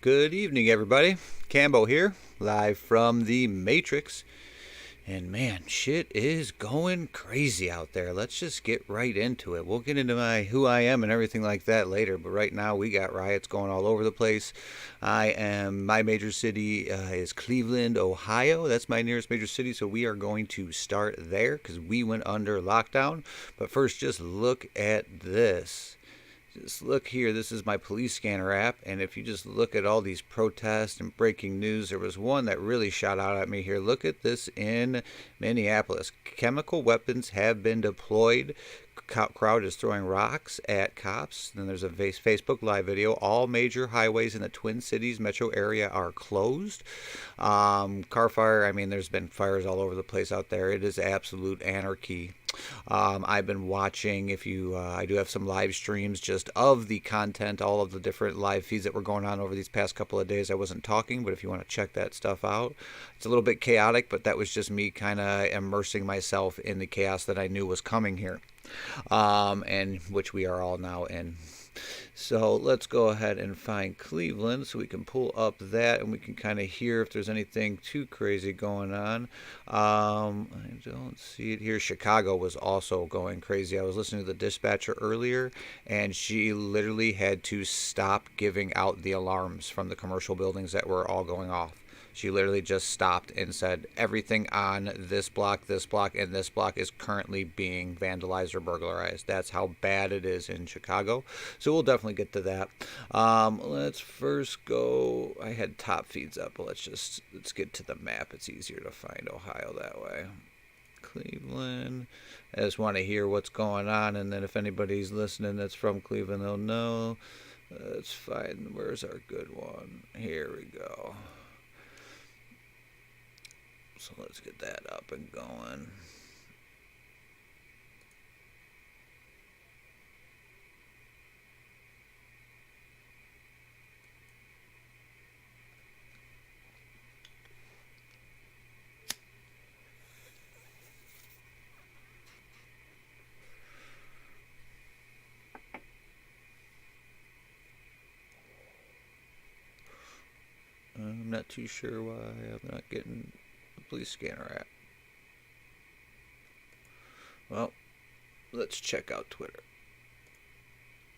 Good evening, everybody. Cambo here, live from the Matrix. And man, shit is going crazy out there. Let's just get right into it. We'll get into my who I am and everything like that later. But right now, we got riots going all over the place. My major city is Cleveland, Ohio. That's my nearest major city. So we are going to start there because we went under lockdown. But first, just look at this. Just look here, this is my police scanner app, and if you just look at all these protests and breaking news, there was one that really shot out at me here. Look at this in Minneapolis. Chemical weapons have been deployed. Crowd is throwing rocks at cops. Then there's a Facebook live video. All major highways in the Twin Cities metro area are closed. Car fire, there's been fires all over the place out there. It is absolute anarchy. I've been watching, I do have some live streams just of the content, all of the different live feeds that were going on over these past couple of days. I wasn't talking, but if you want to check that stuff out, it's a little bit chaotic, but that was just me kind of immersing myself in the chaos that I knew was coming here, and which we are all now in. So let's go ahead and find Cleveland so we can pull up that and we can kind of hear if there's anything too crazy going on. I don't see it here. Chicago was also going crazy. I was listening to the dispatcher earlier and she literally had to stop giving out the alarms from the commercial buildings that were all going off. She literally just stopped and said everything on this block, and this block is currently being vandalized or burglarized. That's how bad it is in Chicago. So we'll definitely get to that. Let's first go. I had top feeds up, but let's get to the map. It's easier to find Ohio that way. Cleveland. I just want to hear what's going on, and then if anybody's listening that's from Cleveland, they'll know. Let's find where's our good one. Here we go. So let's get that up and going. I'm not too sure why I'm not getting the police scanner app. Well, let's check out Twitter.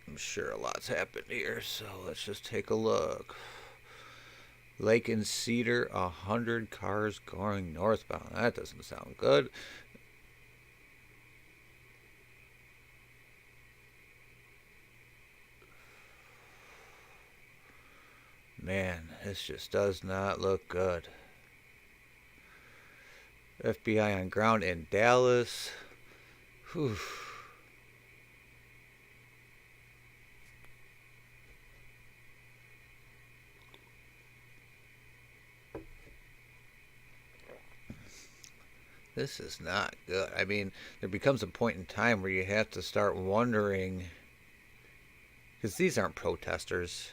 I'm sure a lot's happened here, so let's just take a look. Lake and Cedar, 100 cars going northbound. That doesn't sound good. Man, this just does not look good. FBI on ground in Dallas. Whew. This is not good. There becomes a point in time where you have to start wondering, because these aren't protesters.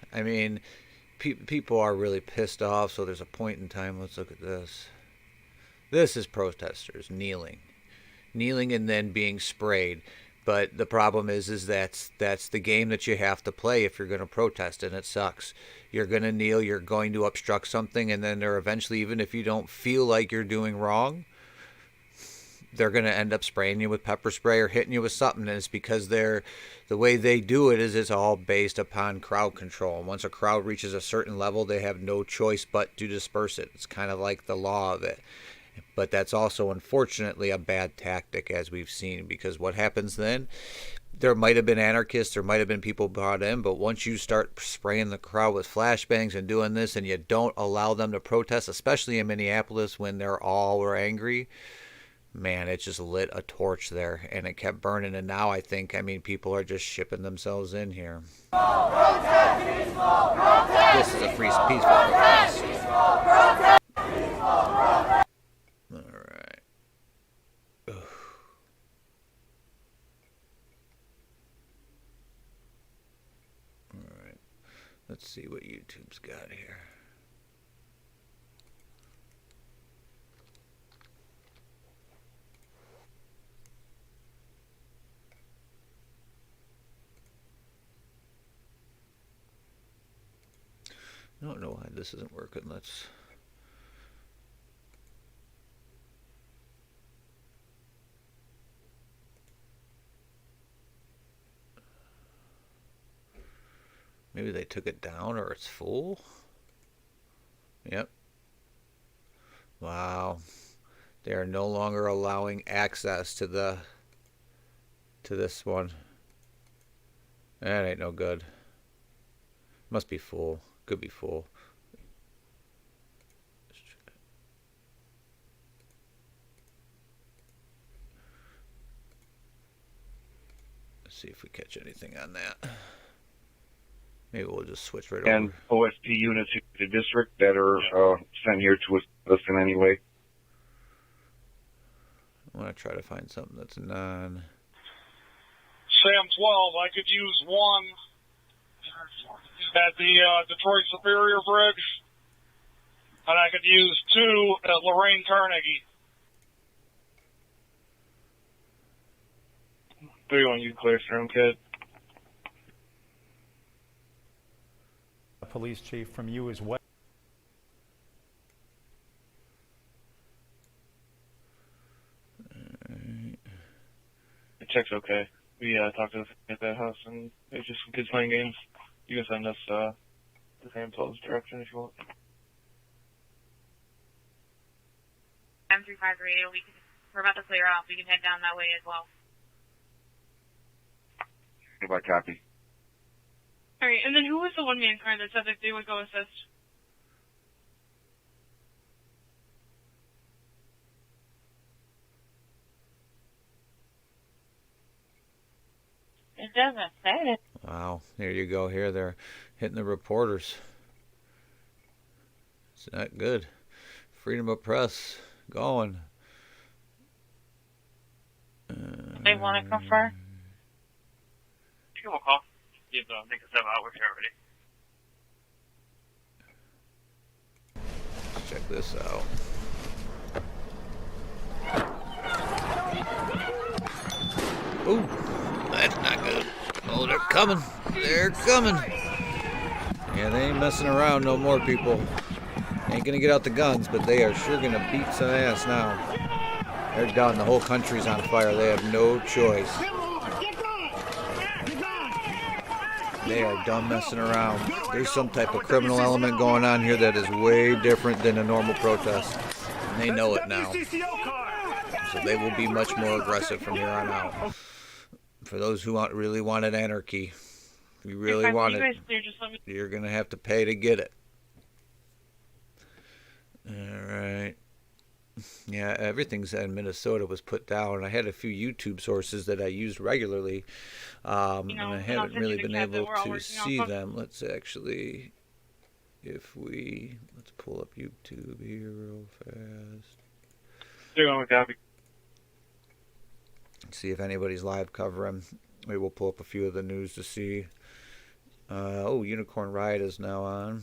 People are really pissed off, so there's a point in time. Let's look at this. This is protesters kneeling and then being sprayed. But the problem is that's the game that you have to play if you're going to protest, and it sucks. You're going to kneel, you're going to obstruct something, and then they're eventually, even if you don't feel like you're doing wrong, they're going to end up spraying you with pepper spray or hitting you with something. And it's because the way they do it is it's all based upon crowd control. And once a crowd reaches a certain level, they have no choice but to disperse it. It's kind of like the law of it. But that's also, unfortunately, a bad tactic, as we've seen, because what happens then, there might have been anarchists, there might have been people brought in, but once you start spraying the crowd with flashbangs and doing this and you don't allow them to protest, especially in Minneapolis when they're all were angry, man, it just lit a torch there and it kept burning. And now I think, people are just shipping themselves in here. Protest, peaceful, protest, this is a free peaceful protest. All right. All right. Let's see what YouTube's got here. I don't know why this isn't working. Let's... Maybe they took it down or it's full. Yep. Wow. They are no longer allowing access to this one. That ain't no good. Must be full. Could be full. Let's see if we catch anything on that. Maybe we'll just switch right over. And OSP units in the district that are sent here to us in any way. I want to try to find something that's non... Sam 12, I could use one at the Detroit Superior Bridge, and I could use two at Lorraine Carnegie. 3-1, you clear, Storm Kid. Police chief from you as well. The check's okay. We talked to the at that house, and it's just some kids playing games. You can send us the Sam 12's direction if you want. M353, we're about to clear off. We can head down that way as well. Goodbye, copy. Alright, and then who was the one-man car that said that they would go assist? It doesn't say it. Wow, there you go. Here they're hitting the reporters. It's not good. Freedom of press going. They want to confer? Give them a call. Give make a 7 out with you already. Let's check this out. Ooh, that's not good. Oh, they're coming. They're coming. Yeah, they ain't messing around no more, people. Ain't gonna get out the guns, but they are sure gonna beat some ass now. They're done. The whole country's on fire. They have no choice. They are done messing around. There's some type of criminal element going on here that is way different than a normal protest. And they know it now. So they will be much more aggressive from here on out. For those who really wanted anarchy, if you really want it, you're going to have to pay to get it. Alright. Yeah, everything's in Minnesota was put down. I had a few YouTube sources that I used regularly, and I haven't really been able to see them. Let's actually, let's pull up YouTube here real fast. See if anybody's live covering. Maybe we'll pull up a few of the news to see. Oh, Unicorn Riot is now on.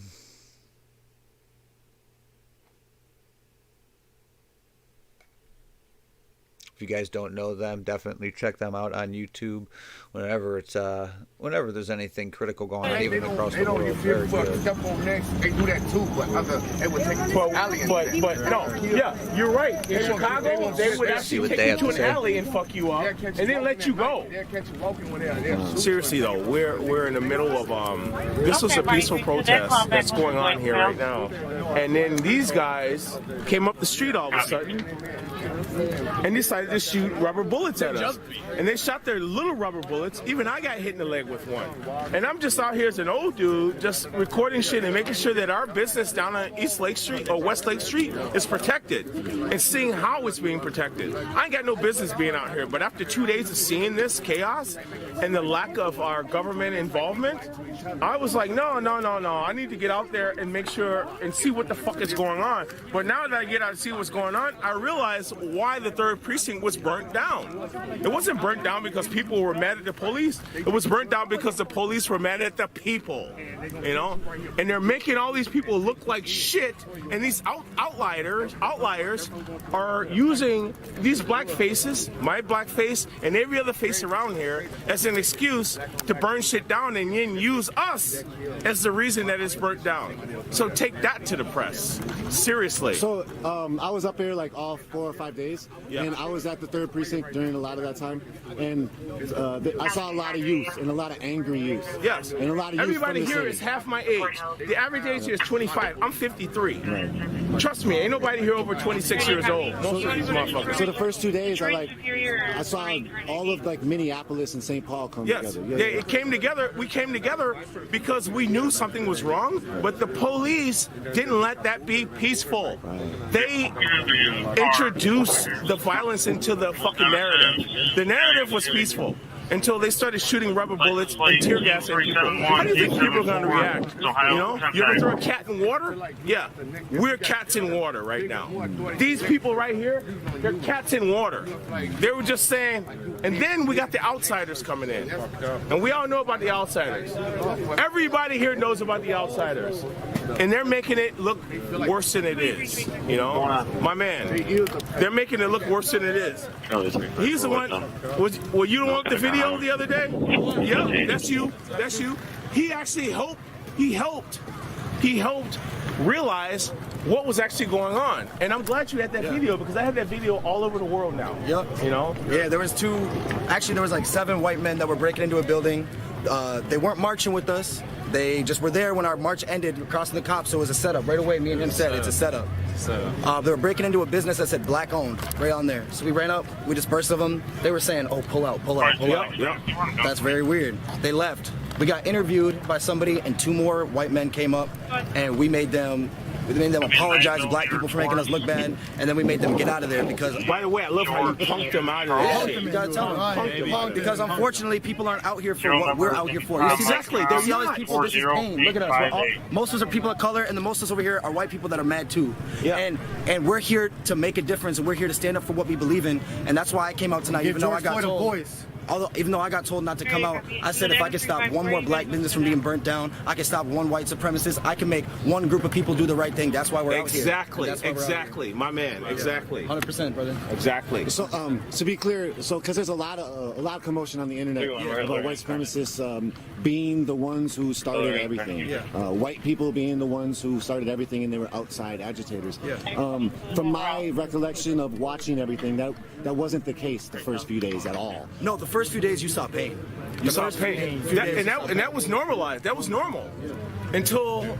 If you guys don't know them, definitely check them out on YouTube. Whenever there's anything critical going on, even across the world. Very good. They do that too, but it would take but no, yeah, you're right. In Chicago, they would actually take you to an alley and fuck you up, and then let you go. Seriously though, we're in the middle of this was a peaceful protest that's going on here right now, and then these guys came up the street all of a sudden and decided to shoot rubber bullets at us. And they shot their little rubber bullets. Even I got hit in the leg with one. And I'm just out here as an old dude, just recording shit and making sure that our business down on East Lake Street or West Lake Street is protected and seeing how it's being protected. I ain't got no business being out here, but after 2 days of seeing this chaos and the lack of our government involvement, I was like, no. I need to get out there and make sure and see what the fuck is going on. But now that I get out and see what's going on, I realize why why the 3rd precinct was burnt down. It wasn't burnt down because people were mad at the police. It was burnt down because the police were mad at the people, you know? And they're making all these people look like shit, and these outliers are using these black faces, my black face, and every other face around here as an excuse to burn shit down and then use us as the reason that it's burnt down. So take that to the press. Seriously. So I was up here like all 4 or 5 days, and I was at the 3rd precinct during a lot of that time, and I saw a lot of youth and a lot of angry youth. Yes. And a lot of youth. Everybody here is half my age. The average age here is 25. I'm 53. Right. Trust me, ain't nobody here over 26 years old. Most of these motherfuckers. So the first 2 days, I saw all of like Minneapolis and St. Paul come together. It came together. We came together because we knew something was wrong, but the police didn't let that be peaceful. Right. They introduced the violence into the fucking narrative. The narrative was peaceful until they started shooting rubber bullets and tear gas at people. How do you think people are going to react? You know, you ever throw a cat in water? Yeah, we're cats in water right now. These people right here, they're cats in water. They were just saying, and then we got the outsiders coming in. And we all know about the outsiders. Everybody here knows about the outsiders. And they're making it look worse than it is. You know, my man, they're making it look worse than it is. He's the one, well, you don't want the video the other day? Yeah, that's you. That's you. He actually helped realize what was actually going on. And I'm glad you had that video, because I have that video all over the world now. Yep. You know? Yeah, there was like 7 white men that were breaking into a building. They weren't marching with us. They just were there when our march ended, crossing the cops, so it was a setup. Right away, me and him said, it's a setup. They were breaking into a business that said black owned, right on there. So we ran up, we dispersed of them. They were saying, oh, pull out, pull out, pull out. Yep. That's very weird. They left. We got interviewed by somebody, and 2 more white men came up, and we made them apologize to black people for making us look bad, and then we made them get out of there because... By the way, I love how you punked them out of there. Yeah, you gotta tell them. Because unfortunately, people aren't out here for what we're out here for. Exactly. They're all these people, this is pain. Look at us. Most of us are people of color, and the most of us over here are white people that are mad too. Yeah. And we're here to make a difference, and we're here to stand up for what we believe in, and that's why I came out tonight, even though I got told... Even though I got told not to come out, I said if I could stop one more black business from being burnt down, I can stop one white supremacist, I can make one group of people do the right thing. That's why we're out here. Exactly, my man, exactly. 100%, brother. Exactly. So, to be clear, because there's a lot of commotion on the internet about white supremacists being the ones who started everything. White people being the ones who started everything, and they were outside agitators. From my recollection of watching everything, that wasn't the case the first few days at all. No, the first few days you saw pain. You saw pain. And that was normalized. That was normal. Until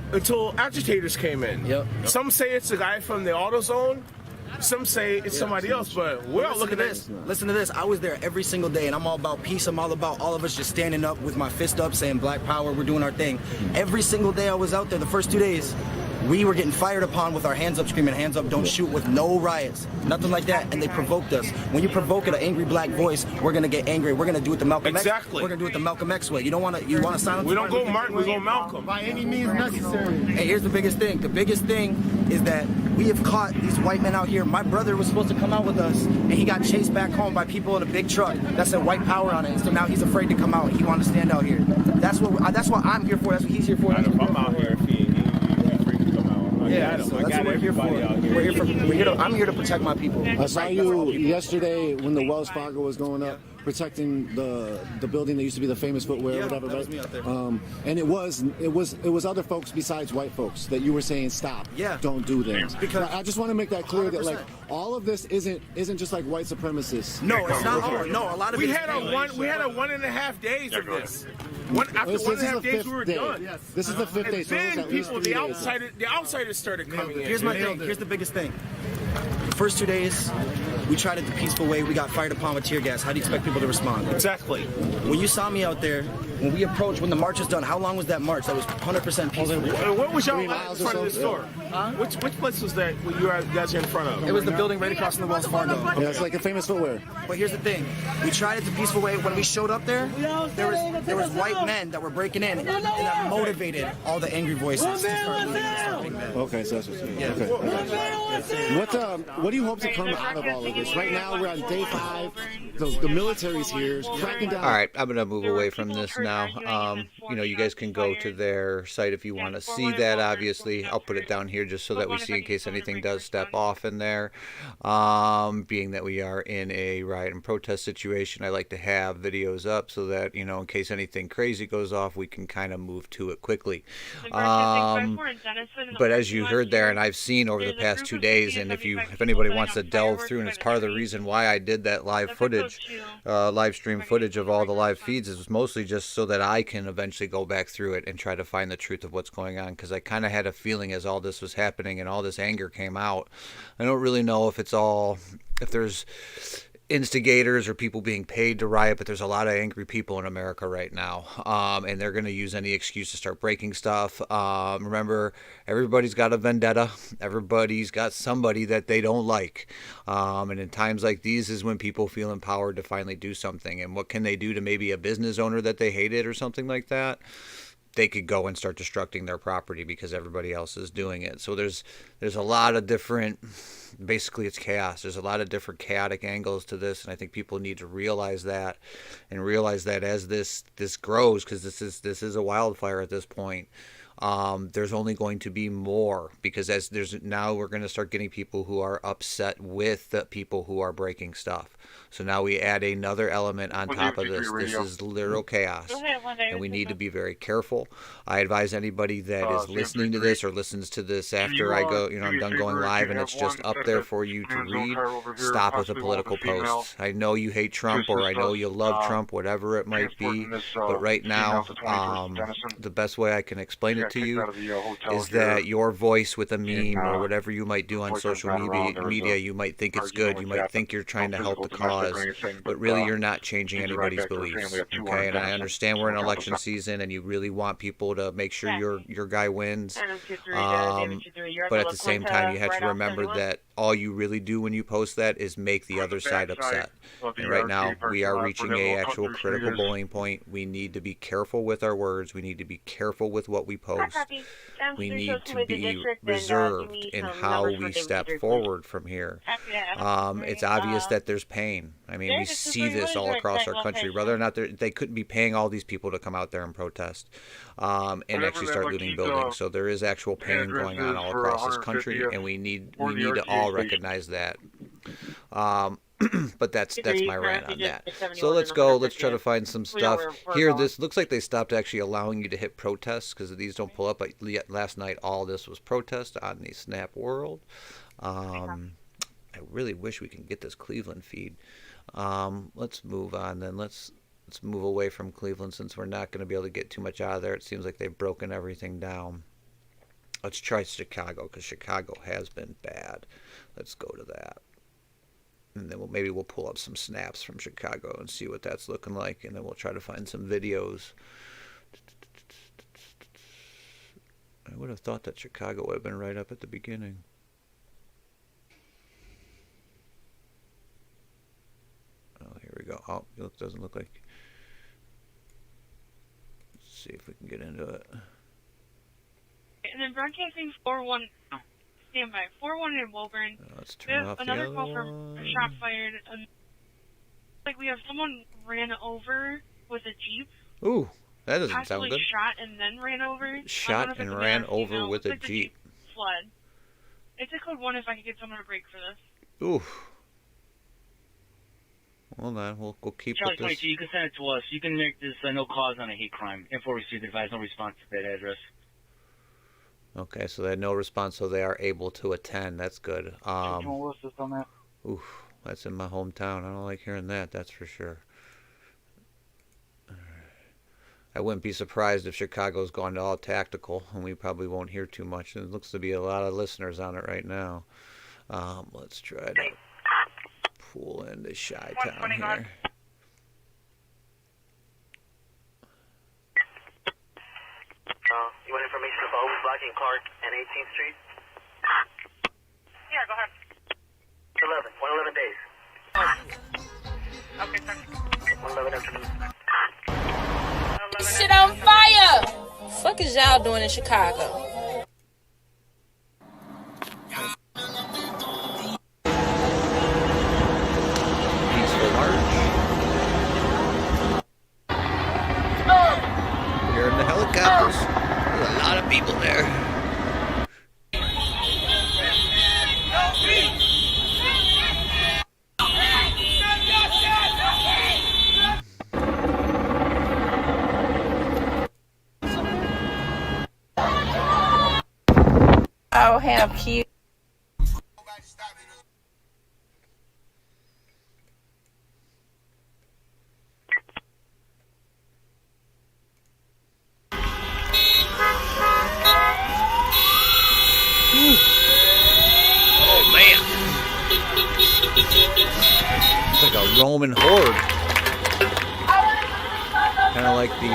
agitators came in. Yep. Some say it's the guy from the AutoZone. Some say it's somebody else, but we're all looking at this. Listen to this. I was there every single day, and I'm all about peace. I'm all about all of us just standing up with my fist up, saying Black Power, we're doing our thing. Every single day I was out there, the first 2 days, we were getting fired upon with our hands up, screaming, hands up, don't shoot, with no riots, nothing like that, and they provoked us. When you provoke an angry black voice, we're gonna get angry. We're gonna do it the Malcolm X. We're gonna do it the Malcolm X way. You want to silence? We don't go Martin, we go Malcolm. By any means necessary. Hey, here's the biggest thing. The biggest thing is that we have caught these white men out here. My brother was supposed to come out with us, and he got chased back home by people in a big truck that said white power on it. And so now he's afraid to come out. He wanted to stand out here. That's what I'm here for. That's what he's here for. I know if I'm out here, if he's afraid to come out. Yeah, so that's what we're here for. I'm here to protect my people. I saw you yesterday when the Wells Fargo was going up, protecting the building that used to be the Famous Footwear, or whatever. That was me out there. And it was other folks besides white folks that you were saying stop. Yeah. Don't do this. Because I just want to make that clear 100%. That like all of this isn't just like white supremacists. No, it's not all. No, a lot of we had a 1.5 days of this. After 1.5 days, we were done. Yes. This is the 5th day. So then people, the outsiders started coming in. Here's my thing. Here's the biggest thing. The first 2 days, we tried it the peaceful way. We got fired upon with tear gas. How do you expect people to respond? Exactly. When you saw me out there, when we approached, when the march was done, how long was that march? That was 100% peaceful. What was y'all in miles or front of the so? store? Huh? Which place was that you guys are in front of? It was the building right across from the Wells Fargo. Yeah, it's like a famous footwear. But here's the thing: we tried it the peaceful way. When we showed up there was white men that were breaking in, and that motivated all the angry voices to start looting and start being bad. Okay, so that's what's okay. What do you hope to come out of all of this? Right now, we're on day 5. The military's here, cracking down. All right, I'm gonna move away from this now. You guys can go to their site if you want to see that. Obviously, I'll put it down here just so that we see in case anything does step off in there. Being that we are in a riot and protest situation, I like to have videos up so that in case anything crazy goes off, we can kind of move to it quickly. But as you heard there, and I've seen over the past 2 days, and if anybody wants to delve through, and it's part of the reason why I did that live stream footage of all the live feeds, is mostly just so that I can eventually go back through it and try to find the truth of what's going on, because I kind of had a feeling as all this was happening and all this anger came out, I don't really know if there's instigators or people being paid to riot, but there's a lot of angry people in America right now, and they're going to use any excuse to start breaking stuff. Remember, everybody's got a vendetta. Everybody's got somebody that they don't like, and in times like these is when people feel empowered to finally do something. And what can they do to maybe a business owner that they hated or something like that? They could go and start destructing their property because everybody else is doing it. So there's a lot of different, basically it's chaos. There's a lot of different chaotic angles to this, and I think people need to realize that, and realize that as this grows, because this is a wildfire at this point. There's only going to be more, because now we're going to start getting people who are upset with the people who are breaking stuff. So now we add another element on top of this. This is literal chaos, and we need to be very careful. I advise anybody that is listening to this or listens to this after I go, I'm done going live and it's just up there for you to read, stop with the political posts. I know you hate Trump, or I know you love Trump, whatever it might be, but right now, the best way I can explain it to you is that your voice with a meme or whatever you might do on social media, you might think it's good, you might think you're trying to help the cause, but really you're not changing anybody's beliefs. Okay, and I understand we're in election season and you really want people to make sure your guy wins, but at the same time you have to remember that all you really do when you post that is make the other side upset. And right now we are reaching a actual critical boiling point. We need to be careful with our words. We need to be careful with what we post. We need to be reserved in how we step forward from here. It's obvious that there's pain. I mean, we see this all across our country. Whether or not they couldn't be paying all these people to come out there and protest and actually start looting buildings. So there is actual pain going on all across this country, and we need to all recognize that. But that's my rant on that. So let's go. Let's try to find some stuff. Here, this looks like they stopped actually allowing you to hit protests because these don't pull up. But last night, all this was protest on the Snap World. I really wish we can get this Cleveland feed. Let's move on then. Let's move away from Cleveland since we're not going to be able to get too much out of there. It seems like they've broken everything down. Let's try Chicago because Chicago has been bad. Let's go to that. And then maybe we'll pull up some snaps from Chicago and see what that's looking like. And then we'll try to find some videos. I would have thought that Chicago would have been right up at the beginning. Oh, here we go. Oh, it doesn't look like... Let's see if we can get into it. And then broadcasting 4-1... Stand by. 4-1 in Woburn. Let's turn off another the call other for one. shot fired. Like we have someone ran over with a Jeep. Ooh, that doesn't sound possibly good. Shot and then ran over. Shot and ran over with a Jeep. Flood. It's a code 1 if I could get someone to break for this. Ooh. Hold on, we'll keep Charlie with this. 22, you can send it to us. You can make this no cause on a hate crime. Info received, advised, no response to that address. Okay, so they had no response, so they are able to attend. That's good. Oof, that's in my hometown. I don't like hearing that, that's for sure. I wouldn't be surprised if Chicago's gone to all tactical, and we probably won't hear too much. There looks to be a lot of listeners on it right now. Let's try to pull into Chi-Town here. Clark and 18th Street. Yeah, go ahead. 111 days. Okay, sir. 111 afternoon. Shit on fire! Fuck is y'all doing in Chicago? Peaceful march. You're in the helicopters. There's a lot of people there. Oh, how cute. Oh man. It's like a Roman horde. Kind of like the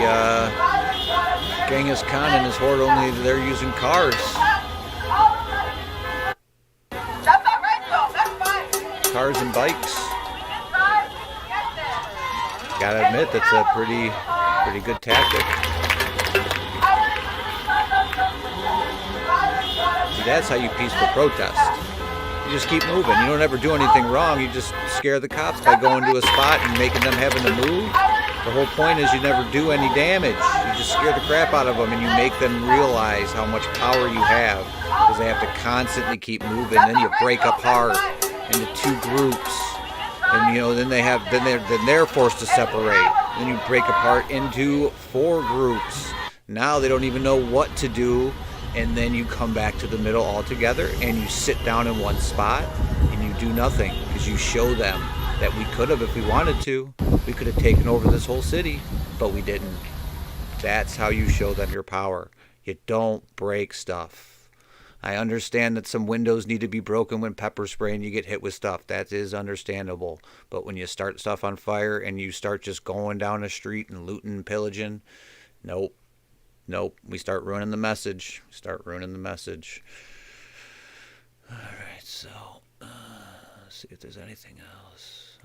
Genghis Khan and his horde, only they're using cars. Cars and bikes. Gotta admit, that's a pretty good tactic. See, that's how you peaceful protest. You just keep moving. You don't ever do anything wrong. You just scare the cops by going to a spot and making them having to move. The whole point is you never do any damage. You just scare the crap out of them and you make them realize how much power you have, because they have to constantly keep moving. Then you break apart into two groups, and then they're forced to separate. Then you break apart into 4 groups. Now they don't even know what to do, and then you come back to the middle all together and you sit down in one spot and you do nothing, because you show them that we could have, if we wanted to, we could have taken over this whole city, but we didn't. That's how you show them your power. You don't break stuff. I understand that some windows need to be broken when pepper spray and you get hit with stuff. That is understandable. But when you start stuff on fire and you start just going down the street and looting and pillaging, nope. We start ruining the message. All right, so let's see if there's anything else.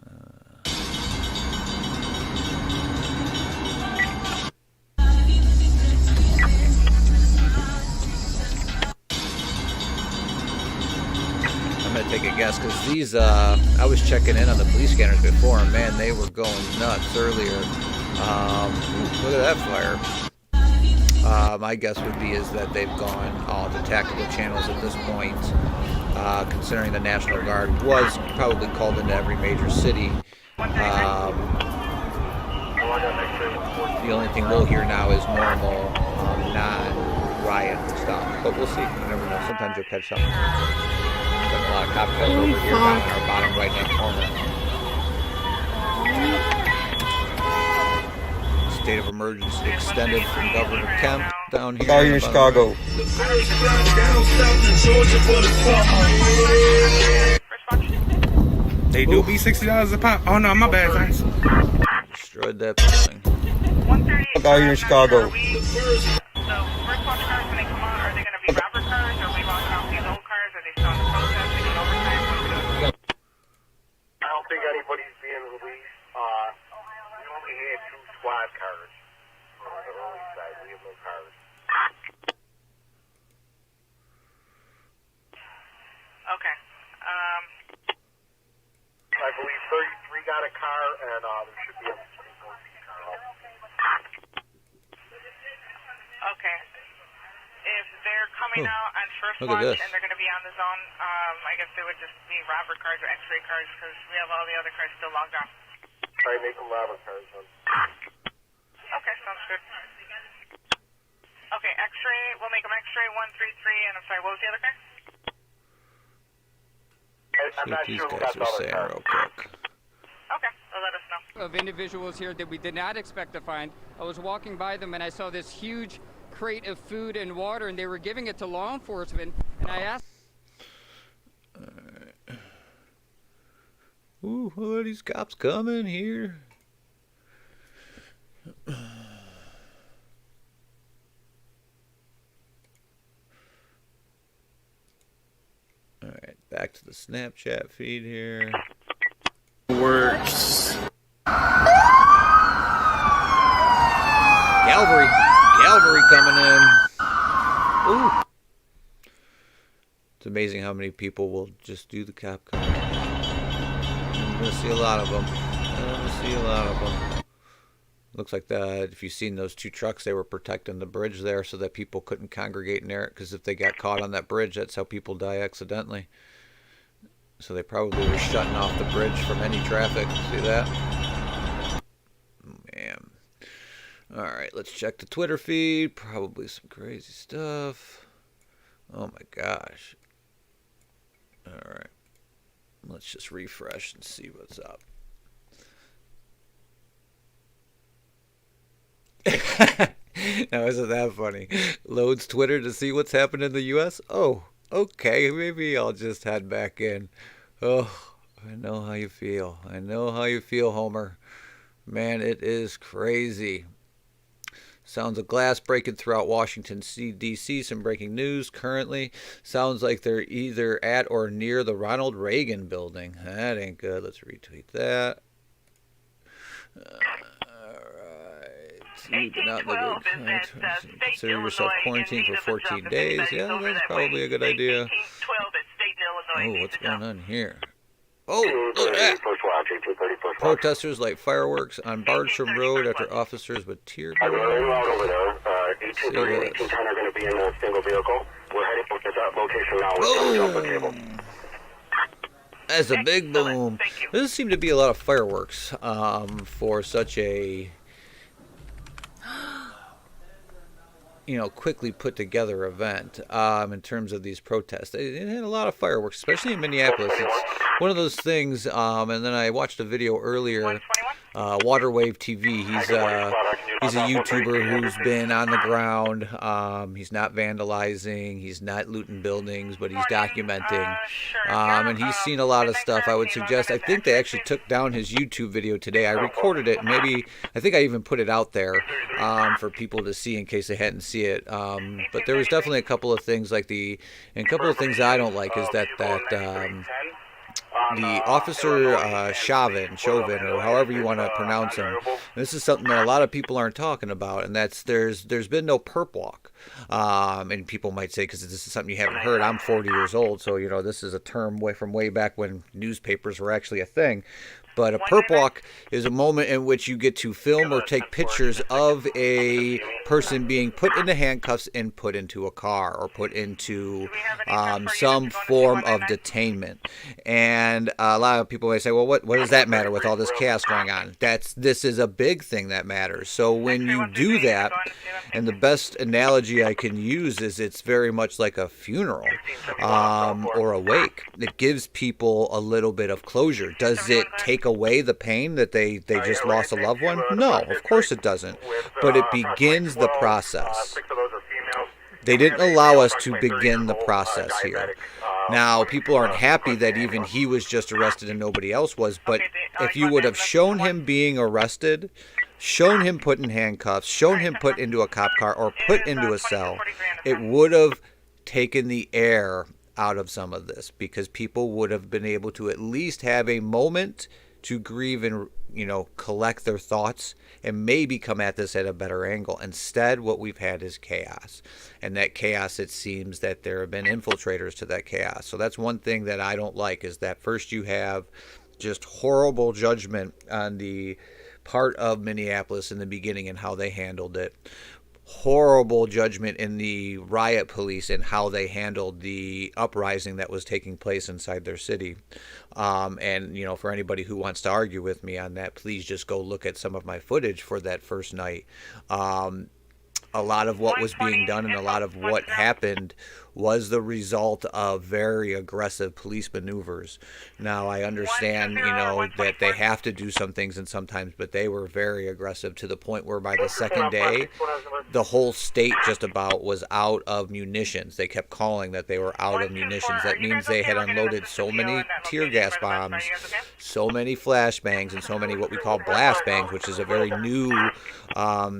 I'm going to take a guess, because these, I was checking in on the police scanners before, and man, they were going nuts earlier. Look at that fire. My guess would be is that they've gone all the tactical channels at this point, considering the National Guard was probably called into every major city. The only thing we'll hear now is normal, non-riot stuff, but we'll see. You never know. Sometimes you'll catch something. Got a lot of cop cars over here down in our bottom right-hand corner. State of emergency extended from Governor Kemp down here. Out here in Chicago. They do be $60 a pop. Oh no, my bad, guys. Destroyed that building. Out here in Chicago. I don't think anybody's being released. We only had 2 squad cars on the early side. We have no cars. Okay. I believe 33 got a car, and there should be a car. Okay. If they're coming out on first Look at watch this. and they're going to be on the zone, I guess they would just be robber cars or X-ray cars, because we have all the other cars still logged on. Try to make them robber cars. Okay, sounds good. Okay, X-ray, we'll make them X-ray 133, and I'm sorry, what was the other car? I'm not See sure what who these got guys the are other saying car. real quick. Okay, they'll let us know. Of individuals here that we did not expect to find. I was walking by them and I saw this huge crate of food and water, and they were giving it to law enforcement, and I asked... Ooh, look at these cops coming here. to the Snapchat feed here. Works. Cavalry coming in. Ooh. It's amazing how many people will just do the cop car. I'm going to see a lot of them. Looks like if you've seen those two trucks, they were protecting the bridge there so that people couldn't congregate near it, because if they got caught on that bridge, that's how people die accidentally. So they probably were shutting off the bridge from any traffic. See that? Man. Alright, let's check the Twitter feed. Probably some crazy stuff. Oh my gosh. Alright. Let's just refresh and see what's up. Now, isn't that funny? Loads Twitter to see what's happened in the U.S.? Oh, okay. Maybe I'll just head back in. Oh, I know how you feel. I know how you feel, Homer. Man, it is crazy. Sounds of glass breaking throughout Washington, D.C. Some breaking news currently. Sounds like they're either at or near the Ronald Reagan building. That ain't good. Let's retweet that. You've been out in the big consider yourself quarantined for 14 days. Yeah, that's probably a good idea. Oh, what's going on here? Oh, look at that. Protesters light fireworks on Bardstrom Road after officers with tear gas. Boom! That's a big boom. There doesn't seem to be a lot of fireworks for such a quickly put together event in terms of these protests. It had a lot of fireworks, especially in Minneapolis. It's one of those things, and then I watched a video earlier, Waterwave TV. He's a YouTuber who's been on the ground. He's not vandalizing, he's not looting buildings, but he's documenting. And he's seen a lot of stuff. I think they actually took down his YouTube video today. I recorded it, and I think I even put it out there for people to see in case they hadn't seen it. But there was definitely a couple of things and a couple of things I don't like is that the officer Chauvin, or however you want to pronounce him. This is something that a lot of people aren't talking about, and that's there's been no perp walk. And people might say, because this is something you haven't heard, I'm 40 years old, so this is a term from way back when newspapers were actually a thing. But a perp walk is a moment in which you get to film or take pictures of a person being put into handcuffs and put into a car or put into some form of detainment. And a lot of people may say, well, what does that matter with all this chaos going on? This is a big thing that matters. So when you do that, and the best analogy I can use is it's very much like a funeral or a wake. It gives people a little bit of closure. Does it take away the pain that they just lost a loved one? No, of course it doesn't. But it begins the process. They didn't allow us to begin the process here. Now, people aren't happy that even he was just arrested and nobody else was, but if you would have shown him being arrested, shown him put in handcuffs, shown him put into a cop car or put into a cell, it would have taken the air out of some of this, because people would have been able to at least have a moment to grieve and collect their thoughts and maybe come at this at a better angle. Instead, what we've had is chaos, and that chaos, it seems that there have been infiltrators to that chaos. So that's one thing that I don't like, is that first you have just horrible judgment on the part of Minneapolis in the beginning and how they handled it. Horrible judgment in the riot police and how they handled the uprising that was taking place inside their city. And for anybody who wants to argue with me on that, please just go look at some of my footage for that first night. A lot of what was being done and a lot of what happened was the result of very aggressive police maneuvers. Now, I understand, that they have to do some things and sometimes, but they were very aggressive to the point where by the second day, the whole state just about was out of munitions. They kept calling that they were out of munitions. That means they had unloaded so many tear gas bombs, so many flashbangs, and so many what we call blast bangs, which is a very new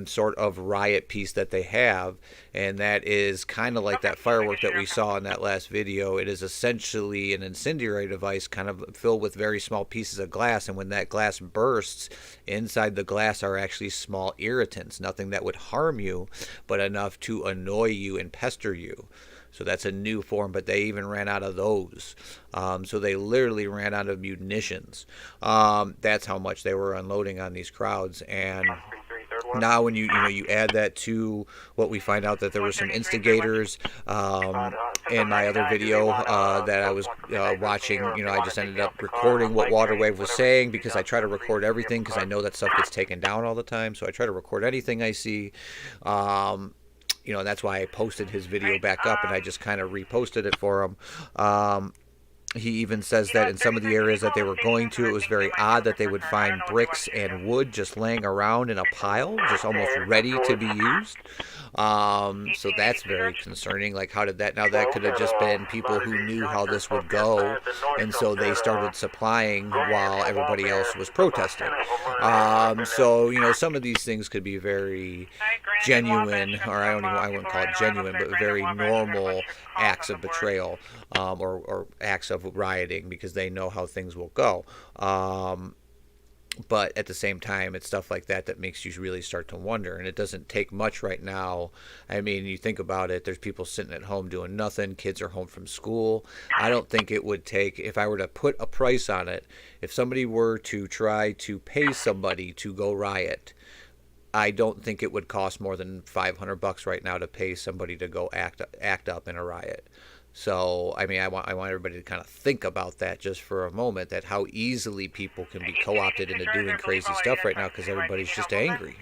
sort of riot piece that that they have, and that is kind of like that firework that we saw in that last video. It is essentially an incendiary device kind of filled with very small pieces of glass, and when that glass bursts, inside the glass are actually small irritants, nothing that would harm you, but enough to annoy you and pester you. So that's a new form, but they even ran out of those. So they literally ran out of munitions. That's how much they were unloading on these crowds. And now when you add that to what we find out that there were some instigators in my other video that I was watching, I just ended up recording what Waterwave was saying, because I try to record everything because I know that stuff gets taken down all the time. So I try to record anything I see. That's why I posted his video back up, and I just kind of reposted it for him. He even says that in some of the areas that they were going to, it was very odd that they would find bricks and wood just laying around in a pile, just almost ready to be used. So that's very concerning. Like, how did that? Now, that could have just been people who knew how this would go, and so they started supplying while everybody else was protesting. So, some of these things could be very genuine, or I wouldn't call it genuine, but very normal acts of betrayal, or acts of rioting, because they know how things will go. But at the same time, it's stuff like that that makes you really start to wonder. And it doesn't take much right now. I mean, you think about it, there's people sitting at home doing nothing. Kids are home from school. I don't think it would take, if I were to put a price on it, if somebody were to try to pay somebody to go riot, I don't think it would cost more than $500 right now to pay somebody to go act up in a riot. So, I mean, I want everybody to kind of think about that just for a moment, that how easily people can be co-opted into doing crazy stuff right now because everybody's just angry.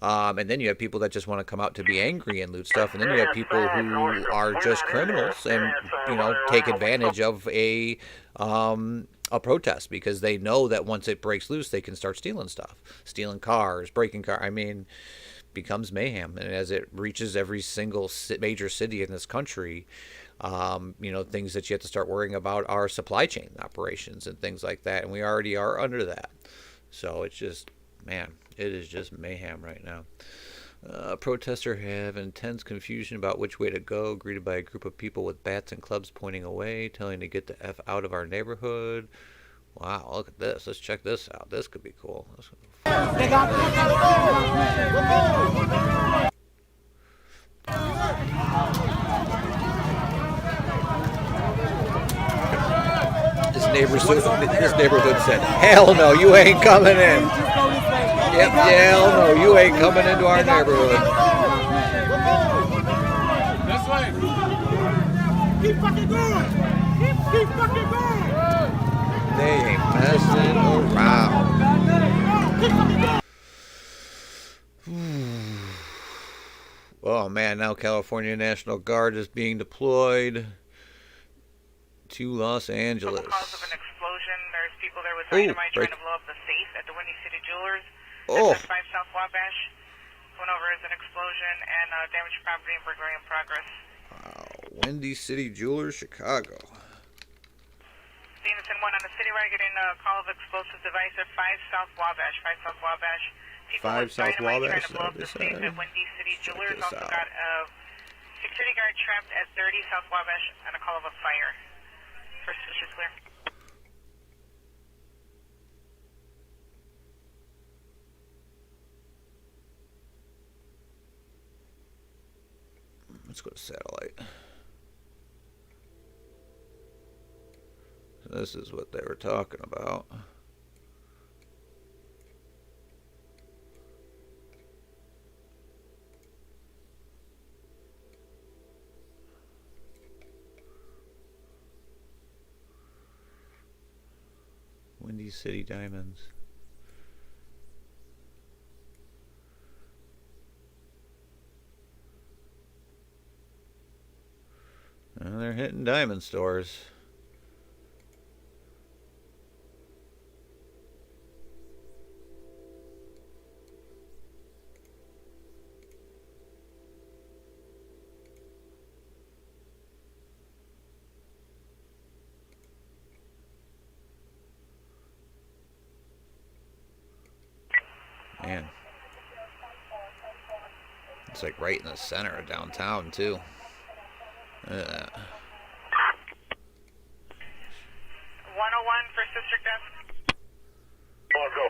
And then you have people that just want to come out to be angry and loot stuff. And then you have people who are just criminals and, take advantage of a protest, because they know that once it breaks loose, they can start stealing stuff, stealing cars, breaking cars. I mean, becomes mayhem. And as it reaches every single major city in this country, things that you have to start worrying about are supply chain operations and things like that. And we already are under that. So it's just, man, it is just mayhem right now. Protesters have intense confusion about which way to go, greeted by a group of people with bats and clubs pointing away, telling to get the F out of our neighborhood. Wow, look at this. Let's check this out. This could be cool. This neighborhood said, hell no, you ain't coming in. Yep, hell no, you ain't coming into our neighborhood. This way. Keep fucking going. Keep fucking going. They ain't messing around. Oh man, now California National Guard is being deployed to Los Angeles. Cause of an explosion. There's people there with dynamite trying to blow up the safe at the Windy City Jewelers. Oh. 5 South Wabash. Went over as an explosion and damaged property and burglary in progress. Wow. Windy City Jewelers, Chicago. Stevenson 1 on the city right, getting a call of explosive device at 5 South Wabash. 5 South Wabash. People 5 with South dynamite Wabash. trying to blow up the safe at Windy City Jewelers. Also got a security guard trapped at 30 South Wabash on a call of a fire. First switch is clear. Let's go to satellite. This is what they were talking about. Windy City Diamonds. Well, they're hitting diamond stores. Man, It's like right in the center of downtown, too. 101 for District Desk. Go.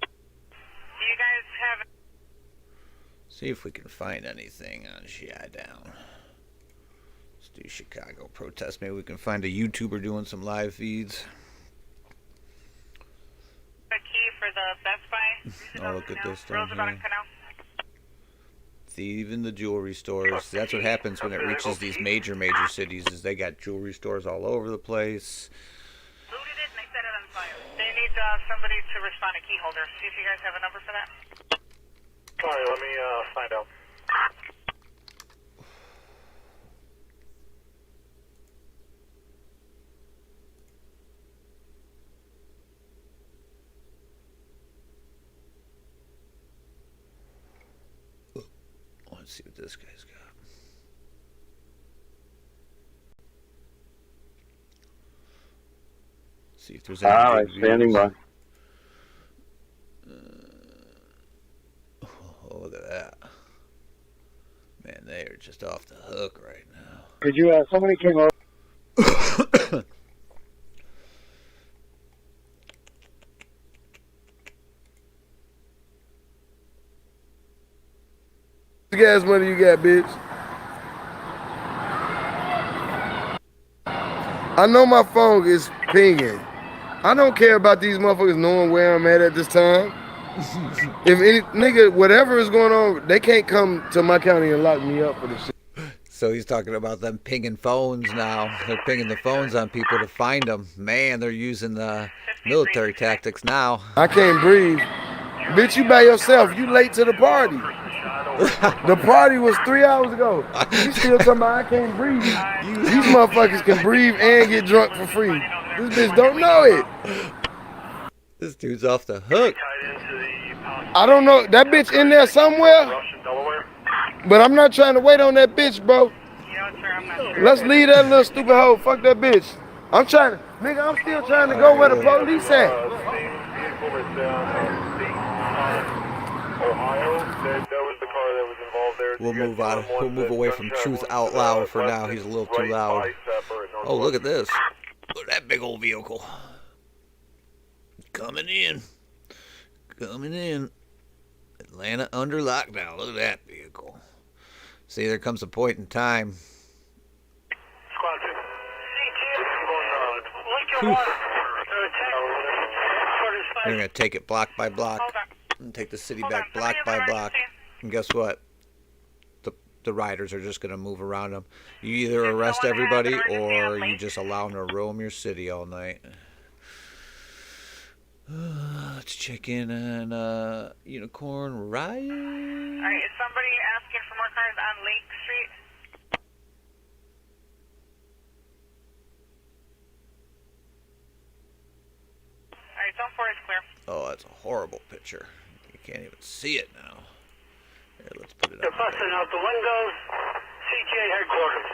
Do you guys have... See if we can find anything on Down. Let's do Chicago protest. Maybe we can find a YouTuber doing some live feeds. A key for the Best Buy. Oh, look at this down Roosevelt here. and Canal. Even the jewelry stores. That's what happens when it reaches these major cities, is they got jewelry stores all over the place. Looted it and they set it on fire. They need somebody to respond, a key holder. See if you guys have a number for that. All right, let me find out. Let's see what this guy's got. See if there's any. All right, standing by. Oh, look at that. Man, they are just off the hook right now. Could you, somebody came over. Gas money you got, bitch? I know my phone is pinging. I don't care about these motherfuckers knowing where I'm at this time. If any nigga, whatever is going on, they can't come to my county and lock me up for this shit. So he's talking about them pinging phones now. They're pinging the phones on people to find them. Man, they're using the military tactics now. I can't breathe. Bitch, you by yourself. You late to the party. The party was 3 hours ago. You still talking about I can't breathe. These motherfuckers can breathe and get drunk for free. This bitch don't know it. This dude's off the hook. I don't know. That bitch in there somewhere. But I'm not trying to wait on that bitch, bro. Let's leave that little stupid hoe. Fuck that bitch. I'm trying to, nigga, I'm still trying to go where the police at. We'll move on. We'll move away from Truth Out Loud for now. He's a little too loud. Oh, look at this. Look at that big old vehicle. Coming in. Coming in. Atlanta under lockdown. Look at that vehicle. See, there comes a point in time. They're going to take it block by block and take the city back block by block. And guess what? The riders are just going to move around them. You either arrest everybody or you just allow them to roam your city all night. Let's check in on Unicorn Riot. Alright, is somebody asking for more cars on Lake Street? Alright, zone 4 is clear. Oh, that's a horrible picture. You can't even see it now. Here, let's put it They're up. busting out the windows. CJ headquarters.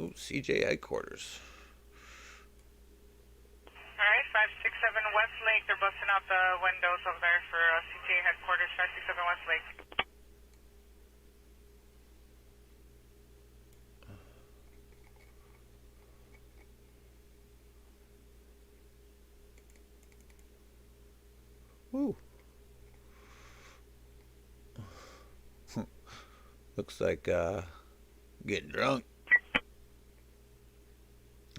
Ooh, CJ headquarters. Alright, 567 Westlake. They're busting out the windows over there for CTA headquarters, 567 Westlake. Ooh. Looks like getting drunk.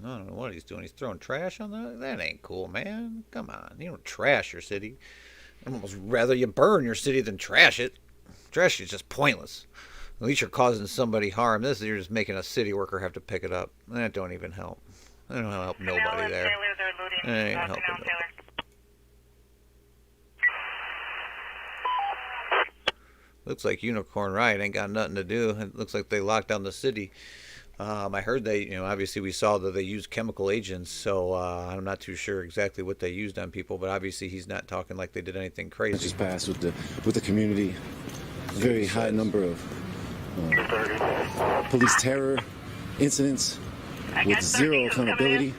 I don't know what he's doing. He's throwing trash on that. That ain't cool, man. Come on. You don't trash your city. I'd almost rather you burn your city than trash it. Trash is just pointless. At least you're causing somebody harm. This is you're just making a city worker have to pick it up. That don't even help. That don't help nobody there. That ain't helping nobody. Looks like Unicorn Riot ain't got nothing to do. It looks like they locked down the city. I heard they, obviously we saw that they used chemical agents, so I'm not too sure exactly what they used on people, but obviously he's not talking like they did anything crazy. Just passed with the community. Very high number of police terror incidents with zero accountability.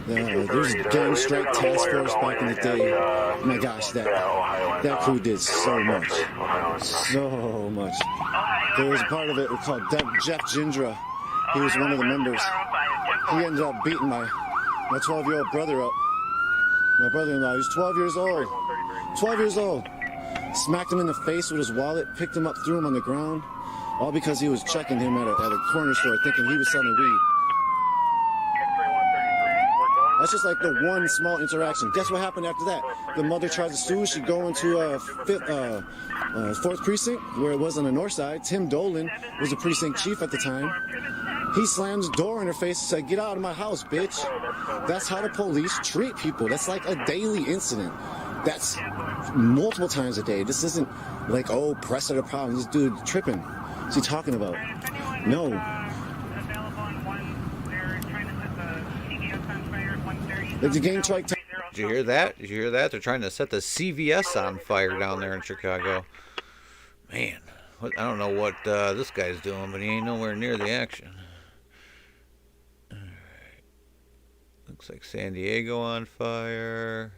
There's a gang strike task force back in the day. My gosh, that crew did so much. So much. There was a part of it called Jeff Gindra. He was one of the members. He ended up beating my 12-year-old brother up. My brother-in-law, he was 12 years old. 12 years old. Smacked him in the face with his wallet, picked him up, threw him on the ground, all because he was checking him at a corner store thinking he was selling weed. That's just like the one small interaction. Guess what happened after that? The mother tried to sue. She'd go into 4th Precinct, where it was on the north side. Tim Dolan was the precinct chief at the time. He slammed the door in her face and said, "Get out of my house, bitch." That's how the police treat people. That's like a daily incident. That's multiple times a day. This isn't like, oh, press of the problem. This dude tripping. What's he talking about? No. Like the gang strike. Did you hear that? Did you hear that? They're trying to set the CVS on fire down there in Chicago. Man, I don't know what this guy's doing, but he ain't nowhere near the action. All right. Looks like San Diego on fire.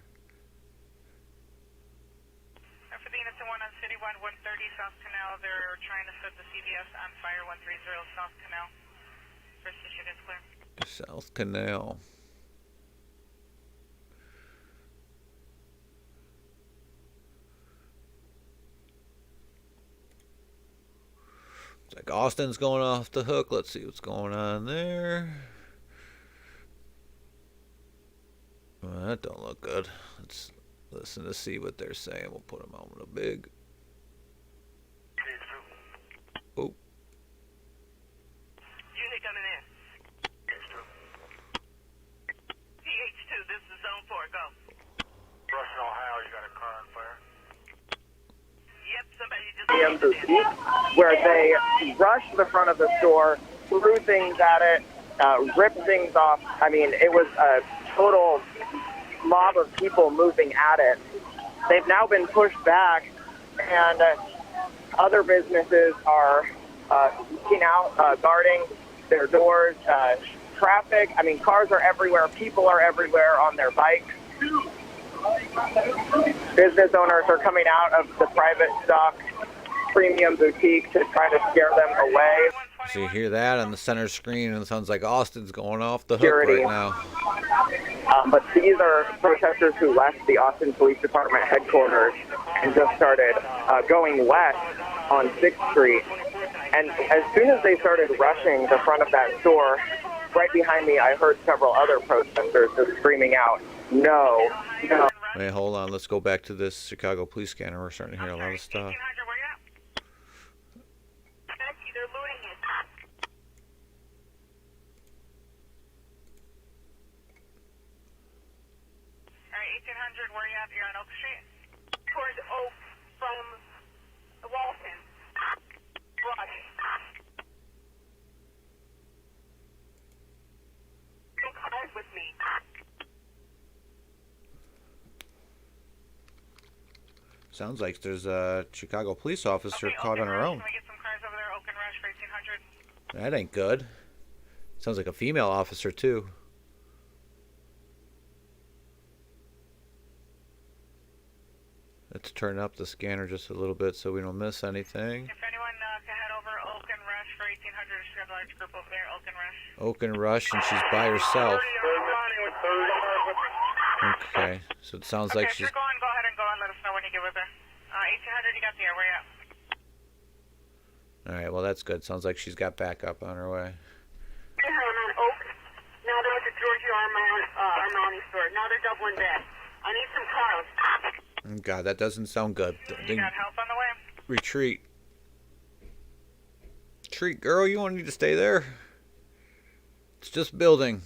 For the units 1 on City 1, 130 South Canal, they're trying to set the CVS on fire, 130 South Canal. First issue is clear. South Canal. It's like Austin's going off the hook. Let's see what's going on there. Well, that don't look good. Let's listen to see what they're saying. We'll put them on with a big. Oh. Unit coming in. PH2, this is Zone 4, go. Russian, Ohio, you got a car on fire? Yep, somebody just... where they rush the front of the store, threw things at it, ripped things off. I mean, it was a total mob of people moving at it. They've now been pushed back, and other businesses are looking out, guarding their doors. Traffic, I mean, cars are everywhere. People are everywhere on their bikes. Business owners are coming out of the private stock premium boutique to try to scare them away. So you hear that on the center screen, and it sounds like Austin's going off the hook right now. But these are protesters who left the Austin Police Department headquarters and just started going west on 6th Street. And as soon as they started rushing the front of that store, right behind me, I heard several other protesters just screaming out, "No, no." Wait, hold on. Let's go back to this Chicago police scanner. We're starting to hear a lot of stuff. Where you at? You're on Oak Street? Towards Oak from Walton. Rush. Two cars with me. Sounds like there's a Chicago police officer caught on her own. Can we get some cars over there? Oak and Rush for 1800. That ain't good. Sounds like a female officer, too. Let's turn up the scanner just a little bit so we don't miss anything. If anyone can head over Oak and Rush for 1800, she's got a large group over there, Oak and Rush. Oak and Rush, and she's by herself. Okay, so it sounds like she's... If you're going, go ahead and go and let us know when you get with her. 1800, you got the air, where you at? Alright, well that's good. Sounds like she's got backup on her way. I'm on Oak. Now they're at the Giorgio Armani store. Now they're doubling back. I need some cars. God, that doesn't sound good. You got help on the way? Retreat. Retreat, girl, you don't need to stay there. It's just building.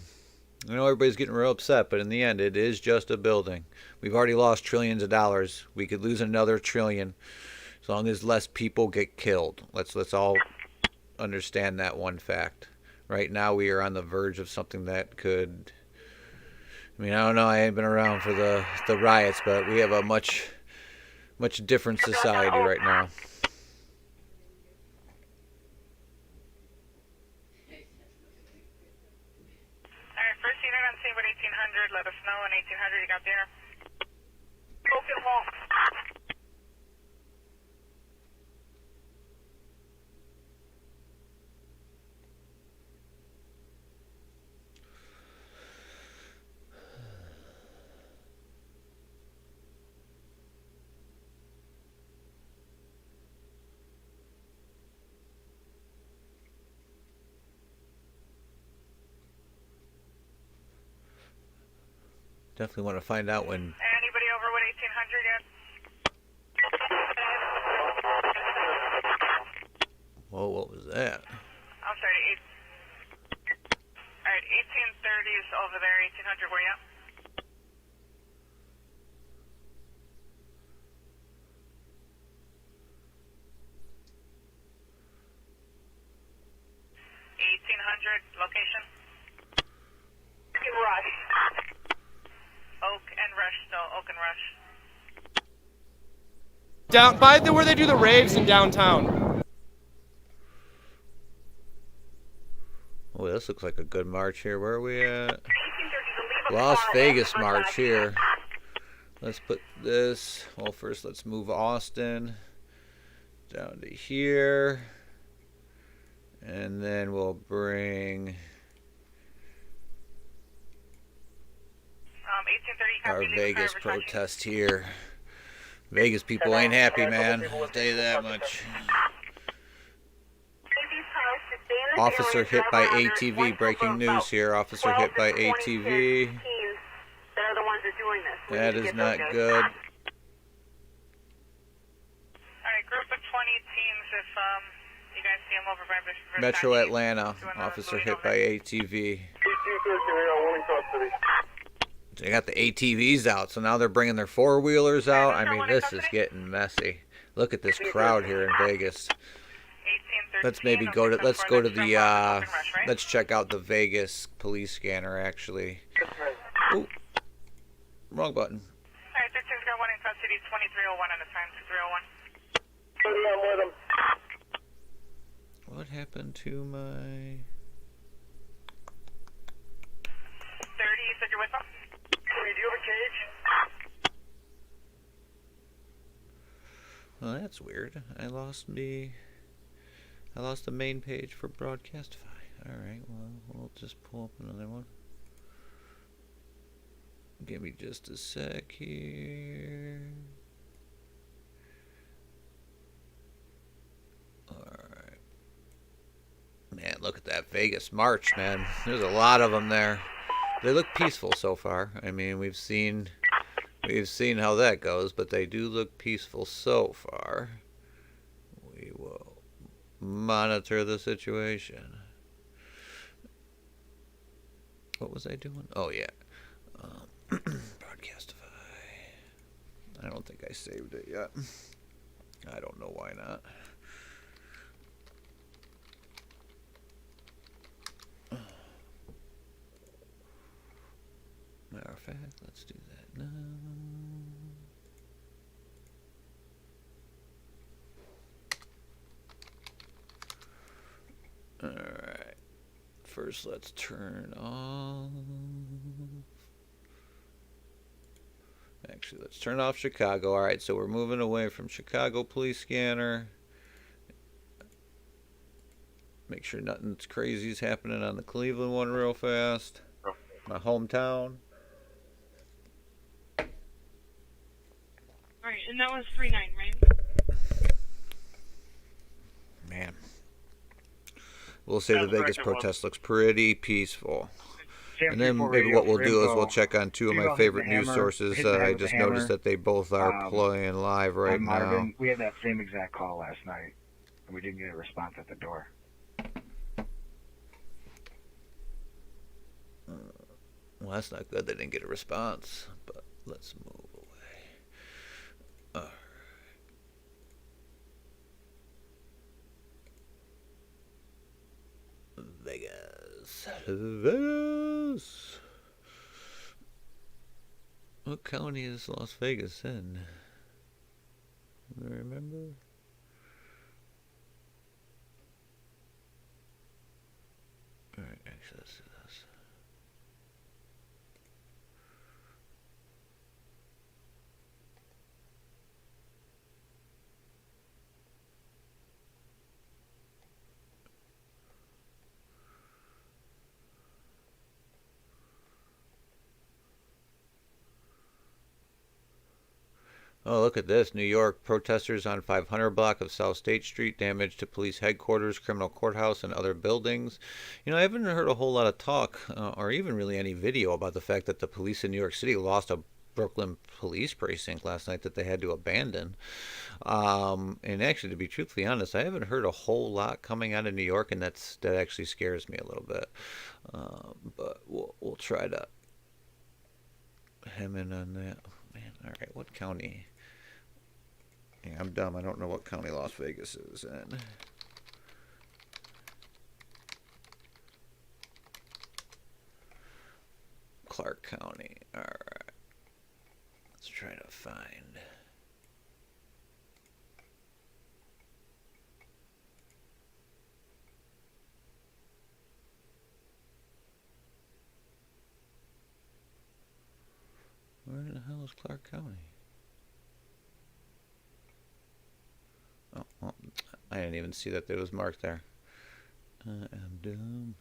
I know everybody's getting real upset, but in the end, it is just a building. We've already lost trillions of dollars. We could lose another trillion as long as less people get killed. Let's all understand that one fact. Right now, we are on the verge of something that could... I mean, I don't know. I ain't been around for the riots, but we have a much different society right now. Alright, first unit on scene with 1800. 1800, let us know. And 1800, you got dinner. Broken wall. Definitely want to find out when. Anybody over with 1800 yet? Whoa, what was that? I'm sorry, alright, 1830 is over there, 1800, where you at? Location? Rush. Oak and Rush, still Oak and Rush. Down by where they do the raves in downtown. Oh, this looks like a good march here. Where are we at? Las Vegas march here. Let's put this. Well, first let's move Austin down to here. And then we'll bring our Vegas protest here. Vegas people ain't happy, man. I'll tell you that much. Officer hit by ATV. Breaking news here. Officer hit by ATV. That is not good. Alright, group of 20 teams if you guys see them over by Metro Atlanta. Officer hit by ATV. They got the ATVs out, so now they're bringing their four-wheelers out. I mean, this is getting messy. Look at this crowd here in Vegas. Let's maybe go to, let's check out the Vegas police scanner, actually. Ooh, wrong button. Alright, 13's got one in South City, 2301 on the time, 2301. What happened to my... 30, you said you're with them? Do you have a cage? Well, that's weird. I lost the main page for Broadcastify. Alright, well, we'll just pull up another one. Give me just a sec here. Alright. Man, look at that Vegas march, man. There's a lot of them there. They look peaceful so far. I mean, we've seen how that goes, but they do look peaceful so far. We will monitor the situation. What was I doing? Oh, yeah. Broadcastify. I don't think I saved it yet. I don't know why not. Matter of fact, let's do that now. Alright. First, let's turn off. Actually, let's turn off Chicago. Alright, so we're moving away from Chicago police scanner. Make sure nothing crazy is happening on the Cleveland one real fast. My hometown. Alright, and that was 3-9, right? Man. We'll say the Vegas protest looks pretty peaceful. And then maybe what we'll do is we'll check on two of my favorite news sources. I just noticed that they both are playing live right now. We had that same exact call last night, and we didn't get a response at the door. Well, that's not good. They didn't get a response, but let's move away. All right. Vegas. Vegas. What county is Las Vegas in? Do you remember? Alright, actually, let's do this. Oh, look at this. New York protesters on 500 block of South State Street, damage to police headquarters, criminal courthouse, and other buildings. You know, I haven't heard a whole lot of talk or even really any video about the fact that the police in New York City lost a Brooklyn police precinct last night that they had to abandon. And actually, to be truthfully honest, I haven't heard a whole lot coming out of New York, and that actually scares me a little bit. But we'll try to hem in on that. Oh, man, all right, what county? Yeah, I'm dumb. I don't know what county Las Vegas is in. Clark County. All right. Let's try to find. Where the hell is Clark County? Oh, well, I didn't even see that it was marked there. I am dumb.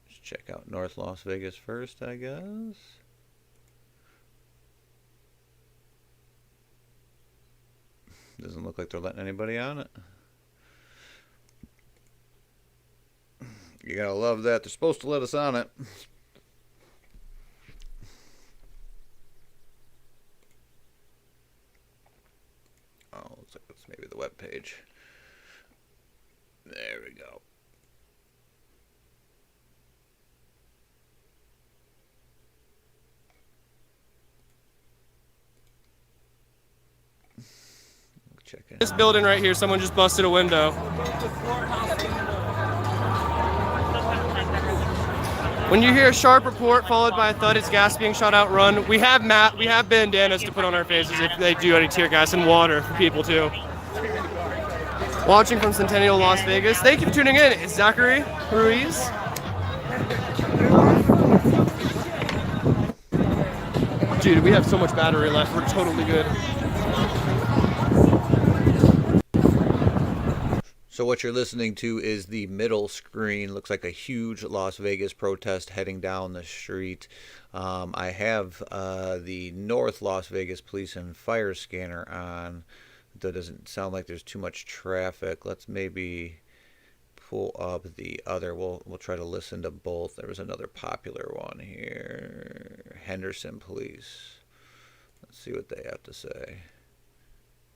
Let's check out North Las Vegas first, I guess. Doesn't look like they're letting anybody on it. You gotta love that. They're supposed to let us on it. Oh, looks like that's maybe the web page. There we go. This building right here, someone just busted a window. When you hear a sharp report followed by a thud, it's gas being shot out, run. We have bandanas to put on our faces if they do any tear gas, and water for people too. Watching from Centennial, Las Vegas. Thank you for tuning in. It's Zachary Ruiz. Dude, we have so much battery left. We're totally good. So what you're listening to is the middle screen. Looks like a huge Las Vegas protest heading down the street. I have the North Las Vegas Police and Fire scanner on. That doesn't sound like there's too much traffic. Let's maybe pull up the other. We'll try to listen to both. There was another popular one here. Henderson Police. Let's see what they have to say.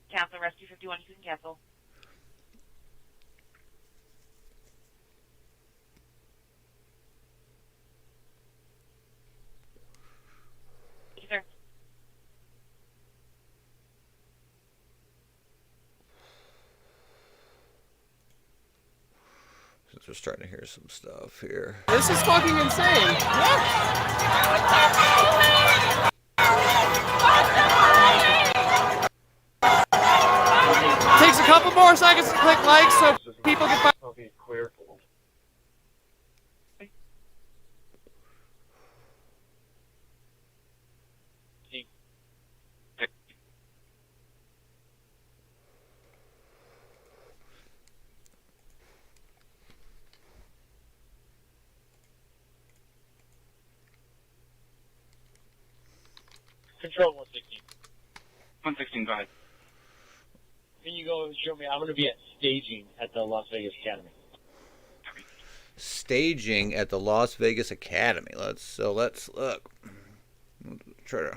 Cancel Rescue 51. You can cancel. Sir. Since we're starting to hear some stuff here. This is fucking insane. Takes a couple more seconds to click like so people can find. Okay, clear. Control 116. 116, go ahead. Can you go and show me? I'm going to be at staging at the Las Vegas Academy. Staging at the Las Vegas Academy. Let's look. Try to.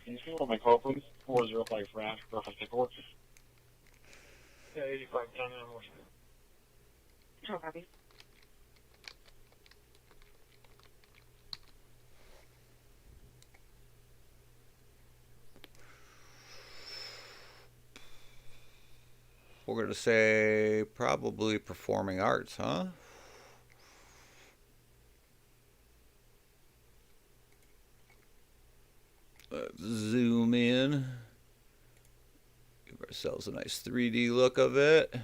Can you see what my call, please? 405 Rash, reference paperwork. Yeah, 85 10 and more. Control copy. We're going to say probably performing arts, huh? Let's zoom in. Give ourselves a nice 3D look of it.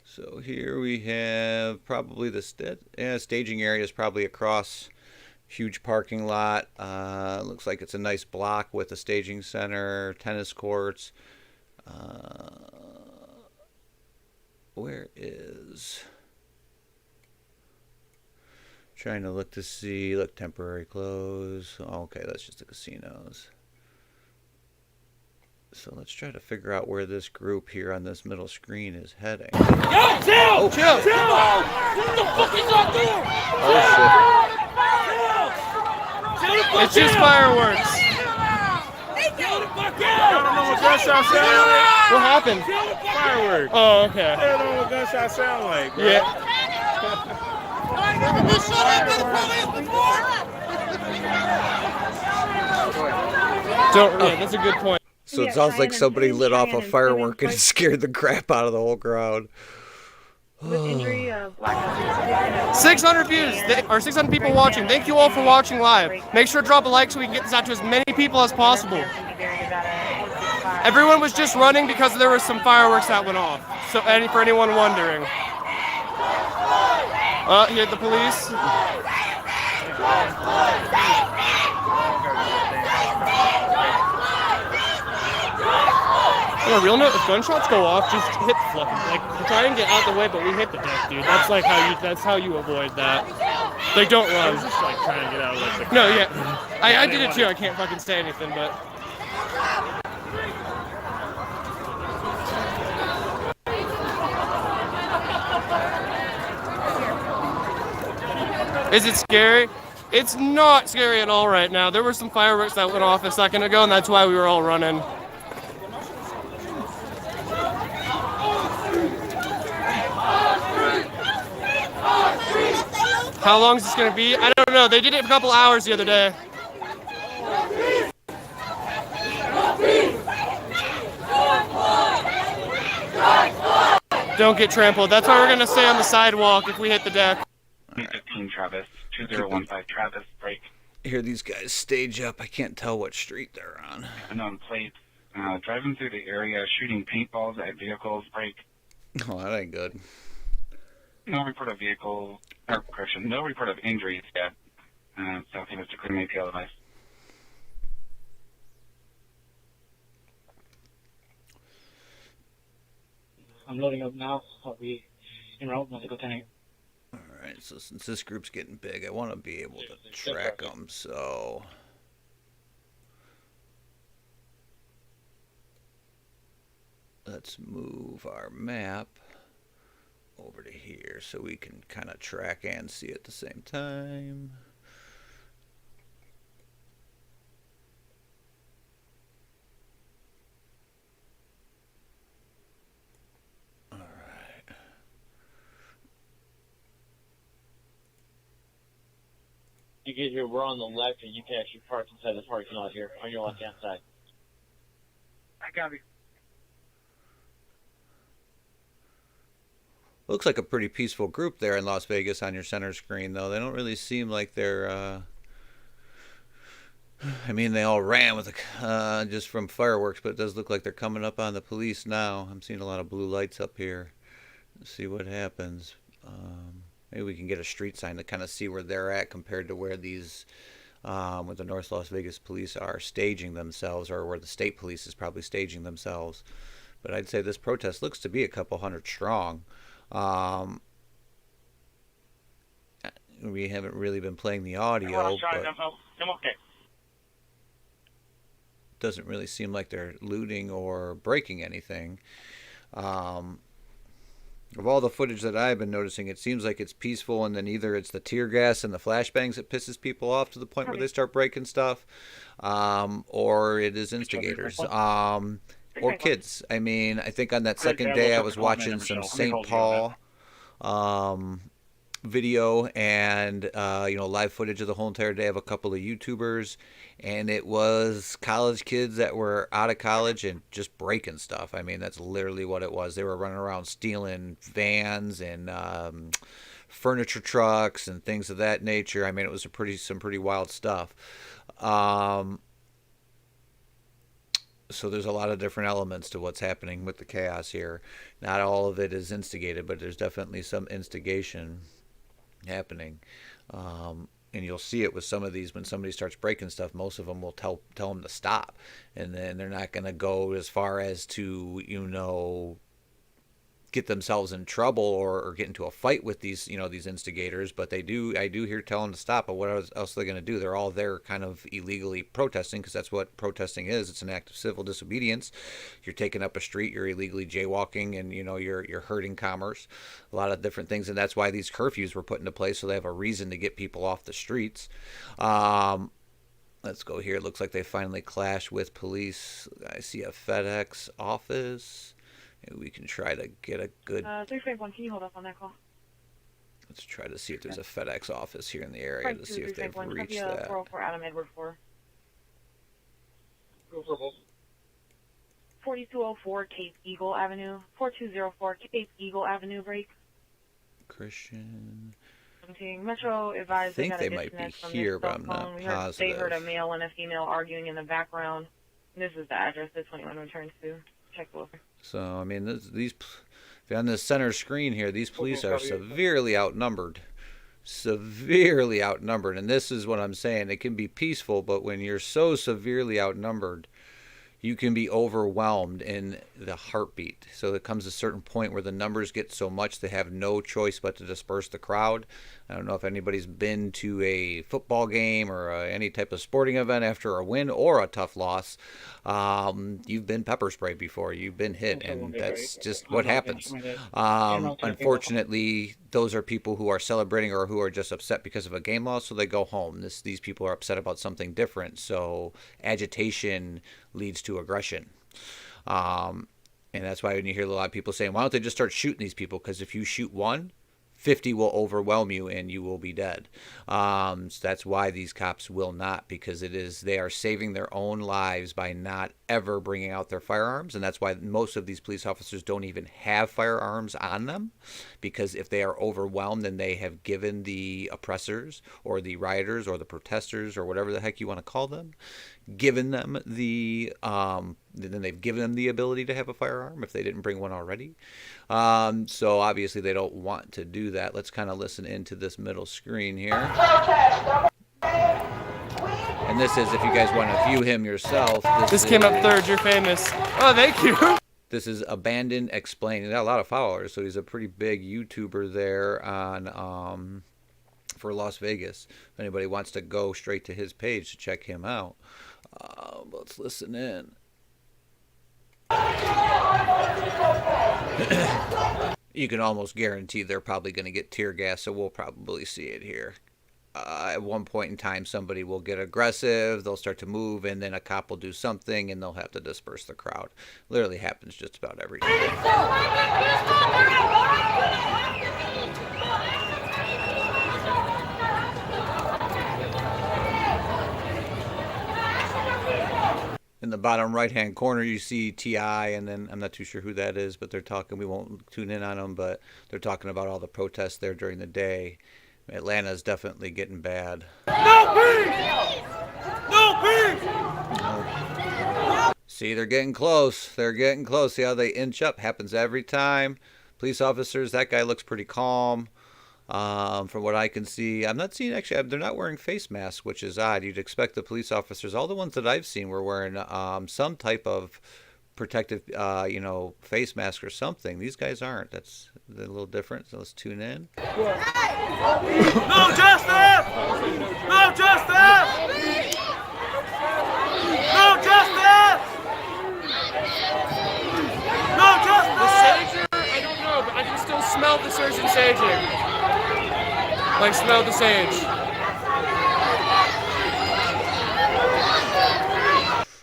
So here we have probably the staging area is probably across huge parking lot. Looks like it's a nice block with a staging center, tennis courts. where is... Trying to look to see, look, temporary close. Okay, that's just the casinos. So let's try to figure out where this group here on this middle screen is heading. Yo, chill! Oh, Chill! Chill! What the fuck is y'all doing? Oh, It's just fireworks. Chill the fuck I don't know what gunshots sound like. What happened? Fireworks. Oh, okay. I don't know what gunshots sound like, bro. Yeah. Yeah, that's a good point. So it sounds like somebody lit off a firework and scared the crap out of the whole crowd. With injury of 600 views, or 600 people watching. Thank you all for watching live. Make sure to drop a like so we can get this out to as many people as possible. Everyone was just running because there was some fireworks that went off. So, for anyone wondering. Here the police. On a real note, if gunshots go off, just hit the fucking, like, try and get out the way, but we hit the deck, dude. That's like that's how you avoid that. Like, don't run. I was just like trying to get out of the No, yeah. I did it too. I can't fucking say anything, but. Is it scary? It's not scary at all right now. There were some fireworks that went off a second ago, and that's why we were all running. How long is this going to be? I don't know. They did it a couple hours the other day. Don't get trampled. That's why we're going to stay on the sidewalk if we hit the deck. 15 Travis, 2015 Travis, break. Hear these guys stage up. I can't tell what street they're on. Unknown plate. Driving through the area, shooting paintballs at vehicles, break. Oh, that ain't good. No report of vehicle, or correction, no report of injuries yet. So I think it's a clear APL device. I'm loading up now. I'll be en route. I'll go 10-8. Alright, so since this group's getting big, I want to be able to track them, so... Let's move our map over to here so we can kind of track and see at the same time. You get here, we're on the left, and you can actually park inside the parking lot here on your left-hand side. I got you. Looks like a pretty peaceful group there in Las Vegas on your center screen, though. They don't really seem like they're, I mean, they all ran with just from fireworks, but it does look like they're coming up on the police now. I'm seeing a lot of blue lights up here. Let's see what happens. Maybe we can get a street sign to kind of see where they're at compared to where these, where the North Las Vegas police are staging themselves, or where the state police is probably staging themselves. But I'd say this protest looks to be a couple hundred strong. We haven't really been playing the audio, but doesn't really seem like they're looting or breaking anything. Of all the footage that I've been noticing, it seems like it's peaceful, and then either it's the tear gas and the flashbangs that pisses people off to the point where they start breaking stuff, or it is instigators, or kids. I mean, I think on that second day I was watching some St. Paul video and live footage of the whole entire day of a couple of YouTubers, and it was college kids that were out of college and just breaking stuff. I mean, that's literally what it was. They were running around stealing vans and furniture trucks and things of that nature. I mean, it was some pretty wild stuff. So there's a lot of different elements to what's happening with the chaos here. Not all of it is instigated, but there's definitely some instigation happening. And you'll see it with some of these when somebody starts breaking stuff. Most of them will tell them to stop, and then they're not going to go as far as to get themselves in trouble or get into a fight with these, these instigators, but I do hear telling to stop. But what else are they going to do? They're all there kind of illegally protesting, because that's what protesting is. It's an act of civil disobedience. You're taking up a street, you're illegally jaywalking, and you're hurting commerce, a lot of different things. And that's why these curfews were put into place, so they have a reason to get people off the streets. Let's go here. It looks like they finally clashed with police. I see a FedEx office. Maybe we can try to get a good... 351, can you hold up on that call? Let's try to see if there's a FedEx office here in the area to see if they've reached that. 404 Adam Edward 4. 4204 Cape Eagle Avenue. 4204 Cape Eagle Avenue break. Christian... Metro advised I think they might be here, but I'm not positive. They heard a male and a female arguing in the background. This is the address that 21 returns to. Check the look. So, I mean, these on the center screen here, these police are severely outnumbered. Severely outnumbered. And this is what I'm saying. It can be peaceful, but when you're so severely outnumbered, you can be overwhelmed in the heartbeat. So it comes to a certain point where the numbers get so much they have no choice but to disperse the crowd. I don't know if anybody's been to a football game or any type of sporting event after a win or a tough loss. You've been pepper sprayed before. You've been hit, and that's just what happens. Unfortunately, those are people who are celebrating or who are just upset because of a game loss, so they go home. These people are upset about something different. So agitation leads to aggression. And that's why when you hear a lot of people saying, why don't they just start shooting these people? Because if you shoot one, 50 will overwhelm you and you will be dead. So that's why these cops will not, because they are saving their own lives by not ever bringing out their firearms. And that's why most of these police officers don't even have firearms on them, because if they are overwhelmed, then they have given the oppressors or the rioters or the protesters or whatever the heck you want to call them, given them then they've given them the ability to have a firearm if they didn't bring one already. So obviously they don't want to do that. Let's kind of listen into this middle screen here. And this is, if you guys want to view him yourself. This came up third. You're famous. Oh, thank you. This is Abandoned Explained. He's got a lot of followers, so he's a pretty big YouTuber there on for Las Vegas. If anybody wants to go straight to his page to check him out. Let's listen in. You can almost guarantee they're probably going to get tear gas, so we'll probably see it here. At one point in time, somebody will get aggressive, they'll start to move, and then a cop will do something, and they'll have to disperse the crowd. Literally happens just about every day. In the bottom right-hand corner, you see T.I., and then I'm not too sure who that is, but they're talking. We won't tune in on them, but they're talking about all the protests there during the day. Atlanta's definitely getting bad. No peace! No peace! See, they're getting close. They're getting close. See how they inch up? Happens every time. Police officers, that guy looks pretty calm. From what I can see, I'm not seeing, actually, they're not wearing face masks, which is odd. You'd expect the police officers, all the ones that I've seen, were wearing some type of protective, face mask or something. These guys aren't. That's a little different, so let's tune in. No justice! No justice! No justice! No justice! The sager, I don't know, but I can still smell the surgeon saging. Like, smell the sage.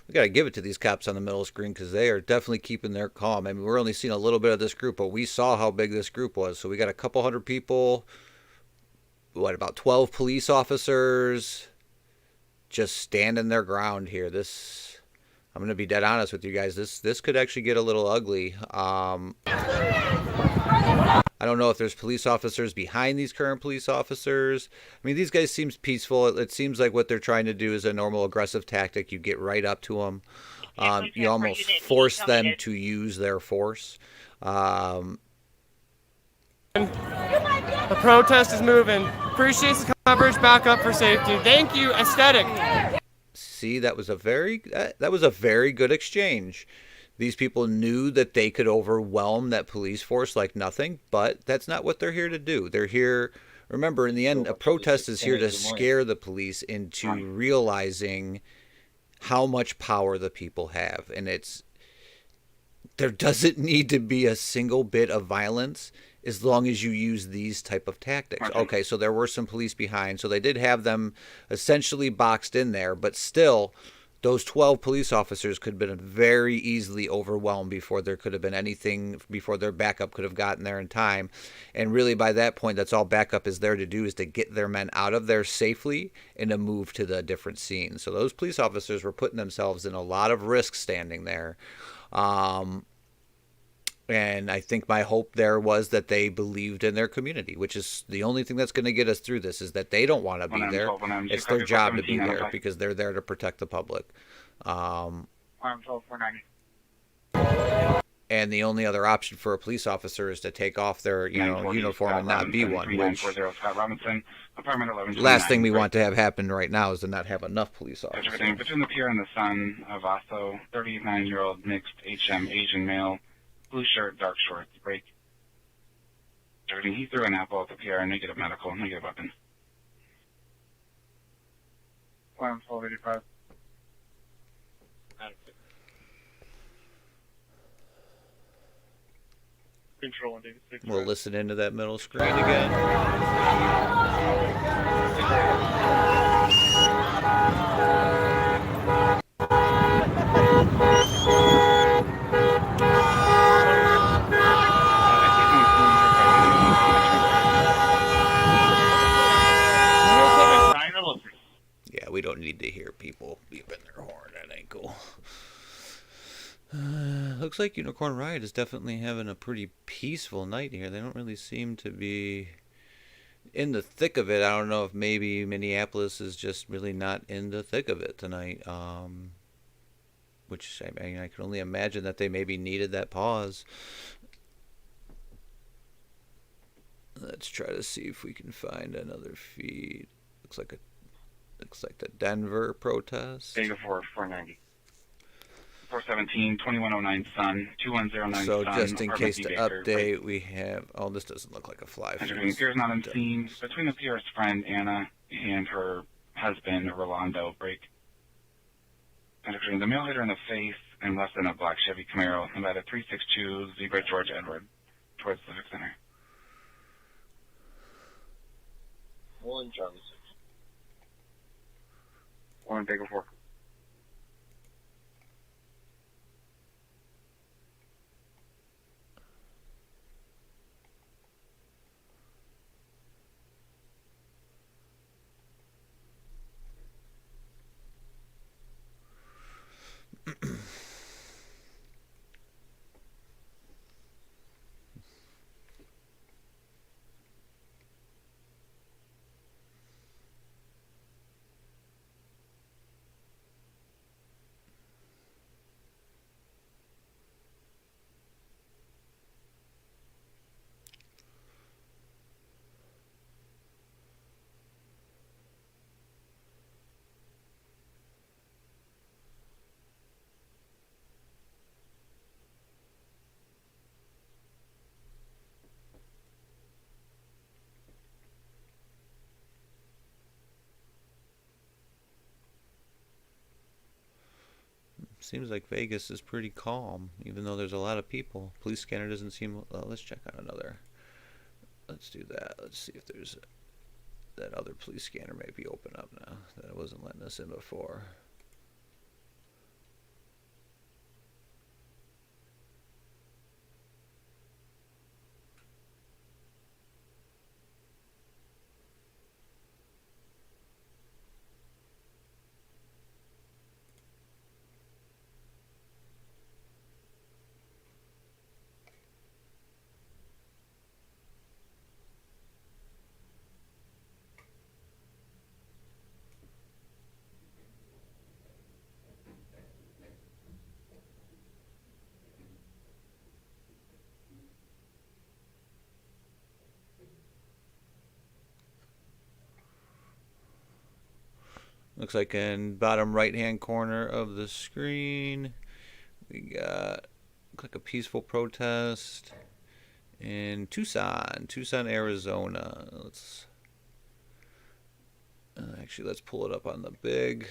We got to give it to these cops on the middle screen, because they are definitely keeping their calm. I mean, we're only seeing a little bit of this group, but we saw how big this group was. So we got a couple hundred people, about 12 police officers just standing their ground here. I'm going to be dead honest with you guys. This could actually get a little ugly. I don't know if there's police officers behind these current police officers. I mean, these guys seem peaceful. It seems like what they're trying to do is a normal aggressive tactic. You get right up to them. You almost force them to use their force. The protest is moving. Appreciates the coverage. Back up for safety. Thank you, aesthetic. See, that was a very good exchange. These people knew that they could overwhelm that police force like nothing, but that's not what they're here to do. They're here, remember, in the end, a protest is here to scare the police into realizing how much power the people have. And there doesn't need to be a single bit of violence as long as you use these type of tactics. Okay, so there were some police behind, so they did have them essentially boxed in there, but still, those 12 police officers could have been very easily overwhelmed before there could have been anything, before their backup could have gotten there in time. And really, by that point, that's all backup is there to do, is to get their men out of there safely and to move to the different scenes. So those police officers were putting themselves in a lot of risk standing there. And I think my hope there was that they believed in their community, which is the only thing that's going to get us through this, is that they don't want to be there. It's their job to be there because they're there to protect the public. And the only other option for a police officer is to take off their, uniform and not be one. Which last thing we want to have happen right now is to not have enough police officers. Between the pier and the sun of Vaso, 39-year-old mixed HM Asian male, blue shirt, dark shorts, break. He threw an apple at the pier, negative medical, negative weapon. 1285. Control and we'll listen into that middle screen again. Yeah, we don't need to hear people beeping their horn. That ain't cool. Looks like Unicorn Riot is definitely having a pretty peaceful night here. They don't really seem to be in the thick of it. I don't know if maybe Minneapolis is just really not in the thick of it tonight. Which, I mean, I can only imagine that they maybe needed that pause. Let's try to see if we can find another feed. Looks like the Denver protest. Data 490. 417, 2109 Sun, 2109 So Sun. just in case to update, we have... Oh, this doesn't look like a fly feed. Pier's not on scene. Between the Pier's friend, Anna, and her husband, Rolando, break. The male hit her in the face and left in a black Chevy Camaro, about a 362 Zebra George Edward, towards the Civic Center. 1 Charlie 6. 1 Bigger 4. Seems like Vegas is pretty calm, even though there's a lot of people. Police scanner doesn't seem... let's check on another. Let's do that. Let's see if there's... that other police scanner may be open up now. That wasn't letting us in before. Looks like in bottom right hand corner of the screen we got Looks like a peaceful protest in Tucson, Arizona. Let's pull it up on the big.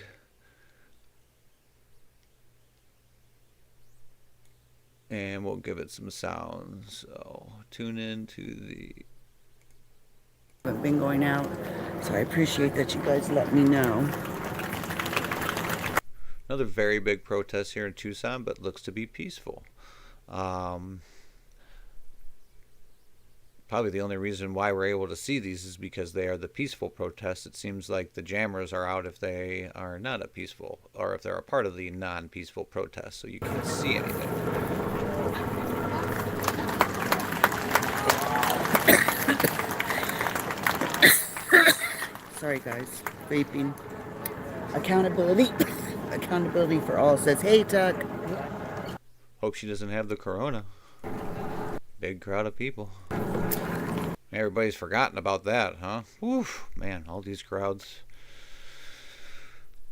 And we'll give it some sound. So tune in to the. I've been going out, so I appreciate that you guys let me know. Another very big protest here in Tucson, but looks to be peaceful. Probably the only reason why we're able to see these is because they are the peaceful protests. It seems like the jammers are out if they are not a peaceful, or if they're a part of the non-peaceful protest, so you can't see anything. Sorry guys, vaping. Accountability. Accountability for all, says, hey Tuck. Hope she doesn't have the corona. Big crowd of people. Everybody's forgotten about that, huh? Oof, man, all these crowds.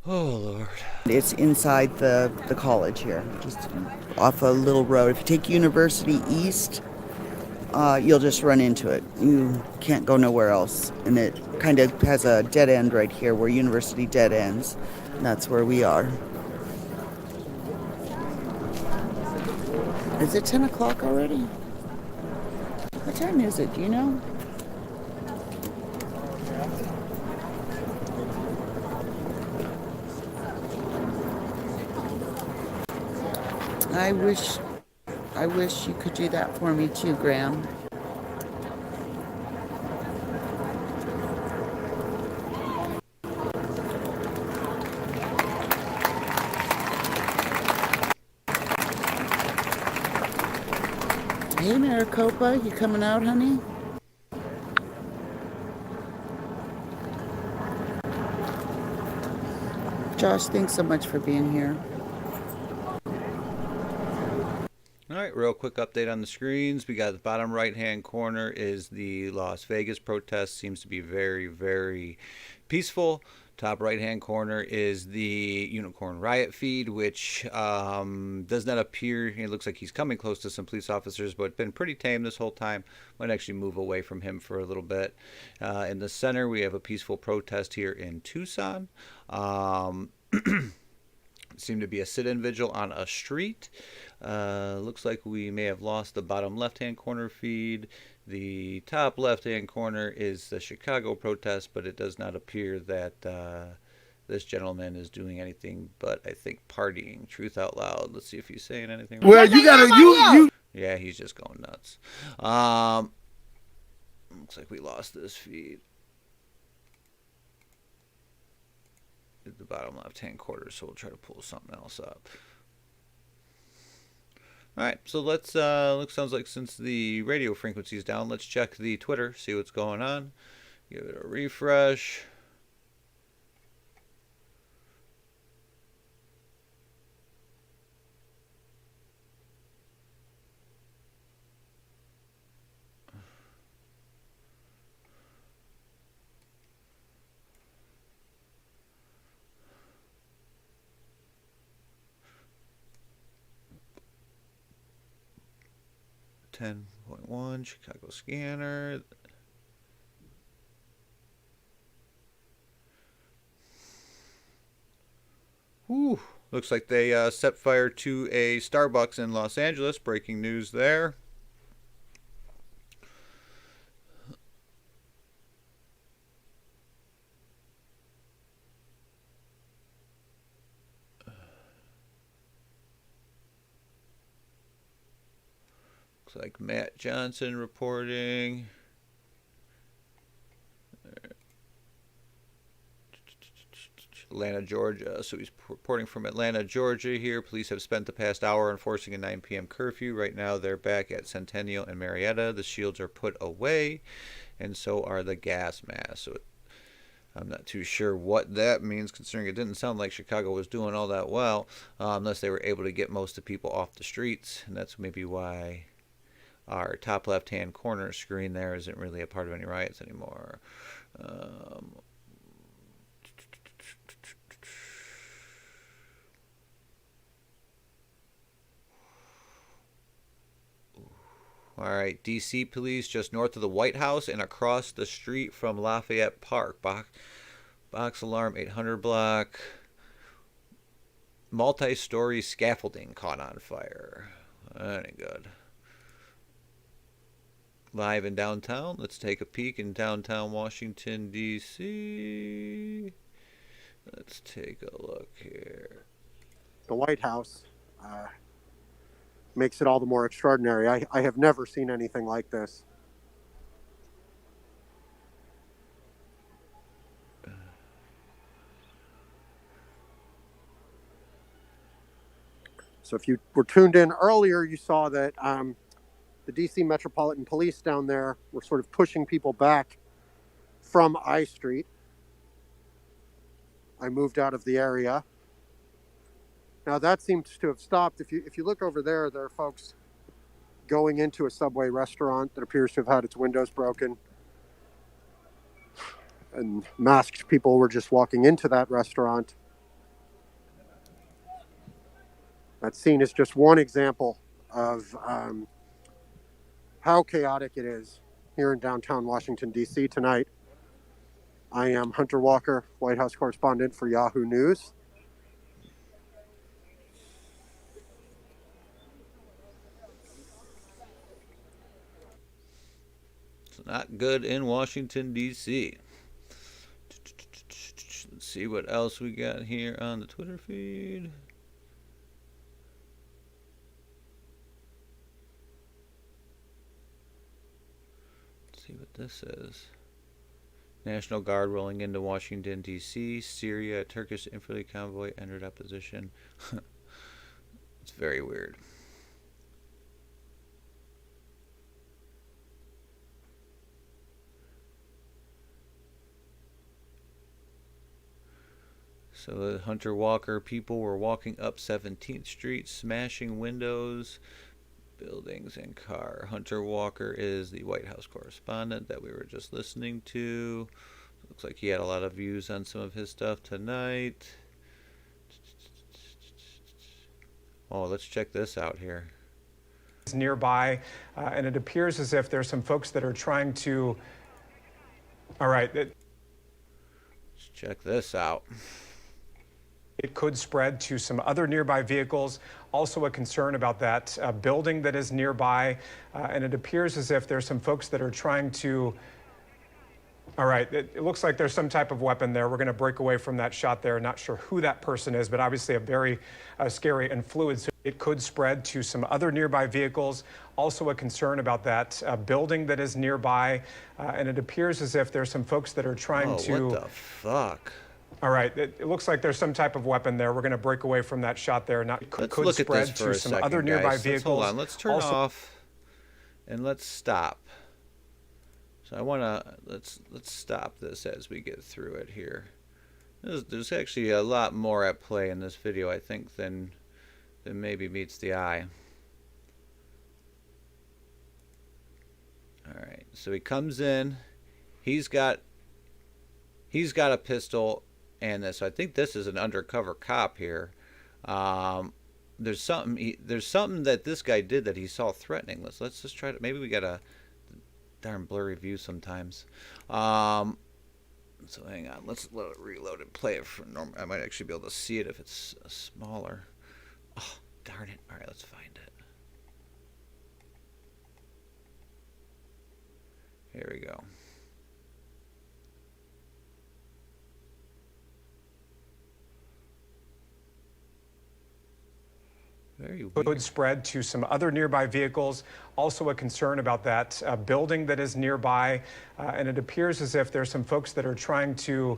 Oh, Lord. It's inside the college here, just off a little road. If you take University East, you'll just run into it. You can't go nowhere else. And it kind of has a dead end right here where University dead ends. And that's where we are. Is it 10 o'clock already? What time is it? Do you know? I wish you could do that for me too, Graham. Hey, Maricopa, you coming out, honey? Josh, thanks so much for being here. All right, real quick update on the screens. We got the bottom right-hand corner is the Las Vegas protest. Seems to be very, very peaceful. Top right-hand corner is the Unicorn Riot feed, which does not appear. It looks like he's coming close to some police officers, but been pretty tame this whole time. Might actually move away from him for a little bit. In the center, we have a peaceful protest here in Tucson. Seemed to be a sit-in vigil on a street. Looks like we may have lost the bottom left-hand corner feed. The top left-hand corner is the Chicago protest, but it does not appear that this gentleman is doing anything but, I think, partying. Truth out loud. Let's see if he's saying anything. Well, you gotta, you. Yeah, he's just going nuts. Looks like we lost this feed. At the bottom left-hand corner, so we'll try to pull something else up. All right, so let's sounds like since the radio frequency is down, let's check the Twitter, see what's going on. Give it a refresh. .1 Chicago scanner. Whew. Looks like they set fire to a Starbucks in Los Angeles. Breaking news there. Looks like Matt Johnson reporting. Atlanta, Georgia. So he's reporting from Atlanta, Georgia here. Police have spent the past hour enforcing a 9 p.m. curfew. Right now they're back at Centennial and Marietta. The shields are put away, and so are the gas masks. So I'm not too sure what that means, considering it didn't sound like Chicago was doing all that well, unless they were able to get most of the people off the streets, and that's maybe why our top left-hand corner screen there isn't really a part of any riots anymore. All right, D.C. police just north of the White House and across the street from Lafayette Park. Box alarm 800 block. Multi-story scaffolding caught on fire. That ain't good. Live in downtown. Let's take a peek in downtown Washington, D.C. Let's take a look here. The White House makes it all the more extraordinary. I have never seen anything like this. So if you were tuned in earlier, you saw that the DC Metropolitan Police down there were sort of pushing people back from I Street. I moved out of the area. Now that seems to have stopped. If you look over there, there are folks going into a Subway restaurant that appears to have had its windows broken. And masked people were just walking into that restaurant. That scene is just one example of how chaotic it is here in downtown Washington, D.C. tonight. I am Hunter Walker, White House correspondent for Yahoo News. It's not good in Washington, D.C. Let's see what else we got here on the Twitter feed. Let's see what this is. National Guard rolling into Washington, D.C. Syria, Turkish infantry convoy entered opposition. It's very weird. So the Hunter Walker people were walking up 17th Street, smashing windows, buildings, and car. Hunter Walker is the White House correspondent that we were just listening to. Looks like he had a lot of views on some of his stuff tonight. Oh, let's check this out here. Nearby, and it appears as if there's some folks that are trying to... All right. Let's check this out. It could spread to some other nearby vehicles. Also a concern about that building that is nearby. And it appears as if there's some folks that are trying to... All right, it looks like there's some type of weapon there. We're going to break away from that shot there. Not sure who that person is, but obviously a very scary and fluid. So it could spread to some other nearby vehicles. Also a concern about that building that is nearby. And it appears as if there's some folks that are trying to... What the fuck? All right, it looks like there's some type of weapon there. We're going to break away from that shot there. Not Let's could look at spread this for to a some second, other nearby guys. vehicles. Hold on, let's turn off and let's stop. So I want to let's stop this as we get through it here. There's actually a lot more at play in this video, I think, than maybe meets the eye. All right, so he comes in. He's got a pistol and this. So I think this is an undercover cop here. There's something that this guy did that he saw threatening. Let's just try to. Maybe we got a darn blurry view sometimes. So hang on. Let's let it reload and play it for normal. I might actually be able to see it if it's smaller. Oh, darn it. All right, let's find it. Here we go. Very weird. Could spread to some other nearby vehicles. Also a concern about that building that is nearby. And it appears as if there's some folks that are trying to...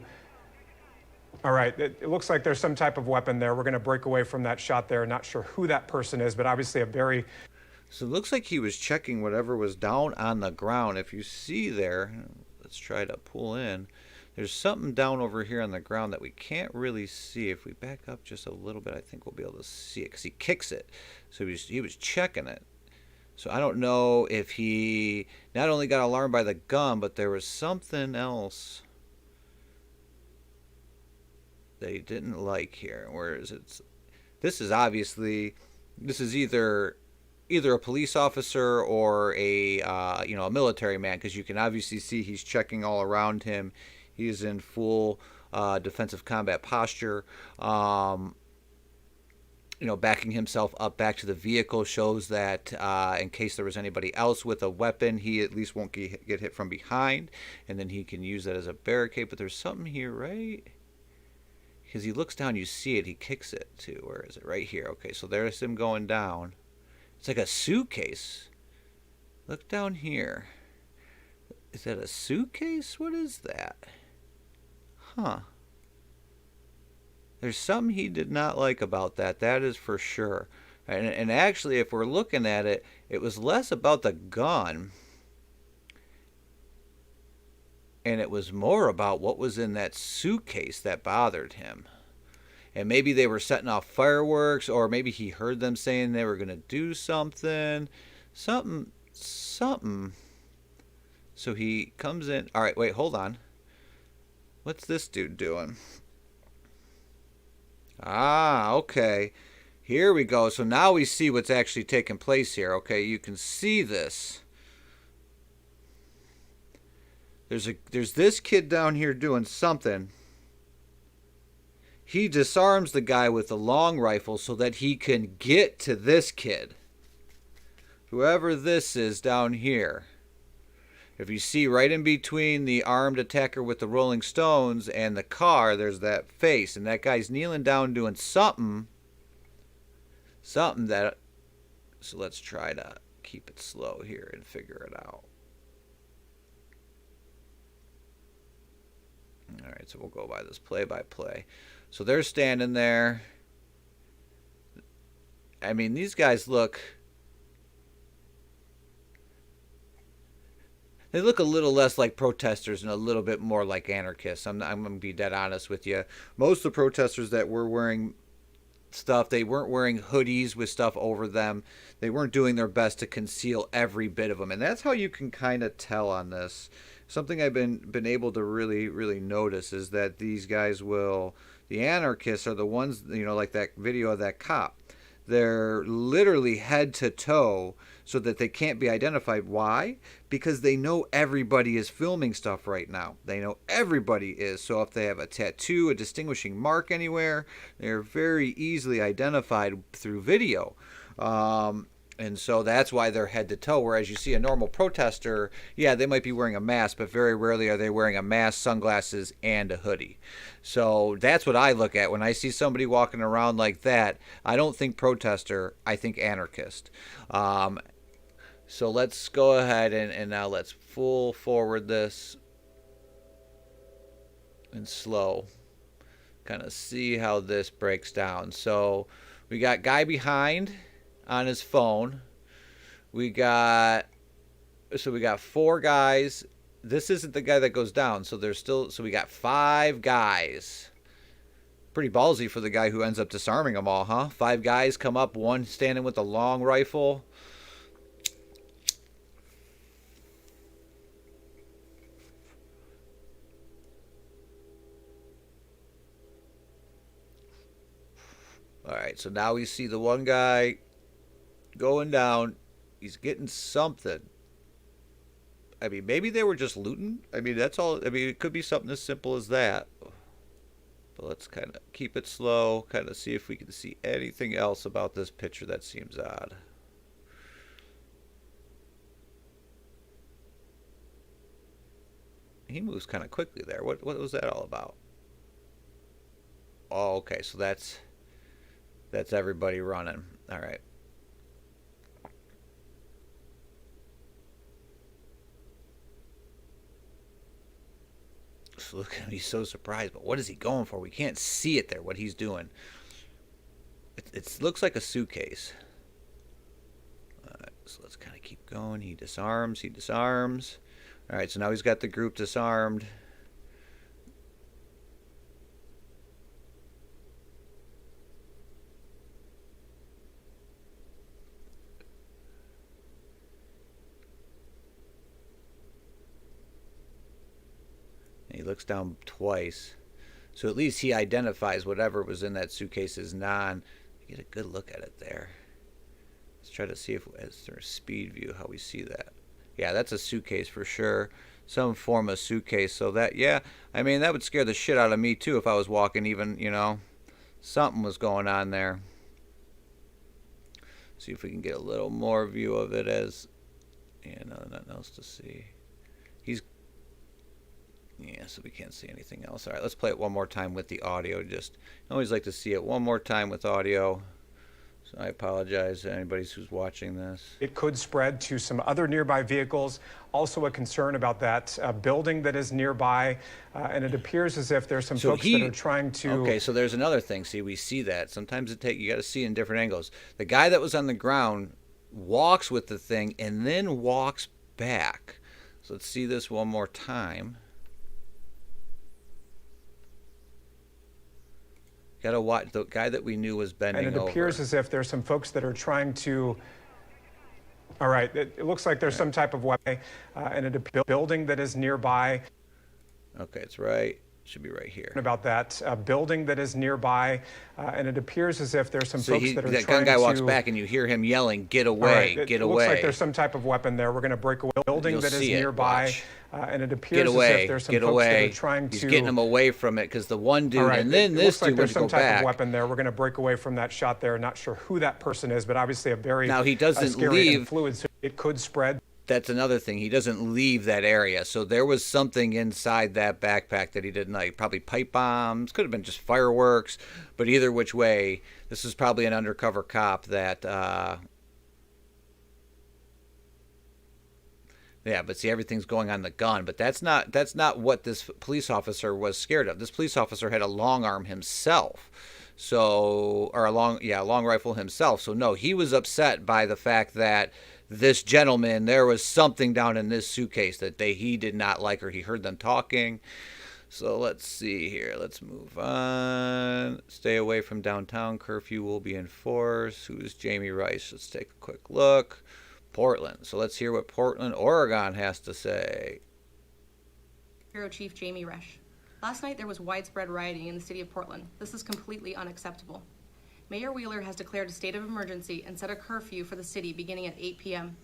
All right, it looks like there's some type of weapon there. We're going to break away from that shot there. Not sure who that person is, but obviously a very... So it looks like he was checking whatever was down on the ground. If you see there, let's try to pull in. There's something down over here on the ground that we can't really see. If we back up just a little bit, I think we'll be able to see it because he kicks it. So he was checking it. So I don't know if he not only got alarmed by the gun, but there was something else that he didn't like here. Whereas this is either either a police officer or a a military man, because you can obviously see he's checking all around him. He's in full defensive combat posture. Backing himself up back to the vehicle shows that in case there was anybody else with a weapon, he at least won't get hit from behind, and then he can use that as a barricade. But there's something here, right? Because he looks down, you see it, he kicks it too. Where is it? Right here. Okay, so there's him going down. It's like a suitcase. Look down here. Is that a suitcase? What is that? Huh. There's something he did not like about that. That is for sure. And actually, if we're looking at it, it was less about the gun. And it was more about what was in that suitcase that bothered him. And maybe they were setting off fireworks, or maybe he heard them saying they were going to do something. Something. So he comes in. All right, wait, hold on. What's this dude doing? Ah, okay. Here we go. So now we see what's actually taking place here. Okay, you can see this. There's this kid down here doing something. He disarms the guy with the long rifle so that he can get to this kid. Whoever this is down here. If you see right in between the armed attacker with the Rolling Stones and the car, there's that face. And that guy's kneeling down doing something. Something that... So let's try to keep it slow here and figure it out. Alright, so we'll go by this play-by-play. So they're standing there. I mean, these guys look... They look a little less like protesters and a little bit more like anarchists. I'm going to be dead honest with you. Most of the protesters that were wearing stuff, they weren't wearing hoodies with stuff over them. They weren't doing their best to conceal every bit of them. And that's how you can kind of tell on this. Something I've been able to really notice is that these guys will... The anarchists are the ones, like that video of that cop. They're literally head to toe so that they can't be identified. Why? Because they know everybody is filming stuff right now. They know everybody is. So if they have a tattoo, a distinguishing mark anywhere, they're very easily identified through video. And so that's why they're head to toe. Whereas you see a normal protester, yeah, they might be wearing a mask, but very rarely are they wearing a mask, sunglasses, and a hoodie. So that's what I look at. When I see somebody walking around like that, I don't think protester, I think anarchist. So let's go ahead and now let's full forward this and slow. Kind of see how this breaks down. So we got guy behind on his phone. We got 4 guys. This isn't the guy that goes down, so we got 5 guys. Pretty ballsy for the guy who ends up disarming them all, huh? 5 guys come up, one standing with a long rifle. Alright, so now we see the one guy going down. He's getting something. I mean, maybe they were just looting. I mean, that's all. I mean, it could be something as simple as that. But let's kind of keep it slow. Kind of see if we can see anything else about this picture that seems odd. He moves kind of quickly there. What was that all about? Oh, okay. So that's everybody running. All right. So look at me, so surprised. But what is he going for? We can't see it there. What he's doing. It looks like a suitcase. So let's kind of keep going. He disarms. He disarms. All right. So now he's got the group disarmed. He looks down twice. So at least he identifies whatever was in that suitcase as non. Get a good look at it there. Let's try to see if as there a speed view how we see that. Yeah, that's a suitcase for sure. Some form of suitcase. So that, yeah, I mean, that would scare the shit out of me too if I was walking even, you know, something was going on there. See if we can get a little more view of it as, yeah, no, nothing else to see. Yeah, so we can't see anything else. All right, let's play it one more time with the audio. Just, I always like to see it one more time with audio. So I apologize to anybody who's watching this. It could spread to some other nearby vehicles. Also a concern about that building that is nearby. And it appears as if there's some folks that are trying to... Okay, so there's another thing. See, we see that. Sometimes you got to see it in different angles. The guy that was on the ground walks with the thing and then walks back. So let's see this one more time. Gotta watch the guy that we knew was bending over. And it appears as if there's some folks that are trying to. All right, it looks like there's some type of weapon, and a building that is nearby. Okay, it's right. Should be right here. About that building that is nearby, and it appears as if there's some folks that are that trying gun guy to. walks back, and you hear him yelling, "Get away! Right, get it away!" Looks like there's some type of weapon there. We're going to break away. Building that is nearby, and it appears get away! as if there's some get folks away! that are trying He's to. getting him away from it because the one dude, Right, and then this dude dude looks like would there's go some type back. of weapon there. We're going to break away from that shot there. Not sure who that person is, but obviously a very now he doesn't scary leave. and fluid. So it could spread. That's another thing. He doesn't leave that area. So there was something inside that backpack that he didn't like. Probably pipe bombs. Could have been just fireworks. But either which way, this is probably an undercover cop that... yeah, but see, everything's going on the gun. But that's not what this police officer was scared of. This police officer had a long arm himself. So, or a long rifle himself. So no, he was upset by the fact that this gentleman, there was something down in this suitcase that he did not like, or he heard them talking. So let's see here. Let's move on. Stay away from downtown. Curfew will be enforced. Who is Jamie Rice? Let's take a quick look. Portland. So let's hear what Portland, Oregon has to say. Bureau Chief Jamie Resch. Last night there was widespread rioting in the city of Portland. This is completely unacceptable. Mayor Wheeler has declared a state of emergency and set a curfew for the city beginning at 8 p.m.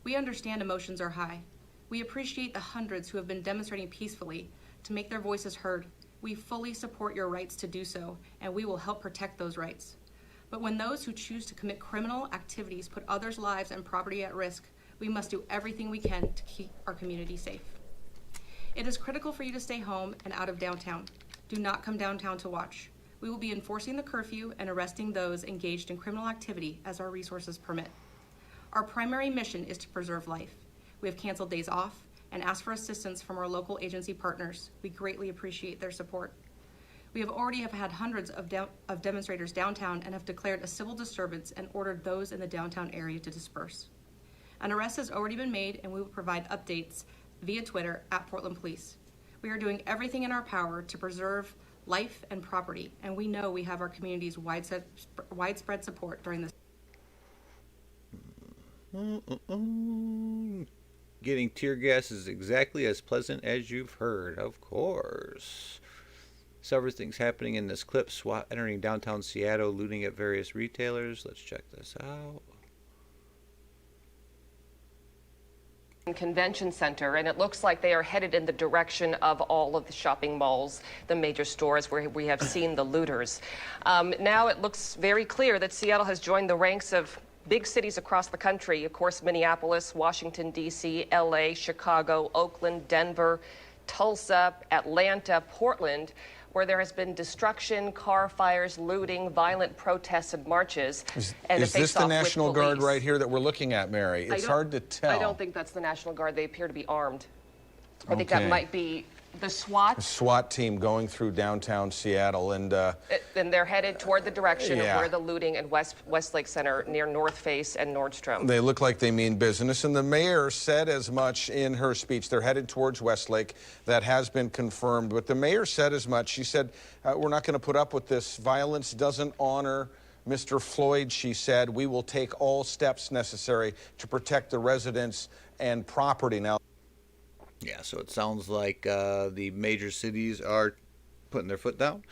We understand emotions are high. We appreciate the hundreds who have been demonstrating peacefully to make their voices heard. We fully support your rights to do so, and we will help protect those rights. But when those who choose to commit criminal activities put others' lives and property at risk, we must do everything we can to keep our community safe. It is critical for you to stay home and out of downtown. Do not come downtown to watch. We will be enforcing the curfew and arresting those engaged in criminal activity as our resources permit. Our primary mission is to preserve life. We have canceled days off and asked for assistance from our local agency partners. We greatly appreciate their support. We already have had hundreds of demonstrators downtown and have declared a civil disturbance and ordered those in the downtown area to disperse. An arrest has already been made, and we will provide updates via Twitter at Portland Police. We are doing everything in our power to preserve life and property, and we know we have our community's widespread support during this. Getting tear gas is exactly as pleasant as you've heard, of course. Several things happening in this clip. SWAT entering downtown Seattle, looting at various retailers. Let's check this out. Convention Center, and it looks like they are headed in the direction of all of the shopping malls, the major stores where we have seen the looters. Now it looks very clear that Seattle has joined the ranks of big cities across the country. Of course, Minneapolis, Washington, D.C., L.A., Chicago, Oakland, Denver, Tulsa, Atlanta, Portland, where there has been destruction, car fires, looting, violent protests and marches. Is this the National Guard right here that we're looking at, Mary? It's hard to tell. I don't think that's the National Guard. They appear to be armed. I think that might be the SWAT. A SWAT team going through downtown Seattle, and they're headed toward the direction of Yeah. where the looting at Westlake Center near North Face and Nordstrom. they look like they mean business. And the mayor said as much in her speech. They're headed towards Westlake. That has been confirmed. But the mayor said as much. She said, we're not going to put up with this. Violence doesn't honor Mr. Floyd, she said. We will take all steps necessary to protect the residents and property. Now, Yeah, so it sounds like the major cities are putting their foot down.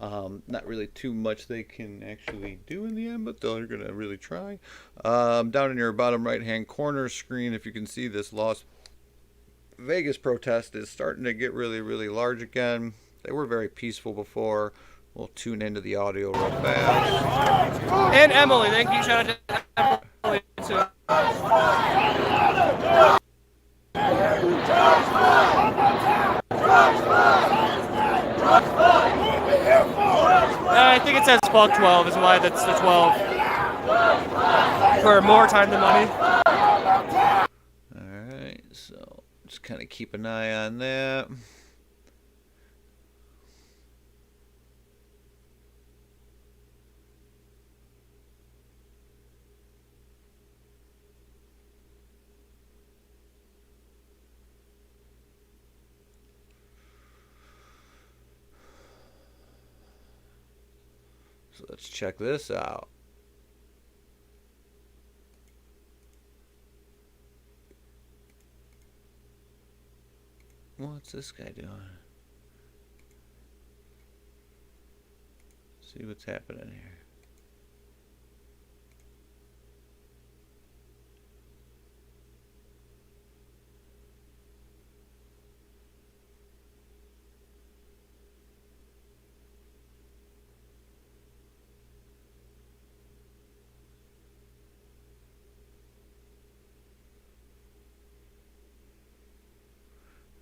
Not really too much they can actually do in the end, but they're going to really try. Down in your bottom right-hand corner screen, if you can see, this Las Vegas protest is starting to get really, really large again. They were very peaceful before. We'll tune into the audio real fast. And Emily, thank you. Shout out to Emily, too. I think it says fuck 12 is why that's the 12. For more time than money. Alright, so just kind of keep an eye on that. So let's check this out. What's this guy doing? See what's happening here.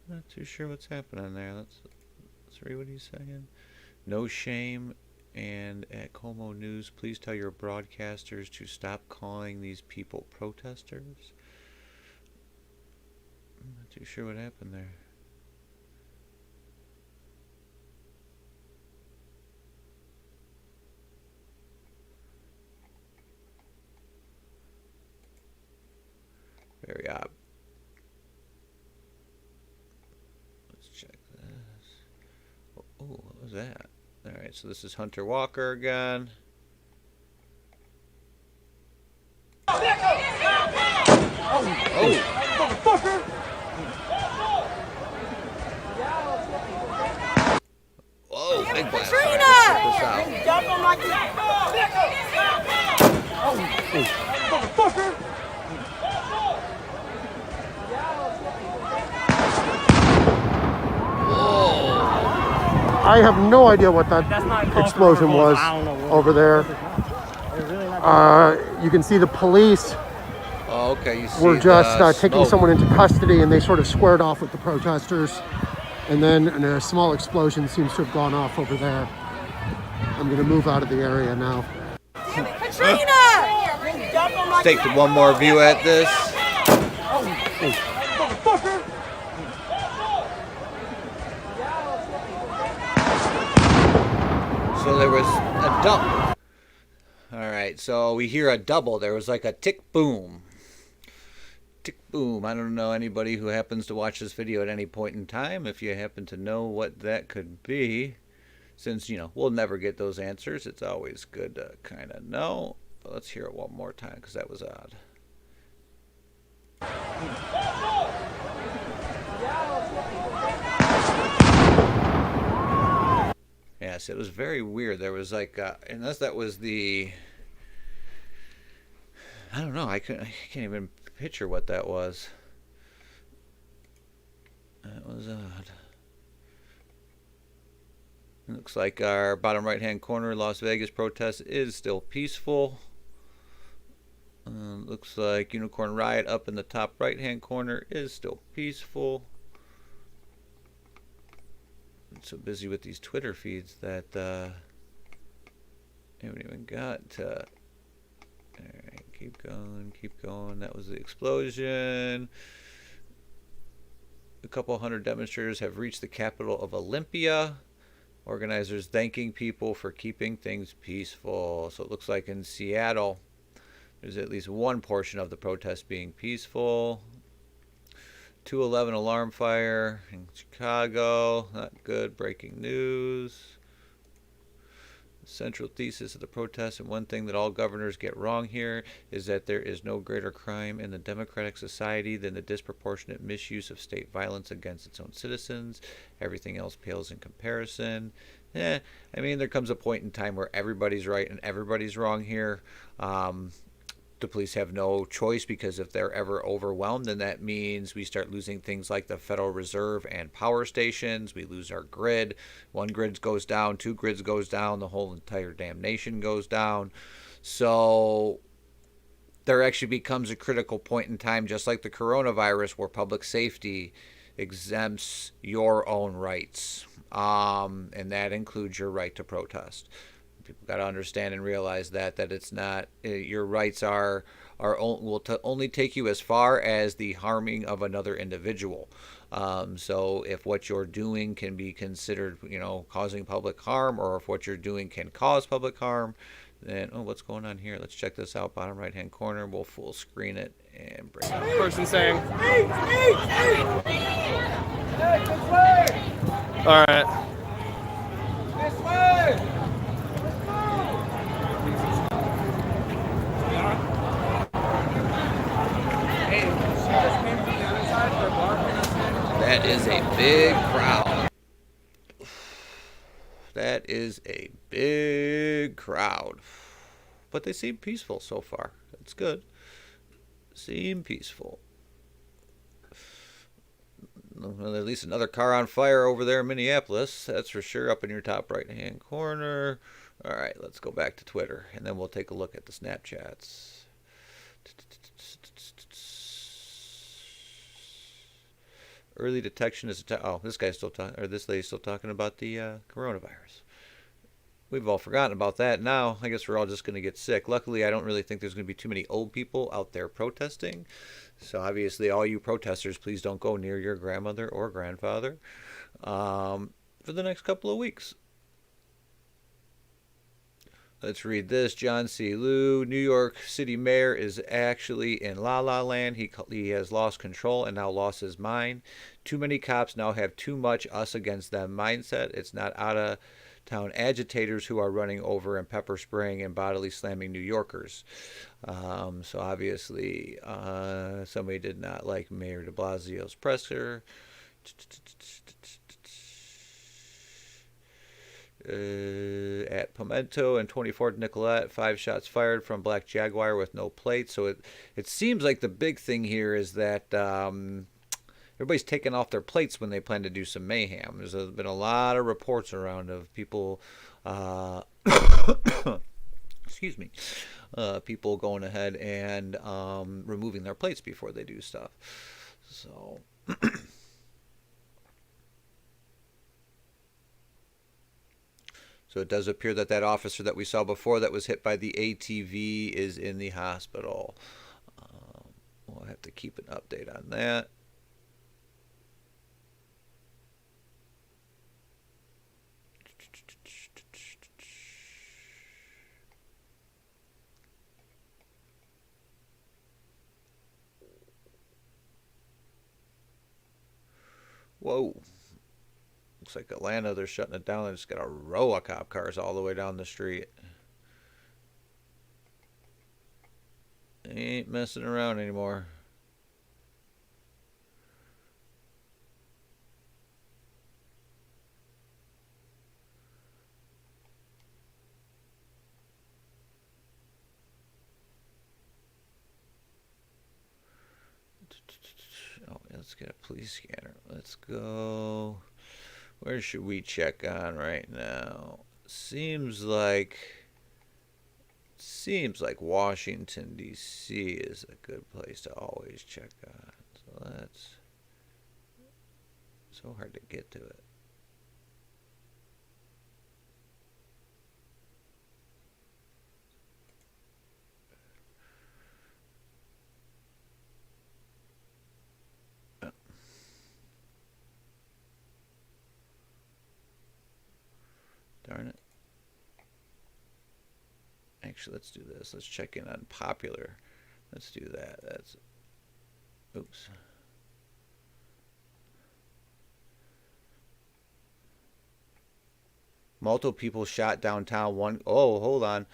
Not too sure what's happening there. Let's read what he's saying. No shame, and at Como News, please tell your broadcasters to stop calling these people protesters. I'm not too sure what happened there. Very odd. Oh, what was that? Alright, so this is Hunter Walker again. Oh! Motherfucker! Whoa, big blast. Katrina! Check this out. Motherfucker! I have no idea what that explosion was over there. You can see the police Oh, okay. You see were just taking smoke. someone into custody, and they sort of squared off with the protesters. And then a small explosion seems to have gone off over there. I'm going to move out of the area now. Katrina! Let's take one more view at this. Motherfucker! So there was a double. Alright, so we hear a double. There was like a tick boom. Tick boom. I don't know anybody who happens to watch this video at any point in time. If you happen to know what that could be, since, you know, we'll never get those answers, it's always good to kind of know. But let's hear it one more time because that was odd. Yes, it was very weird. There was like, unless that was the, I don't know. I can't even picture what that was. That was odd. It looks like our bottom right-hand corner, Las Vegas protest is still peaceful. Looks like Unicorn Riot up in the top right-hand corner is still peaceful. I'm so busy with these Twitter feeds that I haven't even got to. Alright, keep going, keep going. That was the explosion. A couple hundred demonstrators have reached the capital of Olympia. Organizers thanking people for keeping things peaceful. So it looks like in Seattle, there's at least one portion of the protest being peaceful. 211 alarm fire in Chicago. Not good. Breaking news. central thesis of the protests, and one thing that all governors get wrong here is that there is no greater crime in the democratic society than the disproportionate misuse of state violence against its own citizens. Everything else pales in comparison. I mean, there comes a point in time where everybody's right and everybody's wrong here. The police have no choice, because if they're ever overwhelmed, then that means we start losing things like the Federal Reserve and power stations. We lose our grid. One grid goes down, two grids goes down, the whole entire damn nation goes down. So there actually becomes a critical point in time, just like the coronavirus, where public safety exempts your own rights. And that includes your right to protest. People got to understand and realize that it's not, your rights will only take you as far as the harming of another individual. So if what you're doing can be considered, causing public harm, or if what you're doing can cause public harm, then what's going on here? Let's check this out. Bottom right hand corner. We'll full screen it and bring it up. Person saying, all right. This way! That is a big crowd. That is a big crowd. But they seem peaceful so far. That's good. Seem peaceful. Well, at least another car on fire over there in Minneapolis. That's for sure, up in your top right-hand corner. All right, let's go back to Twitter, and then we'll take a look at the Snapchats. Early detection is this guy's still talking, or this lady's still talking about the coronavirus. We've all forgotten about that now. I guess we're all just going to get sick. Luckily, I don't really think there's going to be too many old people out there protesting. So obviously, all you protesters, please don't go near your grandmother or grandfather for the next couple of weeks. Let's read this. John C. Liu, New York City mayor, is actually in La La Land. He has lost control and now lost his mind. Too many cops now have too much us against them mindset. It's not out-of-town agitators who are running over and pepper spraying and bodily slamming New Yorkers. So obviously, somebody did not like Mayor de Blasio's presser. At Pimento and 24th Nicolette, 5 shots fired from Black Jaguar with no plates. So it seems like the big thing here is that everybody's taking off their plates when they plan to do some mayhem. There's been a lot of reports around of people, excuse me, people going ahead and removing their plates before they do stuff. So. So it does appear that that officer that we saw before that was hit by the ATV is in the hospital. We'll have to keep an update on that. Whoa. Looks like Atlanta, they're shutting it down. They just got a row of cop cars all the way down the street. They ain't messing around anymore. Oh, let's get a police scanner. Let's go. Where should we check on right now? Seems like Washington, D.C. is a good place to always check on. So that's so hard to get to it. Darn it. Actually, let's do this. Let's check in on popular. Let's do that. That's, oops. Multiple people shot downtown. Oh, hold on.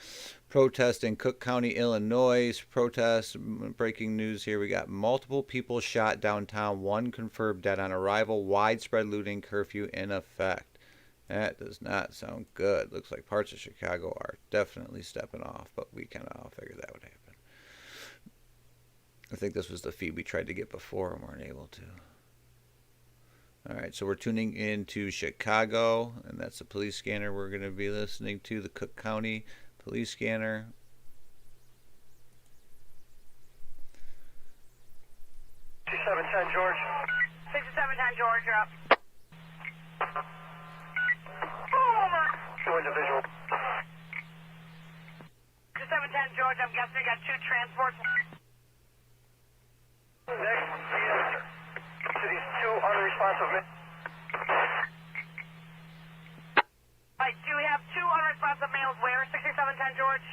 Protest in Cook County, Illinois. Protest. Breaking news here. We got multiple people shot downtown. 1 confirmed dead on arrival. Widespread looting. Curfew in effect. That does not sound good. Looks like parts of Chicago are definitely stepping off, but we kind of all figured that would happen. I think this was the feed we tried to get before and weren't able to. All right, so we're tuning into Chicago, and that's the police scanner we're going to be listening to, the Cook County police scanner. George. 6710 George, you're up. Going to visual. 6710 George, I'm guessing you got 2 transports. Next, to these 2 unresponsive men. I do have 2 unresponsive males. Where? 6710 George.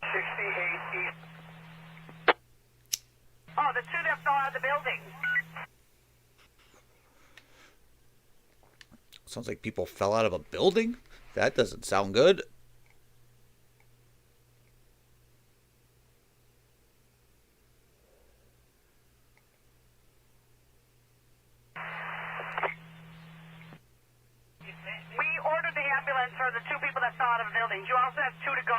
68 East. Oh, the 2 that fell out of the building. Sounds like people fell out of a building? That doesn't sound good. We ordered the ambulance for the 2 people that fell out of the building. You also have 2 to go.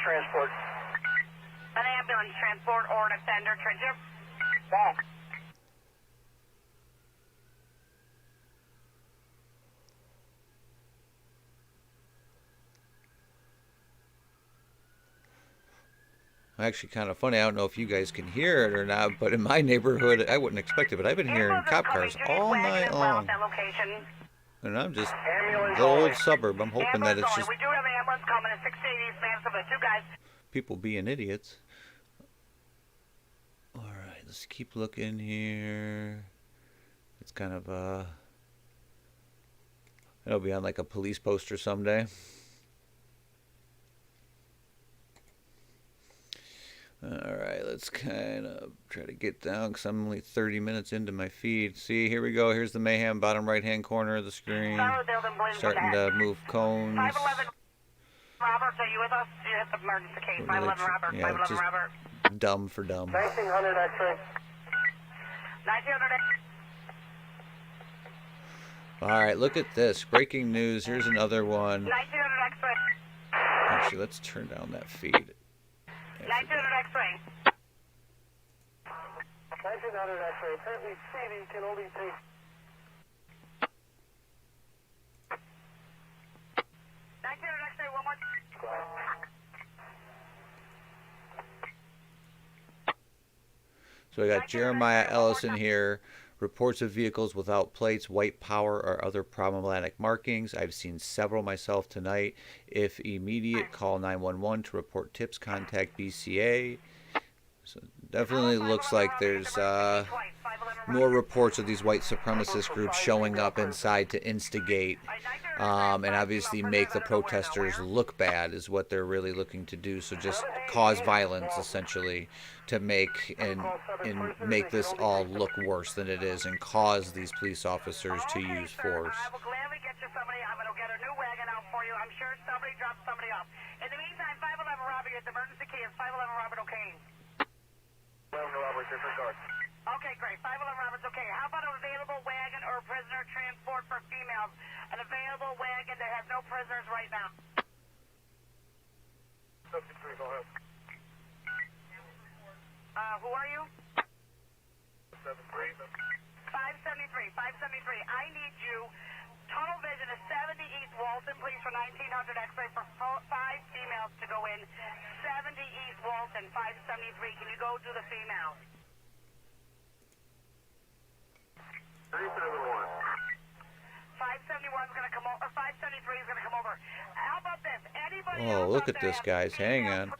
Transport. An ambulance transport or an offender trigger. Back. Actually, kind of funny. I don't know if you guys can hear it or not, but in my neighborhood, I wouldn't expect it, but I've been hearing cop cars all night long. And I'm just the old suburb. I'm hoping that it's just We do have an ambulance coming at 68 East Madison, but 2 guys. people being idiots. All right, let's keep looking here. It's kind of it'll be on like a police poster someday. All right, let's kind of try to get down because I'm only 30 minutes into my feed. See, here we go. Here's the mayhem, bottom right-hand corner of the screen. Starting to move cones. 511 Robert, are you with us? You hit the emergency case. 511 Robert. Yeah, 511 just Robert. dumb for dumb. 1900 X-ray. 1900 All right, look at this. Breaking news. Here's another one. 1900 X-ray. Actually, let's turn down that feed. 1900 X-ray. 1900 X-ray. Apparently, CD can only take. So I got Jeremiah Ellison here. Reports of vehicles without plates, white power, or other problematic markings. I've seen several myself tonight. If immediate, call 911 to report tips. Contact BCA. So definitely looks like there's more reports of these white supremacist groups showing up inside to instigate and obviously make the protesters look bad is what they're really looking to do. So just cause violence essentially to make and make this all look worse than it is and cause these police officers to use force. I will gladly get you somebody. I'm going to get a new wagon out for you. I'm sure somebody dropped somebody off. In the meantime, 511 Robert, the emergency key is 511 Robert, okay? 511 Robert, disregard. Okay, great. 511 Robert's okay. How about an available wagon or prisoner transport for females? An available wagon that has no prisoners right now. 53, go ahead. Who are you? 73. 573. 573. I need you. Tunnel vision is 70 East Walton, please, for 1900 X-ray for 5 females to go in. 70 East Walton, 573. Can you go do the females? 371. 571 is going to come over. 573 is going to come over. How about this? Anybody Oh, look at this, guys. Hang on.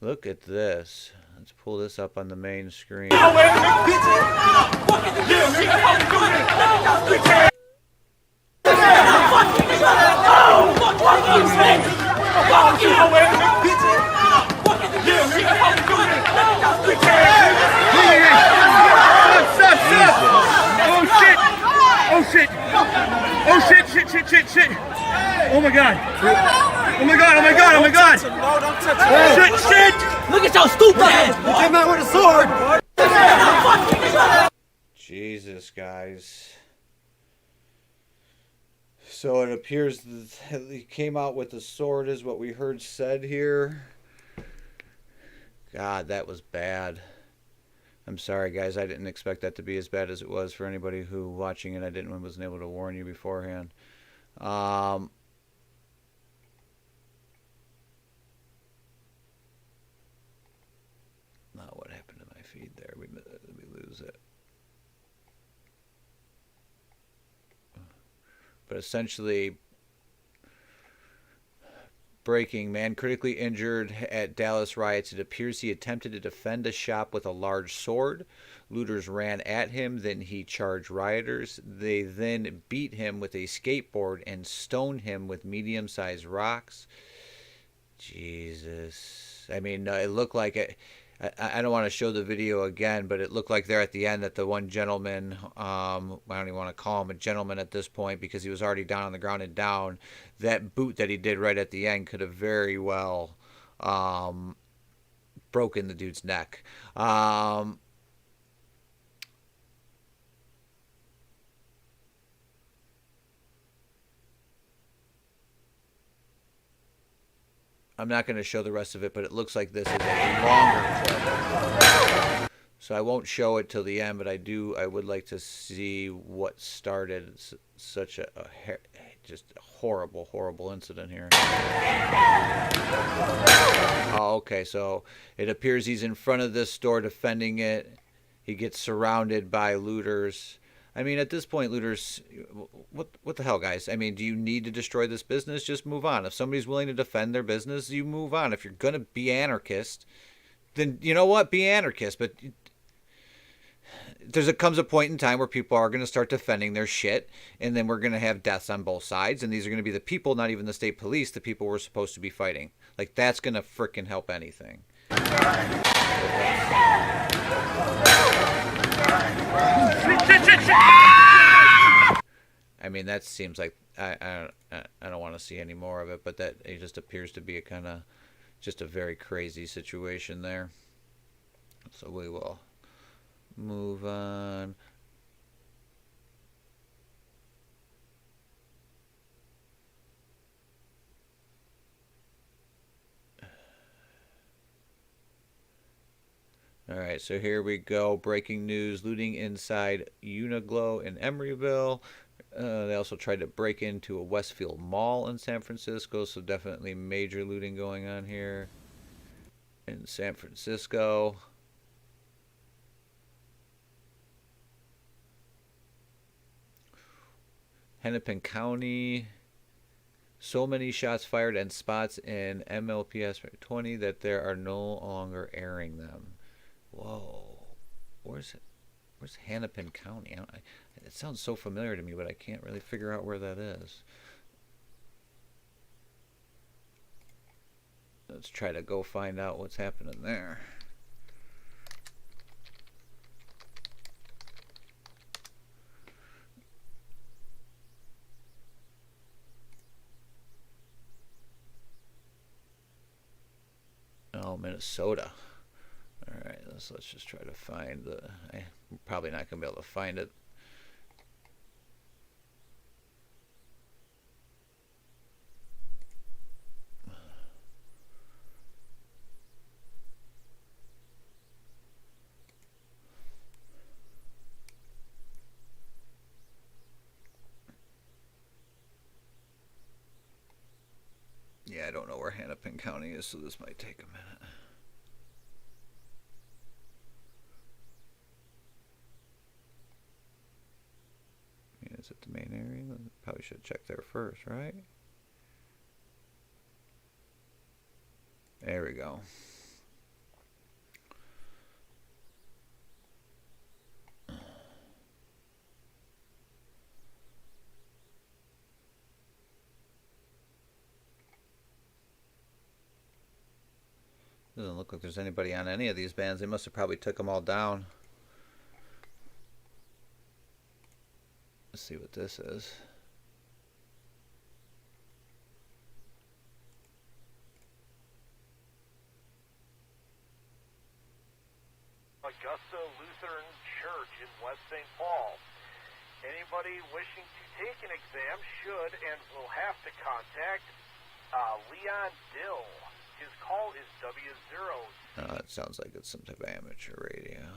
Look at this. Let's pull this up on the main screen. Oh, Oh my god! Oh my god! Oh my god! Oh my god! No, don't touch him! Shit! Shit! Look at your stupid ass! You came out with a sword! Jesus, guys. So it appears that he came out with a sword, is what we heard said here. God, that was bad. I'm sorry, guys. I didn't expect that to be as bad as it was for anybody who watching it. I wasn't able to warn you beforehand. Now, what happened to my feed there? We lose it. But essentially, breaking: man critically injured at Dallas riots. It appears he attempted to defend a shop with a large sword. Looters ran at him, then he charged rioters. They then beat him with a skateboard and stoned him with medium-sized rocks. Jesus. I mean, it looked like it. I don't want to show the video again, but it looked like there at the end that the one gentleman, I don't even want to call him a gentleman at this point because he was already down on the ground and down. That boot that he did right at the end could have very well broken the dude's neck. I'm not going to show the rest of it, but it looks like this is a longer clip. So I won't show it till the end, but I would like to see what started such a just a horrible, horrible incident here. Oh, okay, so it appears he's in front of this store defending it. He gets surrounded by looters. I mean, at this point, looters, what the hell, guys? I mean, do you need to destroy this business? Just move on. If somebody's willing to defend their business, you move on. If you're going to be anarchist, then you know what? Be anarchist. But comes a point in time where people are going to start defending their shit, and then we're going to have deaths on both sides, and these are going to be the people, not even the state police, the people we're supposed to be fighting. Like, that's going to frickin' help anything. I mean, that seems like I don't want to see any more of it, but that it just appears to be a kind of just a very crazy situation there. So we will move on. All right, so here we go. Breaking news: looting inside Uniglow in Emeryville. They also tried to break into a Westfield Mall in San Francisco, so definitely major looting going on here in San Francisco. Hennepin County. So many shots fired and spots in MLPS 20 that there are no longer airing them. Whoa, where's Hennepin County? It sounds so familiar to me, but I can't really figure out where that is. Let's try to go find out what's happening there. Oh, Minnesota. All right, let's just try to find I'm probably not going to be able to find it. Yeah, I don't know where Hennepin County is, so this might take a minute. Is it the main area? Probably should check there first, right? There we go. Doesn't look like there's anybody on any of these bands. They must have probably took them all down. Let's see what this is. Lutheran Church in West St. Paul. Anybody wishing to take an exam should and will have to contact Leon Dill. His call is W0. It sounds like it's some type of amateur radio.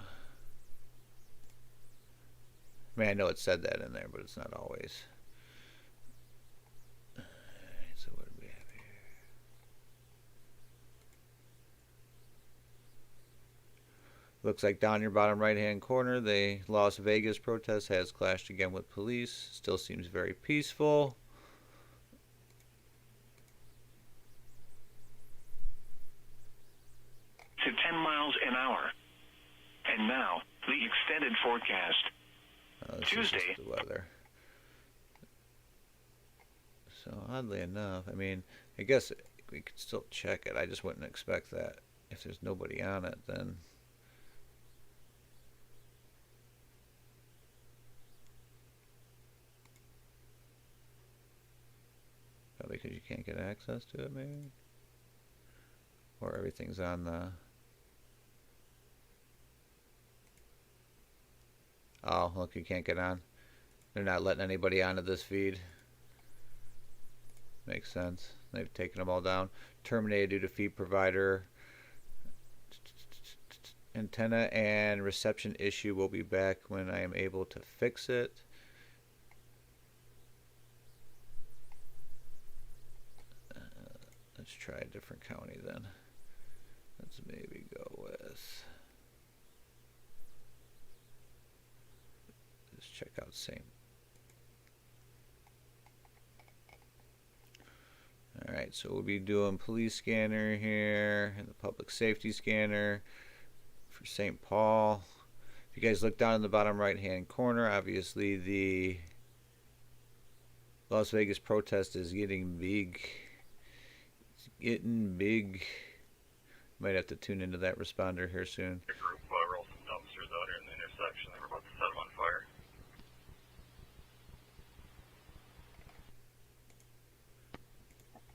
I mean, I know it said that in there, but it's not always. Alright, so what do we have here? Looks like down your bottom right-hand corner, the Las Vegas protest has clashed again with police. Still seems very peaceful. To 10 miles an hour. And now, the extended forecast. Tuesday. The weather. So oddly enough, I mean, I guess we could still check it. I just wouldn't expect that. If there's nobody on it, then probably because you can't get access to it, maybe, or everything's on the. Oh, look, you can't get on. They're not letting anybody onto this feed. Makes sense. They've taken them all down. Terminated due to feed provider. Antenna and reception issue. Will be back when I am able to fix it. Let's try a different county then. Let's maybe go with. Check out same. Alright, so we'll be doing police scanner here and the public safety scanner for St. Paul. If you guys look down in the bottom right hand corner, obviously the Las Vegas protest is getting big. It's getting big. Might have to tune into that responder here soon. The group rolled some dumpsters out here in the intersection. They were about to set them on fire.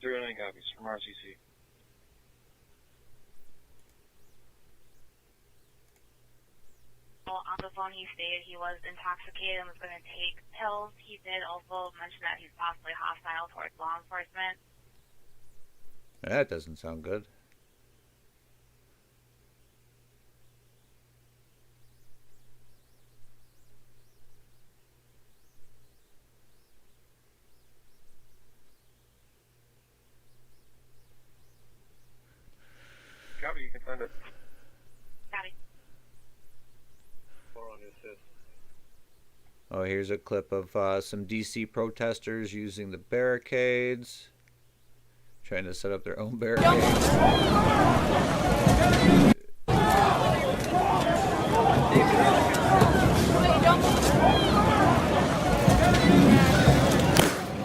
Zero 9 copies from RCC. Well, on the phone, he stated he was intoxicated and was going to take pills. He did also mention that he's possibly hostile towards law enforcement. That doesn't sound good. Copy, you can send it. Copy. Oh, here's a clip of some DC protesters using the barricades, trying to set up their own barricades.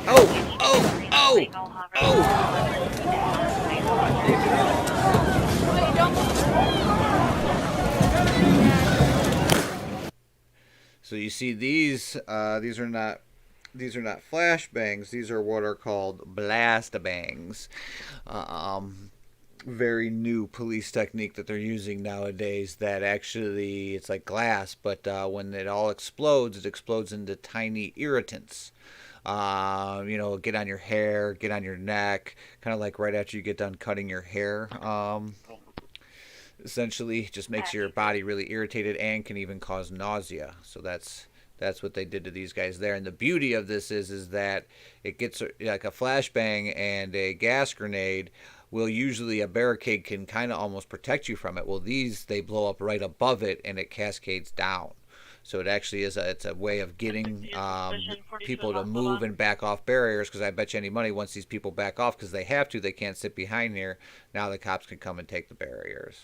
Oh, oh, oh, oh! So you see these are not flash bangs. These are what are called blast bangs. Very new police technique that they're using nowadays. That actually it's like glass, but when it all explodes, it explodes into tiny irritants. You know, get on your hair, get on your neck, kind of like right after you get done cutting your hair. Essentially just makes your body really irritated and can even cause nausea. So that's what they did to these guys there. And the beauty of this is that it gets like a flashbang and a gas grenade will usually, a barricade can kind of almost protect you from it. Well, these, they blow up right above it and it cascades down. So it actually is it's a way of getting people to move and back off barriers, because I bet you any money once these people back off, because they have to, they can't sit behind here, now the cops can come and take the barriers.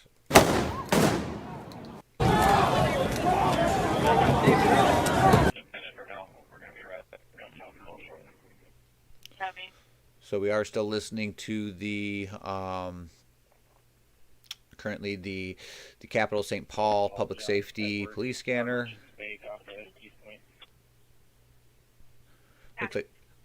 So we are still listening to the currently the Capital St. Paul Public Safety Police Scanner.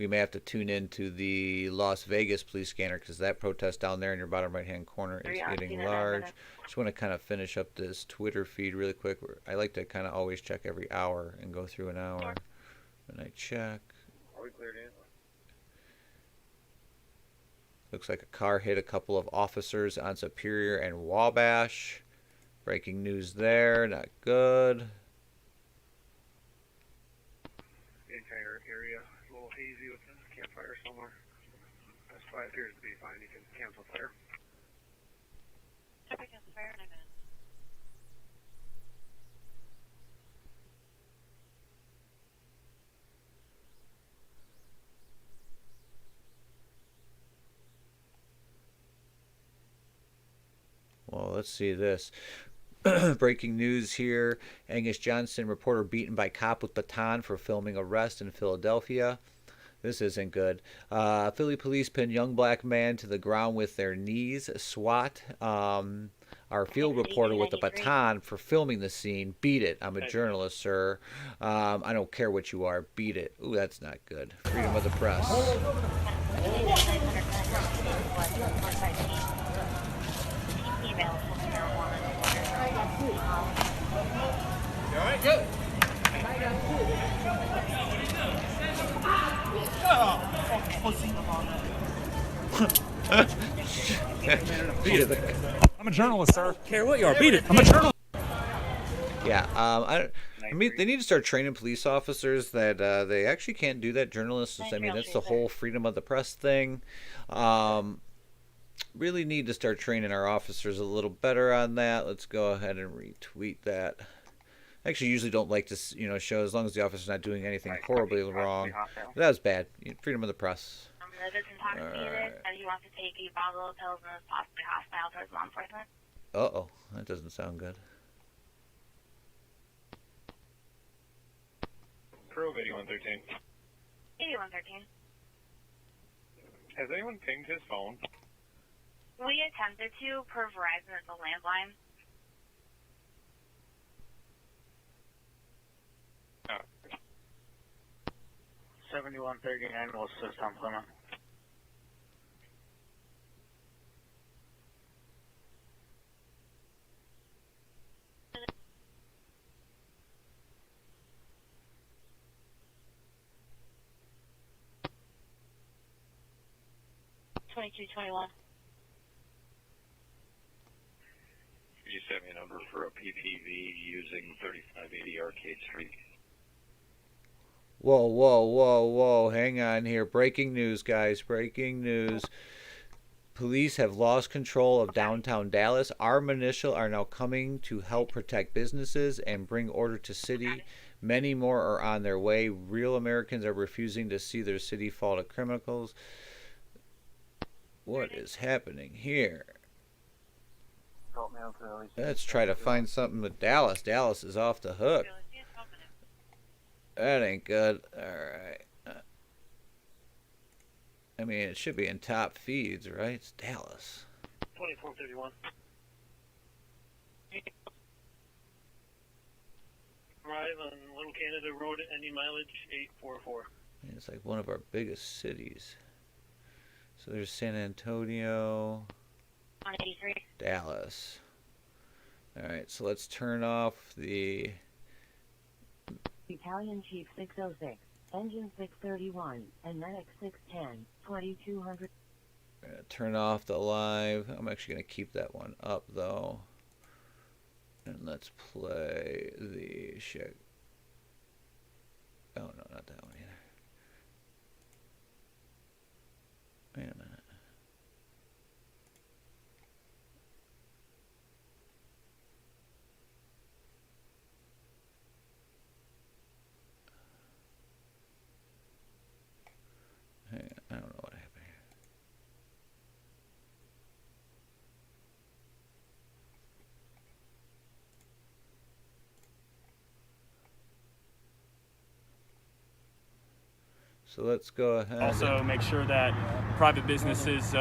we may have to tune into the Las Vegas police scanner because that protest down there in your bottom right-hand corner is getting large. Just want to kind of finish up this Twitter feed really quick. I like to kind of always check every hour and go through an hour. And I check. Are we cleared in? Looks like a car hit a couple of officers on Superior and Wabash. Breaking news there, not good. The entire area is a little hazy with a campfire somewhere. That's why it appears to be fine. You can cancel fire. Cancel fire in a minute. Well, let's see this. Breaking news here. Angus Johnson, reporter beaten by cop with baton for filming arrest in Philadelphia. This isn't good. Philly police pin young black man to the ground with their knees. SWAT. Our field reporter with a baton for filming the scene. Beat it. I'm a journalist, sir. I don't care what you are. Beat it. Ooh, that's not good. Freedom of the press. I'm a journalist, sir. Care what you are. Beat it. I'm a journalist. Yeah, I mean, they need to start training police officers that they actually can't do that. Journalists, I mean, that's the whole freedom of the press thing. Really need to start training our officers a little better on that. Let's go ahead and retweet that. I actually usually don't like to, show as long as the officer's not doing anything horribly wrong. That was bad. Freedom of the press. Liv is intoxicated and he wants to take a bottle of pills and is possibly hostile towards law enforcement. Uh-oh, that doesn't sound good. Prove 8113. 8113. Has anyone pinged his phone? We attempted to, per Verizon, it's a landline. Oh. 7139 will assist on Plymouth. $22.21. Could you send me a number for a PPV using 3580 Arcade Street? Whoa, whoa, whoa, whoa. Hang on here. Breaking news, guys. Breaking news. Police have lost control of downtown Dallas. Our militia are now coming to help protect businesses and bring order to city. Many more are on their way. Real Americans are refusing to see their city fall to criminals. What is happening here? Let's try to find something with Dallas. Dallas is off the hook. That ain't good. Alright. I mean, it should be in top feeds, right? It's Dallas. 2431. Arrive on Little Canada Road, any mileage 844. It's like one of our biggest cities. So there's San Antonio, 183. Dallas. Alright, so let's turn off the... Battalion Chief 606, Engine 631, and Medic 610, 2200. Turn off the live. I'm actually going to keep that one up, though. And let's play the shit. Oh, no, not that one either. Wait a minute. Hang on, I don't know what happened here. So let's go ahead. Also, make sure that private businesses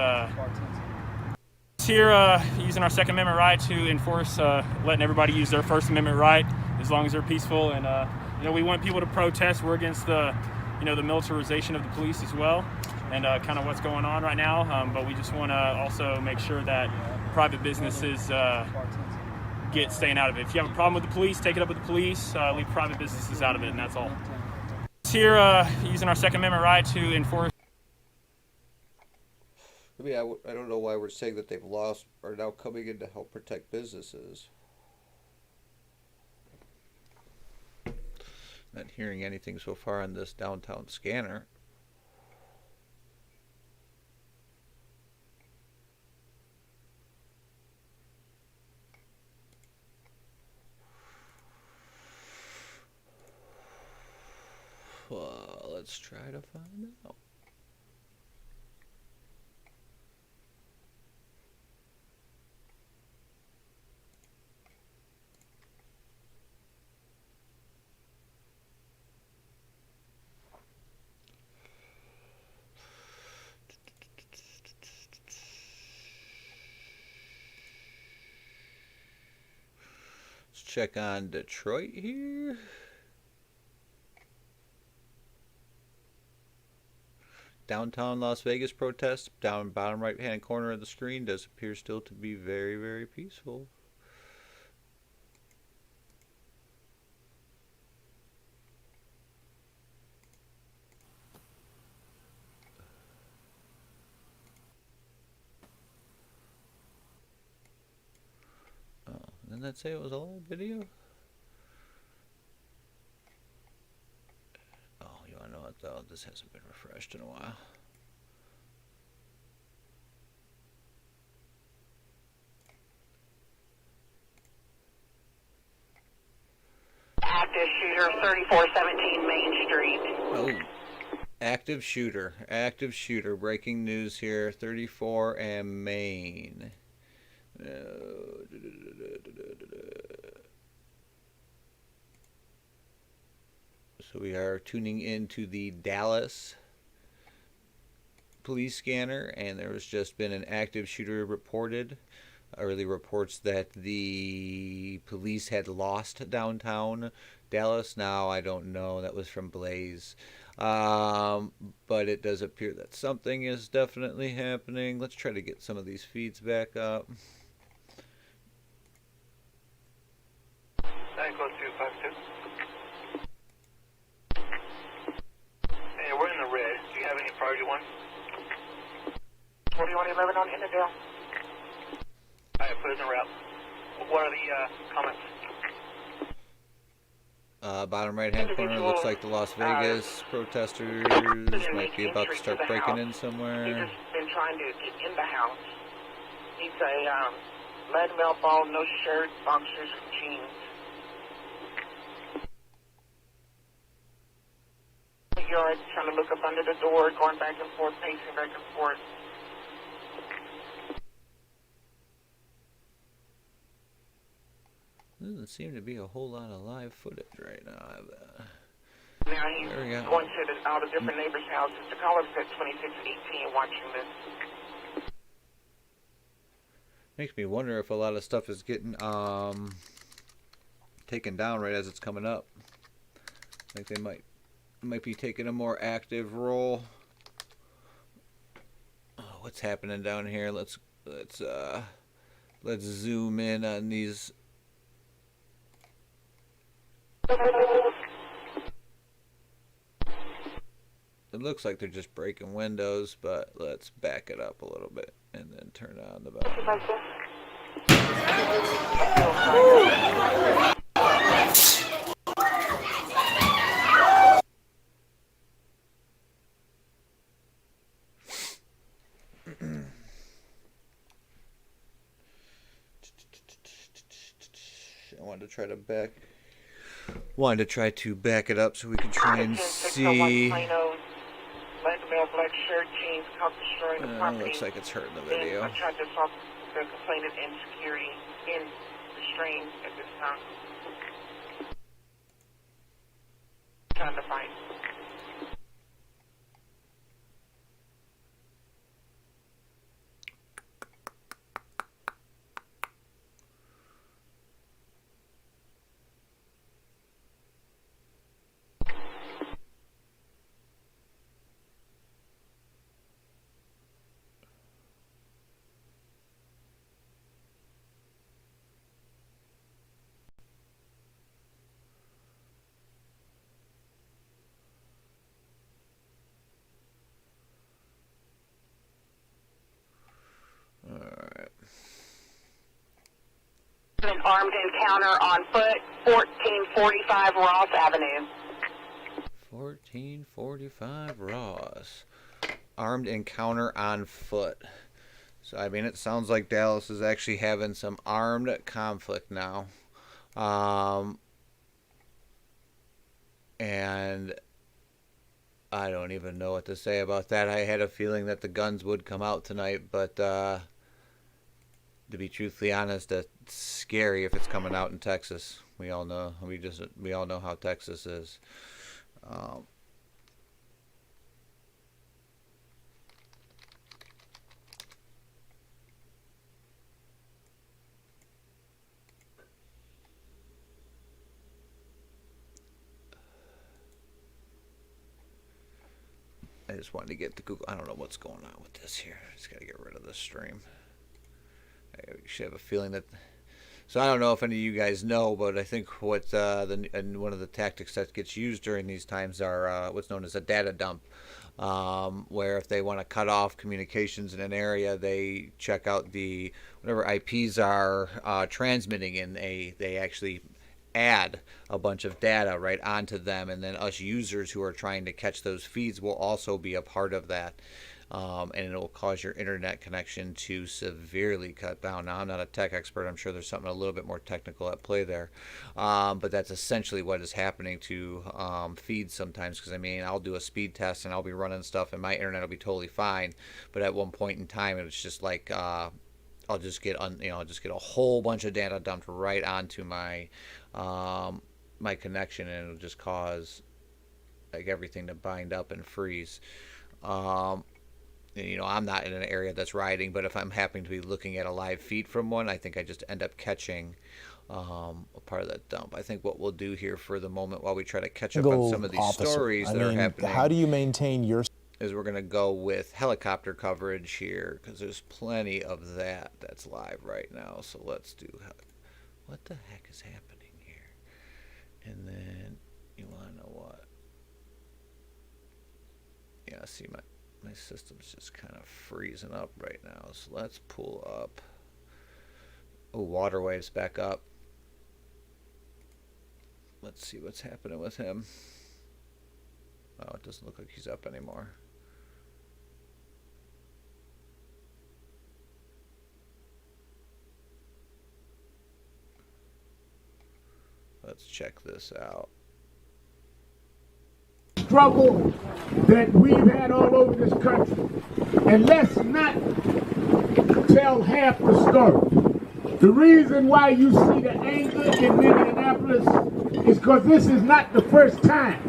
here using our Second Amendment right to enforce letting everybody use their First Amendment right as long as they're peaceful. And we want people to protest. We're against the you know, the militarization of the police as well, and kind of what's going on right now. But we just want to also make sure that private businesses get staying out of it. If you have a problem with the police, take it up with the police. Leave private businesses out of it, and that's all. Here, using our Second Amendment right to enforce. I mean, I don't know why we're saying that they've lost or now coming in to help protect businesses. Not hearing anything so far on this downtown scanner. Well, let's try to find out. Let's check on Detroit here. Downtown Las Vegas protest, down bottom right hand corner of the screen, does appear still to be very, very peaceful. Oh, didn't that say it was a live video? Oh, you want to know what though? This hasn't been refreshed in a while. Active shooter, 3417 Main Street. Oh, active shooter. Breaking news here, 34 and Main. So we are tuning into the Dallas police scanner, and there has just been an active shooter reported. Early reports that the police had lost downtown Dallas. Now, I don't know. That was from Blaze. But it does appear that something is definitely happening. Let's try to get some of these feeds back up. Echo 252. Hey, we're in the red. Do you have any priority one? 4111 on Innerdale. Alright, put it in the route. What are the comments? Bottom right hand corner looks like the Las Vegas protesters might be about to start breaking in somewhere. He's just been trying to get in the house. He's a lead melt ball, no shirt, boxers, jeans. Yard, trying to look up under the door, going back and forth, pacing back and forth. Doesn't seem to be a whole lot of live footage right now. Now he's going to all the different neighbors' houses. The caller's at 2618 watching this. Makes me wonder if a lot of stuff is getting taken down right as it's coming up. I think they might be taking a more active role. Oh, what's happening down here? Let's zoom in on these. It looks like they're just breaking windows, but let's back it up a little bit and then turn on the volume. I wanted to try to back it up so we can try and see. Black shirt, jeans, caught destroying the property. Looks like it's hurting the video. I tried to talk to the complainant and security in restrained at this time. Trying to find. An armed encounter on foot, 1445 Ross Avenue. 1445 Ross. Armed encounter on foot. So, I mean, it sounds like Dallas is actually having some armed conflict now. And I don't even know what to say about that. I had a feeling that the guns would come out tonight, but to be truthfully honest, it's scary if it's coming out in Texas. We all know. We all know how Texas is. I just wanted to get the Google. I don't know what's going on with this here. I just got to get rid of this stream. I should have a feeling that. So I don't know if any of you guys know, but I think what and one of the tactics that gets used during these times are what's known as a data dump, where if they want to cut off communications in an area, they check out the whatever IPs are transmitting, and they actually add a bunch of data right onto them, and then us users who are trying to catch those feeds will also be a part of that. And it will cause your internet connection to severely cut down. Now, I'm not a tech expert. I'm sure there's something a little bit more technical at play there. But that's essentially what is happening to feeds sometimes. Because, I mean, I'll do a speed test and I'll be running stuff and my internet will be totally fine. But at one point in time, it's just like I'll just get a whole bunch of data dumped right onto my my connection, and it'll just cause like everything to bind up and freeze. And, I'm not in an area that's rioting, but if I'm happening to be looking at a live feed from one, I think I just end up catching a part of that dump. I think what we'll do here for the moment while we try to catch up on some of these stories that are happening. How do you maintain your... Is we're going to go with helicopter coverage here, because there's plenty of that's live right now. So let's do... What the heck is happening here? And then, you want to know what? Yeah, see, my system's just kind of freezing up right now. So let's pull up. Oh, Waterwave's back up. Let's see what's happening with him. Oh, it doesn't look like he's up anymore. Let's check this out. Struggle that we've had all over this country. And let's not tell half the story. The reason why you see the anger in Minneapolis is because this is not the first time.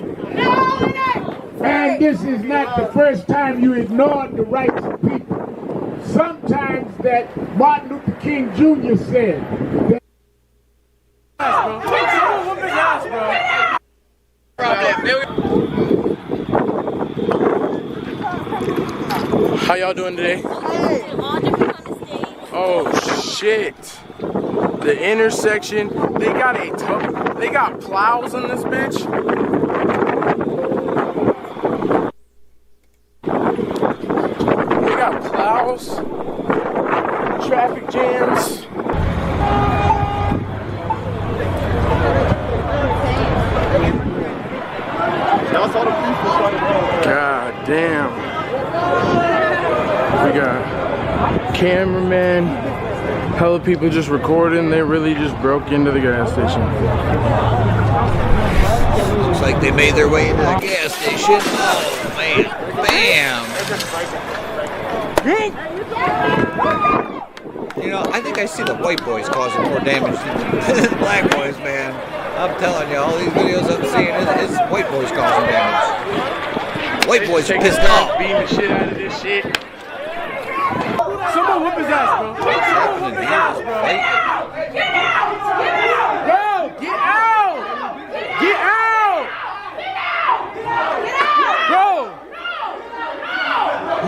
And this is not the first time you ignored the rights of people. Sometimes that Martin Luther King Jr. said that How y'all doing today? Oh shit! The intersection. They got plows on this bitch. They got plows. Traffic jams. God damn. We got cameramen, hella people just recording. They really just broke into the gas station. Looks like they made their way into the gas station. Oh man, bam! I think I see the white boys causing more damage than the black boys, man. I'm telling you, all these videos I'm seeing is white boys causing damage. White boys are pissed off. Beating the shit out of this shit. Someone whip his ass, bro. What's happening here? Bro, get out! Get out! Bro!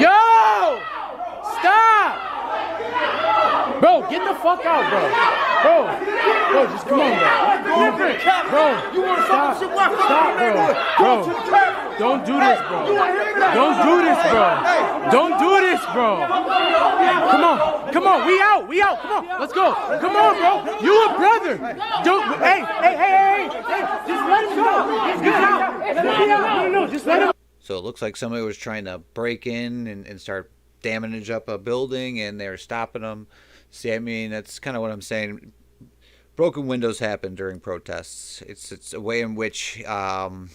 Yo! Stop! Bro, get the fuck out, bro. Bro, just come on, bro. different. Bro, you want to fuck some more? Stop, bro. Don't do this, bro. Don't do this, bro. Don't do this, bro. Come on. We out. Come on, let's go. Come on, bro. You a brother. Hey. Just let him go. Just get out. No, just let him. So it looks like somebody was trying to break in and start damage up a building, and they're stopping them. See, I mean, that's kind of what I'm saying. Broken windows happen during protests. It's a way in which, for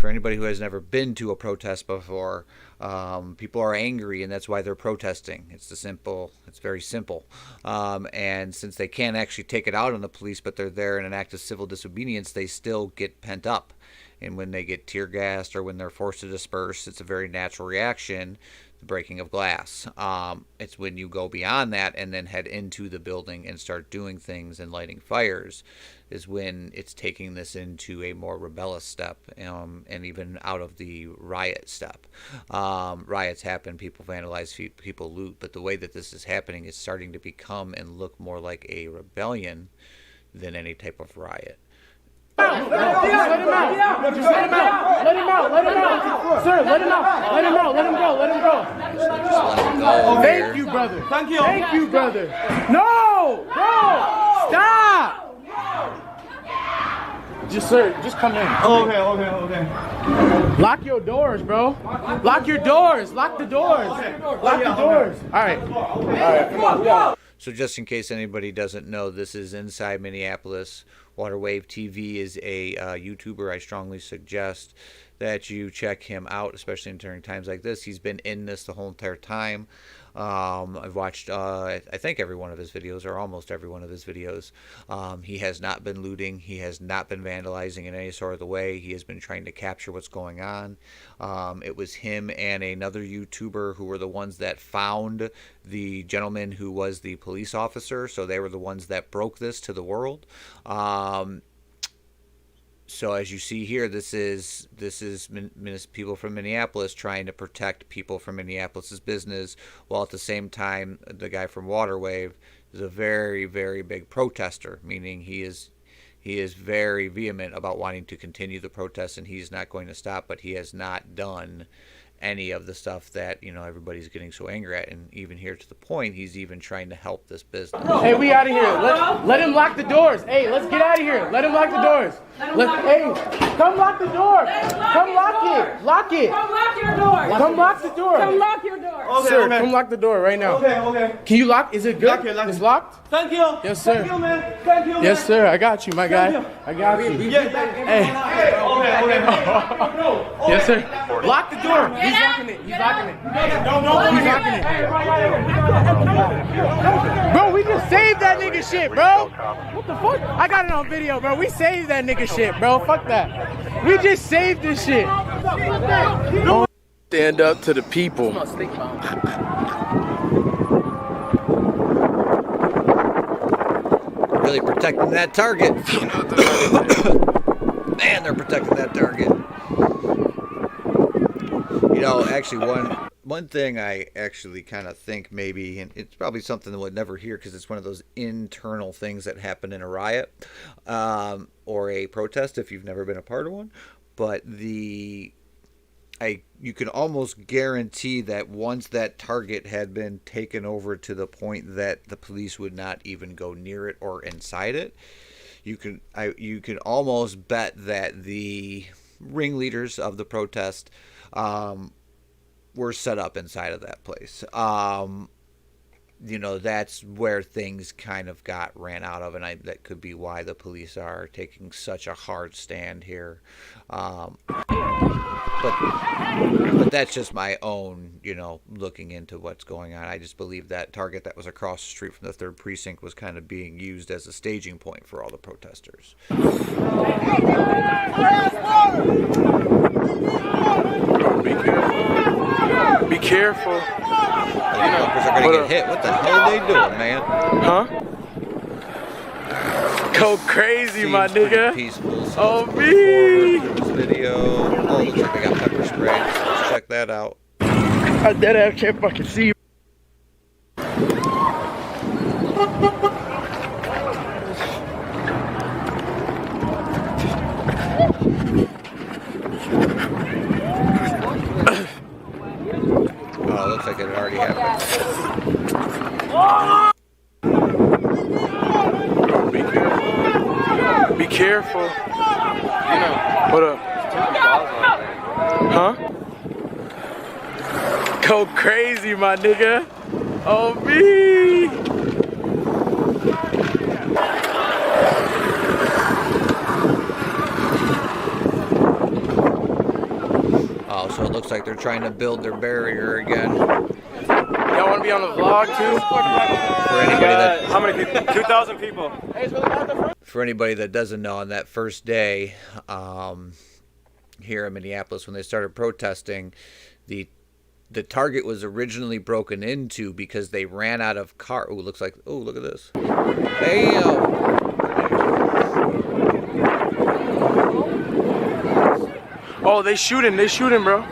anybody who has never been to a protest before, people are angry, and that's why they're protesting. It's very simple. And since they can't actually take it out on the police, but they're there in an act of civil disobedience, they still get pent up. And when they get tear gassed or when they're forced to disperse, it's a very natural reaction, the breaking of glass. It's when you go beyond that and then head into the building and start doing things and lighting fires is when it's taking this into a more rebellious step, and even out of the riot step. Riots happen, people vandalize, people loot, but the way that this is happening is starting to become and look more like a rebellion than any type of riot. Let him out. Sir, let him out. Let him go. Just let him go. Thank you, brother. Thank you, brother. No, bro. Stop. Just come in. Okay. Lock your doors, bro. Lock your doors. Lock the doors. Lock the doors. All right, come on. So just in case anybody doesn't know, this is inside Minneapolis. Waterwave TV is a YouTuber. I strongly suggest that you check him out, especially during times like this. He's been in this the whole entire time. I've watched, I think, every one of his videos, or almost every one of his videos. He has not been looting. He has not been vandalizing in any sort of the way. He has been trying to capture what's going on. It was him and another YouTuber who were the ones that found the gentleman who was the police officer. So they were the ones that broke this to the world. So as you see here, this is people from Minneapolis trying to protect people from Minneapolis's business, while at the same time the guy from Waterwave is a very, very big protester, meaning he is very vehement about wanting to continue the protest, and he's not going to stop, but he has not done any of the stuff that, you know, everybody's getting so angry at, and even here to the point, he's even trying to help this business. Hey, we out of here. Let him lock the doors. Hey, let's get out of here. Let him lock the doors. Hey, come lock the door. Come lock it. Lock it. Come lock your door. Come lock the door. Come lock your door. Okay, sir, come lock the door right now. Okay. Can you lock? Is it good? It's locked? Thank you. Yes, sir. Thank you, man. Thank you, man. Yes, sir. I got you, my guy. I got you. Hey. Okay. Yes, sir. Lock the door. He's locking it. He's locking it. He's locking it. Bro, we just saved that nigga shit, bro. What the fuck? I got it on video, bro. We saved that nigga shit, bro. Fuck that. We just saved this shit. Stand up to the people. Really protecting that target. Man, they're protecting that target. You know, actually, one thing I actually kind of think maybe, and it's probably something that we'll never hear because it's one of those internal things that happen in a riot or a protest if you've never been a part of one. But you can almost guarantee that once that target had been taken over to the point that the police would not even go near it or inside it, you can almost bet that the ringleaders of the protest were set up inside of that place. You know, that's where things kind of ran out of, and that could be why the police are taking such a hard stand here. But that's just my own, you know, looking into what's going on. I just believe that target that was across the street from the 3rd Precinct was kind of being used as a staging point for all the protesters. Be careful. Motherfuckers are gonna get hit. What the hell are they doing, man? Huh? Go crazy, my nigga. Peaceful. So oh, me. This video. Oh, looks like they got pepper spray. Let's check that out. I dead ass can't fucking see you. like it had already happened. Be careful. What up? Huh? Go crazy, my nigga. Oh, me. Oh, so it looks like they're trying to build their barrier again. Y'all want to be on the vlog too? For anybody that how many people? 2,000 people. For anybody that doesn't know, on that first day here in Minneapolis, when they started protesting, the target was originally broken into because they ran out of car. Oh, looks like. Oh, look at this. Damn. Oh, they shooting, bro.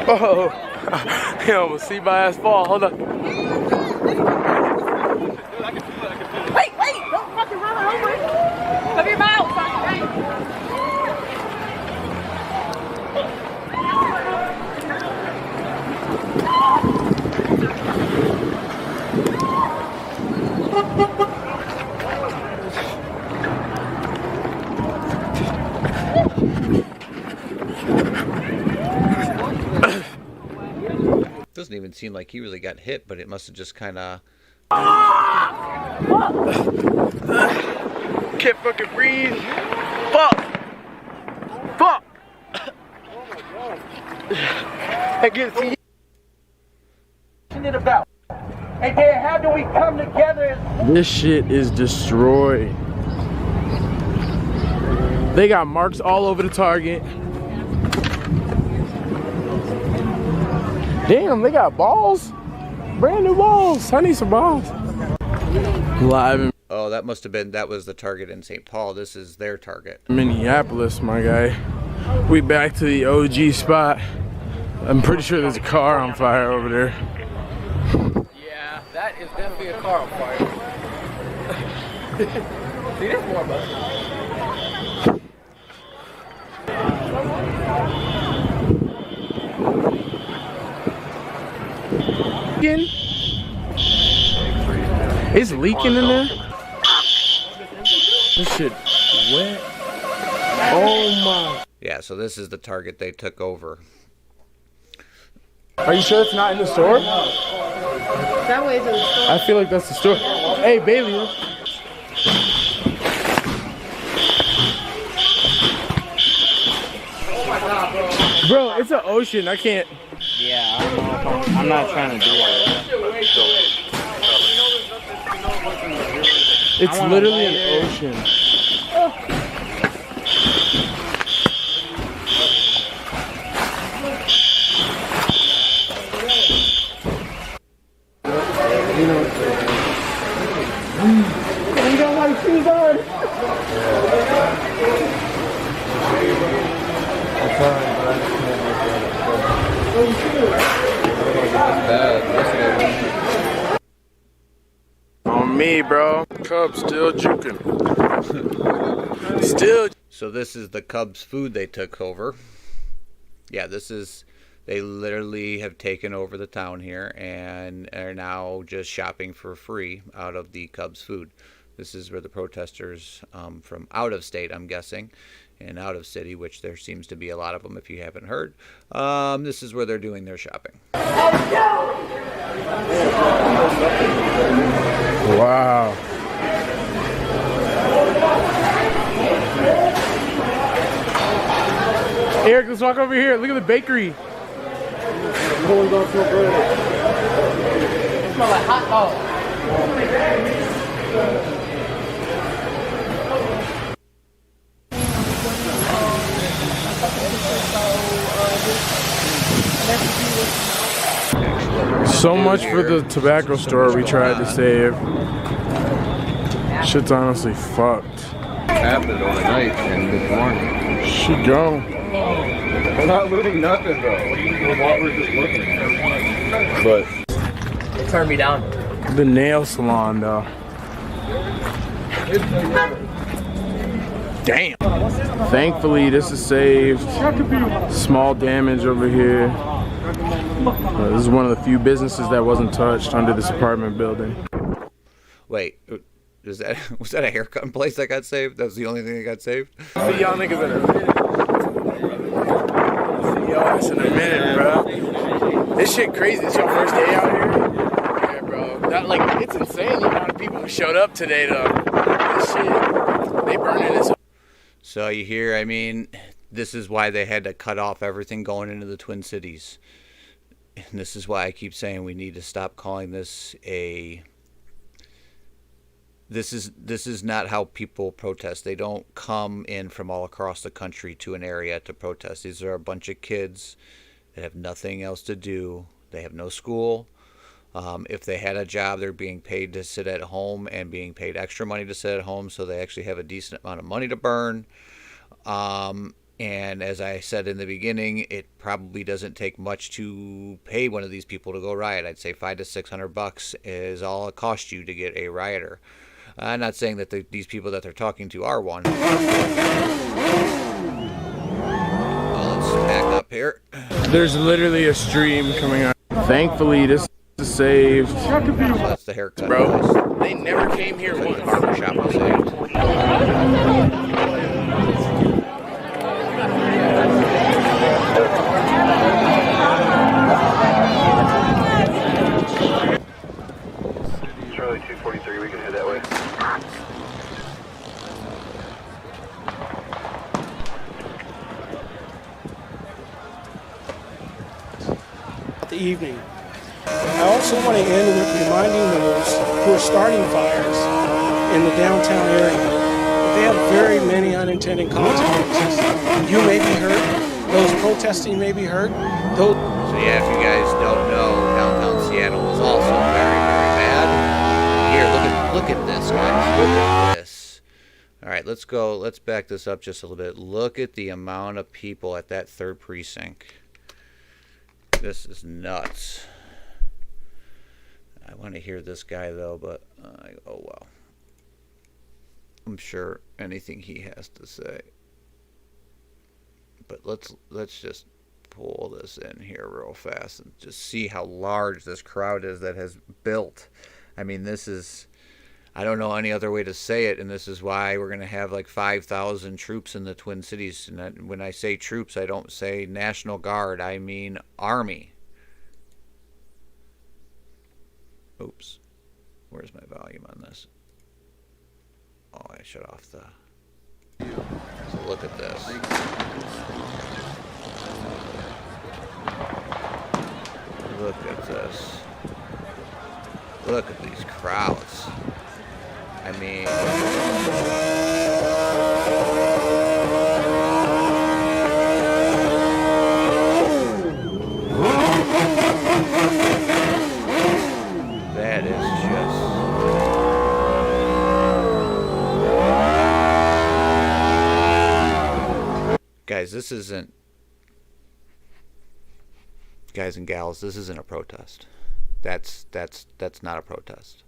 Oh, he almost see my ass fall. Hold up. Wait, don't fucking run over. Cover your mouth. Doesn't even seem like he really got hit, but it must have just kind of. Can't fucking breathe. Fuck. Fuck. I get to it about. Hey, Dad, how do we come together? This shit is destroyed. They got marks all over the target. Damn, they got balls. Brand new balls. I need some balls. Live in Oh, that must have been, that was the target in St. Paul. This is their target. Minneapolis, my guy. We back to the OG spot. I'm pretty sure there's a car on fire over there. Yeah, that is definitely a car on fire. See, there's more about It's leaking in there. This shit wet. Oh my. Yeah, so this is the target they took over. Are you sure it's not in the store? that way is in the store. I feel like that's the store. Hey, Bailey. Bro, it's an ocean. I can't. Yeah, I'm not trying to do that. It's literally an ocean. You got my shoes on. On me, bro. Cubs still juking. Still. So this is the Cubs food they took over. Yeah, this is, they literally have taken over the town here and are now just shopping for free out of the Cubs food. This is where the protesters from out of state, I'm guessing, and out of city, which there seems to be a lot of them if you haven't heard. This is where they're doing their shopping. Wow. Eric, let's walk over here. Look at the bakery. It smells like hot dog. So much for the tobacco store we tried to save. Shit's honestly fucked. Happened overnight and this morning. She gone. We're not looting nothing though. We're just looking. But They turned me down. The nail salon though. Damn. Thankfully, this is saved. Small damage over here. This is one of the few businesses that wasn't touched under this apartment building. Wait, was that a haircut place that got saved? That was the only thing that got saved? See y'all niggas in a minute. See y'all ass in a minute, bro. This shit crazy. It's your first day out here? Yeah, bro. It's insane the amount of people who showed up today, though. This shit, they burning this. So you hear, I mean, this is why they had to cut off everything going into the Twin Cities. And this is why I keep saying we need to stop calling this a... This is not how people protest. They don't come in from all across the country to an area to protest. These are a bunch of kids that have nothing else to do. They have no school. If they had a job, they're being paid to sit at home and being paid extra money to sit at home, so they actually have a decent amount of money to burn. And as I said in the beginning, it probably doesn't take much to pay one of these people to go riot. I'd say $500 to $600 is all it costs you to get a rioter. I'm not saying that these people that they're talking to are one. Well, let's back up here. There's literally a stream coming out. Thankfully, this is saved. So that's the haircut. Bro, they never came here once. The barbershop was saved. Charlie 243, we can head that way. The evening. I also want to end with reminding those who are starting fires in the downtown area that they have very many unintended consequences. You may be hurt. Those protesting may be hurt. So yeah, if you guys don't know, downtown Seattle was also very, very bad. Here, look at this, guys. Look at this. All right, let's go. Let's back this up just a little bit. Look at the amount of people at that 3rd precinct. This is nuts. I want to hear this guy though, but oh well. I'm sure anything he has to say. But let's just pull this in here real fast and just see how large this crowd is that has built. I mean, this is, I don't know any other way to say it, and this is why we're going to have like 5,000 troops in the Twin Cities. And when I say troops, I don't say National Guard, I mean Army. Oops. Where's my volume on this? Oh, I shut off the... So look at this. Look at this. Look at these crowds. I mean... That is just... Guys, this isn't... Guys and gals, this isn't a protest. That's not a protest.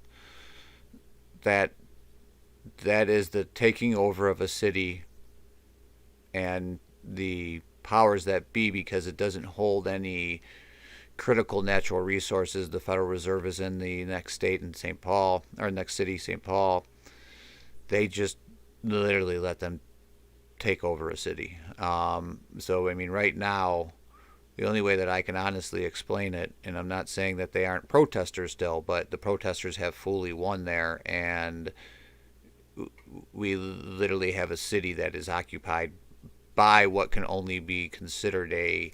That is the taking over of a city and the powers that be, because it doesn't hold any critical natural resources. The Federal Reserve is in the next state in St. Paul, or next city, St. Paul. They just literally let them take over a city. So, I mean, right now, the only way that I can honestly explain it, and I'm not saying that they aren't protesters still, but the protesters have fully won there, and we literally have a city that is occupied by what can only be considered a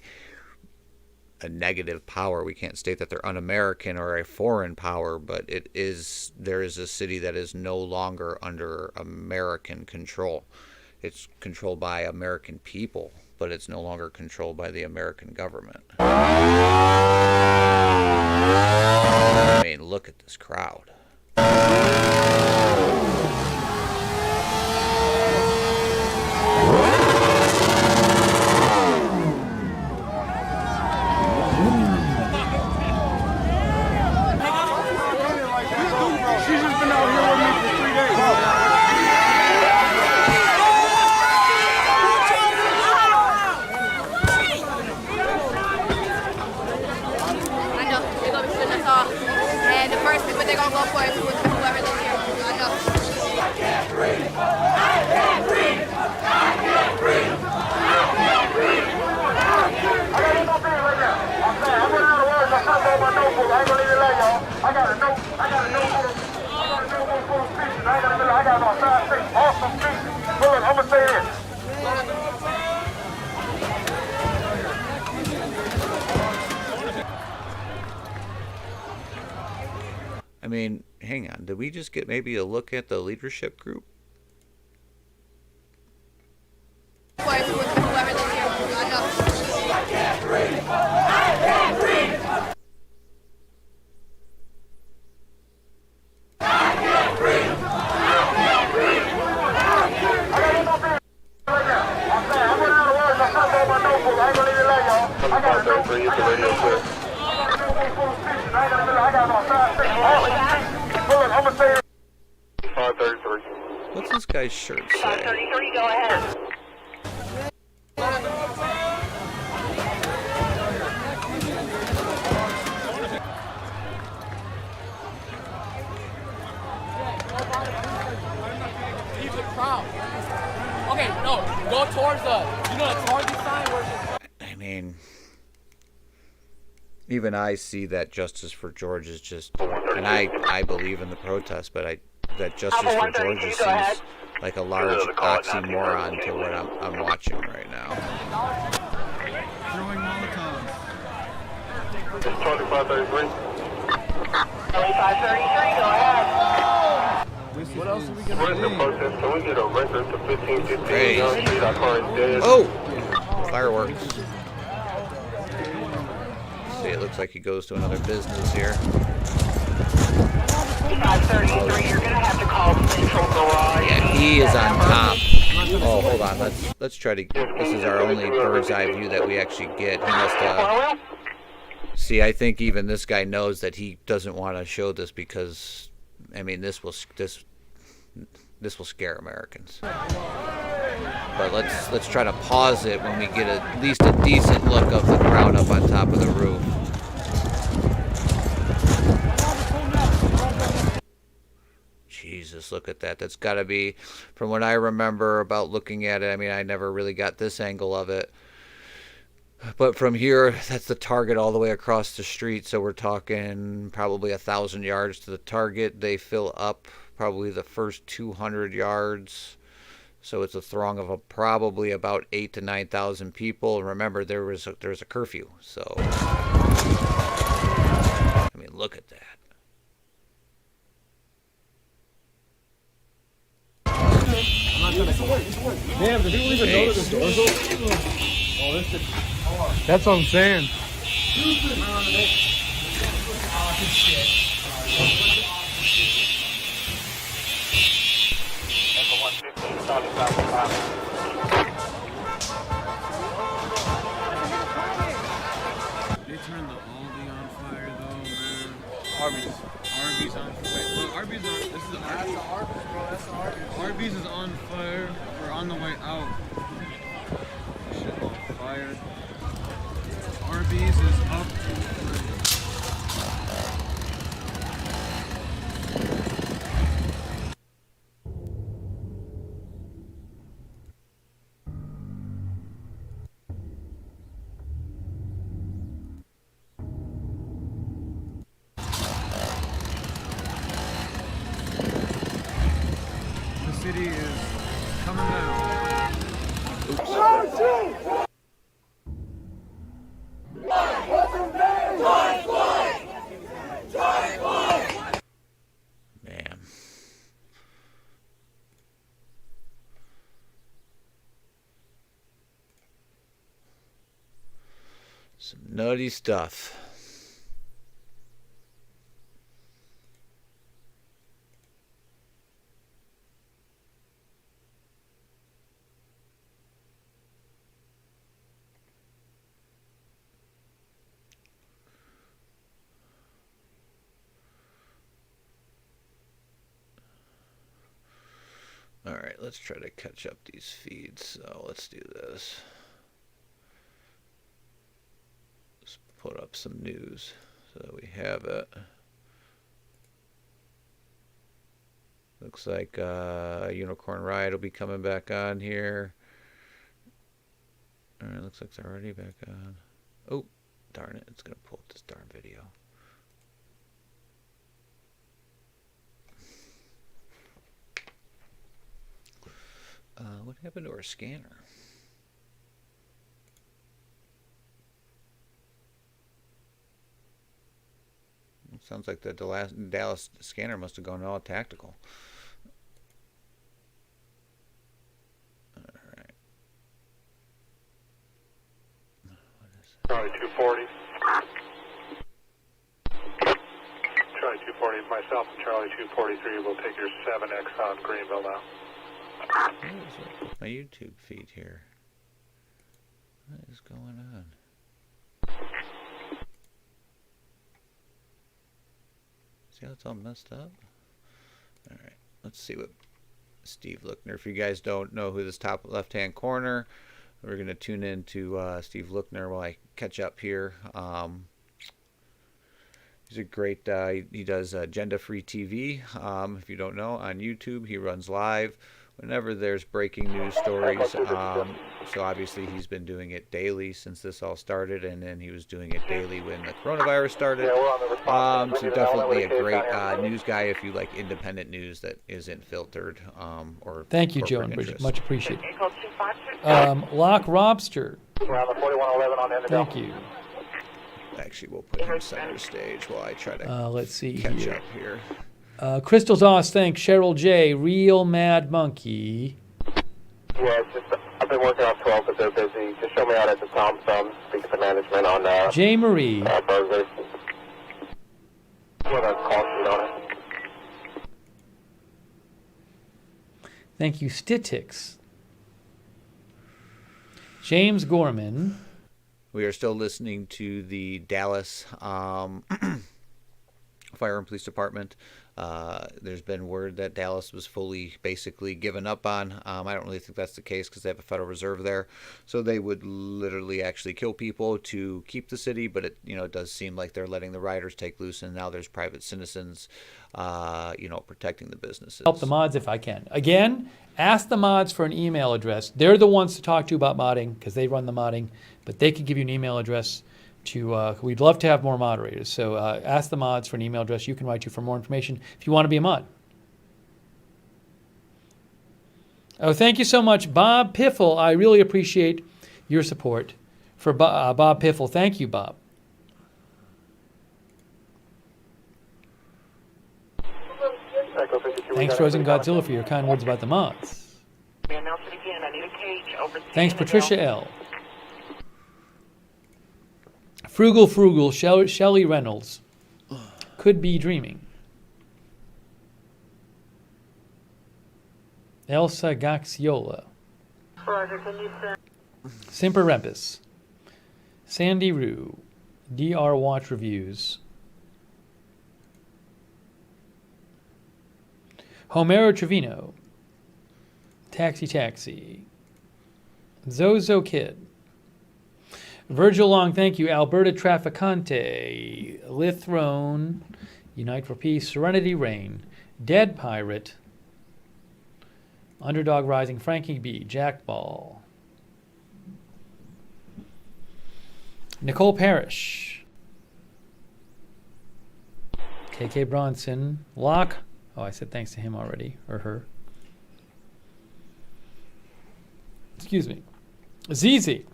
negative power. We can't state that they're un-American or a foreign power, but there is a city that is no longer under American control. It's controlled by American people, but it's no longer controlled by the American government. I mean, look at this crowd. She's just been out here with me for 3 days. I mean, hang on. Did we just get maybe a look at the leadership group? What's this guy's shirt say? 533, go ahead. Keep the crowd. Okay, no, go towards the target sign where I mean, even I see that Justice for George is just, and I believe in the protest, but that Justice for George seems like a large oxymoron to what I'm watching right now. throwing Molotovs. 2533. 533, go ahead. What else are we going to do? Can we get a record to 1515 Great. Young Street? Our car is dead. Oh! Fireworks. See, it looks like he goes to another business here. 533, you're going to have to call Central Garage. Yeah, he is on top. Oh, hold on. Let's try to. This is our only bird's eye view that we actually get. He must. See, I think even this guy knows that he doesn't want to show this because, I mean, this will scare Americans. But let's try to pause it when we get at least a decent look of the crowd up on top of the roof. Jesus, look at that. That's got to be, from what I remember about looking at it, I mean, I never really got this angle of it. But from here, that's the target all the way across the street. So we're talking probably 1,000 yards to the target. They fill up probably the first 200 yards. So it's a throng of probably about 8,000 to 9,000 people. And remember, there's a curfew. So, I mean, look at that. Damn, do people even know that the door's open? That's what I'm saying. They turned the Aldi on fire though, man. Arby's on fire. Wait, look, Arby's on. This is Arby's. That's the Arby's, bro. That's the Arby's. Arby's is on fire. We're on the way out. Shit on fire. Arby's is up. The city is coming down. Man. Some nutty stuff. All right, let's try to catch up these feeds. So let's do this. Let's put up some news so we have it. Looks like Unicorn Ride will be coming back on here. All right, looks like it's already back on. Oh, darn it, it's going to pull up this darn video. What happened to our scanner? It sounds like the Dallas scanner must have gone all tactical. Charlie 240. Charlie 240, myself and Charlie 243 will take your 7X on Greenville now. What is it with my YouTube feed here? What is going on? See how it's all messed up? Alright, let's see what Steve Lookner. If you guys don't know who this top left-hand corner, we're going to tune in to Steve Lookner while I catch up here. He's a great, he does agenda-free TV. If you don't know, on YouTube, he runs live whenever there's breaking news stories. So obviously he's been doing it daily since this all started, and then he was doing it daily when the coronavirus started. So definitely a great news guy if you like independent news that isn't filtered or Thank you, Joe and Bridget. Much appreciated. Lock Robster. Thank you. Actually, we'll put him center stage while I try to let's see catch up here. Crystal Doss, thanks. Cheryl J. Real Mad Monkey. Yeah, it's just, I've been working on 12, but they're busy. Just show me out at the Tom Thumb, speak to management on J. Marie. burgers. With a call sheet on it. Thank you, Stitix. James Gorman. We are still listening to the Dallas Fire and Police Department. There's been word that Dallas was fully basically given up on. I don't really think that's the case because they have a Federal Reserve there. So they would literally actually kill people to keep the city. But it does seem like they're letting the rioters take loose, and now there's private citizens, protecting the businesses. Help the mods if I can. Again, ask the mods for an email address. They're the ones to talk to about modding because they run the modding, but they can give you an email address to, we'd love to have more moderators. So ask the mods for an email address you can write to for more information if you want to be a mod. Oh, thank you so much, Bob Piffle. I really appreciate your support for Bob Piffle. Thank you, Bob. Thanks, Frozen Godzilla, for your kind words about the mods. Thanks, Patricia L. Frugal, Shelley Reynolds. Could be dreaming. Elsa Gaxiola. Simper Rempus. Sandy Rue. DR Watch Reviews. Homero Trevino. Taxi. Zozo Kid. Virgil Long, thank you. Alberta Traficante. Lithrone. Unite for Peace. Serenity Rain. Dead Pirate. Underdog Rising. Frankie B. Jack Ball. Nicole Parrish. KK Bronson. Locke. Oh, I said thanks to him already. Or her. Excuse me. ZZ.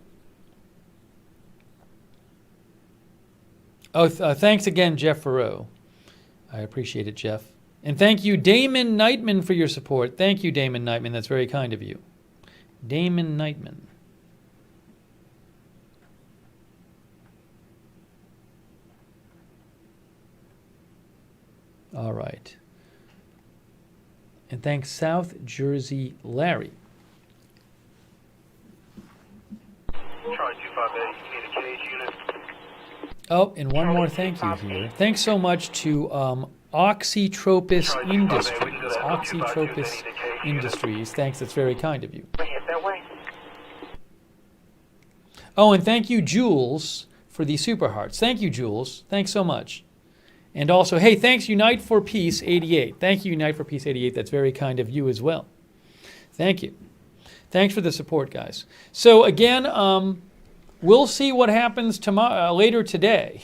Oh, thanks again, Jeff Farrow. I appreciate it, Jeff. And thank you, Damon Nightman, for your support. Thank you, Damon Nightman. That's very kind of you. Damon Nightman. All right. And thanks, South Jersey Larry. Charlie 258, you need a cage unit. Oh, and one more thank you here. Thanks so much to Oxytropis Industries. Oxytropis Industries. Thanks, that's very kind of you. Oh, and thank you, Jules, for the Super Hearts. Thank you, Jules. Thanks so much. And also, hey, thanks, Unite for Peace 88. Thank you, Unite for Peace 88. That's very kind of you as well. Thank you. Thanks for the support, guys. So again, we'll see what happens tomorrow, later today.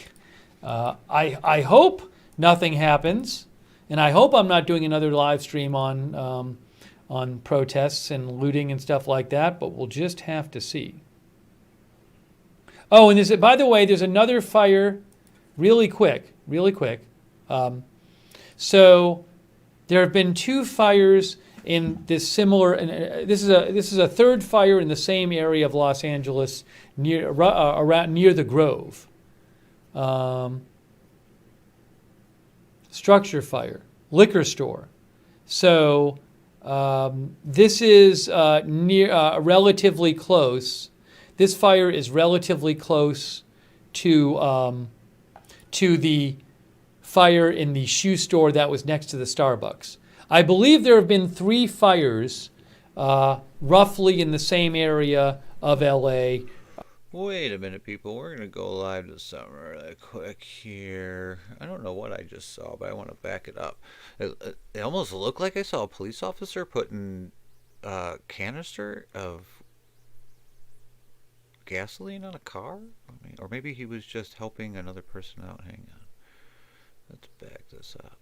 I hope nothing happens, and I hope I'm not doing another live stream on on protests and looting and stuff like that, but we'll just have to see. Oh, and by the way, there's another fire, really quick. So there have been 2 fires in this similar, and this is a third fire in the same area of Los Angeles around near the Grove. Structure fire, liquor store. So this is relatively close. This fire is relatively close to the fire in the shoe store that was next to the Starbucks. I believe there have been 3 fires roughly in the same area of LA. Wait a minute, people. We're going to go live to something really quick here. I don't know what I just saw, but I want to back it up. It almost looked like I saw a police officer putting a canister of gasoline on a car? Or maybe he was just helping another person out. Hang on. Let's back this up.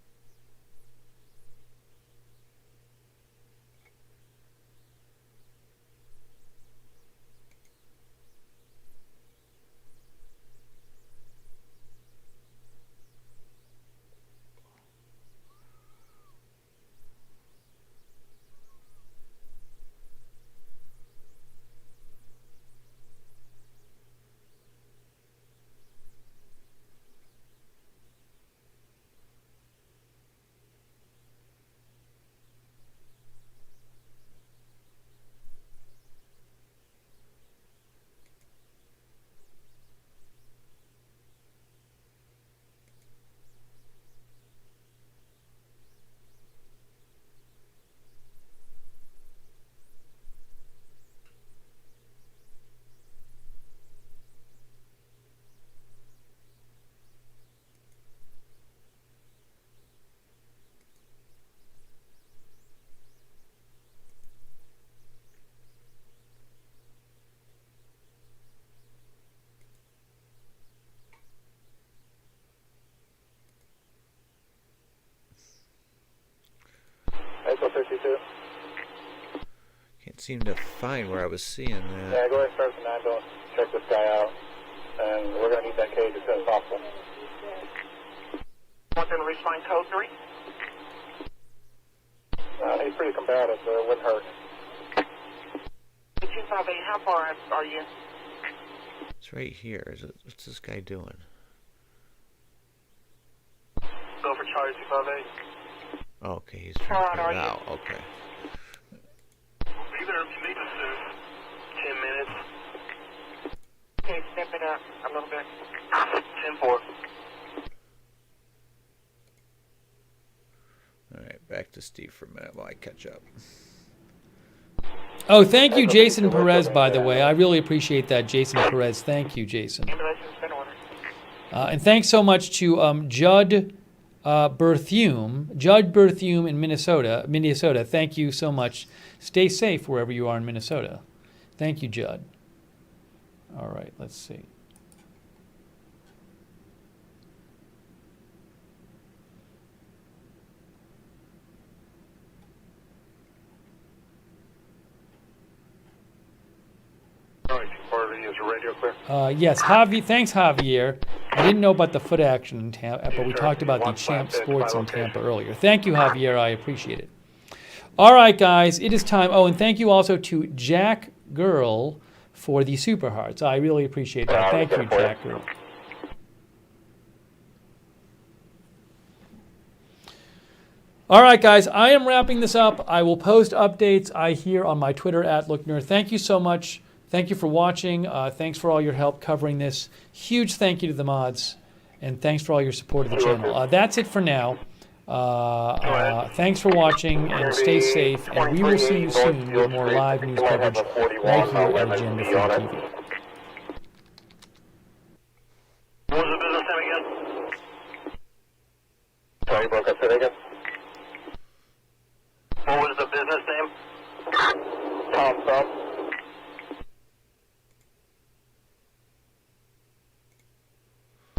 Can't seem to find where I was seeing that. Yeah, go ahead and start the 9. Don't check this guy out. And we're going to need that cage as soon as possible. Want them to respond code 3? He's pretty combative, so it wouldn't hurt. 258, how far are you? It's right here. What's this guy doing? Go for Charlie 258. Okay, he's trying to get it out. Okay. Be there if you need us to. 10 minutes. Okay, step it up a little bit. 10-4. All right, back to Steve for a minute while I catch up. Oh, thank you, Jason Perez, by the way. I really appreciate that, Jason Perez. Thank you, Jason. And thanks so much to Judd Berthume in Minnesota. Thank you so much. Stay safe wherever you are in Minnesota. Thank you, Judd. All right, let's see. Yes, Javi. Thanks, Javier. I didn't know about the foot action in Tampa, but we talked about the Champ Sports in Tampa earlier. Thank you, Javier. I appreciate it. All right, guys, it is time. Oh, and thank you also to Jack Girl for the Super Hearts. I really appreciate that. Thank you, Jack Girl. All right, guys, I am wrapping this up. I will post updates here on my Twitter @LookNerd. Thank you so much. Thank you for watching. Thanks for all your help covering this. Huge thank you to the mods, and thanks for all your support of the channel. That's it for now. Thanks for watching, and stay safe, and we will see you soon with more live news coverage right here at Agenda Free TV. What was the business name again? Sorry, broke up. Say that again. What was the business name? Tom Thumb.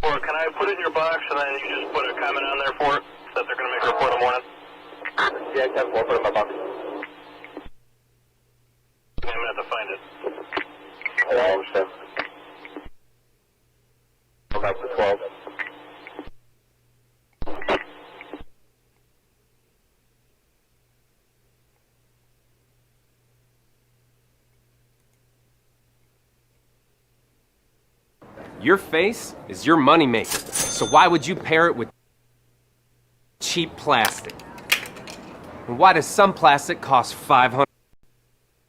Or can I put it in your box and then you just put a comment on there for it that they're going to make a report in the morning? Yeah, 10-4, put it in my box. I'm gonna have to find it. Yeah, I understand. Go back to 12. Your face is your moneymaker, so why would you pair it with cheap plastic? And why does some plastic cost $500?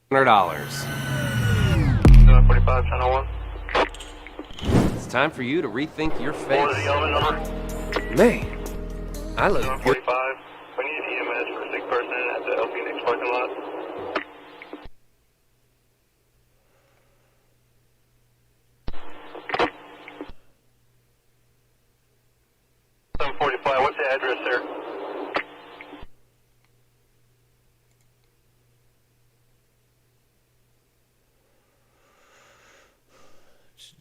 745, 1001. It's time for you to rethink your face. What is the element number? Man, I look good. 745. We need EMS for a sick person at the LP next parking lot. What's the address there?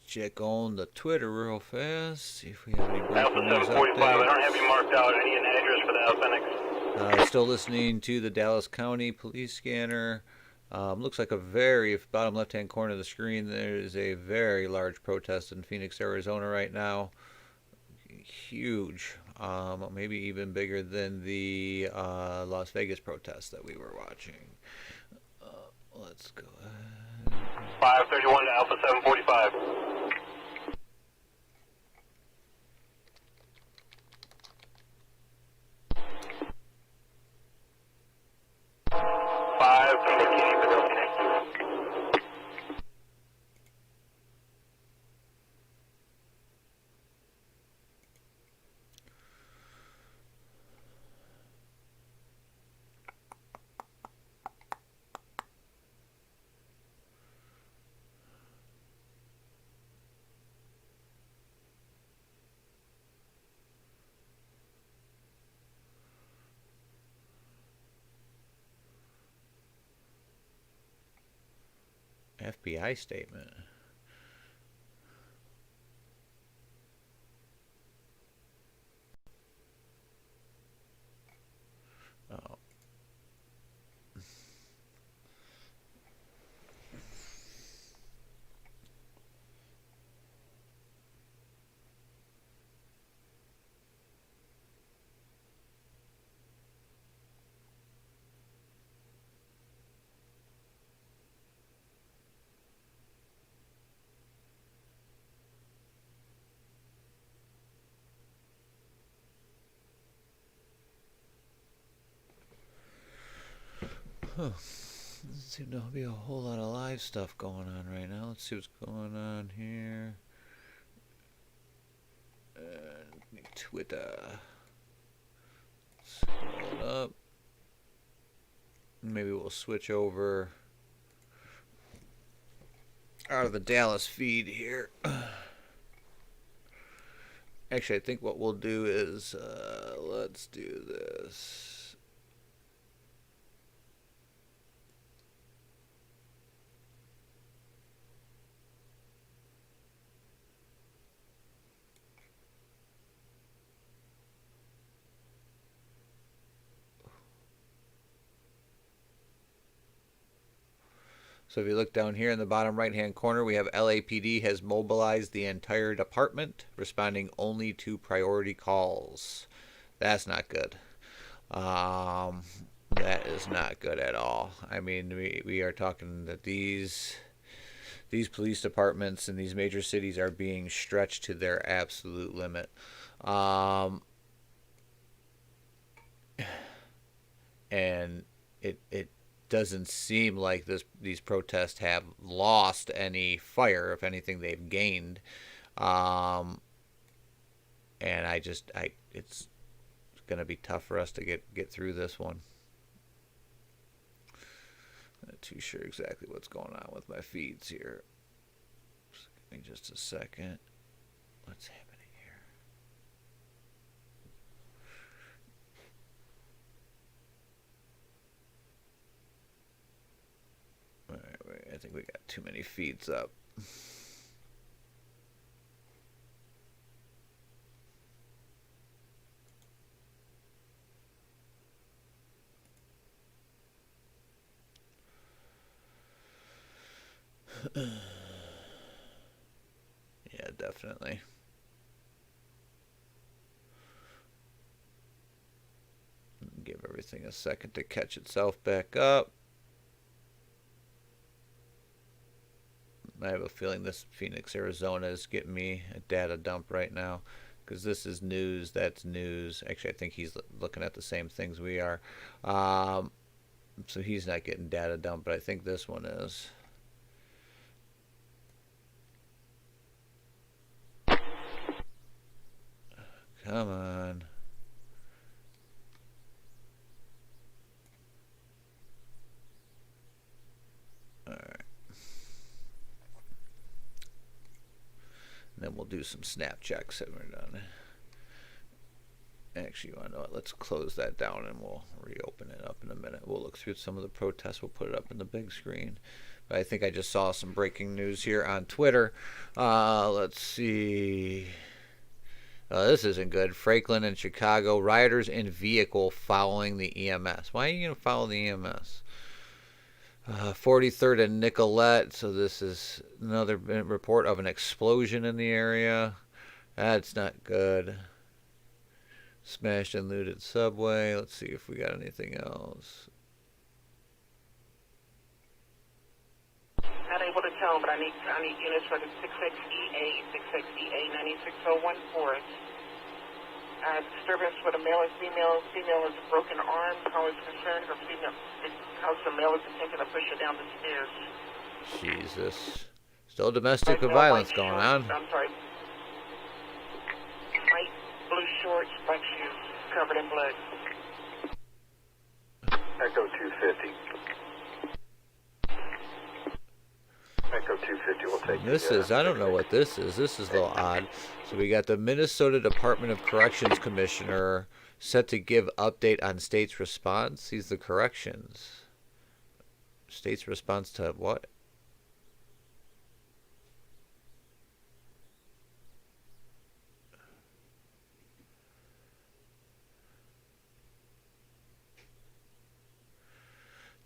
Check on the Twitter real fast. See if we have any Alpha breaking news 745. I updates. don't have you marked out. I need an address for the Alphenix. Still listening to the Dallas County police scanner. Looks like a very bottom left-hand corner of the screen. There is a very large protest in Phoenix, Arizona right now. Huge, maybe even bigger than the Las Vegas protest that we were watching. Let's go ahead. 531 to Alpha 745. FBI statement. Oh. Huh. Doesn't seem to be a whole lot of live stuff going on right now. Let's see what's going on here. Twitter. Scroll up. Maybe we'll switch over out of the Dallas feed here. Actually, I think what we'll do is let's do this. So if you look down here in the bottom right-hand corner, we have LAPD has mobilized the entire department, responding only to priority calls. That's not good. That is not good at all. I mean, we are talking that these police departments in these major cities are being stretched to their absolute limit. And it doesn't seem like these protests have lost any fire. If anything, they've gained. And it's going to be tough for us to get through this one. Not too sure exactly what's going on with my feeds here. Give me just a second. What's happening here? Wait, I think we got too many feeds up. Yeah, definitely. Give everything a second to catch itself back up. I have a feeling this Phoenix, Arizona is getting me a data dump right now, because this is news, that's news. Actually, I think he's looking at the same things we are. So he's not getting data dump, but I think this one is. Come on. Alright. Then we'll do some snap checks when we're done. Actually, you want to know what? Let's close that down and we'll reopen it up in a minute. We'll look through some of the protests. We'll put it up in the big screen. But I think I just saw some breaking news here on Twitter. Let's see. This isn't good. Franklin and Chicago. Rioters in vehicle following the EMS. Why are you going to follow the EMS? 43rd and Nicolette. So this is another report of an explosion in the area. That's not good. Smashed and looted subway. Let's see if we got anything else. Not able to tell, but I need units for the 66EA 96014. Disturbance with a male and female. Female is a broken arm. How is concerned? Her female, how's the male is attempting to push her down the stairs. Jesus. Still domestic violence going on. I'm sorry. White, blue shorts, black shoes, covered in blood. Echo 250. Echo 250 will take This is, I don't know what this is. This is a little odd. So we got the Minnesota Department of Corrections Commissioner set to give update on state's response. He's the corrections. State's response to what?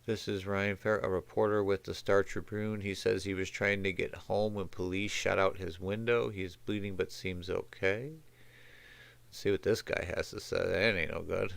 This is Ryan Fair, a reporter with the Star Tribune. He says he was trying to get home when police shot out his window. He is bleeding but seems okay. Let's see what this guy has to say. That ain't no good.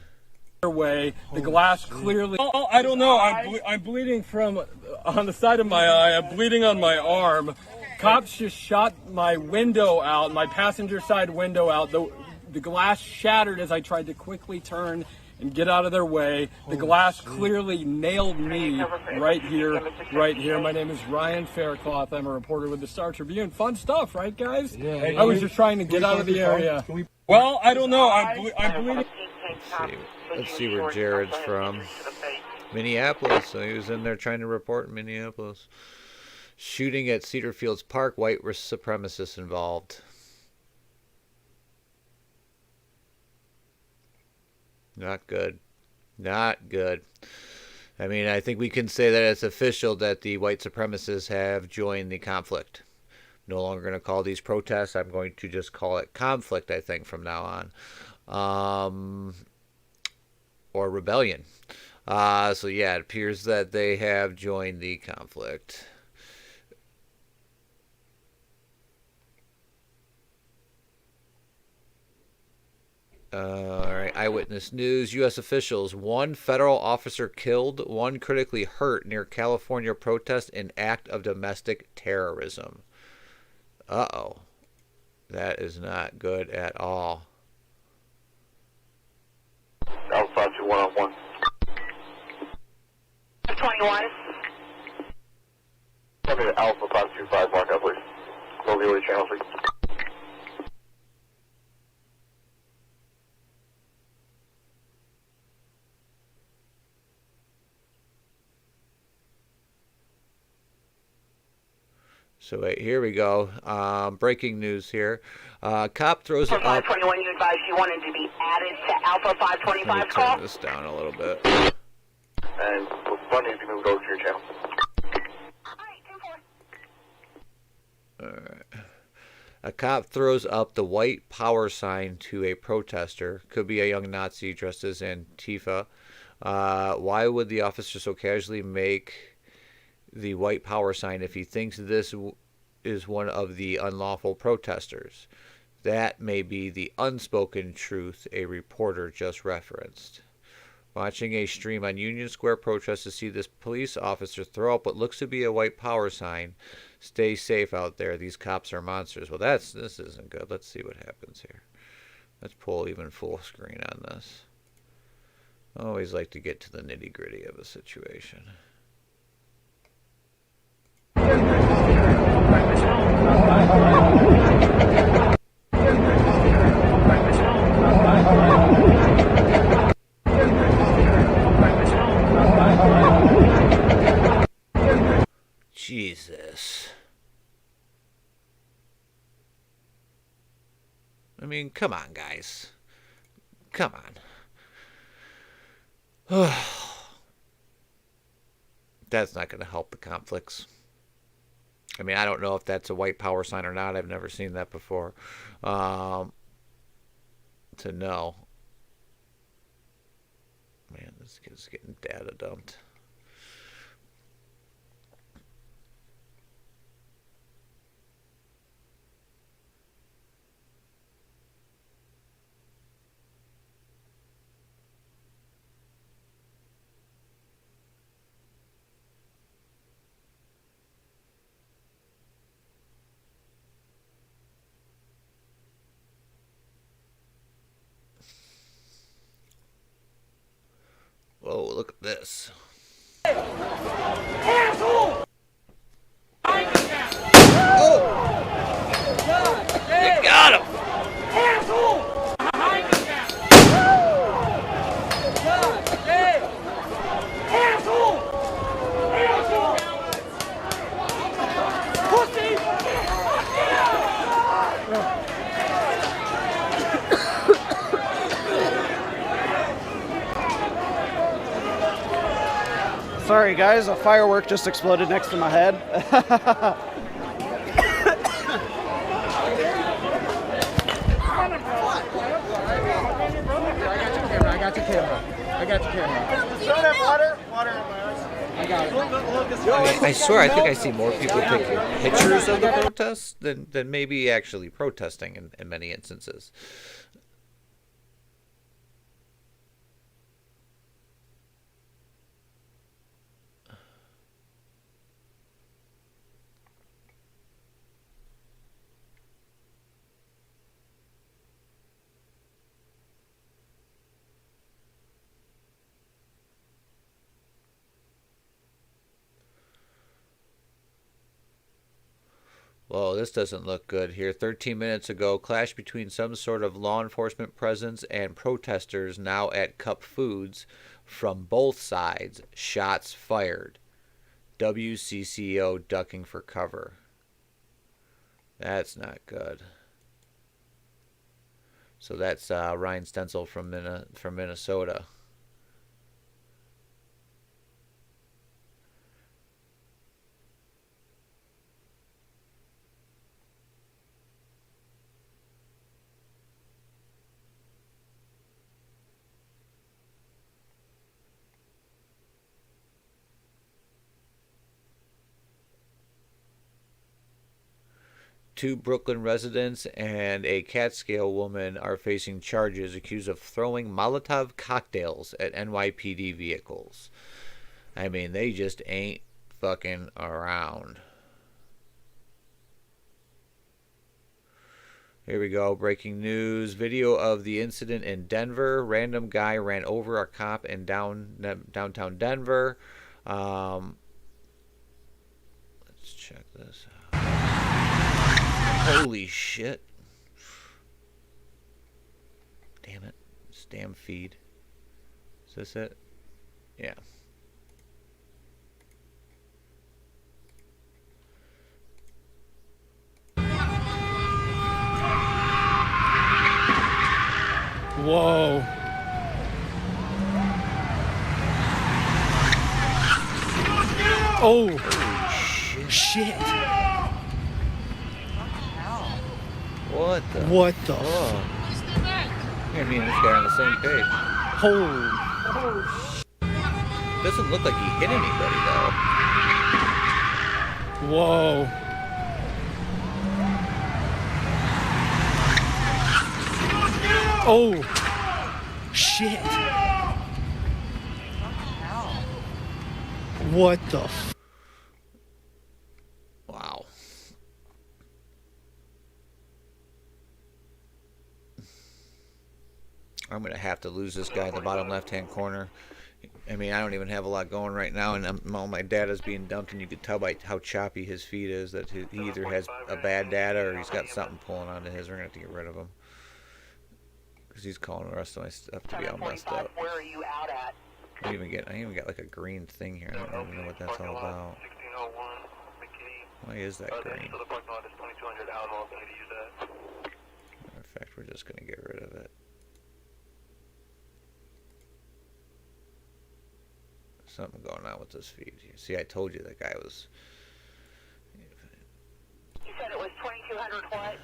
Way, the glass clearly. Oh, I don't know. I'm bleeding from on the side of my eye. I'm bleeding on my arm. Cops just shot my window out, my passenger side window out. The glass shattered as I tried to quickly turn and get out of their way. The glass clearly nailed me right here, right here. My name is Ryan Faircloth. I'm a reporter with the Star Tribune. Fun stuff, right, guys? Yeah. I was just trying to get out of the area. Well, I don't know. I'm bleeding. Let's see where Jared's from. Minneapolis. So he was in there trying to report in Minneapolis. Shooting at Cedar Fields Park. White supremacists involved. Not good. Not good. I mean, I think we can say that it's official that the white supremacists have joined the conflict. No longer going to call these protests. I'm going to just call it conflict, I think, from now on. Or rebellion. So, yeah, it appears that they have joined the conflict. All right, eyewitness news. U.S. officials, one federal officer killed, one critically hurt near California protest in act of domestic terrorism. Uh-oh. That is not good at all. Alpha 51 21. Tell me the Alpha 525 mark up, please. Close the channel, please. So wait, here we go. Breaking news here. Cop throws Alpha up. 521, you advised you wanted to be added to Alpha 525 Let me call. turn this down a little bit. And one needs to be moved over to your channel. Alright. A cop throws up the white power sign to a protester. Could be a young Nazi dressed as Antifa. Why would the officer so casually make the white power sign if he thinks this is one of the unlawful protesters. That may be the unspoken truth a reporter just referenced. Watching a stream on Union Square protest to see this police officer throw up what looks to be a white power sign. Stay safe out there. These cops are monsters. Well, this isn't good. Let's see what happens here. Let's pull even full screen on this. I always like to get to the nitty-gritty of a situation. Jesus. I mean, come on, guys. Come on. That's not going to help the conflicts. I mean, I don't know if that's a white power sign or not. I've never seen that before. To know. Man, this kid's getting data dumped. Whoa, look at this. Asshole! Oh! They got him! Asshole! Asshole! Asshole! Pussy! Sorry guys, a firework just exploded next to my head. I got your camera. Show that water in my eyes. I got it. I swear, I think I see more people taking pictures of the protests than maybe actually protesting in many instances. Whoa, this doesn't look good here. 13 minutes ago, clash between some sort of law enforcement presence and protesters now at Cup Foods from both sides. Shots fired. WCCO ducking for cover. That's not good. So that's Ryan Stencil from Minnesota. Two Brooklyn residents and a Catskill woman are facing charges accused of throwing Molotov cocktails at NYPD vehicles. I mean, they just ain't fucking around. Here we go. Breaking news. Video of the incident in Denver. Random guy ran over a cop in downtown Denver. Let's check this out. Holy shit. Damn it. This damn feed. Is this it? Yeah. Whoa. Oh. Shit. What the fuck? Yeah, me and this guy are on the same page. Holy. Doesn't look like he hit anybody though. Whoa. Oh, shit. What the f... Wow. I'm going to have to lose this guy in the bottom left-hand corner. I mean, I don't even have a lot going right now, and all my data's being dumped, and you could tell by how choppy his feed is that he either has a bad data or he's got something pulling onto his. We're going to have to get rid of him. Because he's calling the rest of my stuff to be all messed up. Where are you out at? I even got like a green thing here. I don't even know what that's all about. Why is that green? Matter of fact, we're just going to get rid of it. Something going on with this feed here. See, I told you that guy was... You said it was 2200 what?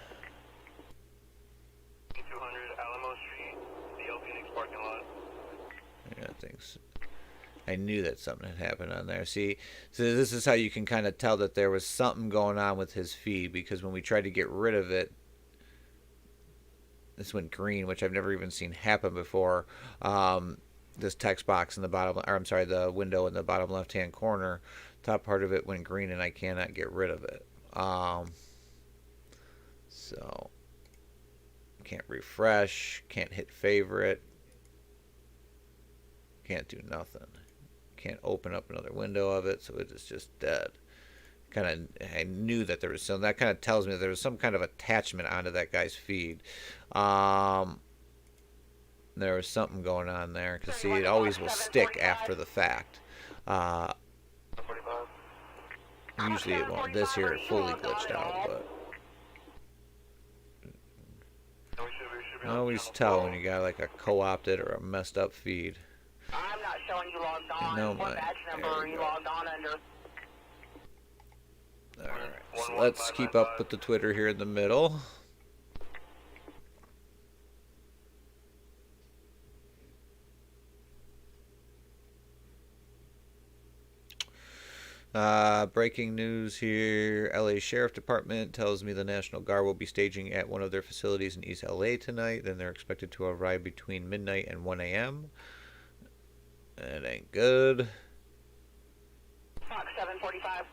2200 Alamo Street, the Phoenix parking lot. Yeah, I knew that something had happened on there. See, so this is how you can kind of tell that there was something going on with his feed, because when we tried to get rid of it, this went green, which I've never even seen happen before. This text box in the bottom, or I'm sorry, the window in the bottom left-hand corner, top part of it went green, and I cannot get rid of it. So, can't refresh, can't hit favorite, can't do nothing. Can't open up another window of it, so it is just dead. I knew that there was some. That kind of tells me that there was some kind of attachment onto that guy's feed. There was something going on there, because see, it always will stick after the fact. Usually it won't. This here fully glitched out, but I always tell when you got like a co-opted or a messed up feed. I'm not showing you logged on. No, what badge number are you logged on under? Alright, so let's keep up with the Twitter here in the middle. Breaking news here. LA Sheriff Department tells me the National Guard will be staging at one of their facilities in East LA tonight. Then they're expected to arrive between midnight and 1 a.m. That ain't good. Fox 745.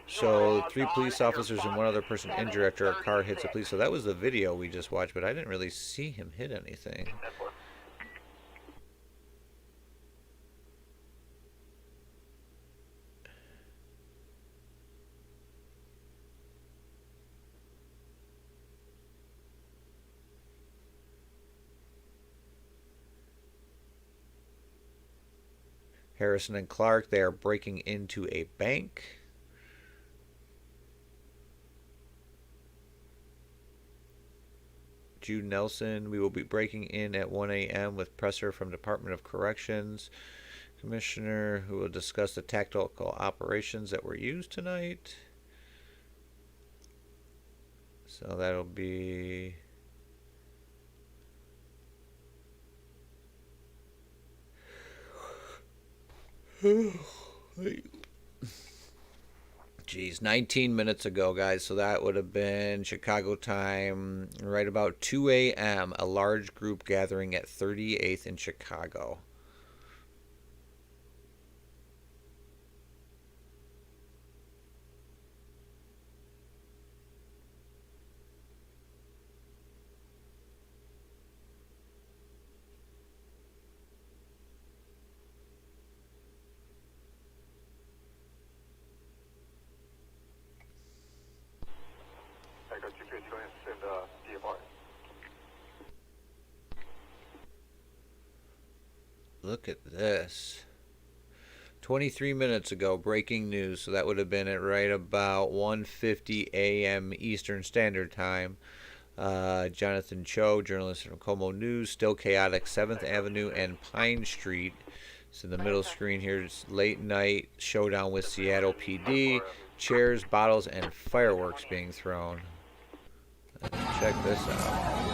So 3 police officers and 1 other person injured after a car hits a police. So that was the video we just watched, but I didn't really see him hit anything. Harrison and Clark, they are breaking into a bank. Jude Nelson, we will be breaking in at 1 a.m. with Presser from Department of Corrections. Commissioner, who will discuss the tactical operations that were used tonight. So that'll be... Geez, 19 minutes ago, guys. So that would have been Chicago time, right about 2 a.m. A large group gathering at 38th in Chicago. Look at this. 23 minutes ago, breaking news. So that would have been at right about 1:50 a.m. Eastern Standard Time. Jonathan Cho, journalist from Como News. Still chaotic. 7th Avenue and Pine Street. So the middle screen here is late night showdown with Seattle PD. Chairs, bottles, and fireworks being thrown. Check this out.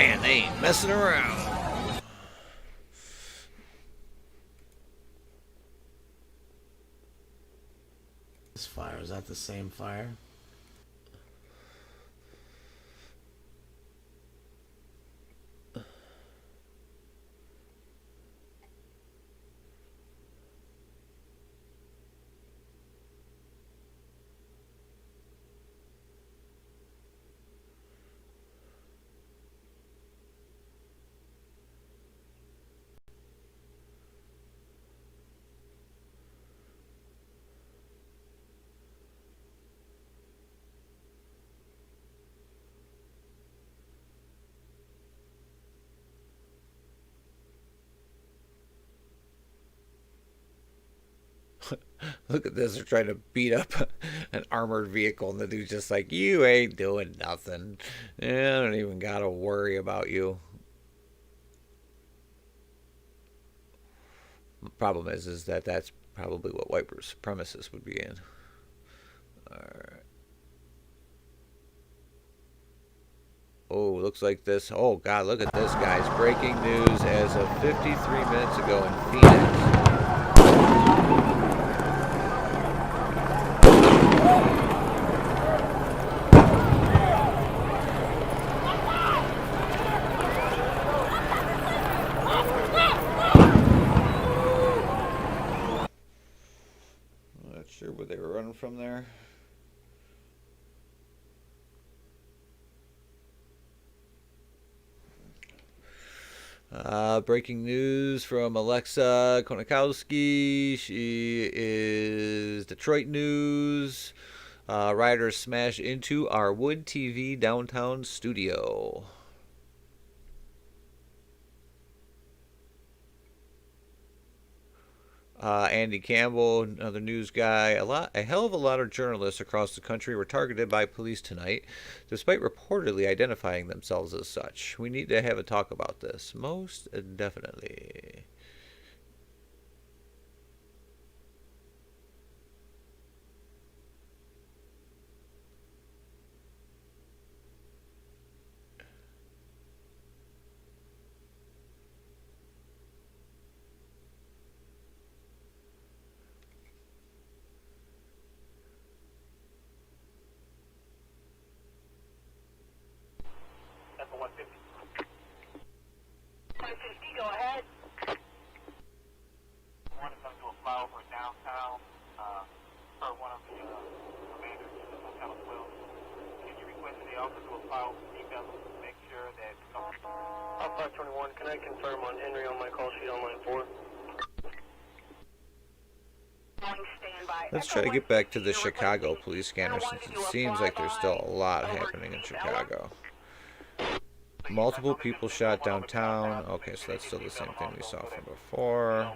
Man, they ain't messing around. This fire, is that the same fire? Look at this. They're trying to beat up an armored vehicle, and the dude's just like, you ain't doing nothing. Yeah, I don't even got to worry about you. The problem is that that's probably what white supremacists would be in. Alright. Oh, looks like this. Oh, God, look at this, guys. Breaking news as of 53 minutes ago in Phoenix. Not sure where they were running from there. Breaking news from Alexa Konikowski. She is Detroit News. Rioters smash into our Wood TV downtown studio. Andy Campbell, another news guy. A hell of a lot of journalists across the country were targeted by police tonight, despite reportedly identifying themselves as such. We need to have a talk about this. Most definitely. Go ahead. One is going to do a flyover downtown. Per one of the commanders in the hotel as well. Can you request that they also do a flyover detail to make sure that... Alpha 21, can I confirm on Henry on my call sheet on line 4? Let's try to get back to the Chicago police scanner, since it seems like there's still a lot happening in Chicago. Multiple people shot downtown. Okay, so that's still the same thing we saw from before.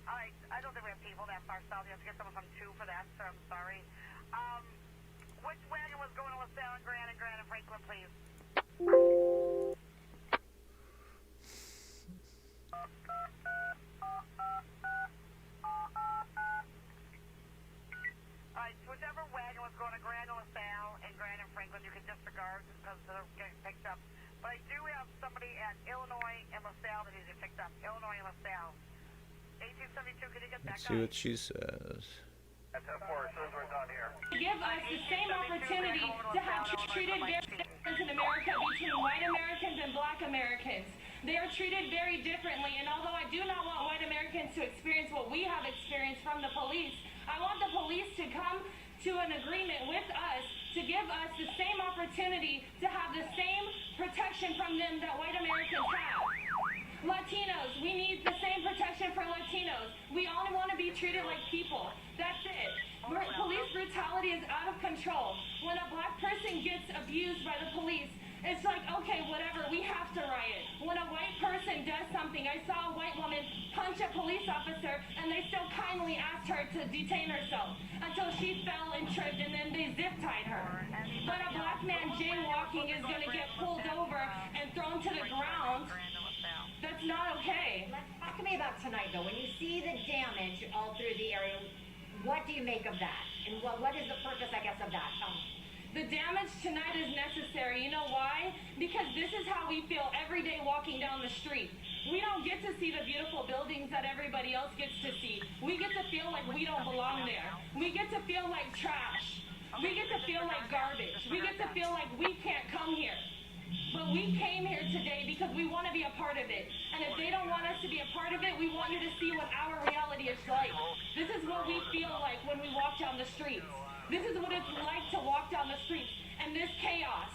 Alright, I don't think we have people that far south. You have to get someone from 2 for that, sir. I'm sorry. Which wagon was going to LaSalle and Grand and Franklin, please? Alright, whichever wagon was going to Grand and LaSalle and Grand and Franklin, you can disregard because they're getting picked up. But I do have somebody at Illinois and LaSalle that needs to be picked up. Illinois and LaSalle. 1872, can you get Let's see what she says. Give us the same opportunity to have treated very different in America between white Americans and black Americans. They are treated very differently, and although I do not want white Americans to experience what we have experienced from the police, I want the police to come to an agreement with us to give us the same opportunity to have the same protection from them that white Americans have. Latinos, we need the same protection for Latinos. We all want to be treated like people. That's it. Police brutality is out of control. When a black person gets abused by the police, it's like, okay, whatever, we have to riot. When a white person does something, I saw a white punch a police officer, and they still kindly asked her to detain herself until she fell and tripped, and then they zip-tied her. But a black man jaywalking is going to get pulled over and thrown to the ground. That's not okay. Talk to me about tonight, though. When you see the damage all through the area, what do you make of that? And what is the purpose, I guess, of that? The damage tonight is necessary. You know why? Because this is how we feel every day walking down the street. We don't get to see the beautiful buildings that everybody else gets to see. We get to feel like we don't belong there. We get to feel like trash. We get to feel like garbage. We get to feel like we can't come here. But we came here today because we want to be a part of it. And if they don't want us to be a part of it, we want you to see what our reality is like. This is what we feel like when we walk down the streets. This is what it's like to walk down the streets. And this chaos.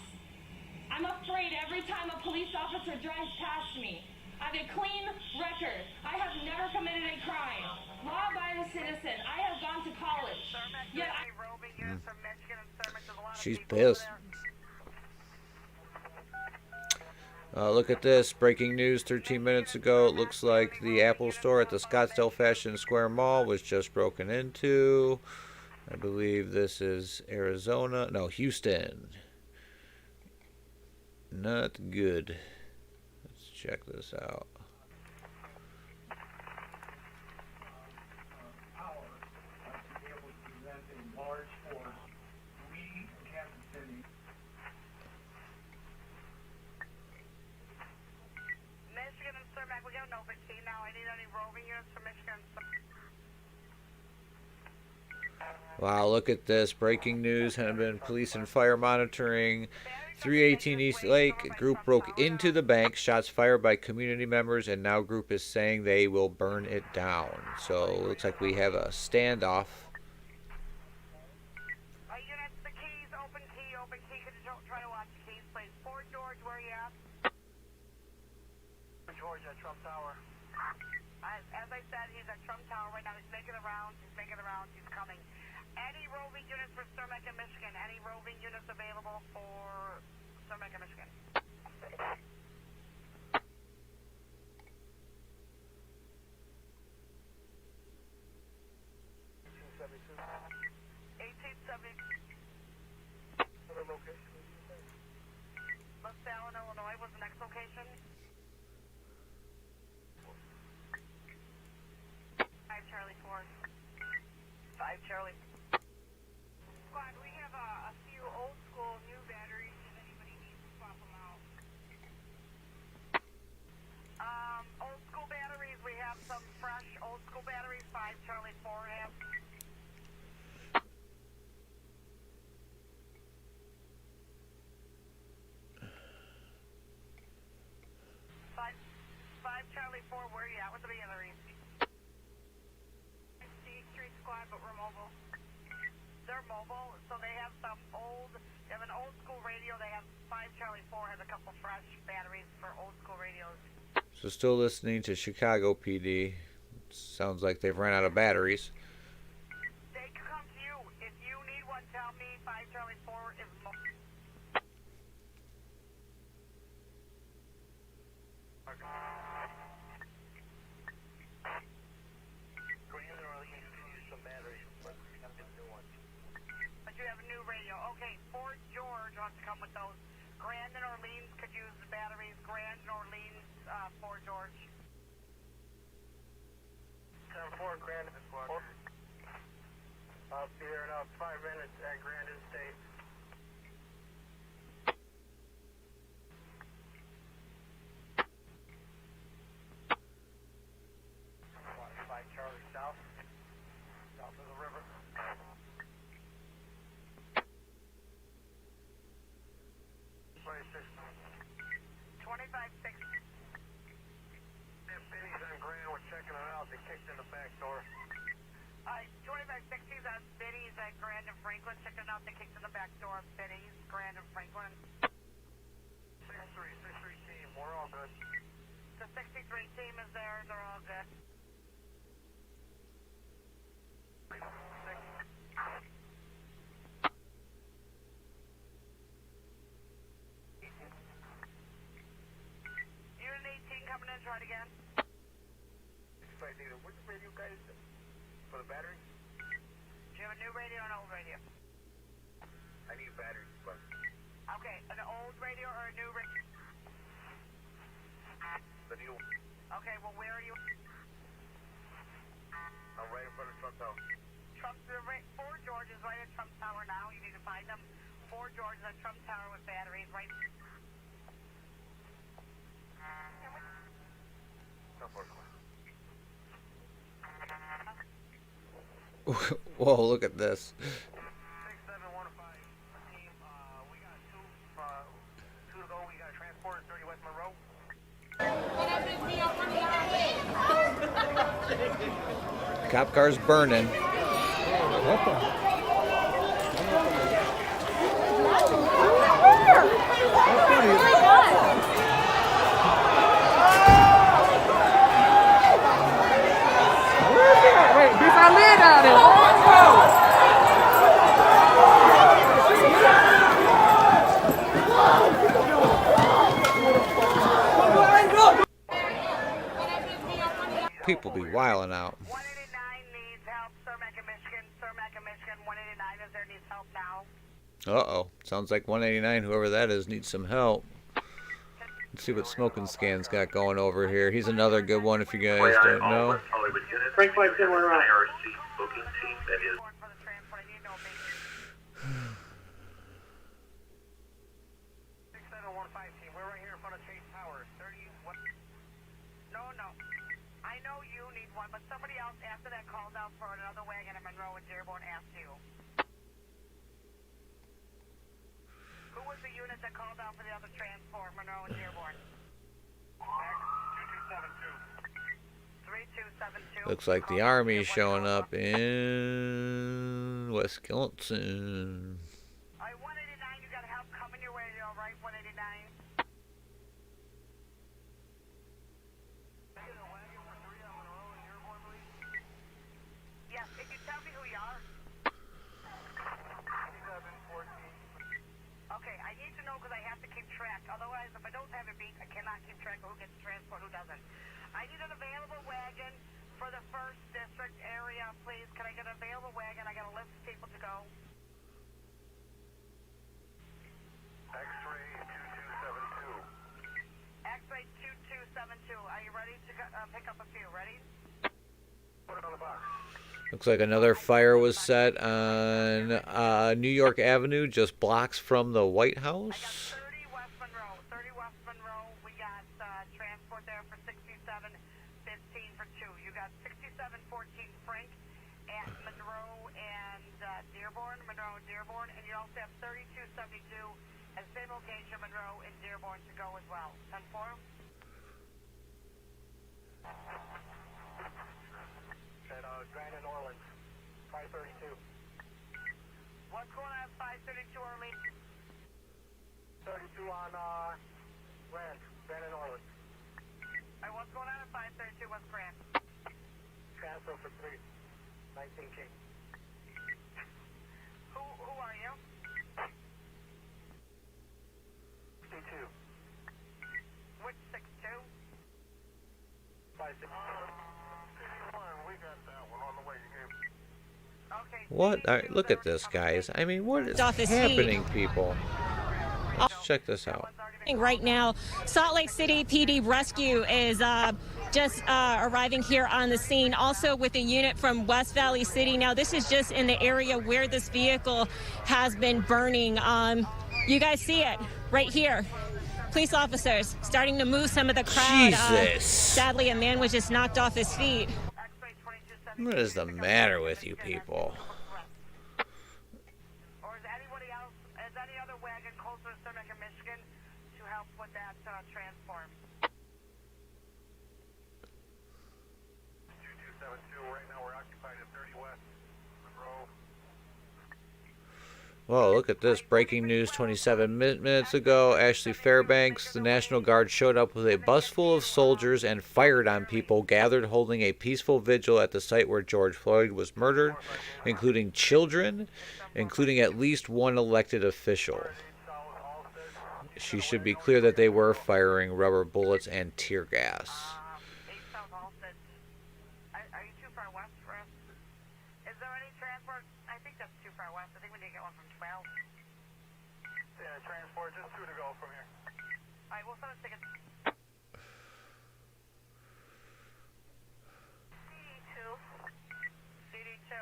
I'm afraid every time a police officer drives past me. I have a clean record. I have never committed a crime. Law-abiding citizen. I have gone to college. Yet She's pissed. Look at this. Breaking news 13 minutes ago. It looks like the Apple store at the Scottsdale Fashion Square Mall was just broken into. I believe this is Arizona. No, Houston. Not good. Let's check this out. Wow, look at this. Breaking news. Hennepin Police and Fire monitoring. 318 East Lake. Group broke into the bank. Shots fired by community members, and now group is saying they will burn it down. So, looks like we have a standoff. Units, the keys, open key. Could you try to watch the keys, please? Fort George, where are you at? George at Trump Tower. As I said, he's at Trump Tower right now. He's making the rounds. He's coming. Any roving units for Cermak, Michigan? Any roving units available for Cermak, Michigan? 1870. Other location? LaSalle, Illinois was the next location. 5 Charlie 4. 5 Charlie. Squad, we have a few old school new batteries if anybody needs to swap them out. Old school batteries, we have some fresh old school batteries, 5 Charlie 4 amp. 5 Charlie 4, where are you at with the batteries? Street Squad, but we're mobile. They're mobile, so they have some old, they have an old school radio. They have 5 Charlie 4 has a couple fresh batteries for old school radios. So still listening to Chicago PD. Sounds like they've run out of batteries. They can come to you. If you need one, tell me. 5 Charlie 4 is mobile. But you have a new radio. Okay, Fort George wants to come with those. Grand and Orleans could use the batteries. Grand and Orleans, Fort George. 4 Grand Squad. I'll be there in about 5 minutes at Grand Estate. 5 Charlie south of the river. 25-6. Benny's on Grand, we're checking it out. They kicked in the back door. 25-60's on Benny's at Grand and Franklin. Checking it out. They kicked in the back door of Benny's, Grand and Franklin. 63 team, we're all good. The 63 team is there. They're all good. Unit 18 coming in. Try it again. Which radio guys for the battery? Do you have a new radio or an old radio? I need a battery. But Okay, an old radio or a new radio? the new. Okay, well, where are you? I'm right in front of Trump Tower. Four George is right at Trump Tower now. You need to find them. Four George is at Trump Tower with batteries, right? Whoa, look at this. 6715 team. We got two to go. We got transport 30 West Monroe. Cop car's burning. Wait, this I live out there. Let's go. People be wilding out. 189 needs help. Cermak in Michigan. Cermak in Michigan. 189 is there, needs help now. Uh-oh. Sounds like 189, whoever that is, needs some help. Let's see what Smoking Scan's got going over here. He's another good one if you guys don't know. Frank 510, we're around. Booking team that is. 6715 team. We're right here in front of Chase Tower. 30 West. No. I know you need one, but somebody else after that called out for another wagon in Monroe and Dearborn asked you. Who was the unit that called out for the other transport, Monroe and Dearborn? 3272. Looks like the Army's showing up in Wisconsin. All right, 189, you got help coming your way, all right, 189? Yes, if you tell me who you are. Okay, I need to know because I have to keep track. Otherwise, if I don't have a beat, I cannot keep track of who gets transport, who doesn't. I need an available wagon for the 1st District area, please. Can I get an available wagon? I got a list of people to go. X-ray 2272. X-ray 2272. Are you ready to pick up a few? Ready? Put it on the box. Looks like another fire was set on New York Avenue, just blocks from the White House. 30 West Monroe. 30 West Monroe. We got transport there for 6715 for 2. You got 6714 Frank at Monroe and Dearborn. Monroe and Dearborn. And you also have 3272 at same location, Monroe and Dearborn to go as well. 10-4. At Grand and Orleans. 532. What's going on at 532 Orleans? 32 on Grand and Orleans. All right, what's going on at 532 West Grand? Transfer for 3. 19 King. Who are you? 62. Which 62? 56. We got that one on the way. You gave. Okay. What? Look at this, guys. I mean, what is happening, people? Let's check this out. Right now, Salt Lake City PD Rescue is just arriving here on the scene, also with a unit from West Valley City. Now, this is just in the area where this vehicle has been burning. You guys see it right here. Police officers starting to move some of the crowd. Jesus. Sadly, a man was just knocked off his feet. What is the matter with you people? Or is anybody else, is any other wagon closer to Cermak in Michigan to help with that transport? 2272. Right now we're occupied at 30 West Monroe. Whoa, look at this. Breaking news 27 minutes ago. Ashley Fairbanks, the National Guard showed up with a bus full of soldiers and fired on people gathered holding a peaceful vigil at the site where George Floyd was murdered, including children, including at least one elected official. She should be clear that they were firing rubber bullets and tear gas. I think that's too far west. I think we need to get one from 12. Yeah, transport, just 2 to go from here. Alright, we'll send a ticket. CD2. CD2.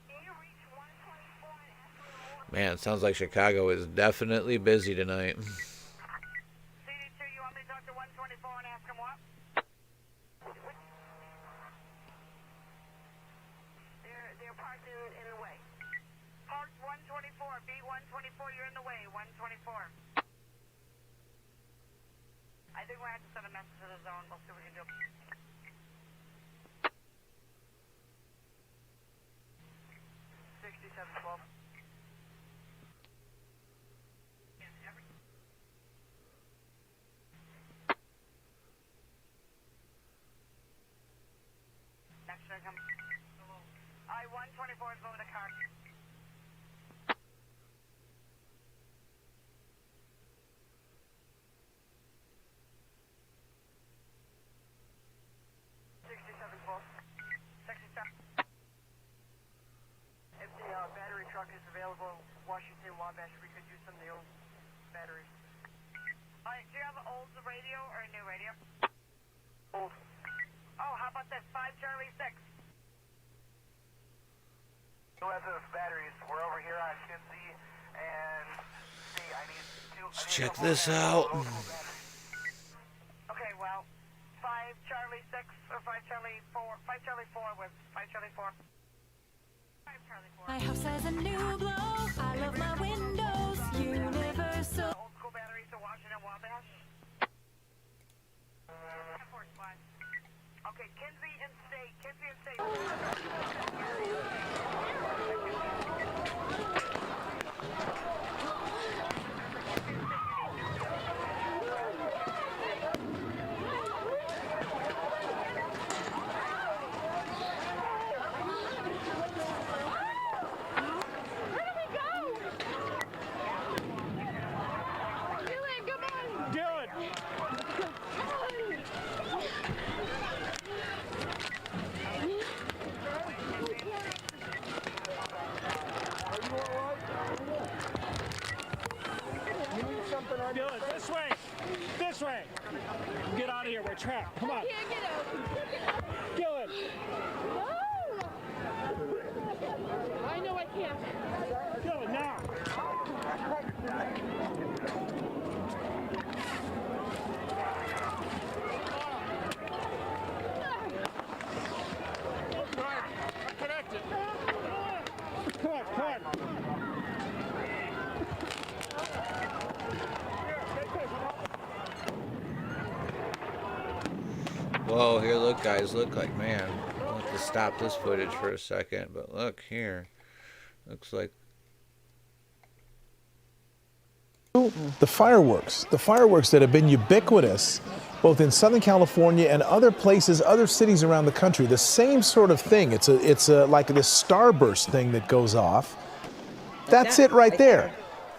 Can you reach 124? Man, it sounds like Chicago is definitely busy tonight. CD2, you want me to talk to 124 and ask him what? They're parked in the way. Park 124, B124, you're in the way, 124. I think we'll have to send a message to the zone. We'll see what we can do. Next turn come. I-124 is moving a car. If the battery truck is available, Washington Wabash, we could use some of the old batteries. Alright, do you have an old radio or a new radio? Old. Oh, how about this? 5 Charlie 6. Who has those batteries? We're over here on Kinsey, and see, I need two. Let's check this out. Okay, well, 5 Charlie 6 or 5 Charlie 4. 5 Charlie 4 with 5 Charlie 4. 5 Charlie 4. My house has a new glow. I love my windows. Universal. Old school batteries to Washington Wabash. Okay, Kinsey and State. Kinsey and State. Dylan, this way. This way. Get out of here. We're trapped. Come on. I can't get out. Dylan. No. I know I can't. Dylan, now. I'm connected. Come on, come on. Whoa, here, look, guys, look like, man, I'll have to stop this footage for a second, but look here. Looks like the fireworks that have been ubiquitous both in Southern California and other places, other cities around the country. The same sort of thing. It's a like this starburst thing that goes off. That's it right there.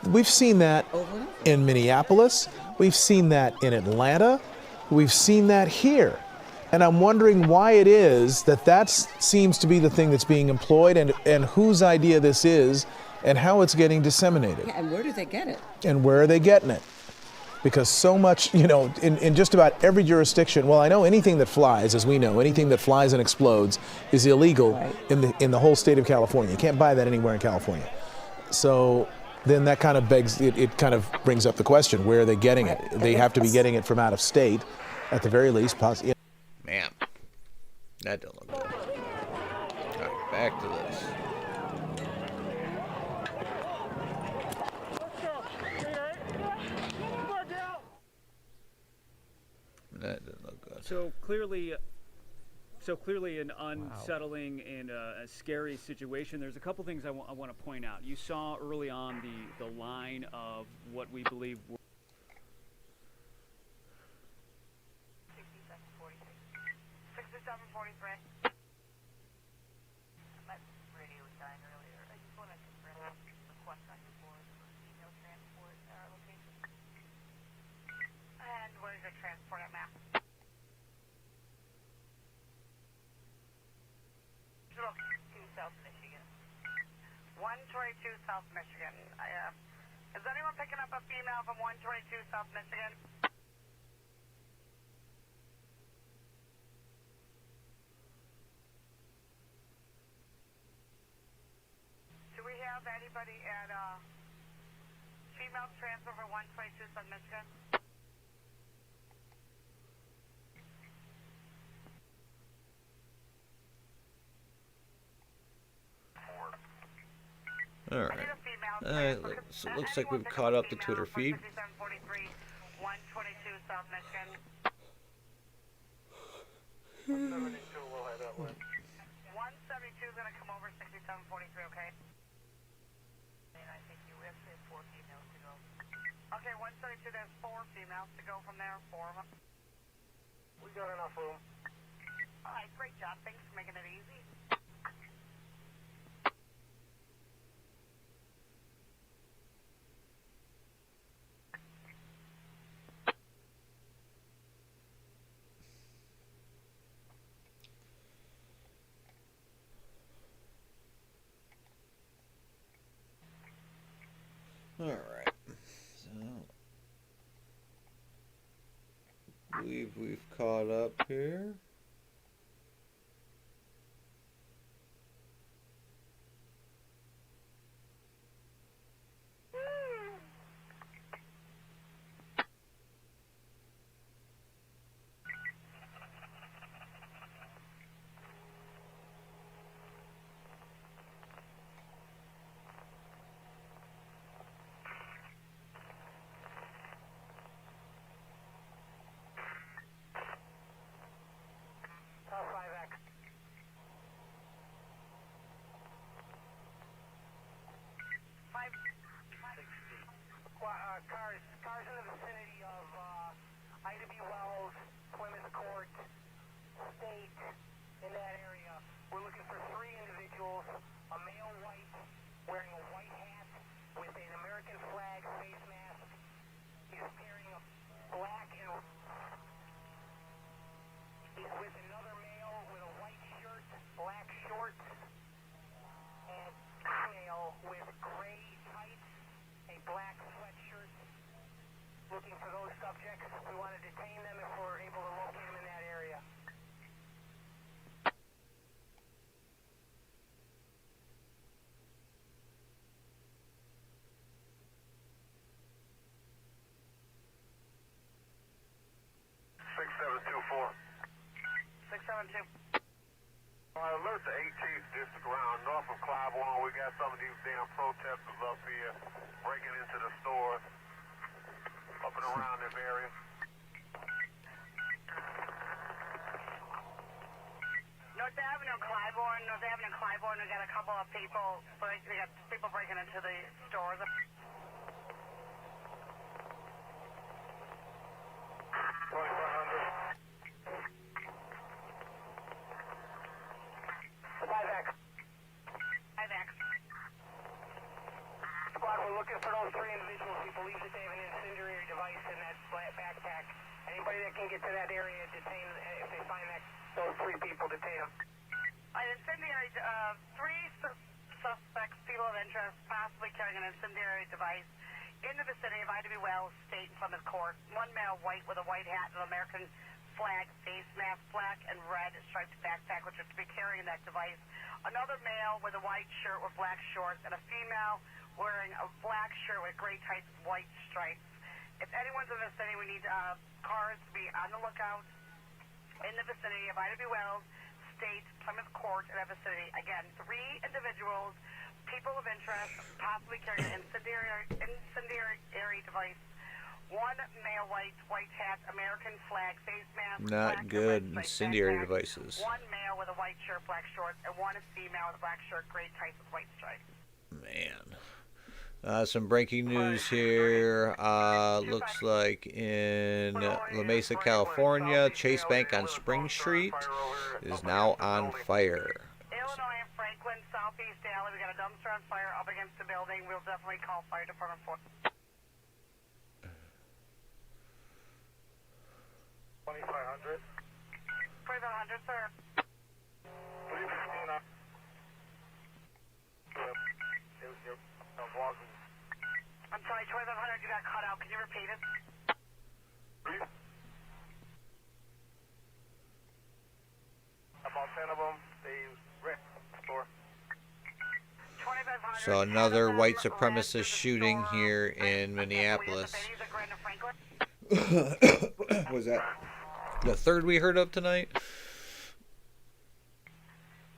We've seen that in Minneapolis. We've seen that in Atlanta. We've seen that here. And I'm wondering why it is that seems to be the thing that's being employed, and whose idea this is and how it's getting disseminated. Yeah, and where do they get it? And where are they getting it? Because so much, in just about every jurisdiction, well, I know anything that flies, as we know, anything that flies and explodes is illegal in the whole state of California. You can't buy that anywhere in California. So then that kind of begs, it kind of brings up the question, where are they getting it? They have to be getting it from out of state, at the very least. Man, that don't look good. All right, back to this. That didn't look good. So clearly an unsettling and a scary situation. There's a couple things I want to point out. You saw early on the line of what we believe were 6743. My radio was dying earlier. I just want to confirm the request on your board for email transport at our location. And what is your transport at map? 122 South Michigan. Is anyone picking up a female from 122 South Michigan? Do we have anybody at female transfer for 122 South Michigan? All right. So it looks like we've caught up the Twitter feed. 122 South Michigan. 172 will head that way. 172 is going to come over 6743, okay? And I think you have 4 females to go. Okay, 172, there's 4 females to go from there, 4 of them. We got enough room. All right, great job. Thanks for making it easy. All right. So I believe we've caught up here. Top 5X. Cars in the vicinity of Ida B. Wells, Plymouth Court, State, in that area. We're looking for 3 individuals, a male white, wearing a white hat with an American flag face mask. He's carrying a black and... He's with another male with a white shirt, black shorts, and female with gray tights, a black sweatshirt. Looking for those subjects. We want to detain them if we're able to locate them in that area. Alert the 18th District around north of Clybourne. We got some of these damn protesters up here breaking into the stores up and around this area. North Avenue, Clybourne. We got a couple of people. We got people breaking into the stores. 5X. Squad, we're looking for those 3 individuals. We believe that they have an incendiary device in that backpack. Anybody that can get to that area, detain. If they find those 3 people, detain them. An incendiary, 3 suspects, people of interest, possibly carrying an incendiary device in the vicinity of Ida B. Wells, State and Plymouth Court. 1 male white with a white hat and an American flag face mask, black and red striped backpack, which is to be carrying that device. Another male with a white shirt with black shorts, and a female wearing a black shirt with gray tights with white stripes. If anyone's in the vicinity, we need cars to be on the lookout in the vicinity of Ida B. Wells, State, Plymouth Court, in that vicinity. Again, 3 individuals, people of interest, possibly carrying an incendiary device. 1 male white hat, American flag, face mask. Not good. Incendiary devices. 1 male with a white shirt, black shorts, and 1 female with a black shirt, gray tights with white stripes. Man. Some breaking news here. Looks like in La Mesa, California, Chase Bank on Spring Street is now on fire. Illinois and Franklin, Southeast Alley, we got a dumpster on fire up against the building. We'll definitely call fire department for 2500. 2500, sir. 315. I'm sorry, 2500, you got cut out. Can you repeat it? About 10 of them, they wrecked the store. So another white supremacist shooting here in Minneapolis. Was that the third we heard of tonight?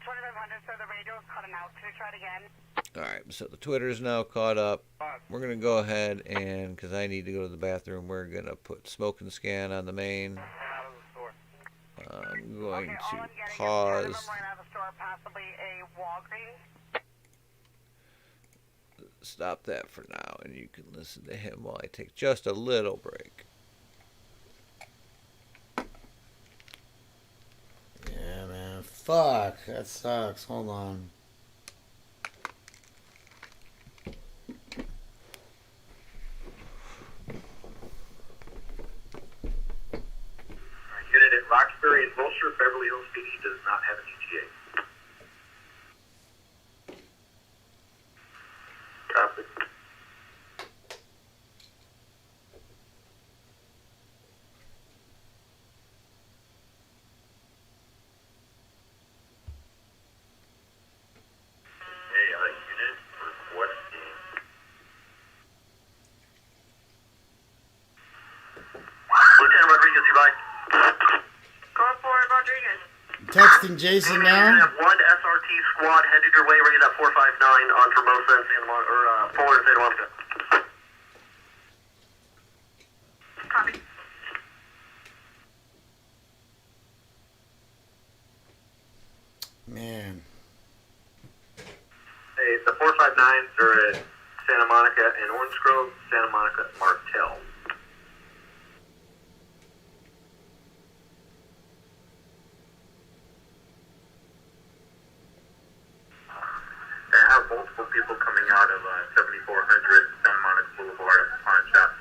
2500, so the radio's cutting out. Can you try it again? Alright, so the Twitter's now caught up. We're going to go ahead and, because I need to go to the bathroom, we're going to put smoke and scan on the main. I'm going to pause. Stop that for now, and you can listen to him while I take just a little break. Yeah, man. Fuck. That sucks. Hold on. Unit at Roxbury and Wilshire, Beverly Hills PD does not have an ETA. Copy. Unit requesting. Lieutenant Rodriguez, you by? Call for Rodriguez. Texting Jason You now. have one SRT squad headed your way, rated at 459 on Formosa and Santa Monica, or Fuller and Santa Monica. Copy. Man. Hey, the 459s are at Santa Monica and Orange Grove, Santa Monica, Martell. I have multiple people coming out of 7400 Santa Monica Boulevard at the pawn shop.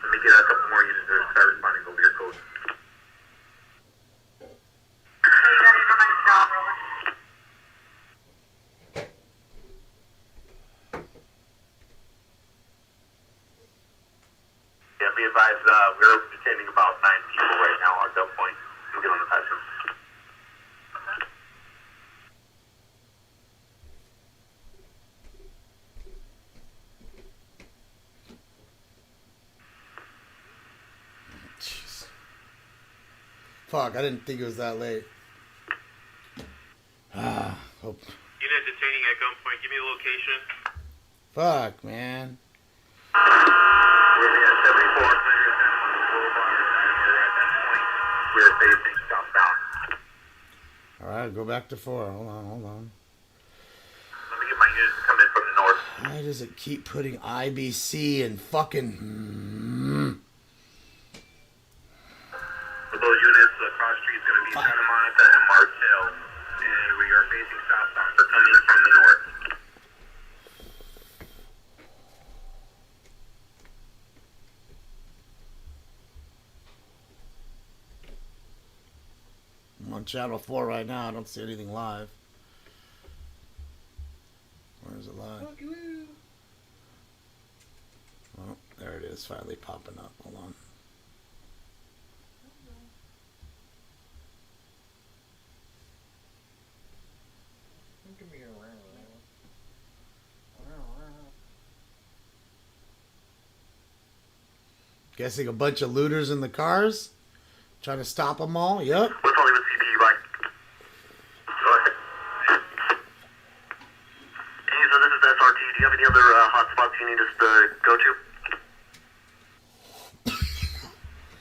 Let me get a couple more units that are responding over your code. Yeah, be advised, we're detaining about 9 people right now at gunpoint. We'll get on the patch. Jeez. Fuck, I didn't think it was that late. Hope. Unit detaining at gunpoint, give me the location. Fuck, man. We're at 7400 Santa Monica Boulevard, and we're at that point. We're facing southbound. Alright, go back to 4. Hold on. Let me get my units to come in from the north. Why does it keep putting IBC and fucking... For those units, the cross street is going to be Santa Monica and Martell, and we are facing southbound. They're coming from the north. I'm on channel 4 right now. I don't see anything live. Where is it live? Oh, there it is. Finally popping up. Hold on. Guessing a bunch of looters in the cars? Trying to stop them all? Yep. What's Hollywood CPE, right? Go ahead. Hey, so this is SRT. Do you have any other hotspots you need us to go to?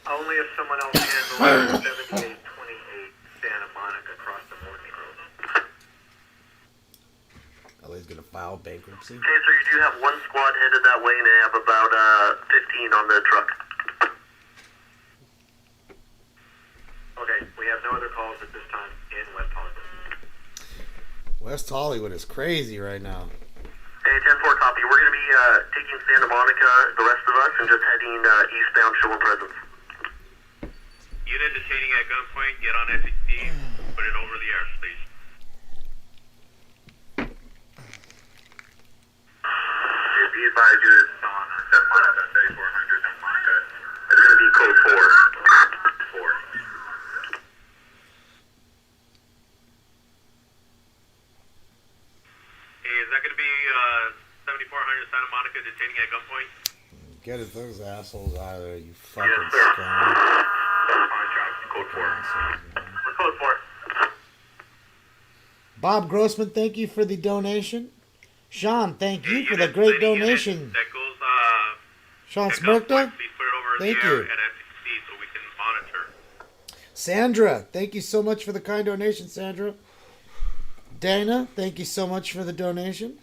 Only if someone else handles 7828 Santa Monica across the Morning Road. LA's gonna file bankruptcy. Okay, so you do have one squad headed that way, and they have about 15 on the truck. Okay, we have no other calls at this time in West Hollywood. West Hollywood is crazy right now. Hey, 10-4 copy. We're going to be taking Santa Monica, the rest of us, and just heading eastbound, showing presence. Unit detaining at gunpoint, get on SEC, put it over the air, please. Be advised, units on set minus at 3400 Santa Monica. It's going to be code 4. 4. Hey, is that going to be 7400 Santa Monica detaining at gunpoint? Get those assholes out of there, you fucking Yes, sir. scum. Code 4. Code 4. Bob Grossman, thank you for the donation. Sean, thank you for the great donation. That goes, Sean at gunpoint, Smirka, please put it over thank the air you. at FCC so we can monitor. Sandra, thank you so much for the kind donation, Sandra. Dana, thank you so much for the donation.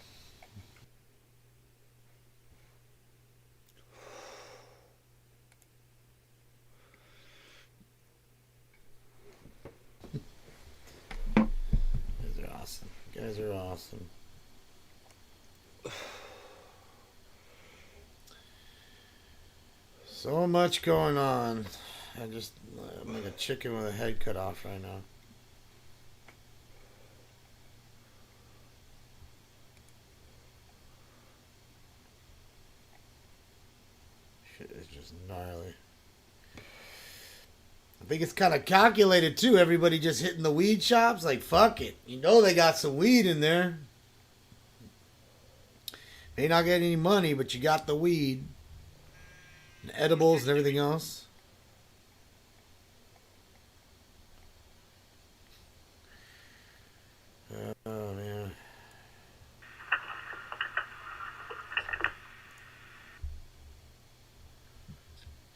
You guys are awesome. You guys are awesome. So much going on. I'm like a chicken with a head cut off right now. Shit is just gnarly. I think it's kind of calculated too. Everybody just hitting the weed shops. Like, fuck it. You know they got some weed in there. May not get any money, but you got the weed. And edibles and everything else. Oh, man.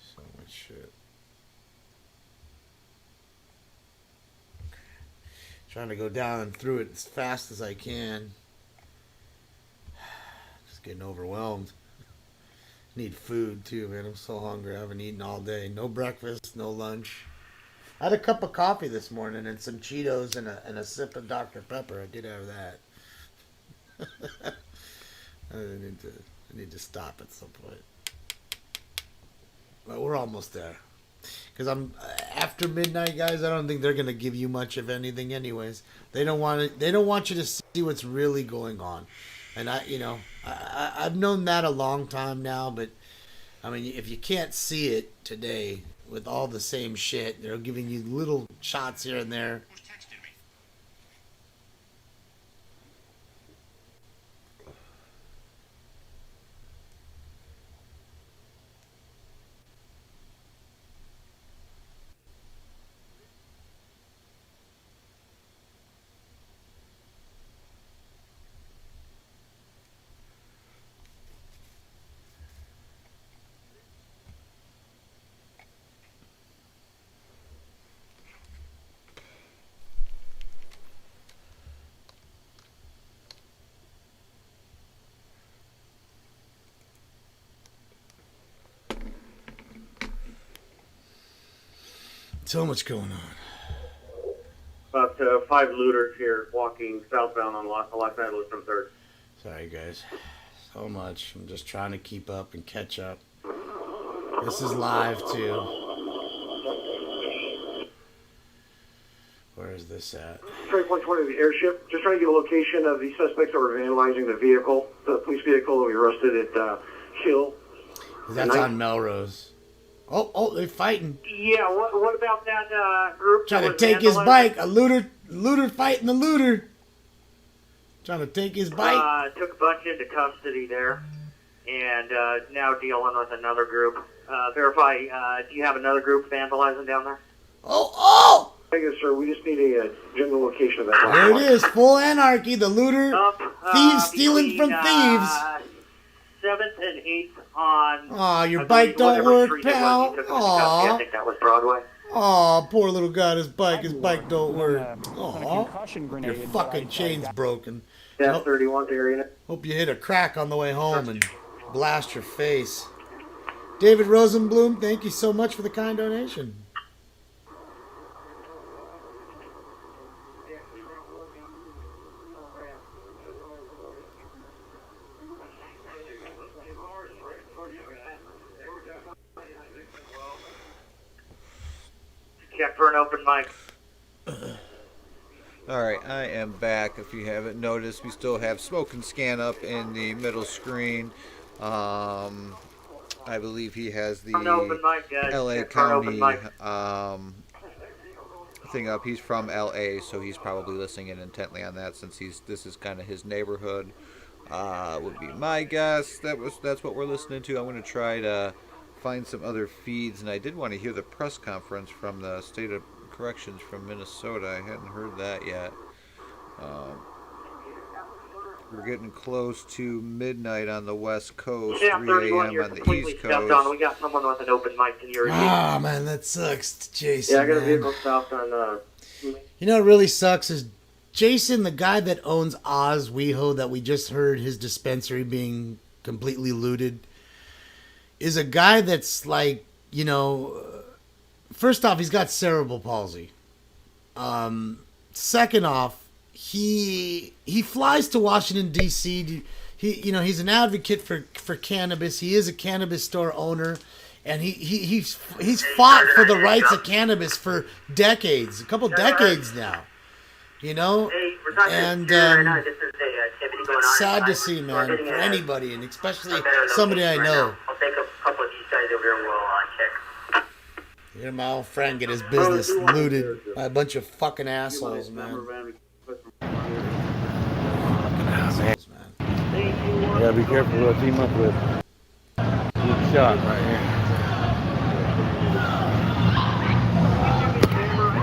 So much shit. Trying to go down and through it as fast as I can. Just getting overwhelmed. Need food too, man. I'm so hungry. I haven't eaten all day. No breakfast, no lunch. I had a cup of coffee this morning and some Cheetos and a sip of Dr. Pepper. I did have that. I need to stop at some point. But we're almost there. Because I'm after midnight, guys. I don't think they're gonna give you much of anything, anyways. They don't want it. They don't want you to see what's really going on. And I've known that a long time now. But I mean, if you can't see it today with all the same shit, they're giving you little shots here and there. So much going on. About 5 looters here walking southbound on Los Angeles from 3rd. Sorry, guys. So much. I'm just trying to keep up and catch up. This is live, too. Where is this at? Try point 20 of the airship. Just trying to get a location of the suspects that were vandalizing the vehicle, the police vehicle that we arrested at Hill. That's on Melrose. Oh, they're fighting. Yeah, what about that group? Trying that to was take his vandalizing? bike. A looter fighting the looter. Trying to take his bike. Took a bunch into custody there, and now dealing with another group. Verify, do you have another group vandalizing down there? Oh! Yes, sir. We just need a general location of that. There it is. Full anarchy. The looter. Thieves stealing from thieves. 7th and 8th on... Aw, your bike don't work, pal. I Aw. think that was Broadway. Aw, poor little guy. His bike don't work. Aw. concussion Your grenade. fucking chain's broken. Yeah, 31 area. Hope you hit a crack on the way home and blast your face. David Rosenblum, thank you so much for the kind donation. Check for an open mic. Alright, I am back. If you haven't noticed, we still have Smoke and Scan up in the middle screen. I believe he has the Open mic, LA open County mic. thing up. He's from LA, so he's probably listening in intently on that since this is kind of his neighborhood. Would be my guess. That's what we're listening to. I'm going to try to find some other feeds, and I did want to hear the press conference from the State of Corrections from Minnesota. I hadn't heard that yet. We're getting close to midnight on the West Coast, Yeah, 3 31, a.m. you're on the completely East stepped on. Coast. We got someone with an open mic. Can you repeat? Ah, man, that sucks, Jason. Yeah, I got a man. vehicle stopped on, You know what really sucks is Jason, the guy that owns Oz WeHo that we just heard his dispensary being completely looted, is a guy that's like, you know, first off, he's got cerebral palsy. Second off, he flies to Washington D.C. He's an advocate for cannabis. He is a cannabis store owner, and he's fought for the rights of cannabis for decades, a couple decades now. You know, and sad to see, man, for anybody, and especially somebody I know. I'll take a couple of these guys over here and we'll check. Hear my old friend get his business looted by a bunch of fucking assholes, man. You gotta be careful who I team up with. Good shot right here.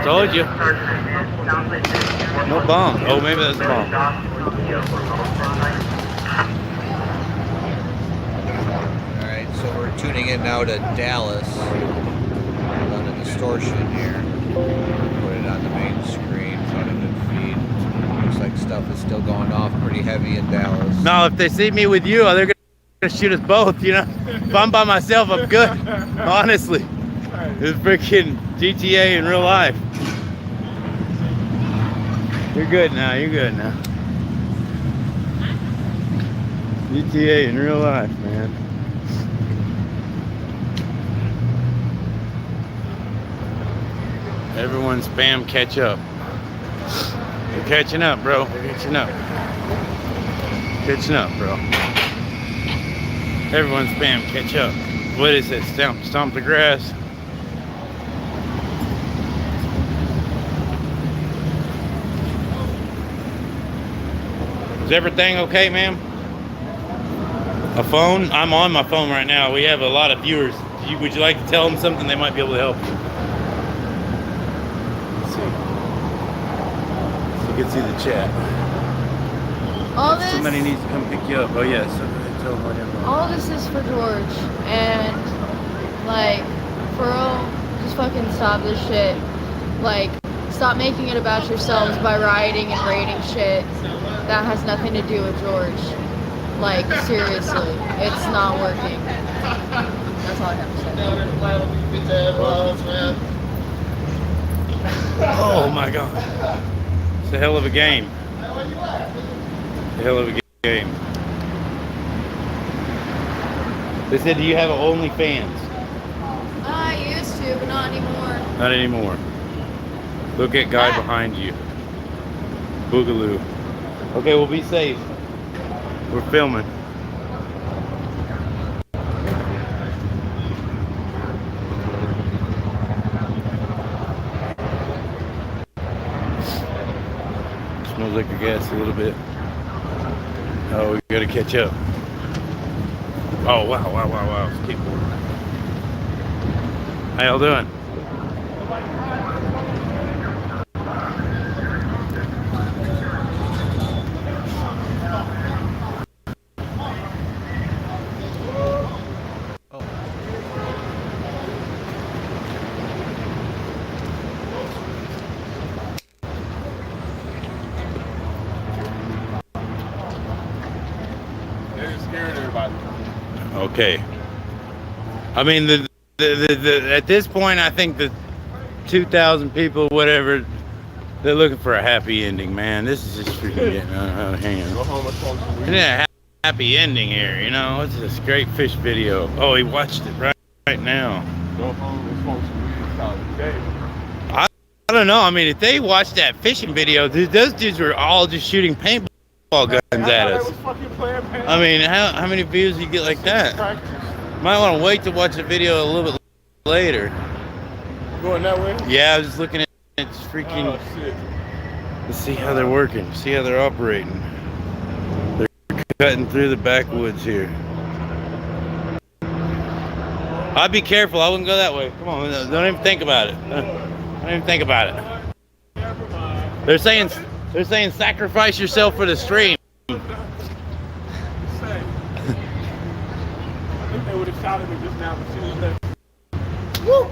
Told you. No bomb. Oh, maybe that's a bomb. Alright, so we're tuning in now to Dallas. On a distortion here. Put it on the main screen, on a good feed. Looks like stuff is still going off pretty heavy in Dallas. No, if they see me with you, they're gonna shoot us both, you know? If I'm by myself, I'm good. Honestly. It's freaking GTA in real life. You're good now, you're good now. GTA in real life, man. Everyone spam catch up. You're catching up, bro. You're catching up. Catching up, bro. Everyone spam catch up. What is it? Stomp the grass. Is everything okay, ma'am? A phone? I'm on my phone right now. We have a lot of viewers. Would you like to tell them something? They might be able to help you. Let's see. So you can see the chat. All this, Somebody needs to come pick you up. Oh yes. Tell them whatever. all this is for George, and like, for real, just fucking stop this shit. Like, stop making it about yourselves by rioting and raiding shit. That has nothing to do with George. Like, seriously, it's not working. That's all I have to say. Oh my god. It's a hell of a game. A hell of a game. They said, do you have OnlyFans? I used to, but not anymore. Not anymore. Look at guy behind you. Boogaloo. Okay, well, be safe. We're filming. Smells like the gas a little bit. Oh, we gotta catch up. Oh, wow. Skateboard. How y'all doing? They're scaring everybody. Okay. I mean, at this point, I think the 2,000 people, whatever, they're looking for a happy ending, man. This is just freaking getting out of hand. Go home and smoke some weed. Isn't it a happy ending here, you know? It's this great fish video. Oh, he watched it right now. Go home and smoke some weed and call it a day. I don't know. I mean, if they watched that fishing video, those dudes were all just shooting paintballs guns at us. I mean, how many views do you get like that? Might want to wait to watch the video a little bit later. Going that way? Yeah, I was just looking at it's freaking. Oh, shit. Let's see how they're working. See how they're operating. They're cutting through the backwoods here. I'd be careful. I wouldn't go that way. Come on, don't even think about it. Don't even think about it. They're saying sacrifice yourself for the stream. I think they would have shot at me just now, but she was there. Woo!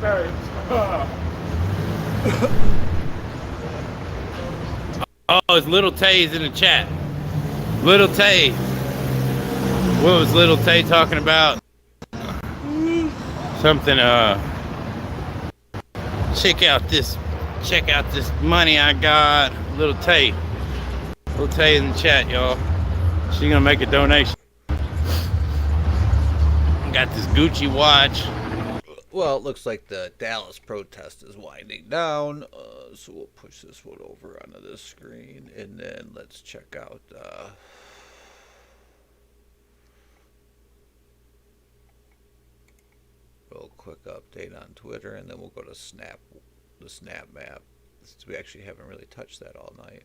Sorry. Oh, it's Little Tay's in the chat. Little Tay. What was Little Tay talking about? Something, check out this money I got. Little Tay in the chat, y'all. She gonna make a donation. Got this Gucci watch. Well, it looks like the Dallas protest is winding down, so we'll push this one over onto this screen, and then let's check out real quick update on Twitter, and then we'll go to the Snap map, since we actually haven't really touched that all night.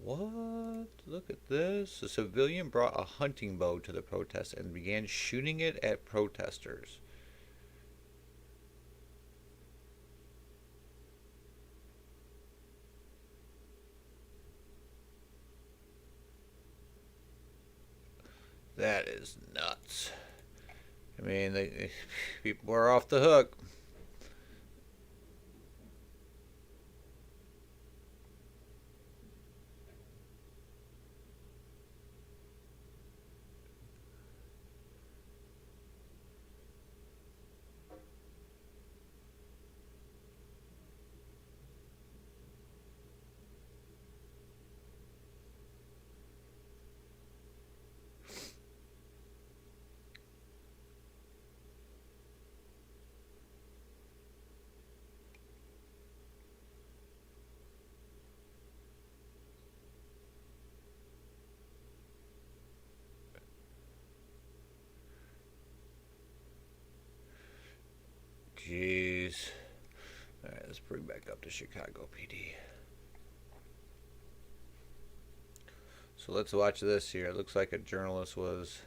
What? Look at this. A civilian brought a hunting bow to the protest and began shooting it at protesters. That is nuts. I mean, people are off the hook. Jeez. Alright, let's bring back up to Chicago PD. So let's watch this here. It looks like a journalist was...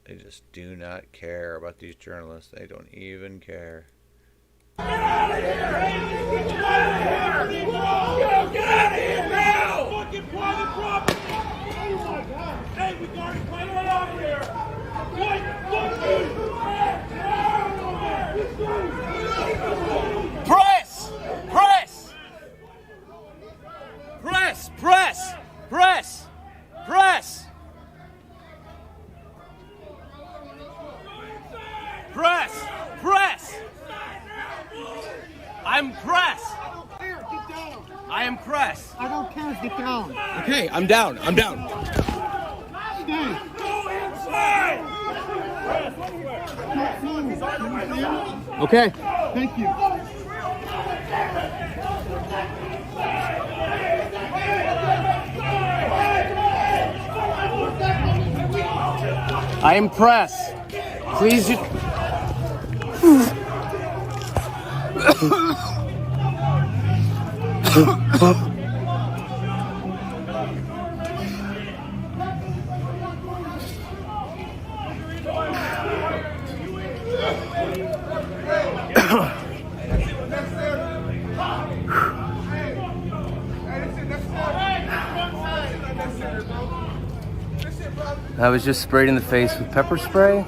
They just do not care about these journalists. They don't even care. Get out of here! Get out of here! Get out of here now! Fucking private property! Oh my God! Hey, we got to play it out here! Press! Press! Press! Press! Press! Press! Press! Press! I'm press! I don't care, get down! I am press! I don't care, get down! Okay, I'm down. I'm down. Stay! Go inside! Okay. Thank you. I am press. Please. I was just sprayed in the face with pepper spray.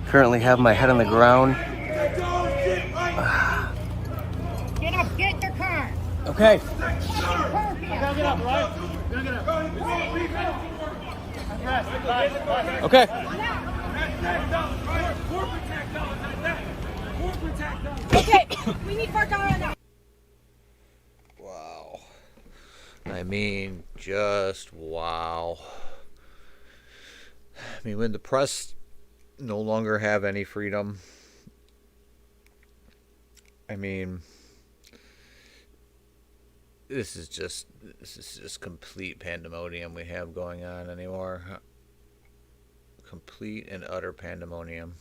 Currently have my head on the ground. Get up, get Okay. Get up, right? Get up. Okay. Okay, we need $4 now. Wow. I mean, just wow. I mean, when the press no longer have any freedom, I mean, this is just complete pandemonium we have going on anymore. Complete and utter pandemonium.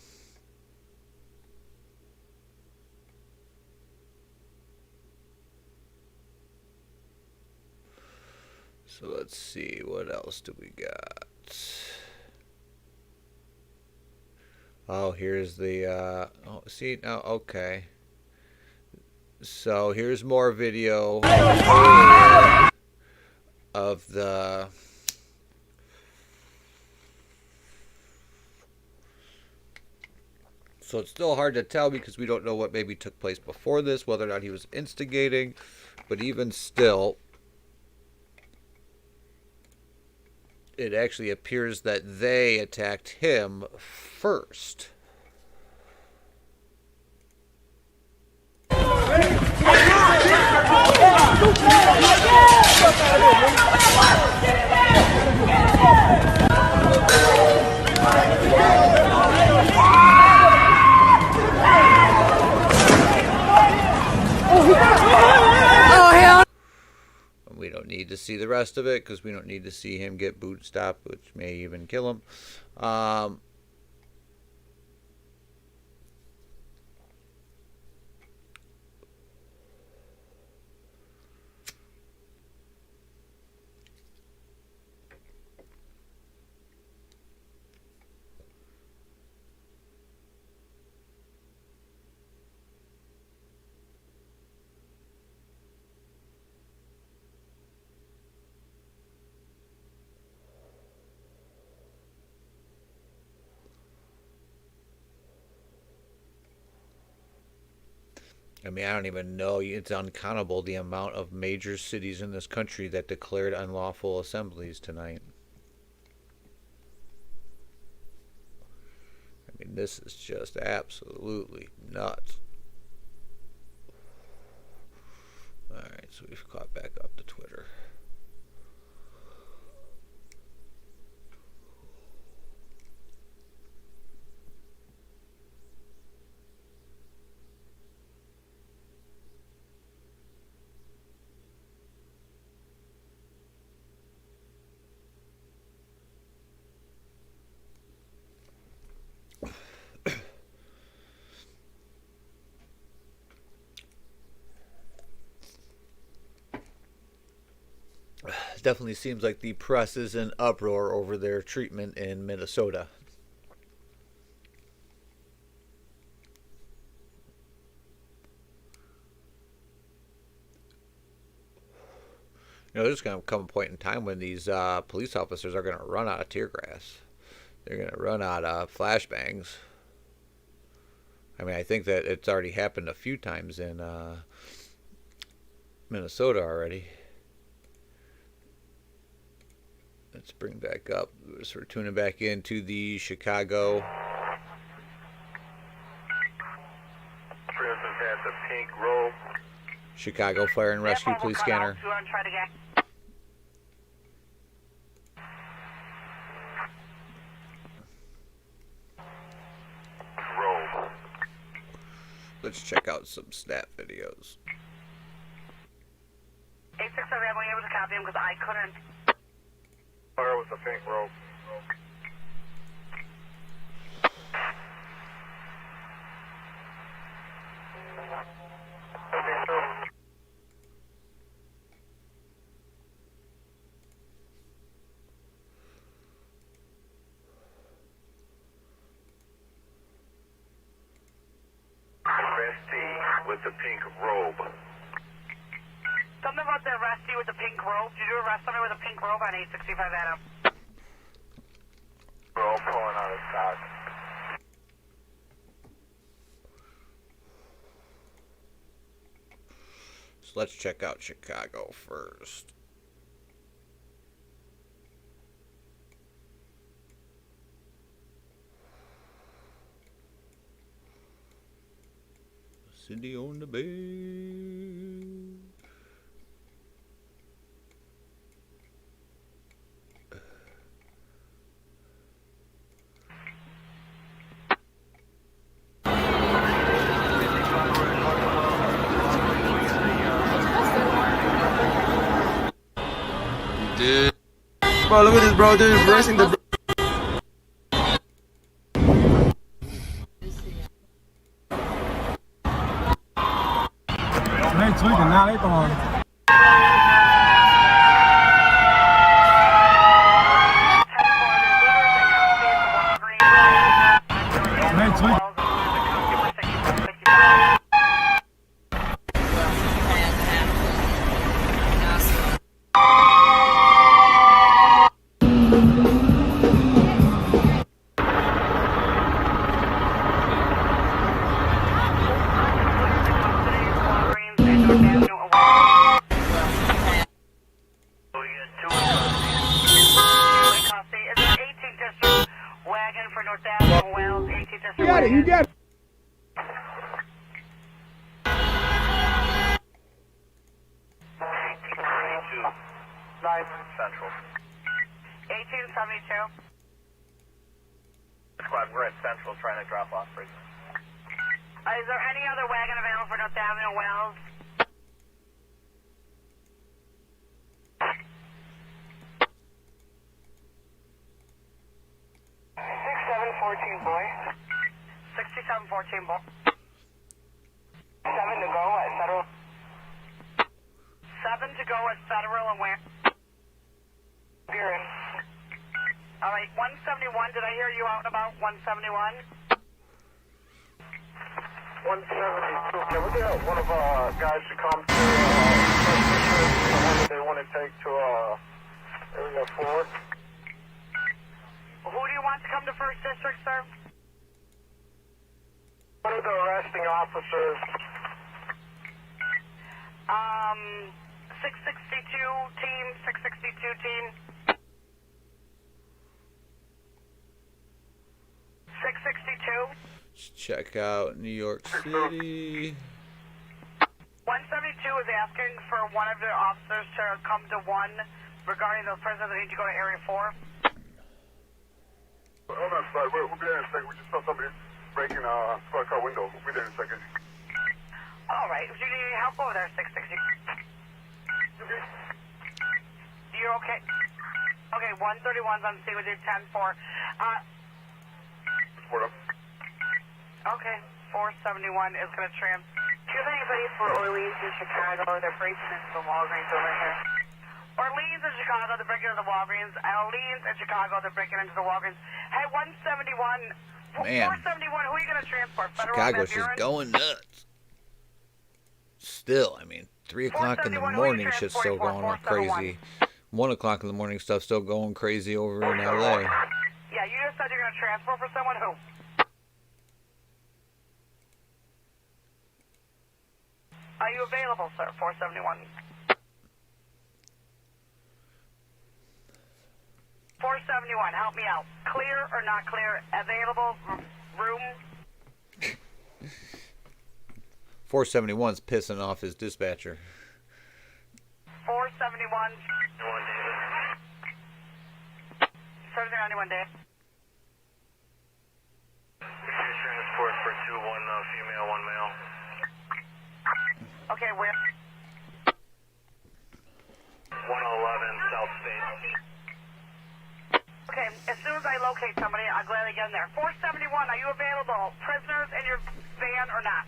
So let's see, what else do we got? Oh, here's the, oh, see, now, okay. So here's more video of the so it's still hard to tell because we don't know what maybe took place before this, whether or not he was instigating, but even still, it actually appears that they attacked him first. We don't need to see the rest of it because we don't need to see him get boot stopped, which may even kill him. I mean, I don't even know. It's uncountable the amount of major cities in this country that declared unlawful assemblies tonight. I mean, this is just absolutely nuts. Alright, so we've caught back up to Twitter. Definitely seems like the press is in uproar over their treatment in Minnesota. You know, there's going to come a point in time when these police officers are going to run out of tear gas. They're going to run out of flashbangs. I mean, I think that it's already happened a few times in Minnesota already. Let's bring back up. So we're tuning back into the Chicago. Prisoners at the Pink Robe. Chicago Fire and Rescue Police Scanner. Robe. Let's check out some snap videos. 867, I wasn't able to copy him because I couldn't. Fire with the Pink Robe. Arrestee with the pink robe. Something about the arrestee with the pink robe. Did you arrest somebody with a pink robe on 865 Adam? We're all pulling out of stock. So Let's check out Chicago first. City on the bay. Dude. Bro, look at this, bro. They're embracing the. They tweaking now. They throwing. They tweaking. You got it. You got it. Central. 1872. Squad, we're at Central trying to drop off prisoners. Is there any other wagon available for North Avenue, Wells? 6714 boy. 6714 boy. 7 to go at Federal. 7 to go at Federal and where? Buren. All right, 171. Did I hear you out and about 171? 172. Can we get one of our guys to come to the one that they want to take to area 4? Who do you want to come to First District, sir? One of the arresting officers. 662 team, 662 team. 662. Let's check out New York City. 172 is asking for one of the officers to come to 1 regarding those prisoners that need to go to Area 4. Hold on, sir. We'll be there in a second. We just saw somebody breaking a squad car window. We'll be there in a second. All right. Do you need any help over there, 660? You're okay? Okay, 131's on scene with you, 10-4. Okay, 471 is going to tram. Do you have anybody for Orleans in Chicago? They're breaking into the Walgreens over here. Orleans and Chicago, they're breaking into the Walgreens. Orleans and Chicago, they're breaking into the Walgreens. Hey, 171. Man. 471, who are you going to transport? Federal Chicago's Van just Buren? going nuts. Still, I mean, 3 o'clock in the morning shit's still going on crazy. 1 o'clock in the morning stuff still going crazy over in LA. Yeah, you just said you're going to transport for someone who? Are you available, sir? 471. 471, help me out. Clear or not clear? Available? Room? 471's pissing off his dispatcher. 471. Serving on anyone, Dave? Transport for 2, 1 female, 1 male. Okay, where? 111 South State. Okay, as soon as I locate somebody, I'll gladly get in there. 471, are you available? Prisoners in your van or not?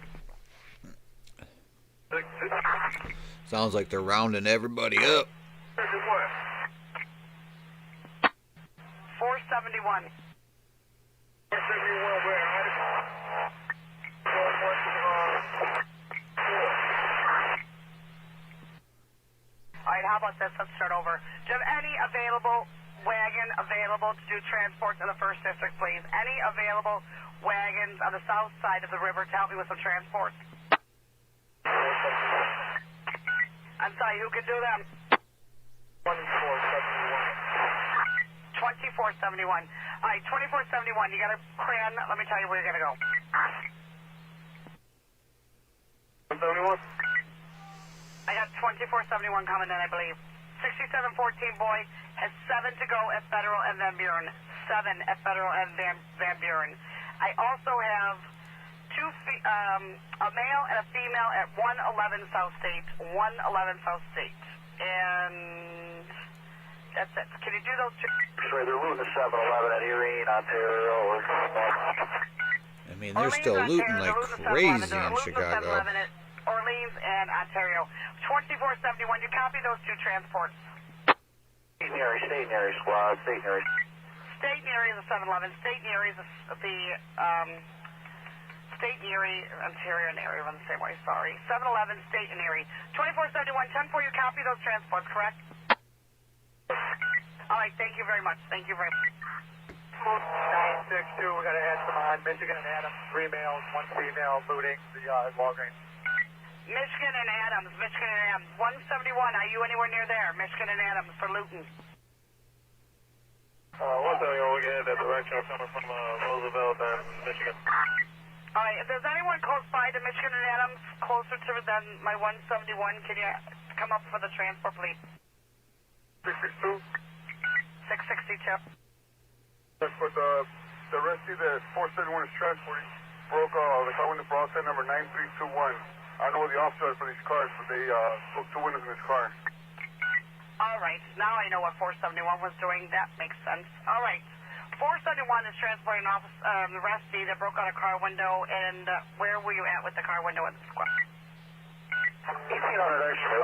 Sounds like they're rounding everybody up. 471. 471, where? All right, how about this? Let's start over. Do you have any available wagon available to do transports in the First District, please? Any available wagons on the south side of the river to help me with some transports? I'm sorry, who can do them? 2471. All right, 2471. You got a plan? Let me tell you where you're going to go. 71. I got 2471 coming in, I believe. 6714 boy has 7 to go at Federal and Van Buren. 7 at Federal and Van Buren. I also have a male and a female at 111 South State. 111 South State. And that's it. Can you do those two? Sorry, they're looting the 7-Eleven at Erie, Ontario. I mean, they're still looting like crazy in Chicago. Orleans and Ontario. 2471, you copy those two transports. State and Erie squad, State and Erie. State and Erie is a 7-Eleven. State and Erie is State and Erie, Ontario and Erie run the same way, sorry. 7-Eleven, State and Erie. 2471, 10-4, you copy those transports, correct? All right, thank you very much. Thank you very much. 962, we got to add some on. Michigan and Adams, 3 males, 1 female, looting the Walgreens. Michigan and Adams, 171, are you anywhere near there? Michigan and Adams for Luton. 171, we get that direction coming from Roosevelt and Michigan. All right, if there's anyone close by to Michigan and Adams, closer to than my 171, can you come up for the transport, please? 662. 662. Transport, the rescue that 471 is transporting broke the car window for outside number 9321. I don't know where the officer is for these cars, but they broke 2 windows in this car. All right, now I know what 471 was doing. That makes sense. All right. 471 is transporting an office, the rescue that broke out a car window, and where were you at with the car window in the squad? 1800 actually.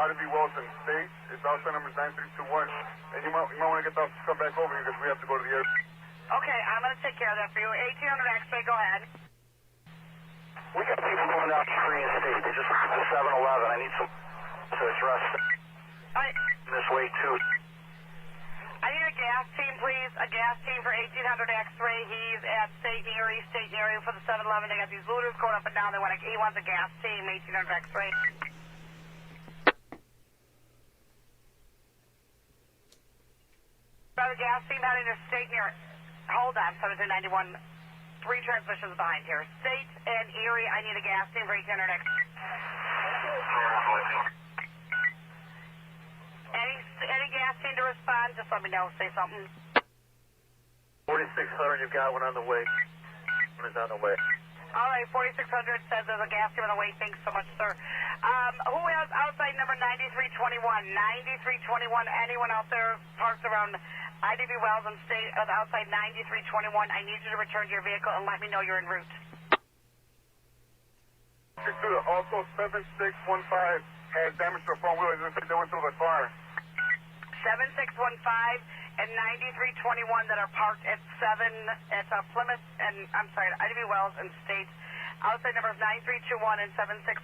IDB Wilson State, it's outside number 9321, and you might want to get the officer to come back over here because we have to go to the airport. Okay, I'm going to take care of that for you. 1800 X-ray, go ahead. We got people moving out to Korean State. They just went to 7-Eleven. I need some to address this way too. I need a gas team, please. A gas team for 1800 X-ray. He's at State and Erie for the 7-Eleven. They got these looters going up and down. He wants a gas team, 1800 X-ray. Got a gas team heading to State and Erie. Hold on, 1791. 3 transmissions behind here. State and Erie, I need a gas team for 1800 X-ray. Any gas team to respond? Just let me know. Say something. 4600, you've got one on the way. One is on the way. All right, 4600 says there's a gas team on the way. Thanks so much, sir. Who has outside number 9321? 9321. Anyone out there parked around IDB Wells and State outside 9321? I need you to return to your vehicle and let me know you're en route. Also, 7615 has damage to a front wheel. They went through the car. 7615 and 9321 that are parked at Plymouth and IDB Wells and State. Outside numbers 9321 and 7615.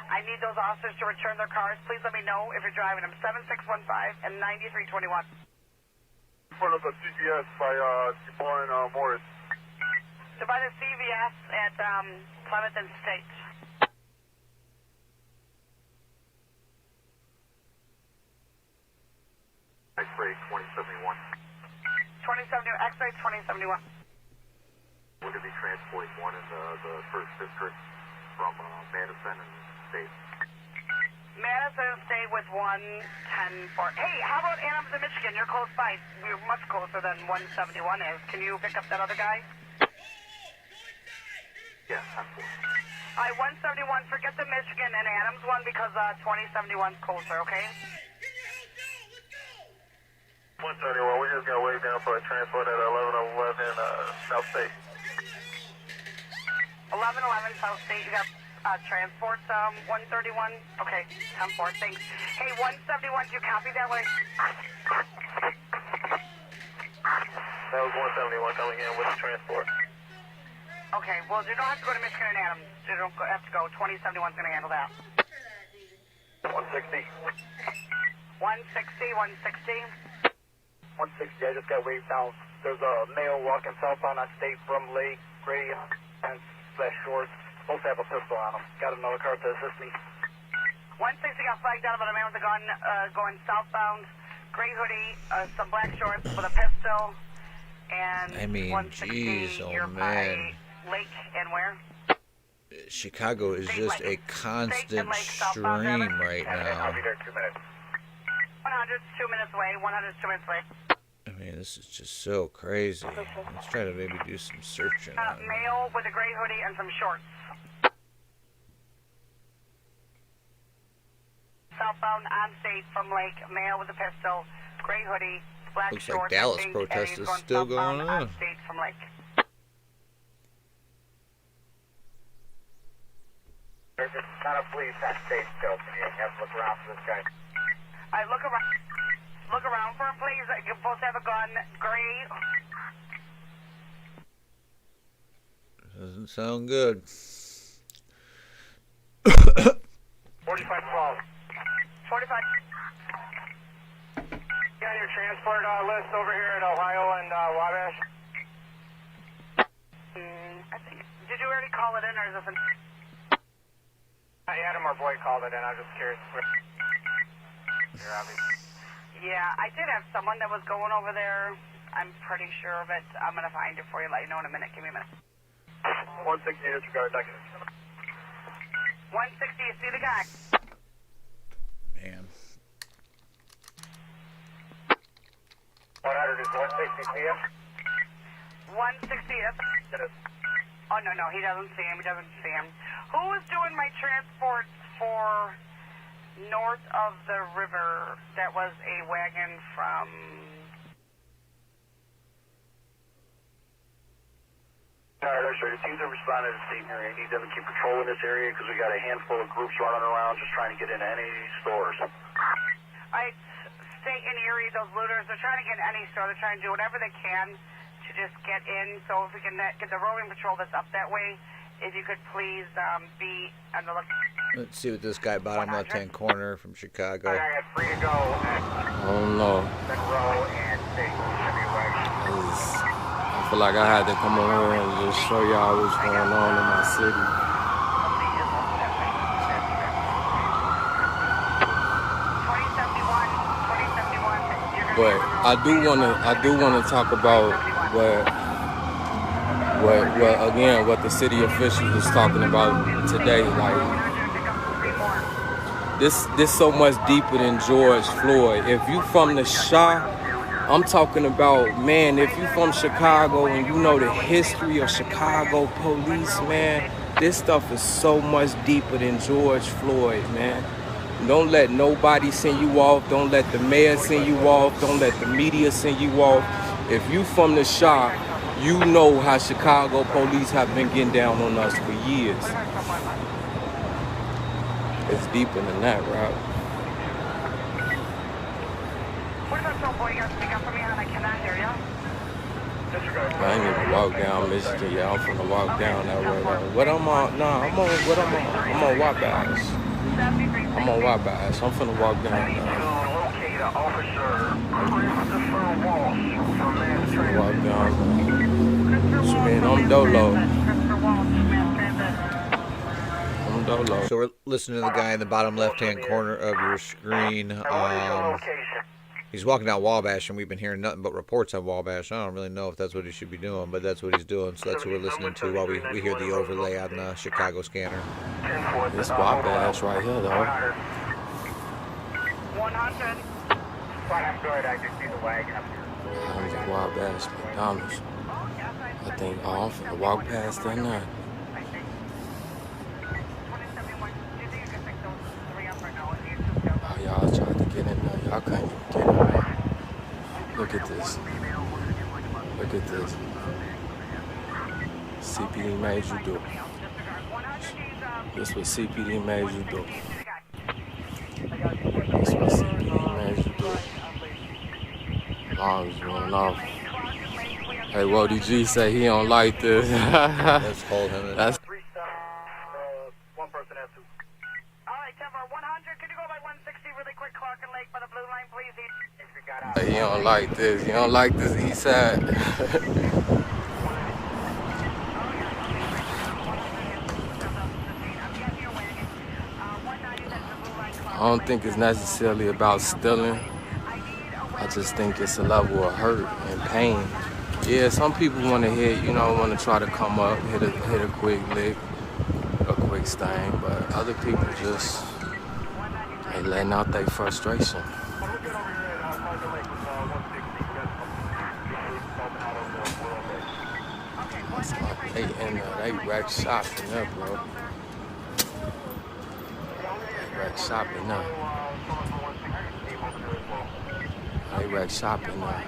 I need those officers to return their cars. Please let me know if you're driving them. 7615 and 9321. In front of the CVS by DeBoer and Morris. So by the CVS at Plymouth and State. X-ray 2071. 2071, X-ray 2071. We're going to be transporting one in the first district from Madison and State. Madison and State with 110 for. Hey, how about Adams in Michigan? You're close by. You're much closer than 171 is. Can you pick up that other guy? Yeah, I'm cool. All right, 171. Forget the Michigan and Adams one because 2071's closer, okay? 171, we're just going to wait down for a transport at 1111 South State. 1111 South State, you got transport 131. Okay, 10-4, thanks. Hey, 171, do you copy that way? That was 171 coming in with the transport. Okay, well, you don't have to go to Michigan and Adams. You don't have to go. 2071's going to handle that. 160. 160, 160. 160, I just got waved down. There's a male walking southbound on State from Lake, gray pants, /shorts. Supposed to have a pistol on him. Got another car to assist me. 160 got flagged down about a man with a gun going southbound. Gray hoodie, some black shorts with a pistol. And I mean, 160, jeez, oh you're man. by Lake and where? Chicago is just a constant stream right now. I'll be there 2 minutes. 100's 2 minutes away. 100's 2 minutes away. I mean, this is just so crazy. Let's try to maybe do some searching. Male with a gray hoodie and some shorts. Southbound on state from Lake, male with a pistol, gray hoodie, black Looks shorts. like Dallas I think, protest he's is going still southbound going on. State from Lake. There's a ton of police on state still. Can you have to look around for this guy? I look around. Look around for him, please. You're supposed to have a gun. Gray. Doesn't sound good. 4512. 45. Got your transport list over here at Ohio and Wabash? I think. Did you already call it in, or is this an? Adam or Boyd called it in. I was just curious. You're obviously. Yeah, I did have someone that was going over there. I'm pretty sure of it. I'm gonna find it for you. Let you know in a minute. Give me a minute. 160 disregard document. 160. You see the guy? Man. 100 is 160 PM. 160. Oh no, he doesn't see him. He doesn't see him. Who is doing my transport for north of the river? That was a wagon from. Alright, sir. The teams have responded to the area. Need them to keep patrol in this area because we got a handful of groups running around just trying to get into any stores. I stay in Erie. Those looters, they're trying to get in any store. They're trying to do whatever they can to just get in. So if we can get the roving patrol that's up that way, if you could please be on the look. Let's see what this guy bottom left-hand corner from Chicago. I got free to go at I don't know. Monroe and State. I feel like I had to come over here and just show y'all what's going on in my city. But I do wanna talk about what the city officials is talking about today. Like this so much deeper than George Floyd. If you from the Shaw, I'm talking about, man, if you from Chicago and you know the history of Chicago police, man, this stuff is so much deeper than George Floyd, man. Don't let nobody send you off. Don't let the mayor send you off. Don't let the media send you off. If you from the Shaw, you know how Chicago police have been getting down on us for years. It's deeper than that, right? I ain't even walk down Michigan. Yeah, I'm finna walk down that way. What I'm on? Nah, I'm on. What I'm on? I'm on Wabash. I'm on Wabash. I'm finna walk down there. Walk down there. Man, I'm Dolo. I'm Dolo. So we're listening to the guy in the bottom left-hand corner of your screen. He's walking down Wabash, and we've been hearing nothing but reports on Wabash. I don't really know if that's what he should be doing, but that's what he's doing. So that's what we're listening to while we hear the overlay on the Chicago scanner. This Wabash right here, though. 100. I'm good. I can see the wagon up here. There's a Wabash McDonald's. I think, I'm finna walk past that now. Oh, y'all tried to get in there. Y'all couldn't even get in there. Look at this. Look at this. CPD made you do. This what CPD made you do. This what CPD made you do. Alarms going off. Hey, Wody G say he don't like this. Let's hold him. That's One person has to. All right, Denver, 100. Could you go by 160 really quick, Clark and Lake by the blue line, please? he don't like this. He don't like this east side. don't think it's necessarily about stealing. I just think it's a level of hurt and pain. Yeah, some people want to hit, want to try to come up, hit a quick lick, a quick stain, but other people just they letting out their frustration. They wreck shop in there, bro. They wreck shop in there. They wreck shop in there.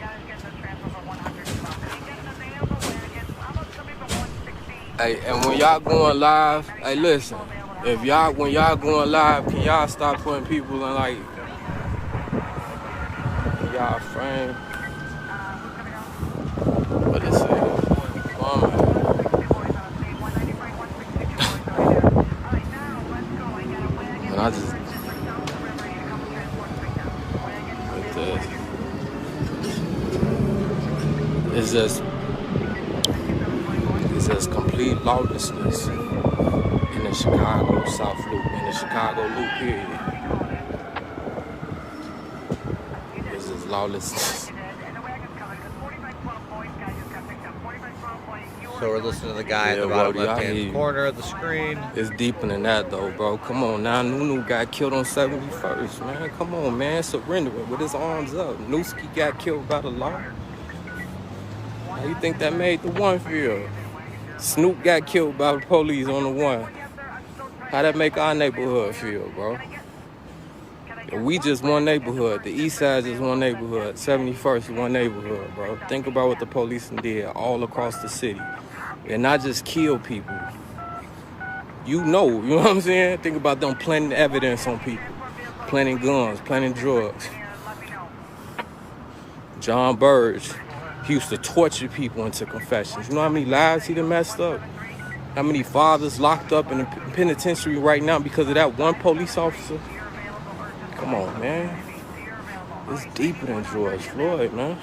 Hey, and when y'all going live, hey, listen. When y'all going live, can y'all stop putting people in like y'all frame? What is it? And I just it's just complete lawlessness in the Chicago South Loop, in the Chicago Loop period. It's just lawlessness. So we're listening to the guy in the bottom left-hand corner of the screen. It's deeper than that, though, bro. Come on now. Nunu got killed on 71st, man. Come on, man. Surrendering with his arms up. Newski got killed by the law. How you think that made the one feel? Snoop got killed by the police on the one. How that make our neighborhood feel, bro? And we just one neighborhood. The East Side is one neighborhood. 71st is one neighborhood, bro. Think about what the police did all across the city. And not just kill people. You know what I'm saying? Think about them planting evidence on people. Planting guns, planting drugs. John Burge, he used to torture people into confessions. You know how many lives he done messed up? How many fathers locked up in the penitentiary right now because of that one police officer? Come on, man. It's deeper than George Floyd, man.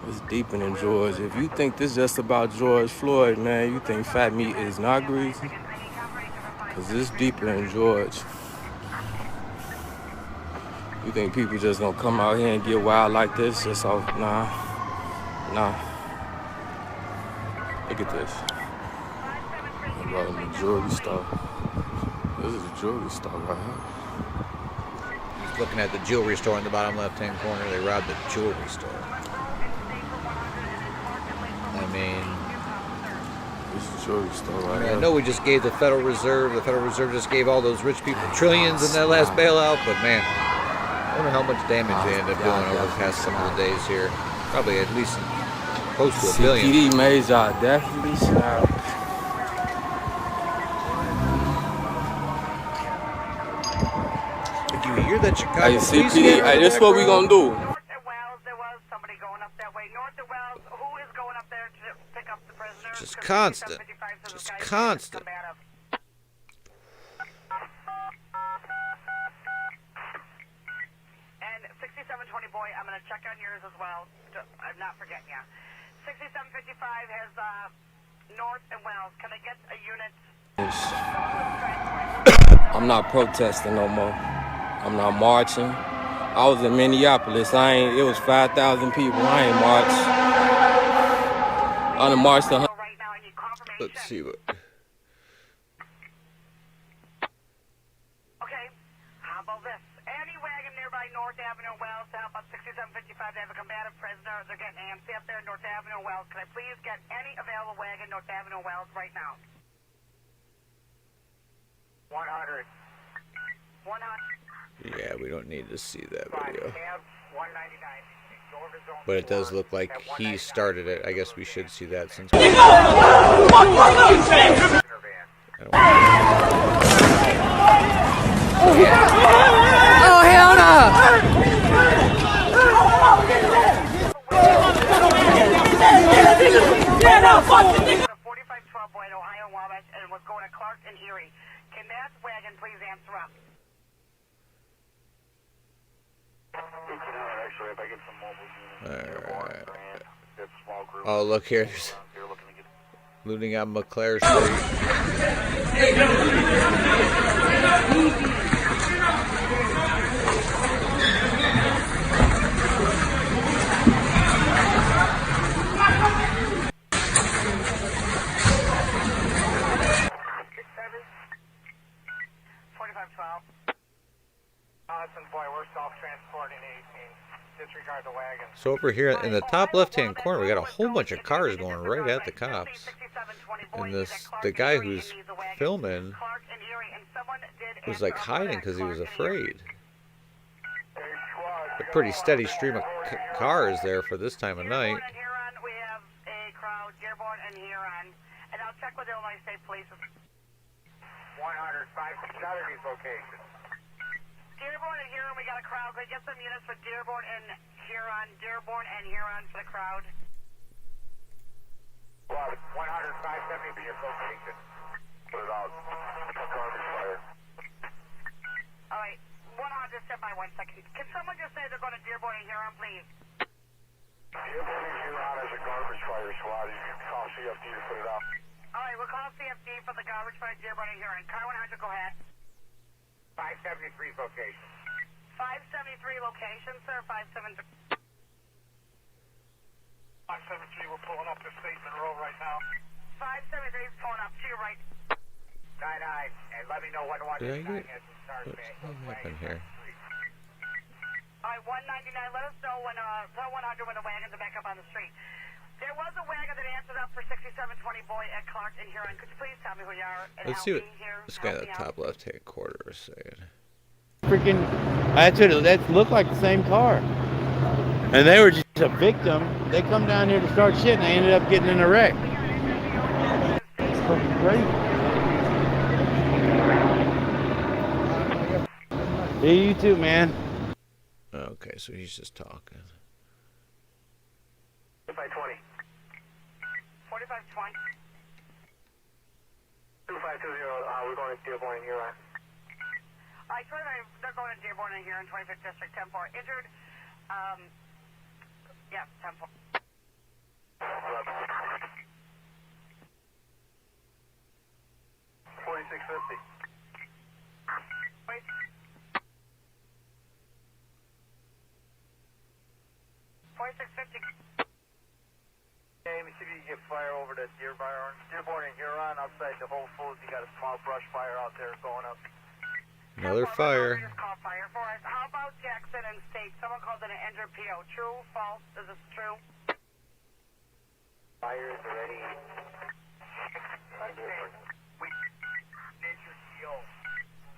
It's deeper than George. If you think this is just about George Floyd, man, you think fat meat is not greasy? Because it's deeper than George. You think people just gonna come out here and get wild like this just off? Nah. Look at this. I'm running the jewelry store. This is a jewelry store right here. He's looking at the jewelry store in the bottom left-hand corner. They robbed the jewelry store. I mean, this is a jewelry store right here. I know we just gave the Federal Reserve just gave all those rich people trillions in that last bailout, but man, I wonder how much damage they ended up doing over the past couple of days here. Probably at least close to $1 billion. CPD made y'all definitely snap. Did you hear that Chicago Hey, CPD, hey, this is what we gonna do. Just constant. Just constant. And 6720 boy, I'm going to check on yours as well. I'm not forgetting you. 6755 has North and Wells. Can I get a unit? I'm not protesting no more. I'm not marching. I was in Minneapolis. It was 5,000 people. I ain't marched. I done marched 100. Let's see what. Okay, how about this? Any wagon nearby North Avenue Wells to help out 6755. They have a combative prisoner. They're getting AMC up there, North Avenue Wells. Can I please get any available wagon North Avenue Wells right now? 100. 100. Yeah, we don't need to see that video. 199. But it does look like he started it. I guess we should see that since. Oh, hell no! Stand up, fuck the nigga! 4512 boy at Ohio Wabash and was going to Clark and Erie. Can that wagon please answer up? Alright. Oh, look here. There's looting on McClare Street. So over here in the top left-hand corner, we got a whole bunch of cars going right at the cops. And the guy who's filming was like hiding because he was afraid. A pretty steady stream of cars there for this time of night. And I'll check with Illinois State Police. 105 Saturday's location. Dearborn and Huron, we got a crowd. Could we get some units for Dearborn and Huron? Dearborn and Huron for the crowd. Well, 105 be your location. Put it out. Garbage fire. All right, 100, step by 1 second. Can someone just say they're going to Dearborn and Huron, please? Dearborn and Huron has a garbage fire squad. You can call CFD to put it out. All right, we'll call CFD for the garbage fire, Dearborn and Huron. Car 100, go ahead. 573 location. 573 location, sir. 573. 573, we're pulling up to Statement Row right now. 573 is pulling up to your right. 99, and let me know when Did I get... What happened here? All right, 199, let us know when, tell 100 when the wagons are back up on the street. There was a wagon that answered up for 6720 Boy at Clark and Huron. Could you please tell me who you are? And Let's see what this guy in the top left-hand corner is saying. Freaking, that looked like the same car. And they were just a victim. They come down here to start shit and they ended up getting in a wreck. It's fucking crazy. Yeah, you too, man. Okay, so he's just talking. 4520. 4520. 2520, we're going to Dearborn and Huron. All right, they're going to Dearborn and Huron, 25th District, 10-4. Injured, yeah, 10-4. 4650. 4650. Let me see if you can get fire over to Dearborn and Huron outside the Whole Foods. You got a small brush fire out there going up. Another fire. Fire for us. How about Jackson and State? Someone called it an injured PO. True, false? Is this true? Fire is already.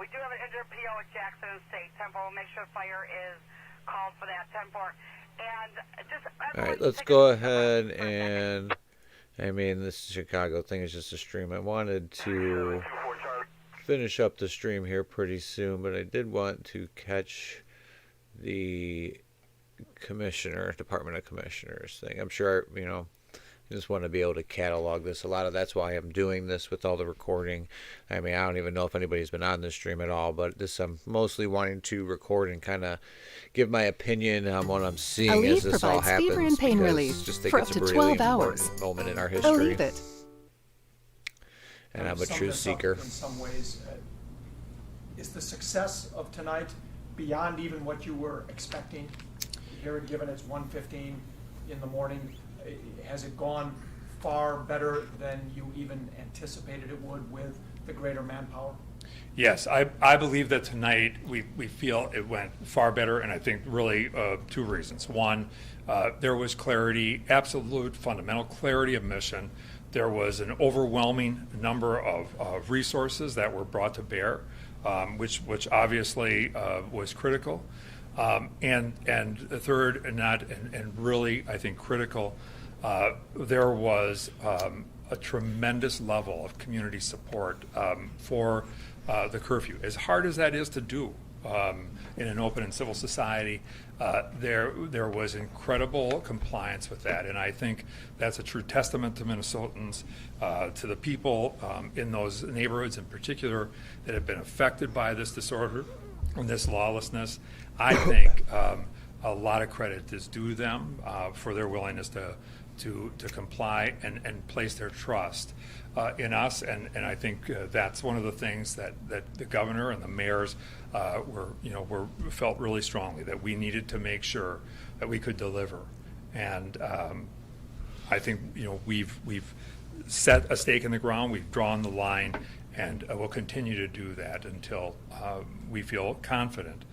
We do have an injured PO at Jackson and State. Tempo, we'll make sure fire is called for that. 10-4. And just. All right, let's go ahead and. I mean, this Chicago thing is just a stream. I wanted to finish up the stream here pretty soon, but I did want to catch the Department of Commissioners thing. I'm sure, I just want to be able to catalog this. A lot of that's why I'm doing this with all the recording. I mean, I don't even know if anybody's been on this stream at all, but this I'm mostly wanting to record and kind of give my opinion on what I'm seeing as this all happens. Fever and pain relief just think for it's up to a really 12 hours. moment in our history. Believe it. And I'm a truth seeker. In some ways, is the success of tonight beyond even what you were expecting? Here, given it's 1:15 in the morning, has it gone far better than you even anticipated it would with the greater manpower? Yes, I believe that tonight we feel it went far better, and I think really two reasons. One, there was clarity, absolute fundamental clarity of mission. There was an overwhelming number of resources that were brought to bear, which obviously was critical. And the third, and really I think critical, there was a tremendous level of community support for the curfew. As hard as that is to do in an open and civil society, there was incredible compliance with that, and I think that's a true testament to Minnesotans, to the people in those neighborhoods in particular that have been affected by this disorder, this lawlessness. I think a lot of credit is due them for their willingness to comply and place their trust in us, and I think that's one of the things that the governor and the mayors were felt really strongly, that we needed to make sure that we could deliver, and I think we've set a stake in the ground, we've drawn the line, and we'll continue to do that until we feel confident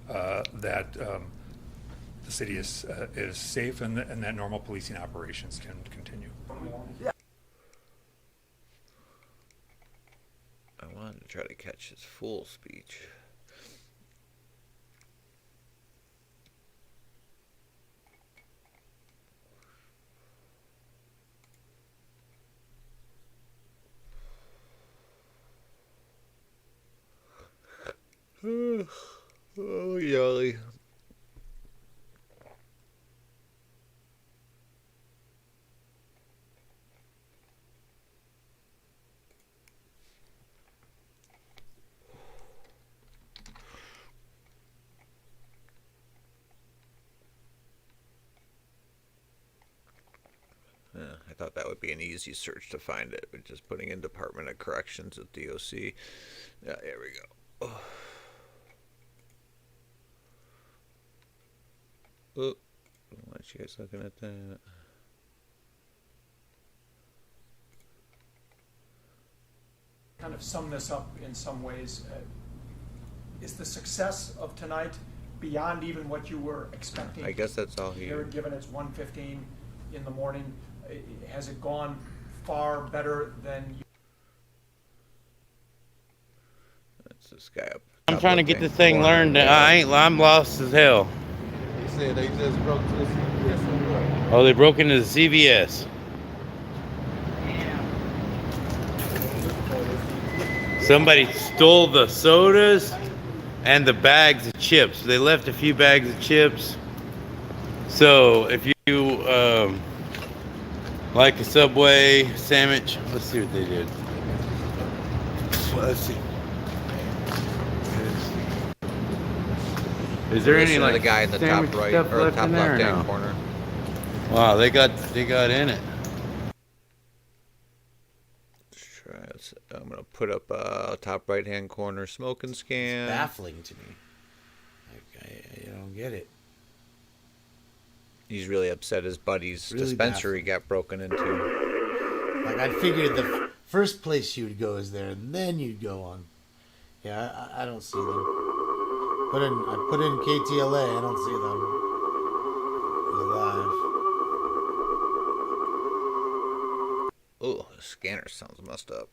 that the city is safe and that normal policing operations can continue. I wanted to try to catch his full speech. Oh, yolly. I thought that would be an easy search to find it, but just putting in Department of Corrections at DOC. Yeah, there we go. Oh. Oh, why are you guys looking at that? Kind of sum this up in some ways. Is the success of tonight beyond even what you were expecting? I guess that's all he... Here, given it's 1:15 in the morning, has it gone far better than you? That's this guy up. I'm trying to get this thing learned. I'm lost as hell. He said they just broke to the CVS. Oh, they broke into the CVS. Somebody stole the sodas and the bags of chips. They left a few bags of chips. So if you like a Subway sandwich, let's see what they did. Let's see. Is there any like the guy in the top right or top left hand corner? Wow, they got in it. Let's try. I'm gonna put up top right hand corner smoking scan. It's baffling to me. I don't get it. He's really upset his buddy's Really dispensary got broken into. Like, I figured the first place you would go is there, and then you'd go on. Yeah, I don't see them. I put in KTLA. I don't see them live. Oh, the scanner sounds messed up.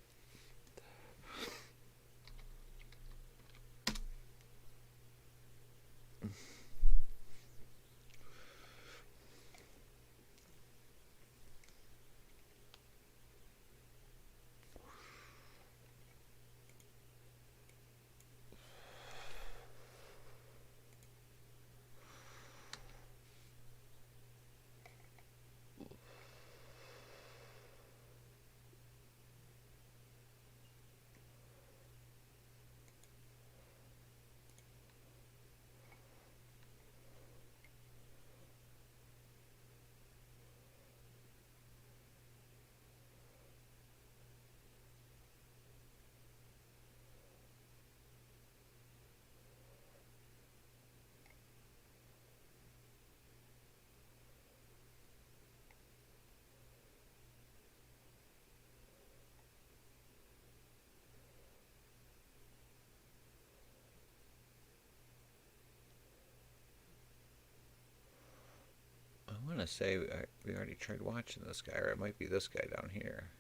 I want to say we already tried watching this guy, or it might be this guy down here.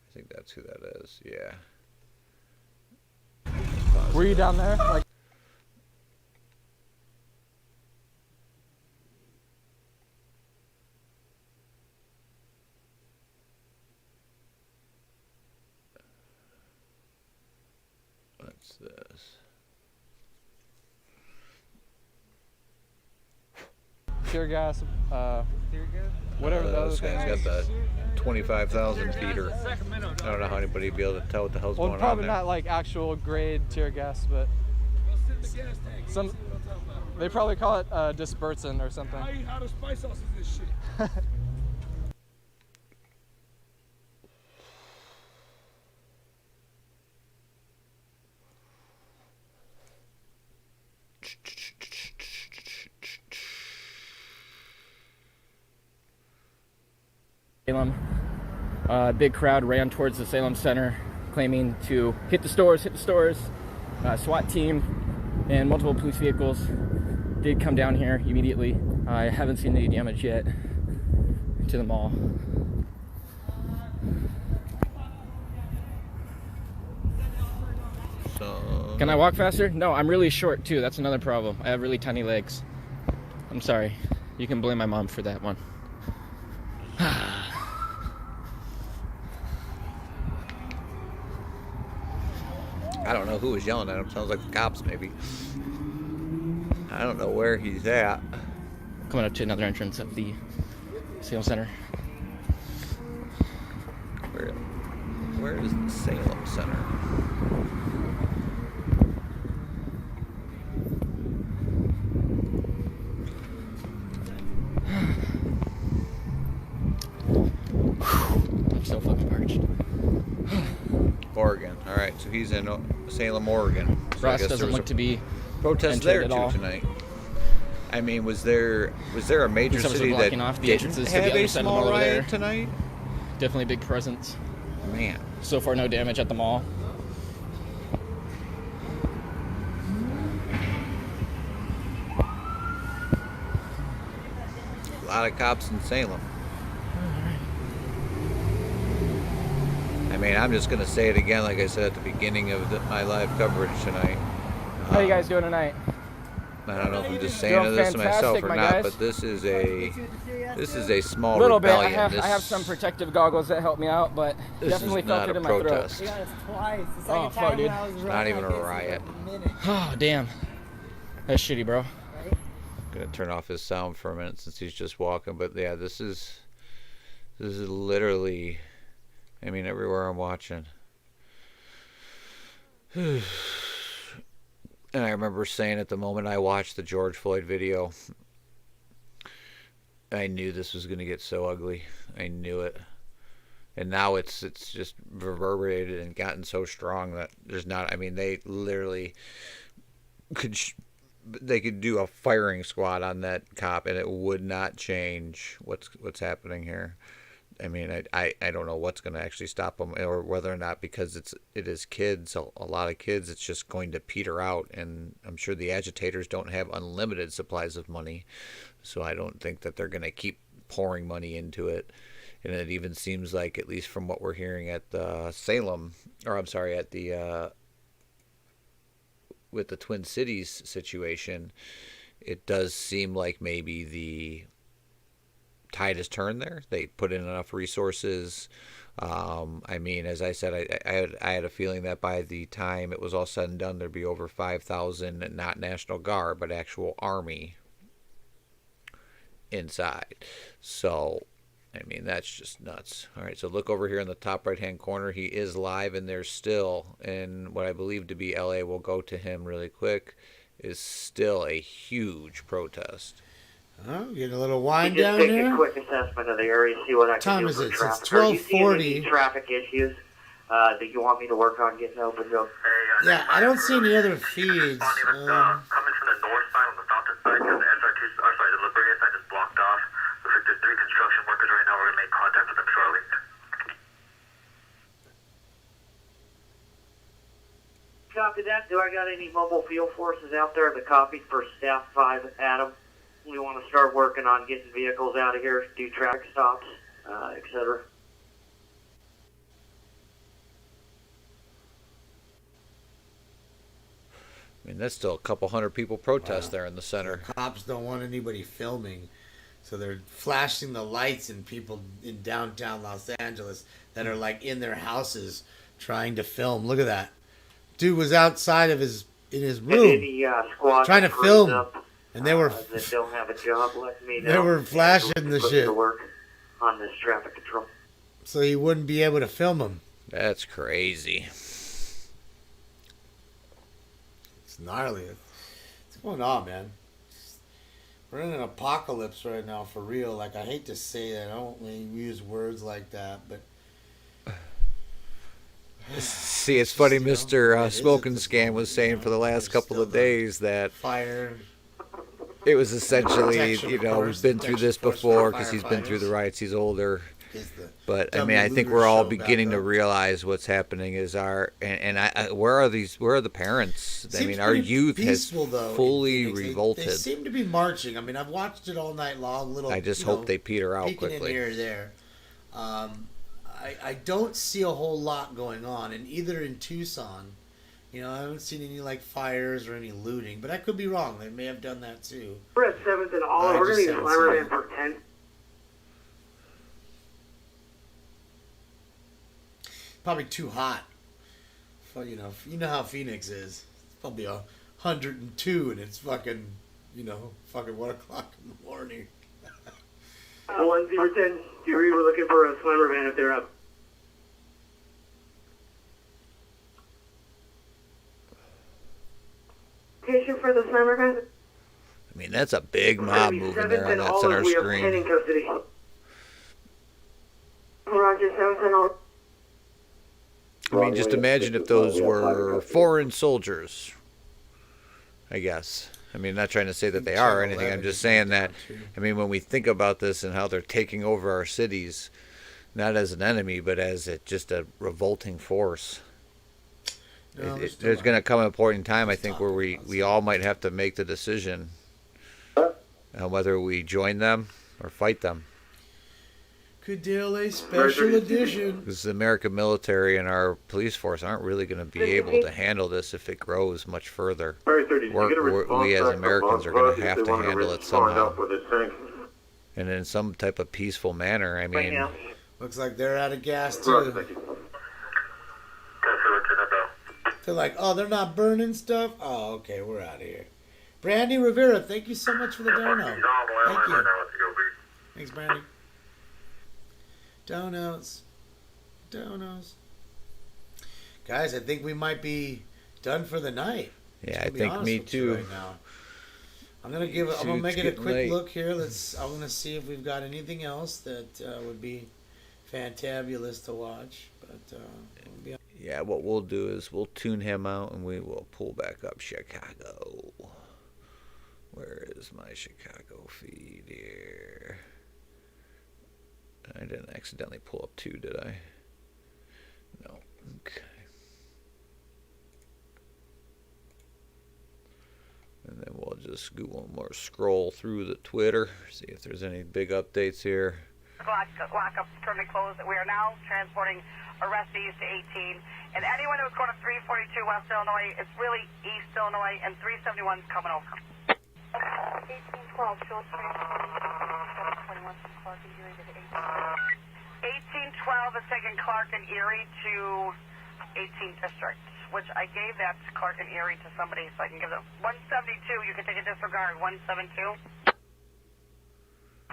I think that's who that is. Yeah. Were you down there? Like What's this? tear gas, whatever the other This thing guy's is. got the 25,000 feeder. I don't know how anybody would be able to tell what the hell's Well, going on probably there. not like actual grade tear gas, but Some, they probably call it dispersant or something. I eat how to spice sauce is this shit. Salem. Big crowd ran towards the Salem Center, claiming to hit the stores. SWAT team and multiple police vehicles did come down here immediately. I haven't seen any damage yet to the mall. So, can I walk faster? No, I'm really short too. That's another problem. I have really tiny legs. I'm sorry. You can blame my mom for that one. I don't know who was yelling at him. Sounds like the cops, maybe. I don't know where he's at. Coming up to another entrance of the Salem Center. Where is the Salem Center? I'm so fucking parched. Oregon. All right, so he's in Salem, Oregon. So Ross doesn't look to be protest there at too all. tonight. I mean, was there a major Some city that blocking off the didn't entrances to have the a other side of the small mall over there riot tonight? Definitely big presence. Man. So far, no damage at the mall. A lot of cops in Salem. I mean, I'm just going to say it again, like I said at the beginning of my live coverage tonight. How you guys doing tonight? I don't know if I'm just saying this to myself or not, but this is a small little bit. rebellion. I have some protective goggles that help me out, but This definitely is felt not it a in my throat. protest. Yeah, it's twice. The Oh, second fuck, time dude. when I was It's running not even like a this, riot. Oh, damn. That's shitty, bro. Gonna turn off his sound for a minute since he's just walking, but yeah, this is literally, I mean, everywhere I'm watching. And I remember saying at the moment I watched the George Floyd video, I knew this was gonna get so ugly. I knew it. And now it's just reverberated and gotten so strong that there's not, I mean, they literally they could do a firing squad on that cop and it would not change what's happening here. I mean, I don't know what's going to actually stop them, or whether or not, because it is kids, a lot of kids, it's just going to peter out. And I'm sure the agitators don't have unlimited supplies of money, so I don't think that they're going to keep pouring money into it. And it even seems like, at least from what we're hearing at the Salem, or I'm sorry, at the with the Twin Cities situation, it does seem like maybe the tide has turned there. They put in enough resources. I mean, as I said, I had a feeling that by the time it was all said and done, there'd be over 5,000, not National Guard, but actual Army inside. So, I mean, that's just nuts. All right, so look over here in the top right-hand corner. He is live, and there's still, in what I believe to be LA, we'll go to him really quick, is still a huge protest. Oh, getting a little wind just down take here. a quick assessment of the area, see what I can Time do is for it? It's traffic. Are you seeing 12:40. any traffic issues that you want me to work on getting opened up? Yeah, I don't see any other feeds. Coming from the north side on the Fountain side, because the SR2, or sorry, the La Brea side is blocked off. Looks like there's 3 construction workers right now. We're going to make contact with them shortly. Copy that. Do I got any mobile field forces out there? The copy for Staff 5, Adam. We want to start working on getting vehicles out of here, do traffic stops, etc. I mean, that's still a couple hundred people protest there in the center. Cops don't want anybody filming, so they're flashing the lights in people in downtown Los Angeles that are like in their houses trying to film. Look at that. Dude was outside of in his room Any squad trying to crews film, up, and they were that don't have a job, let me know. they were flashing And the we'll put shit to work on this traffic control. so he wouldn't be able to film them. That's crazy. It's gnarly. going on, man? We're in an apocalypse right now, for real. Like, I hate to say that. I don't really use words like that, but... See, it's funny, Mr. Smoking Scam was saying for the last couple of days that fire. It was essentially, Protection, you of know, course. we've been through Protection, this of course, for before because he's been through the firefighters. riots. He's older. Is the But I dummy mean, I think looter we're all show beginning back to up. realize what's happening is where are the parents? I Seems mean, our pretty youth peaceful, has though, in fully Phoenix. revolted. They seem to be marching. I mean, I've watched it all night long. Little, I just you hope know, they peter out peeking quickly. in here or there. I don't see a whole lot going on, and either in Tucson, you know, I haven't seen any like fires or any looting, but I could be wrong. They may have done that too. We're at 7th and Olive. We're going to need a slammer van for 10. Probably too hot. For, you know how Phoenix is. It's probably 102, and it's fucking 1 o'clock in the morning. 10. Fury, we're looking for a slammer van if they're up. Location for the slammer van? I mean, that's a big mob moving there on that center We have 10 in screen. custody. Roger, 7th and Olive. I mean, just imagine if those were foreign soldiers, I guess. I mean, not trying to say that they are or anything. I'm just saying that, I mean, when we think about this and how they're taking over our cities, not as an enemy, but as just a revolting force. No, There's going to come a point in time, I think, where we all might have to make the decision on whether we join them or fight them. Good deal, a special edition. Because the American military and our police force aren't really going to be able to handle this if it grows much further. We as Americans are going to have to handle it somehow. And in some type of peaceful manner. I mean, Looks like they're out of gas too. They're like, oh, they're not burning stuff? Oh, okay, we're out of here. Brandy Rivera, thank you so much for the dono. Thank you. Thanks, Brandy. Donos. Guys, I think we might be done for the night. yeah, I To be think honest me with you too. right now. I'm gonna make it a quick look here. I'm gonna see if we've got anything else that would be fantabulous to watch. But Yeah, what we'll do is we'll tune him out and we will pull back up Chicago. Where is my Chicago feed here? I didn't accidentally pull up 2, did I? No. Okay. And then we'll just go one more scroll through the Twitter, see if there's any big updates here. Lockups currently closed. We are now transporting arrestees to 18. And anyone who's going to 342 West Illinois, it's really East Illinois, and 371's coming over. 1812, Phil Street, 21 from Clark and Erie to 1812 is taking Clark and Erie to 18th District, which I gave that to Clark and Erie to somebody, so I can give them 172. You can take a disregard. 172.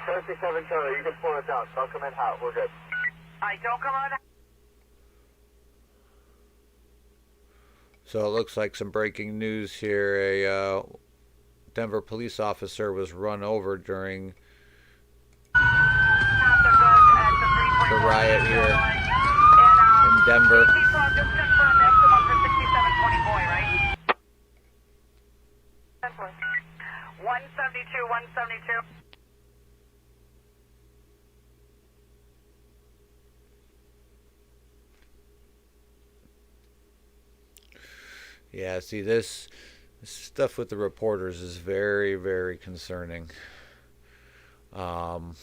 37 Charlie, you can slow it down. Don't come in hot. We're good. I don't come on. So it looks like some breaking news here. A Denver police officer was run over during the riot here in Denver. 172, 172. Yeah, see, this stuff with the reporters is very, very concerning. I'm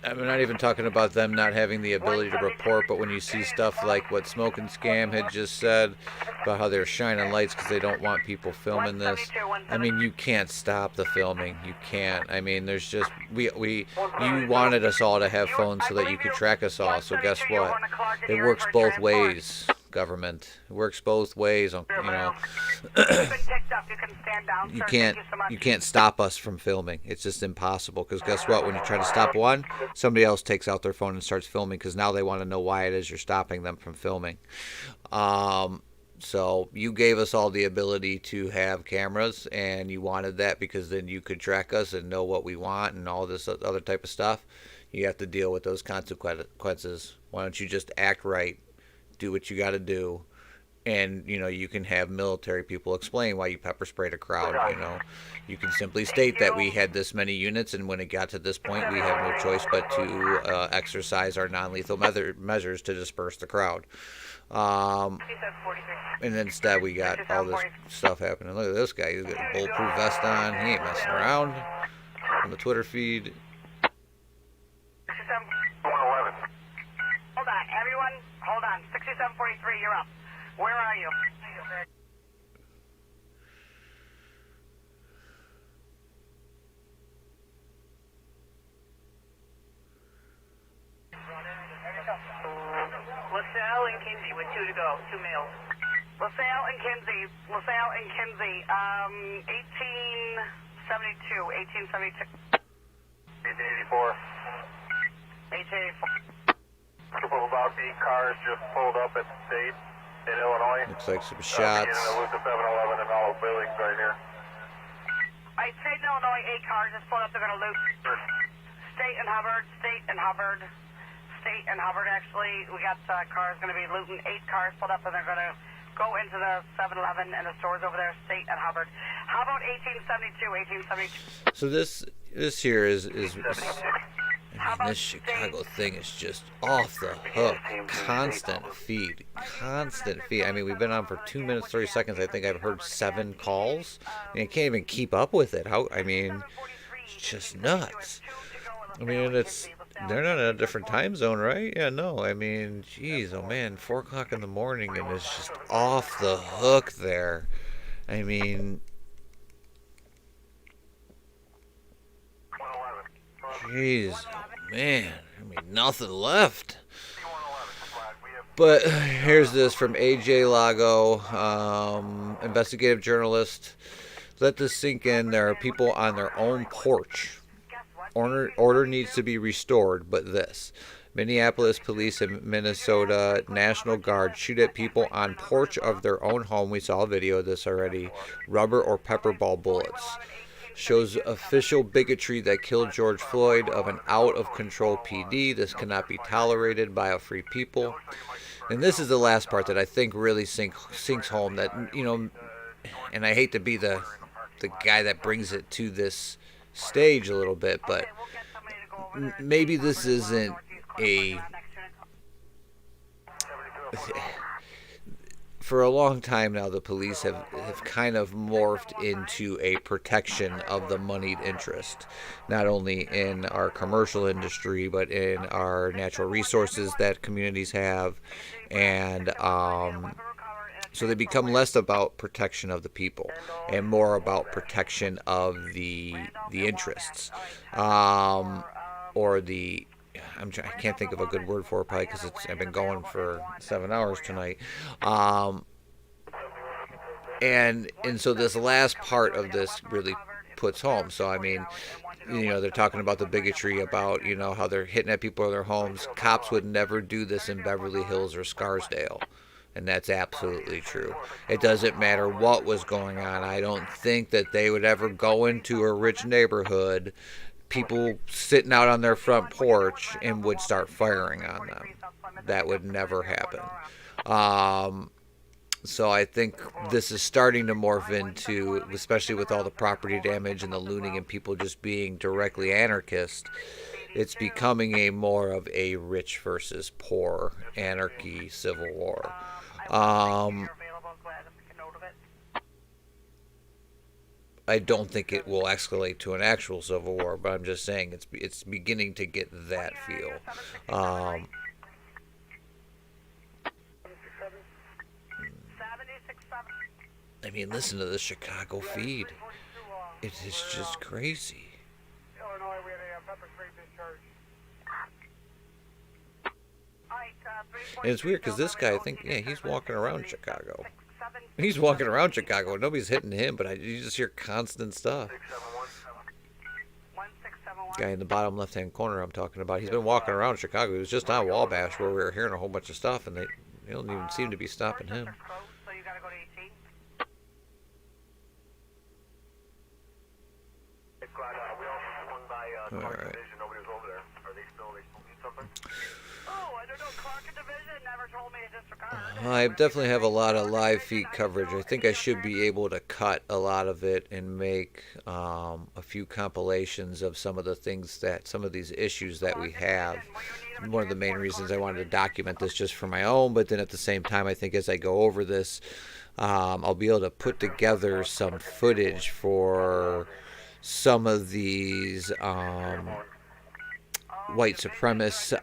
not even talking about them not having the ability to report, but when you see stuff like what Smoke and Scam had just said about how they're shining lights because they don't want people filming this. I mean, you can't stop the filming. You can't. I mean, there's just you wanted us all to have phones so that you could track us all. So guess what? It works both ways. Government. It works both ways. You can't stop us from filming. It's just impossible because guess what? When you try to stop one, somebody else takes out their phone and starts filming because now they want to know why it is you're stopping them from filming. So you gave us all the ability to have cameras, and you wanted that because then you could track us and know what we want and all this other type of stuff. You have to deal with those consequences. Why don't you just act right, do what you got to do, and you can have military people explain why you pepper sprayed a crowd. You can simply state that we had this many units, and when it got to this point, we have no choice but to exercise our non-lethal measures to disperse the crowd. And instead we got all this stuff happening. Look at this guy. He's got a bulletproof vest on. He ain't messing around. On the Twitter feed. 111. Hold on, everyone. Hold on. 6743, you're up. Where are you? LaSalle and Kinsey with 2 to go. 2 males. LaSalle and Kinsey. 1872. 1884. 1884. Group of about 8 cars just pulled up at the state in Illinois. Looks like some shots. With the 7-Eleven and all the buildings right here. I say Illinois, 8 cars just pulled up. They're going to loot. State and Hubbard. Actually, we got cars going to be looting. 8 cars pulled up, and they're going to go into the 7-Eleven and the stores over there. State and Hubbard. How about 1872? So this here is I mean, this Chicago thing is just off the hook. Constant feed. I mean, we've been on for 2 minutes 30 seconds. I think I've heard 7 calls. I mean, I can't even keep up with it. It's just nuts. I mean, they're not in a different time zone, right? Yeah, no. I mean, geez, oh man, 4 o'clock in the morning, and it's just off the hook there. I mean, jeez, oh man. I mean, nothing left. But here's this from AJ Lago, investigative journalist. Let this sink in. There are people on their own porch. Order needs to be restored, but this. Minneapolis police and Minnesota National Guard shoot at people on porch of their own home. We saw a video of this already. Rubber or pepper ball bullets. Shows official bigotry that killed George Floyd of an out-of-control PD. This cannot be tolerated by a free people. And this is the last part that I think really sinks home. That, and I hate to be the guy that brings it to this stage a little bit, but maybe this isn't for a long time now, the police have kind of morphed into a protection of the moneyed interest, not only in our commercial industry, but in our natural resources that communities have. And so they become less about protection of the people and more about protection of the interests, or the. I can't think of a good word for it, probably because I've been going for 7 hours tonight. And so this last part of this really puts home. So I mean, they're talking about the bigotry, about how they're hitting at people in their homes. Cops would never do this in Beverly Hills or Scarsdale. And that's absolutely true. It doesn't matter what was going on. I don't think that they would ever go into a rich neighborhood, people sitting out on their front porch, and would start firing on them. That would never happen. So I think this is starting to morph into, especially with all the property damage and the looting and people just being directly anarchist, it's becoming a more of a rich versus poor anarchy civil war. I don't think it will escalate to an actual civil war, but I'm just saying it's beginning to get that feel. I mean, listen to the Chicago feed. It is just crazy. And it's weird because this guy, I think, he's walking around Chicago. He's walking around Chicago. Nobody's hitting him, but you just hear constant stuff. Guy in the bottom left-hand corner I'm talking about, he's been walking around Chicago. He was just on Wabash where we were hearing a whole bunch of stuff, and they don't even seem to be stopping him. All right. Nobody was over there. Are they still something? Oh, I don't know. Clark Division never told me it disregarded. I definitely have a lot of live feed coverage. I think I should be able to cut a lot of it and make a few compilations of some of the things some of these issues that we have. One of the main reasons I wanted to document this just for my own, but then at the same time, I think as I go over this, I'll be able to put together some footage for some of these white supremacist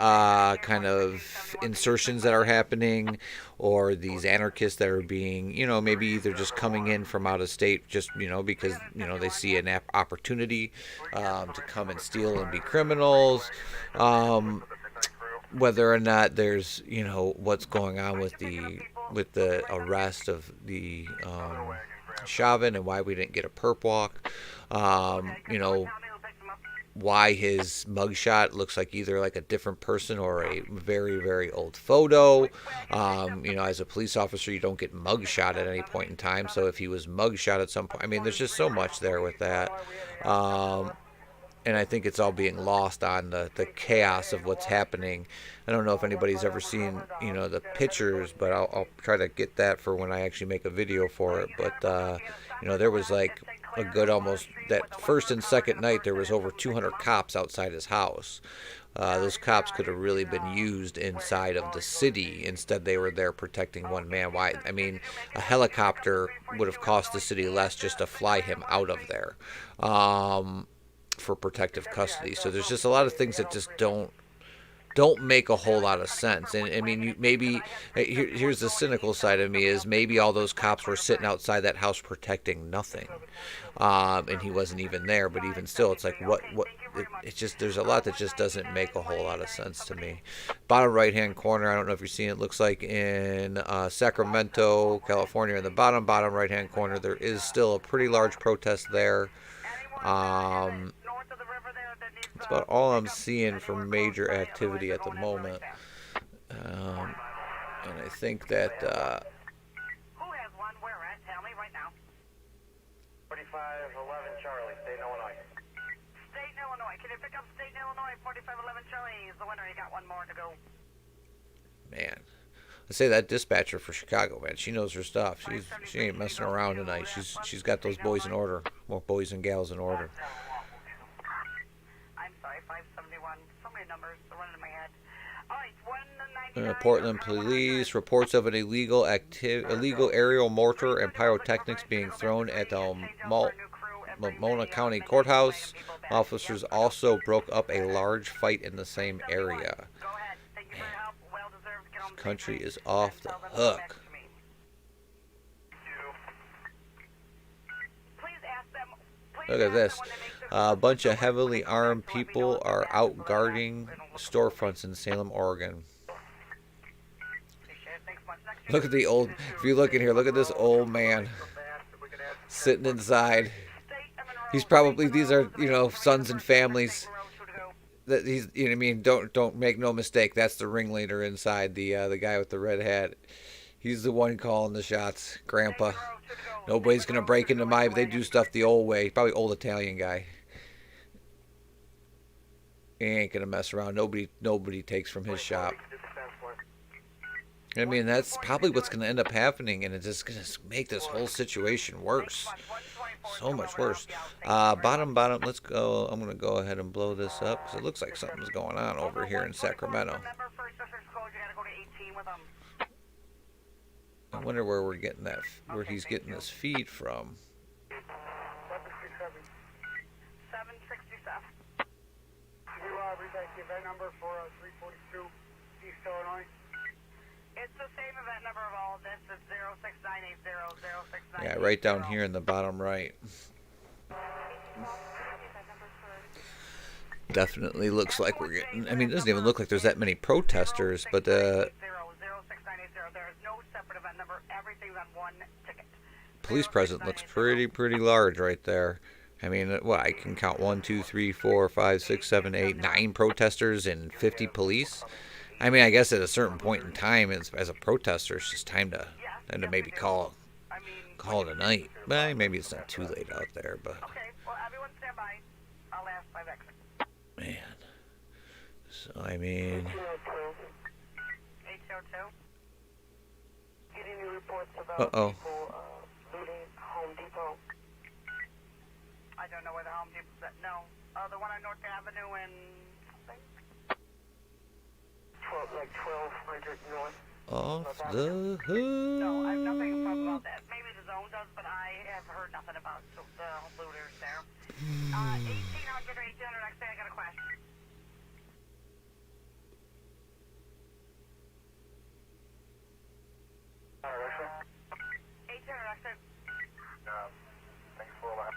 kind of insertions that are happening, or these anarchists that are being, maybe either just coming in from out of state just, because, they see an opportunity to come and steal and be criminals. Whether or not there's, what's going on with the arrest of the Chauvin and why we didn't get a perp walk. Why his mugshot looks like either like a different person or a very, very old photo. As a police officer, you don't get mugshot at any point in time. So if he was mugshot at some point, there's just so much there with that. And I think it's all being lost on the chaos of what's happening. I don't know if anybody's ever seen, the pictures, but I'll try to get that for when I actually make a video for it. But, there was like a good almost, that first and second night, there was over 200 cops outside his house. Those cops could have really been used inside of the city. Instead, they were there protecting one man. Why? A helicopter would have cost the city less just to fly him out of there. For protective custody. So there's just a lot of things that just don't make a whole lot of sense. And maybe here's the cynical side of me, is maybe all those cops were sitting outside that house protecting nothing, and he wasn't even there. But even still, it's like it's just, there's a lot that just doesn't make a whole lot of sense to me. Bottom right hand corner, I don't know if you're seeing it, looks like in Sacramento, California, in the bottom right hand corner, there is still a pretty large protest there. That's about all I'm seeing for major activity at the moment. And I think that... Who has one? Where at? Tell me right now. 4511 Charlie, State Illinois. State Illinois. Can you pick up State Illinois? 4511 Charlie is the winner. You got one more to go. Man. I say that dispatcher for Chicago, man. She knows her stuff. She ain't messing around tonight. She's got those boys in order. Well, boys and gals in order. I'm sorry, 571. So many numbers. They're running in my head. All right, 199. Portland police reports of an illegal aerial mortar and pyrotechnics being thrown at the Multnomah County Courthouse. Officers also broke up a large fight in the same area. This country is off the hook. Look at this. A bunch of heavily armed people are out guarding storefronts in Salem, Oregon. Look at the old, if you look in here, look at this old man sitting inside. He's probably, these are, sons and families. That he's, don't make no mistake, that's the ringleader inside, the guy with the red hat. He's the one calling the shots, Grandpa. Nobody's gonna break into they do stuff the old way. Probably old Italian guy. He ain't gonna mess around. Nobody takes from his shop. That's probably what's gonna end up happening, and it's just gonna make this whole situation worse. So much worse. Bottom, let's go. I'm going to go ahead and blow this up because it looks like something's going on over here in Sacramento. I wonder where we're getting that, where he's getting this feed from. 767. Event number for 342 East Illinois. It's the same event number of all of this. It's 06980 Yeah, right down here in the bottom right. Definitely looks like we're getting, it doesn't even look like there's that many protesters, but police presence looks pretty large right there. I can count 1, 2, 3, 4, 5, 6, 7, 8, 9 protesters and 50 police. I guess at a certain point in time, as a protester, it's just time to maybe call it a night. Well, maybe it's not too late out there, but. Okay, well, everyone stand by. Man. So, I mean... 802. Get any reports about Uh-oh. people looting Home Depot? I don't know where the Home Depot's at. No. The one on North Avenue in... like 1200 North. Off the hood. No, I have nothing about that. Maybe the zone does, but I have heard nothing about the looters there. 1800 or 1800 next day, I got a question. Alright, 1800 next day. Thanks for all that.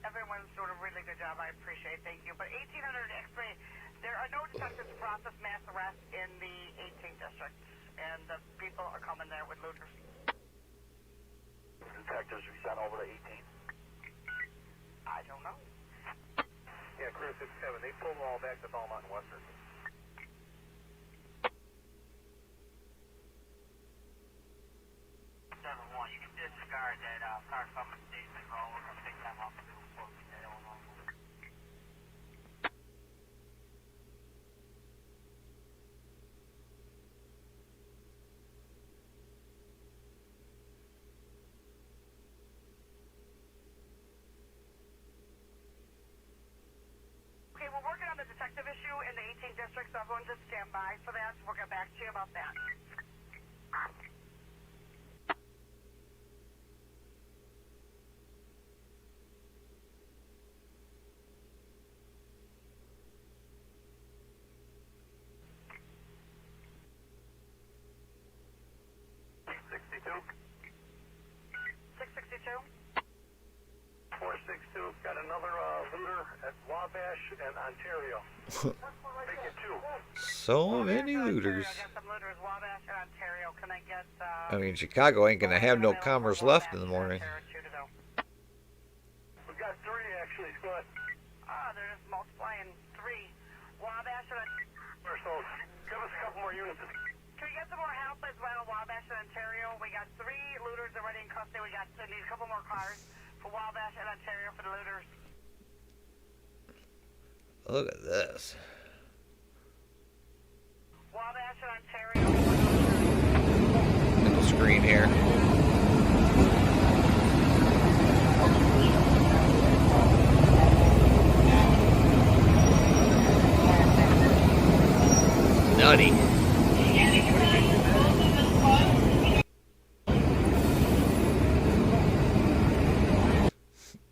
Everyone's doing a really good job. I appreciate it. Thank you. But 1800 X-ray, there are no detectives to process mass arrests in the 18th district, and the people are coming there with looters. Detectives we sent over to 18. I don't know. Yeah, Chris, it's Kevin. They pulled them all back to Belmont and Western. 7-1, you can disregard that car summons statement. We're going to pick them up before we get Illinois. Okay, we're working on the detective issue in the 18th district, so everyone just stand by for that. We'll get back to you about that. Got another looter at Wabash and Ontario. Make it 2. So many looters. I got some looters, Wabash and Ontario. Can I get... I mean, Chicago ain't gonna have no commerce left in the morning. We've got 3 actually, Scott. They're just multiplying 3. Wabash and Ontario. So, give us a couple more units. Can we get some more help as well, Wabash and Ontario? We got 3 looters already in custody. We need a couple more cars for Wabash and Ontario for the looters. Look at this. Wabash and Ontario. Middle screen here. Nutty.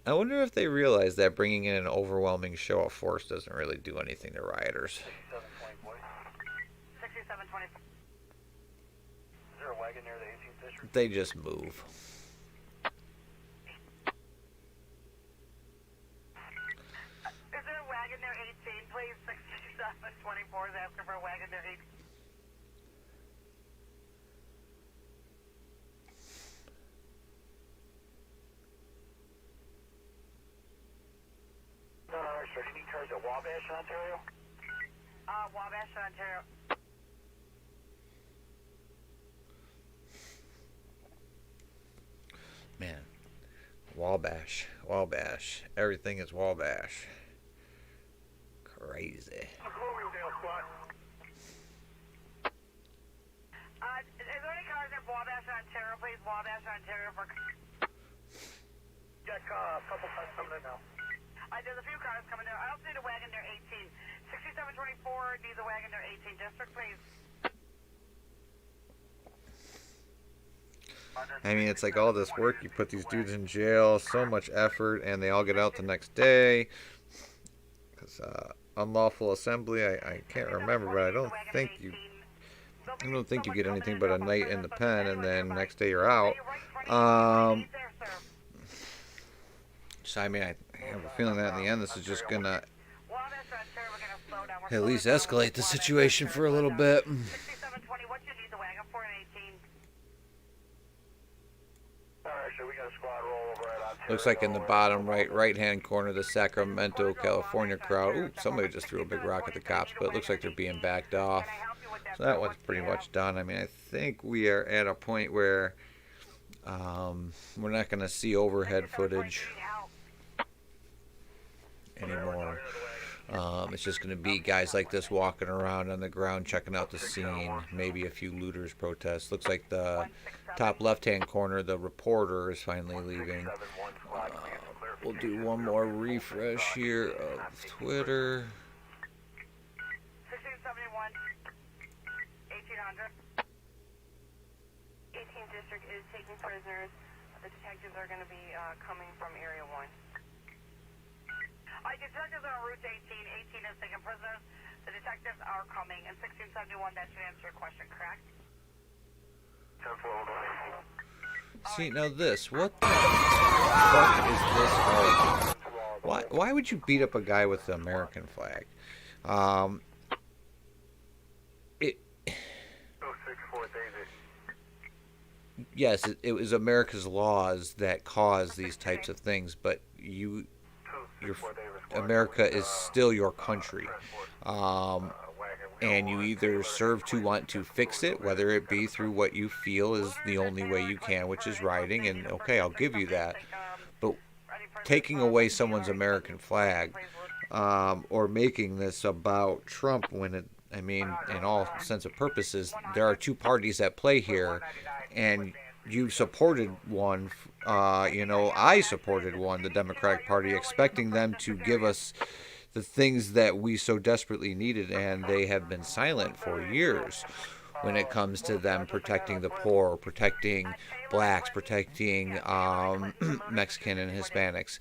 I wonder if they realize that bringing in an overwhelming show of force doesn't really do anything to rioters. 6720. Is there a wagon near the 18th district? They just move. Is there a wagon near 18, please? 6724 is asking for a wagon near 18. Sir, do you need cars at Wabash, Ontario? Wabash, Ontario. Man. Wabash. Wabash. Everything is Wabash. Crazy. Is there any cars at Wabash, Ontario, please? Wabash, Ontario for... Got a couple cars coming in now. There's a few cars coming there. I also need a wagon near 18. 6724 needs a wagon near 18 district, please. I mean, it's like all this work. You put these dudes in jail, so much effort, and they all get out the next day. Because unlawful assembly, I can't remember, but I don't think you get anything but a night in the pen, and then next day you're out. So I mean, I have a feeling that in the end, this is just gonna at least escalate the situation for a little bit. Looks like in the bottom right-hand corner of the Sacramento, California crowd. Ooh, somebody just threw a big rock at the cops, but it looks like they're being backed off. So that one's pretty much done. I mean, I think we are at a point where we're not going to see overhead footage anymore. It's just going to be guys like this walking around on the ground checking out the scene. Maybe a few looters protest. Looks like the top left-hand corner, the reporter is finally leaving. We'll do one more refresh here of Twitter. 1671, 1800. 18th District is taking prisoners. The detectives are going to be coming from Area 1. Detectives are on Route 18. 18 is taking prisoners. The detectives are coming. And 1671, that should answer your question, correct? See, now this, what the fuck is this all about? Why would you beat up a guy with the American flag? Yes, it was America's laws that caused these types of things, but America is still your country. And you either serve to want to fix it, whether it be through what you feel is the only way you can, which is rioting, and okay, I'll give you that. But taking away someone's American flag, or making this about Trump when it, I mean, in all sense of purposes, there are two parties at play here, and you supported one, I supported one, the Democratic Party, expecting them to give us the things that we so desperately needed, and they have been silent for years when it comes to them protecting the poor, protecting blacks, protecting Mexican and Hispanics.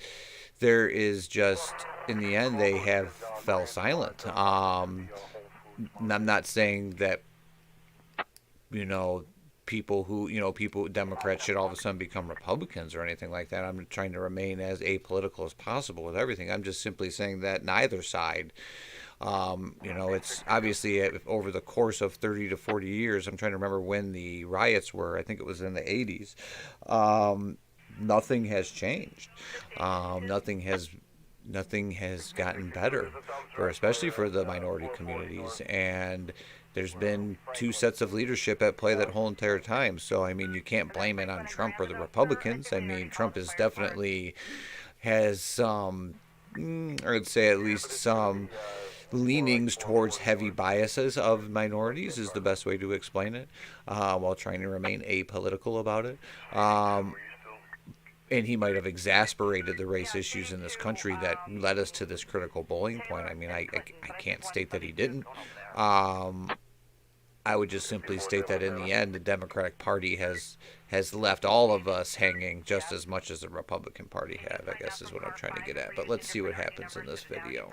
There is just, in the end, they have fell silent. I'm not saying that, people, Democrats should all of a sudden become Republicans or anything like that. I'm trying to remain as apolitical as possible with everything. I'm just simply saying that neither side, it's obviously over the course of 30 to 40 years, I'm trying to remember when the riots were, I think it was in the 80s, nothing has changed. Nothing has gotten better, especially for the minority communities. And there's been two sets of leadership at play that whole entire time. So, I mean, you can't blame it on Trump or the Republicans. I mean, Trump is definitely has some, I would say at least some leanings towards heavy biases of minorities is the best way to explain it, while trying to remain apolitical about it. And he might have exasperated the race issues in this country that led us to this critical boiling point. I mean, I can't state that he didn't. I would just simply state that in the end, the Democratic Party has left all of us hanging just as much as the Republican Party have, I guess is what I'm trying to get at. But let's see what happens in this video.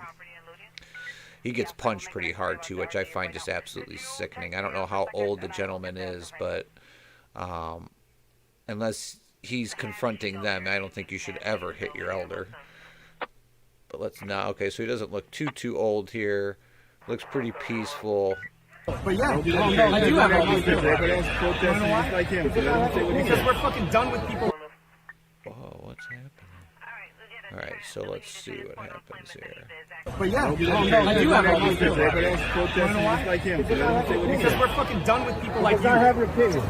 He gets punched pretty hard, too, which I find just absolutely sickening. I don't know how old the gentleman is, but unless he's confronting them, I don't think you should ever hit your elder. But let's not. Okay, so he doesn't look too old here. Looks pretty peaceful. But yeah, I do have all these people. Because we're fucking done with people. Whoa, what's happening? Alright, so let's see what happens here. But yeah, I do have all these people. Because we're fucking done with people like you. I have an opinion.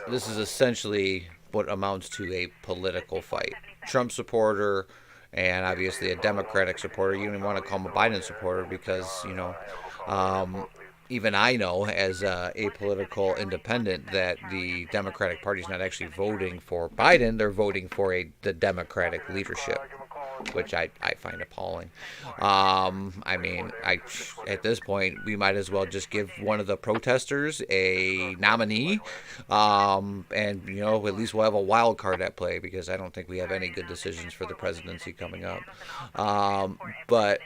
This is essentially what amounts to a political fight. Trump supporter and obviously a Democratic supporter. You don't even want to call him a Biden supporter because, even I know as a apolitical independent that the Democratic Party is not actually voting for Biden. They're voting for the Democratic leadership, which I find appalling. I mean, at this point, we might as well just give one of the protesters a nominee, and, at least we'll have a wild card at play because I don't think we have any good decisions for the presidency coming up. But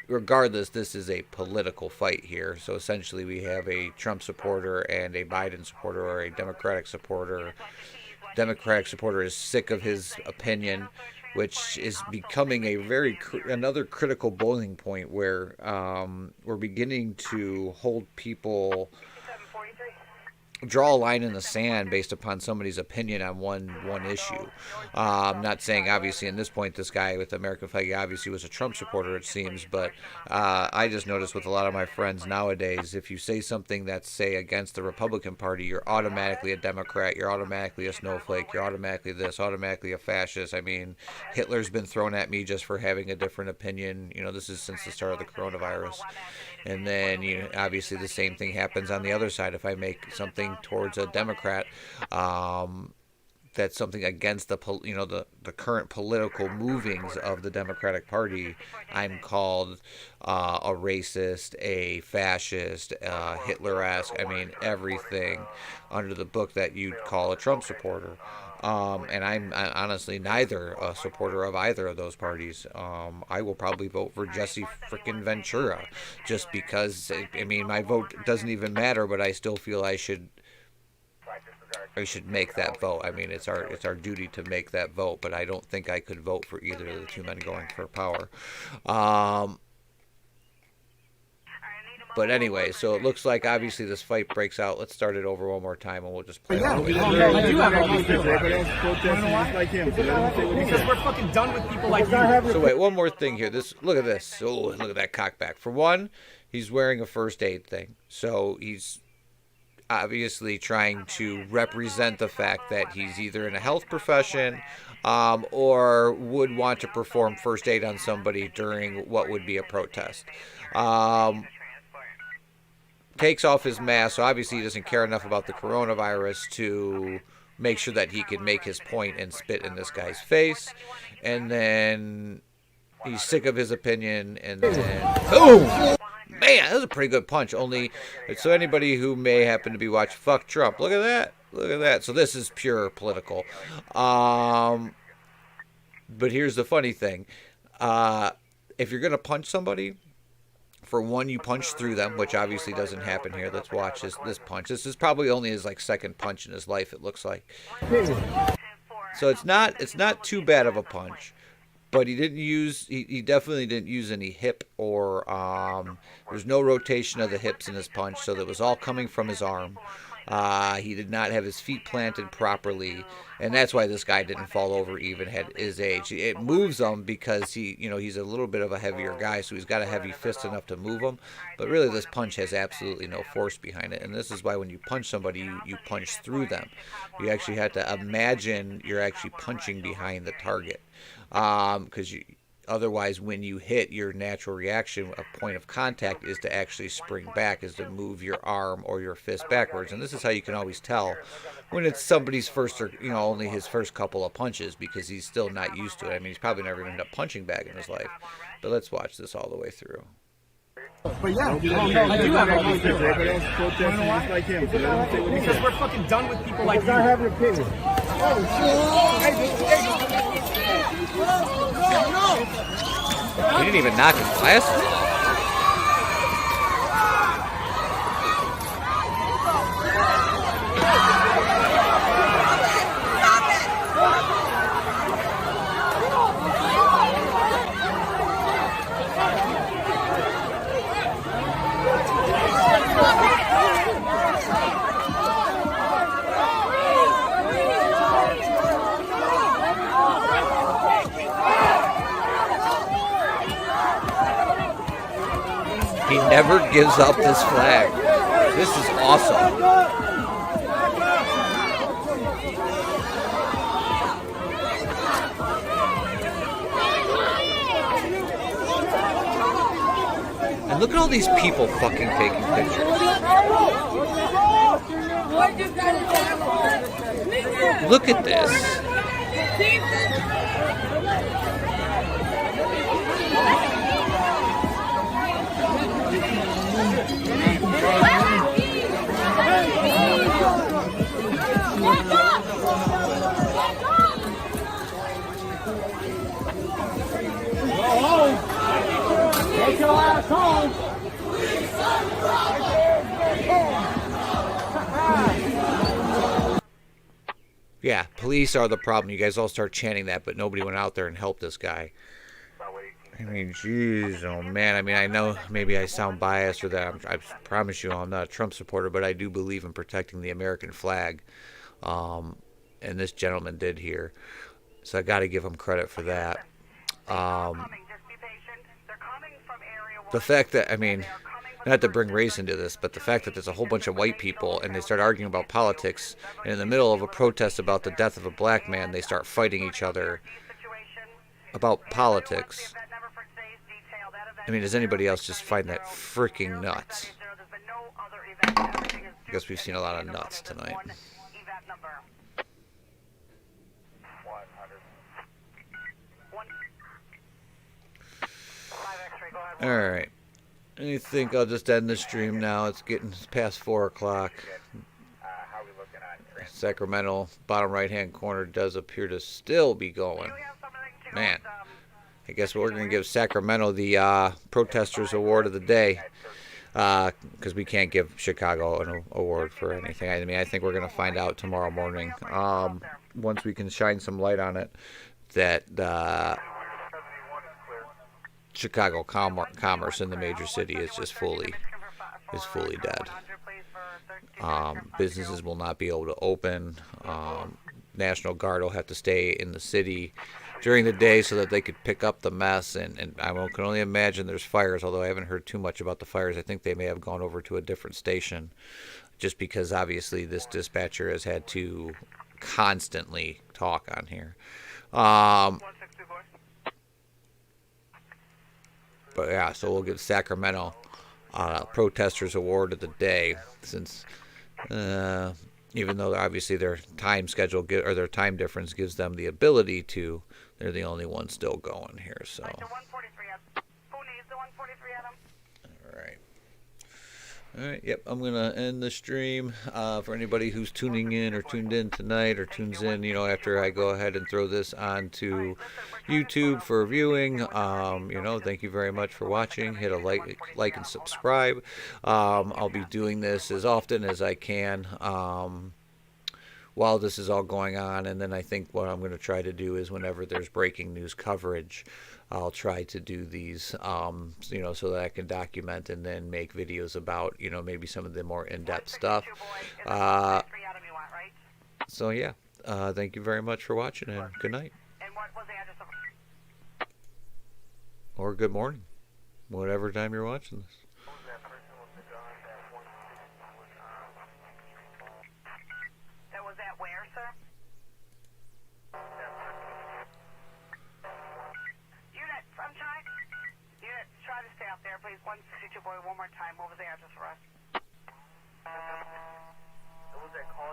regardless, this is a political fight here. So essentially we have a Trump supporter and a Biden supporter or a Democratic supporter. Democratic supporter is sick of his opinion which is becoming a another critical boiling point where we're beginning to hold people, draw a line in the sand based upon somebody's opinion on one issue. I'm not saying, obviously, in this point, this guy with American Flag obviously was a Trump supporter, it seems, but I just noticed with a lot of my friends nowadays, if you say something that's, say, against the Republican Party, you're automatically a Democrat, you're automatically a snowflake, you're automatically this, automatically a fascist. I mean, Hitler's been thrown at me just for having a different opinion. You know, this is since the start of the coronavirus. And then, you know, obviously the same thing happens on the other side. If I make something towards a Democrat, that's something against the current political movings of the Democratic Party, I'm called a racist, a fascist, Hitler-esque. I mean, everything under the book that you'd call a Trump supporter. And I'm honestly neither a supporter of either of those parties. I will probably vote for Jesse frickin' Ventura, just because, I mean, my vote doesn't even matter, but I still feel I should make that vote. I mean, it's our duty to make that vote, but I don't think I could vote for either of the two men going for power. But anyway, so it looks like obviously this fight breaks out. Let's start it over one more time, and we'll just play it all the way through. Because we're fucking done with people like you. So wait, one more thing here. Look at this. Oh, look at that cockback. For one, he's wearing a first aid thing, so he's obviously trying to represent the fact that he's either in a health profession or would want to perform first aid on somebody during what would be a protest. Takes off his mask, so obviously he doesn't care enough about the coronavirus to make sure that he can make his point and spit in this guy's face. And then he's sick of his opinion, and then boom! Man, that was a pretty good punch. Only, so anybody who may happen to be watching, fuck Trump. Look at that. Look at that. So this is pure political. But here's the funny thing. If you're going to punch somebody, for one, you punch through them, which obviously doesn't happen here. Let's watch this punch. This is probably only his second punch in his life, it looks like. So it's not too bad of a punch. But he definitely didn't use any hip or there's no rotation of the hips in his punch, so that was all coming from his arm. He did not have his feet planted properly, and that's why this guy didn't fall over even at his age. It moves him because he's a little bit of a heavier guy, so he's got a heavy fist enough to move him. But really, this punch has absolutely no force behind it, and this is why when you punch somebody, you punch through them. You actually have to imagine you're actually punching behind the target. Because otherwise, when you hit, your natural reaction, a point of contact, is to actually spring back, is to move your arm or your fist backwards. And this is how you can always tell when it's somebody's first or only his first couple of punches, because he's still not used to it. I mean, he's probably never going to end up punching bag in his life. But let's watch this all the way through. But yeah, I do have a like him. Because we're fucking done with people like you. I have an opinion. He didn't even knock his glasses off. He never gives up this flag. This is awesome. And look at all these people fucking taking pictures. Look at this. Take your ass home. Yeah, police are the problem. You guys all start chanting that, but nobody went out there and helped this guy. I mean, jeez, oh man. I mean, I know maybe I sound biased or that. I promise you I'm not a Trump supporter, but I do believe in protecting the American flag. And this gentleman did here. So I got to give him credit for that. The fact that, I mean, not to bring race into this, but the fact that there's a whole bunch of white people and they start arguing about politics, and in the middle of a protest about the death of a black man, they start fighting each other about politics. I mean, does anybody else just find that freaking nuts? I guess we've seen a lot of nuts tonight. Alright. I think I'll just end the stream now. It's getting past 4 o'clock. Sacramento, bottom right-hand corner, does appear to still be going. Man. I guess we're going to give Sacramento the Protesters Award of the Day. Because we can't give Chicago an award for anything. I mean, I think we're going to find out tomorrow morning. Once we can shine some light on it, that Chicago commerce in the major city is just fully dead. Businesses will not be able to open. National Guard will have to stay in the city during the day so that they could pick up the mess. And I can only imagine there's fires, although I haven't heard too much about the fires. I think they may have gone over to a different station just because obviously this dispatcher has had to constantly talk on here. But yeah, so we'll give Sacramento Protesters Award of the Day, since even though obviously their time schedule or their time difference gives them the ability to, they're the only ones still going here. So. All right, yep, I'm going to end the stream. For anybody who's tuning in or tuned in tonight or tunes in, after I go ahead and throw this onto YouTube for viewing, thank you very much for watching. Hit a like and subscribe. I'll be doing this as often as I can while this is all going on, and then I think what I'm going to try to do is whenever there's breaking news coverage, I'll try to do these, so that I can document and then make videos about, maybe some of the more in-depth stuff. So yeah, thank you very much for watching, and good night. Or good morning, whatever time you're watching this. Please, 162 boy, one more time. What was the address for us? What was that call?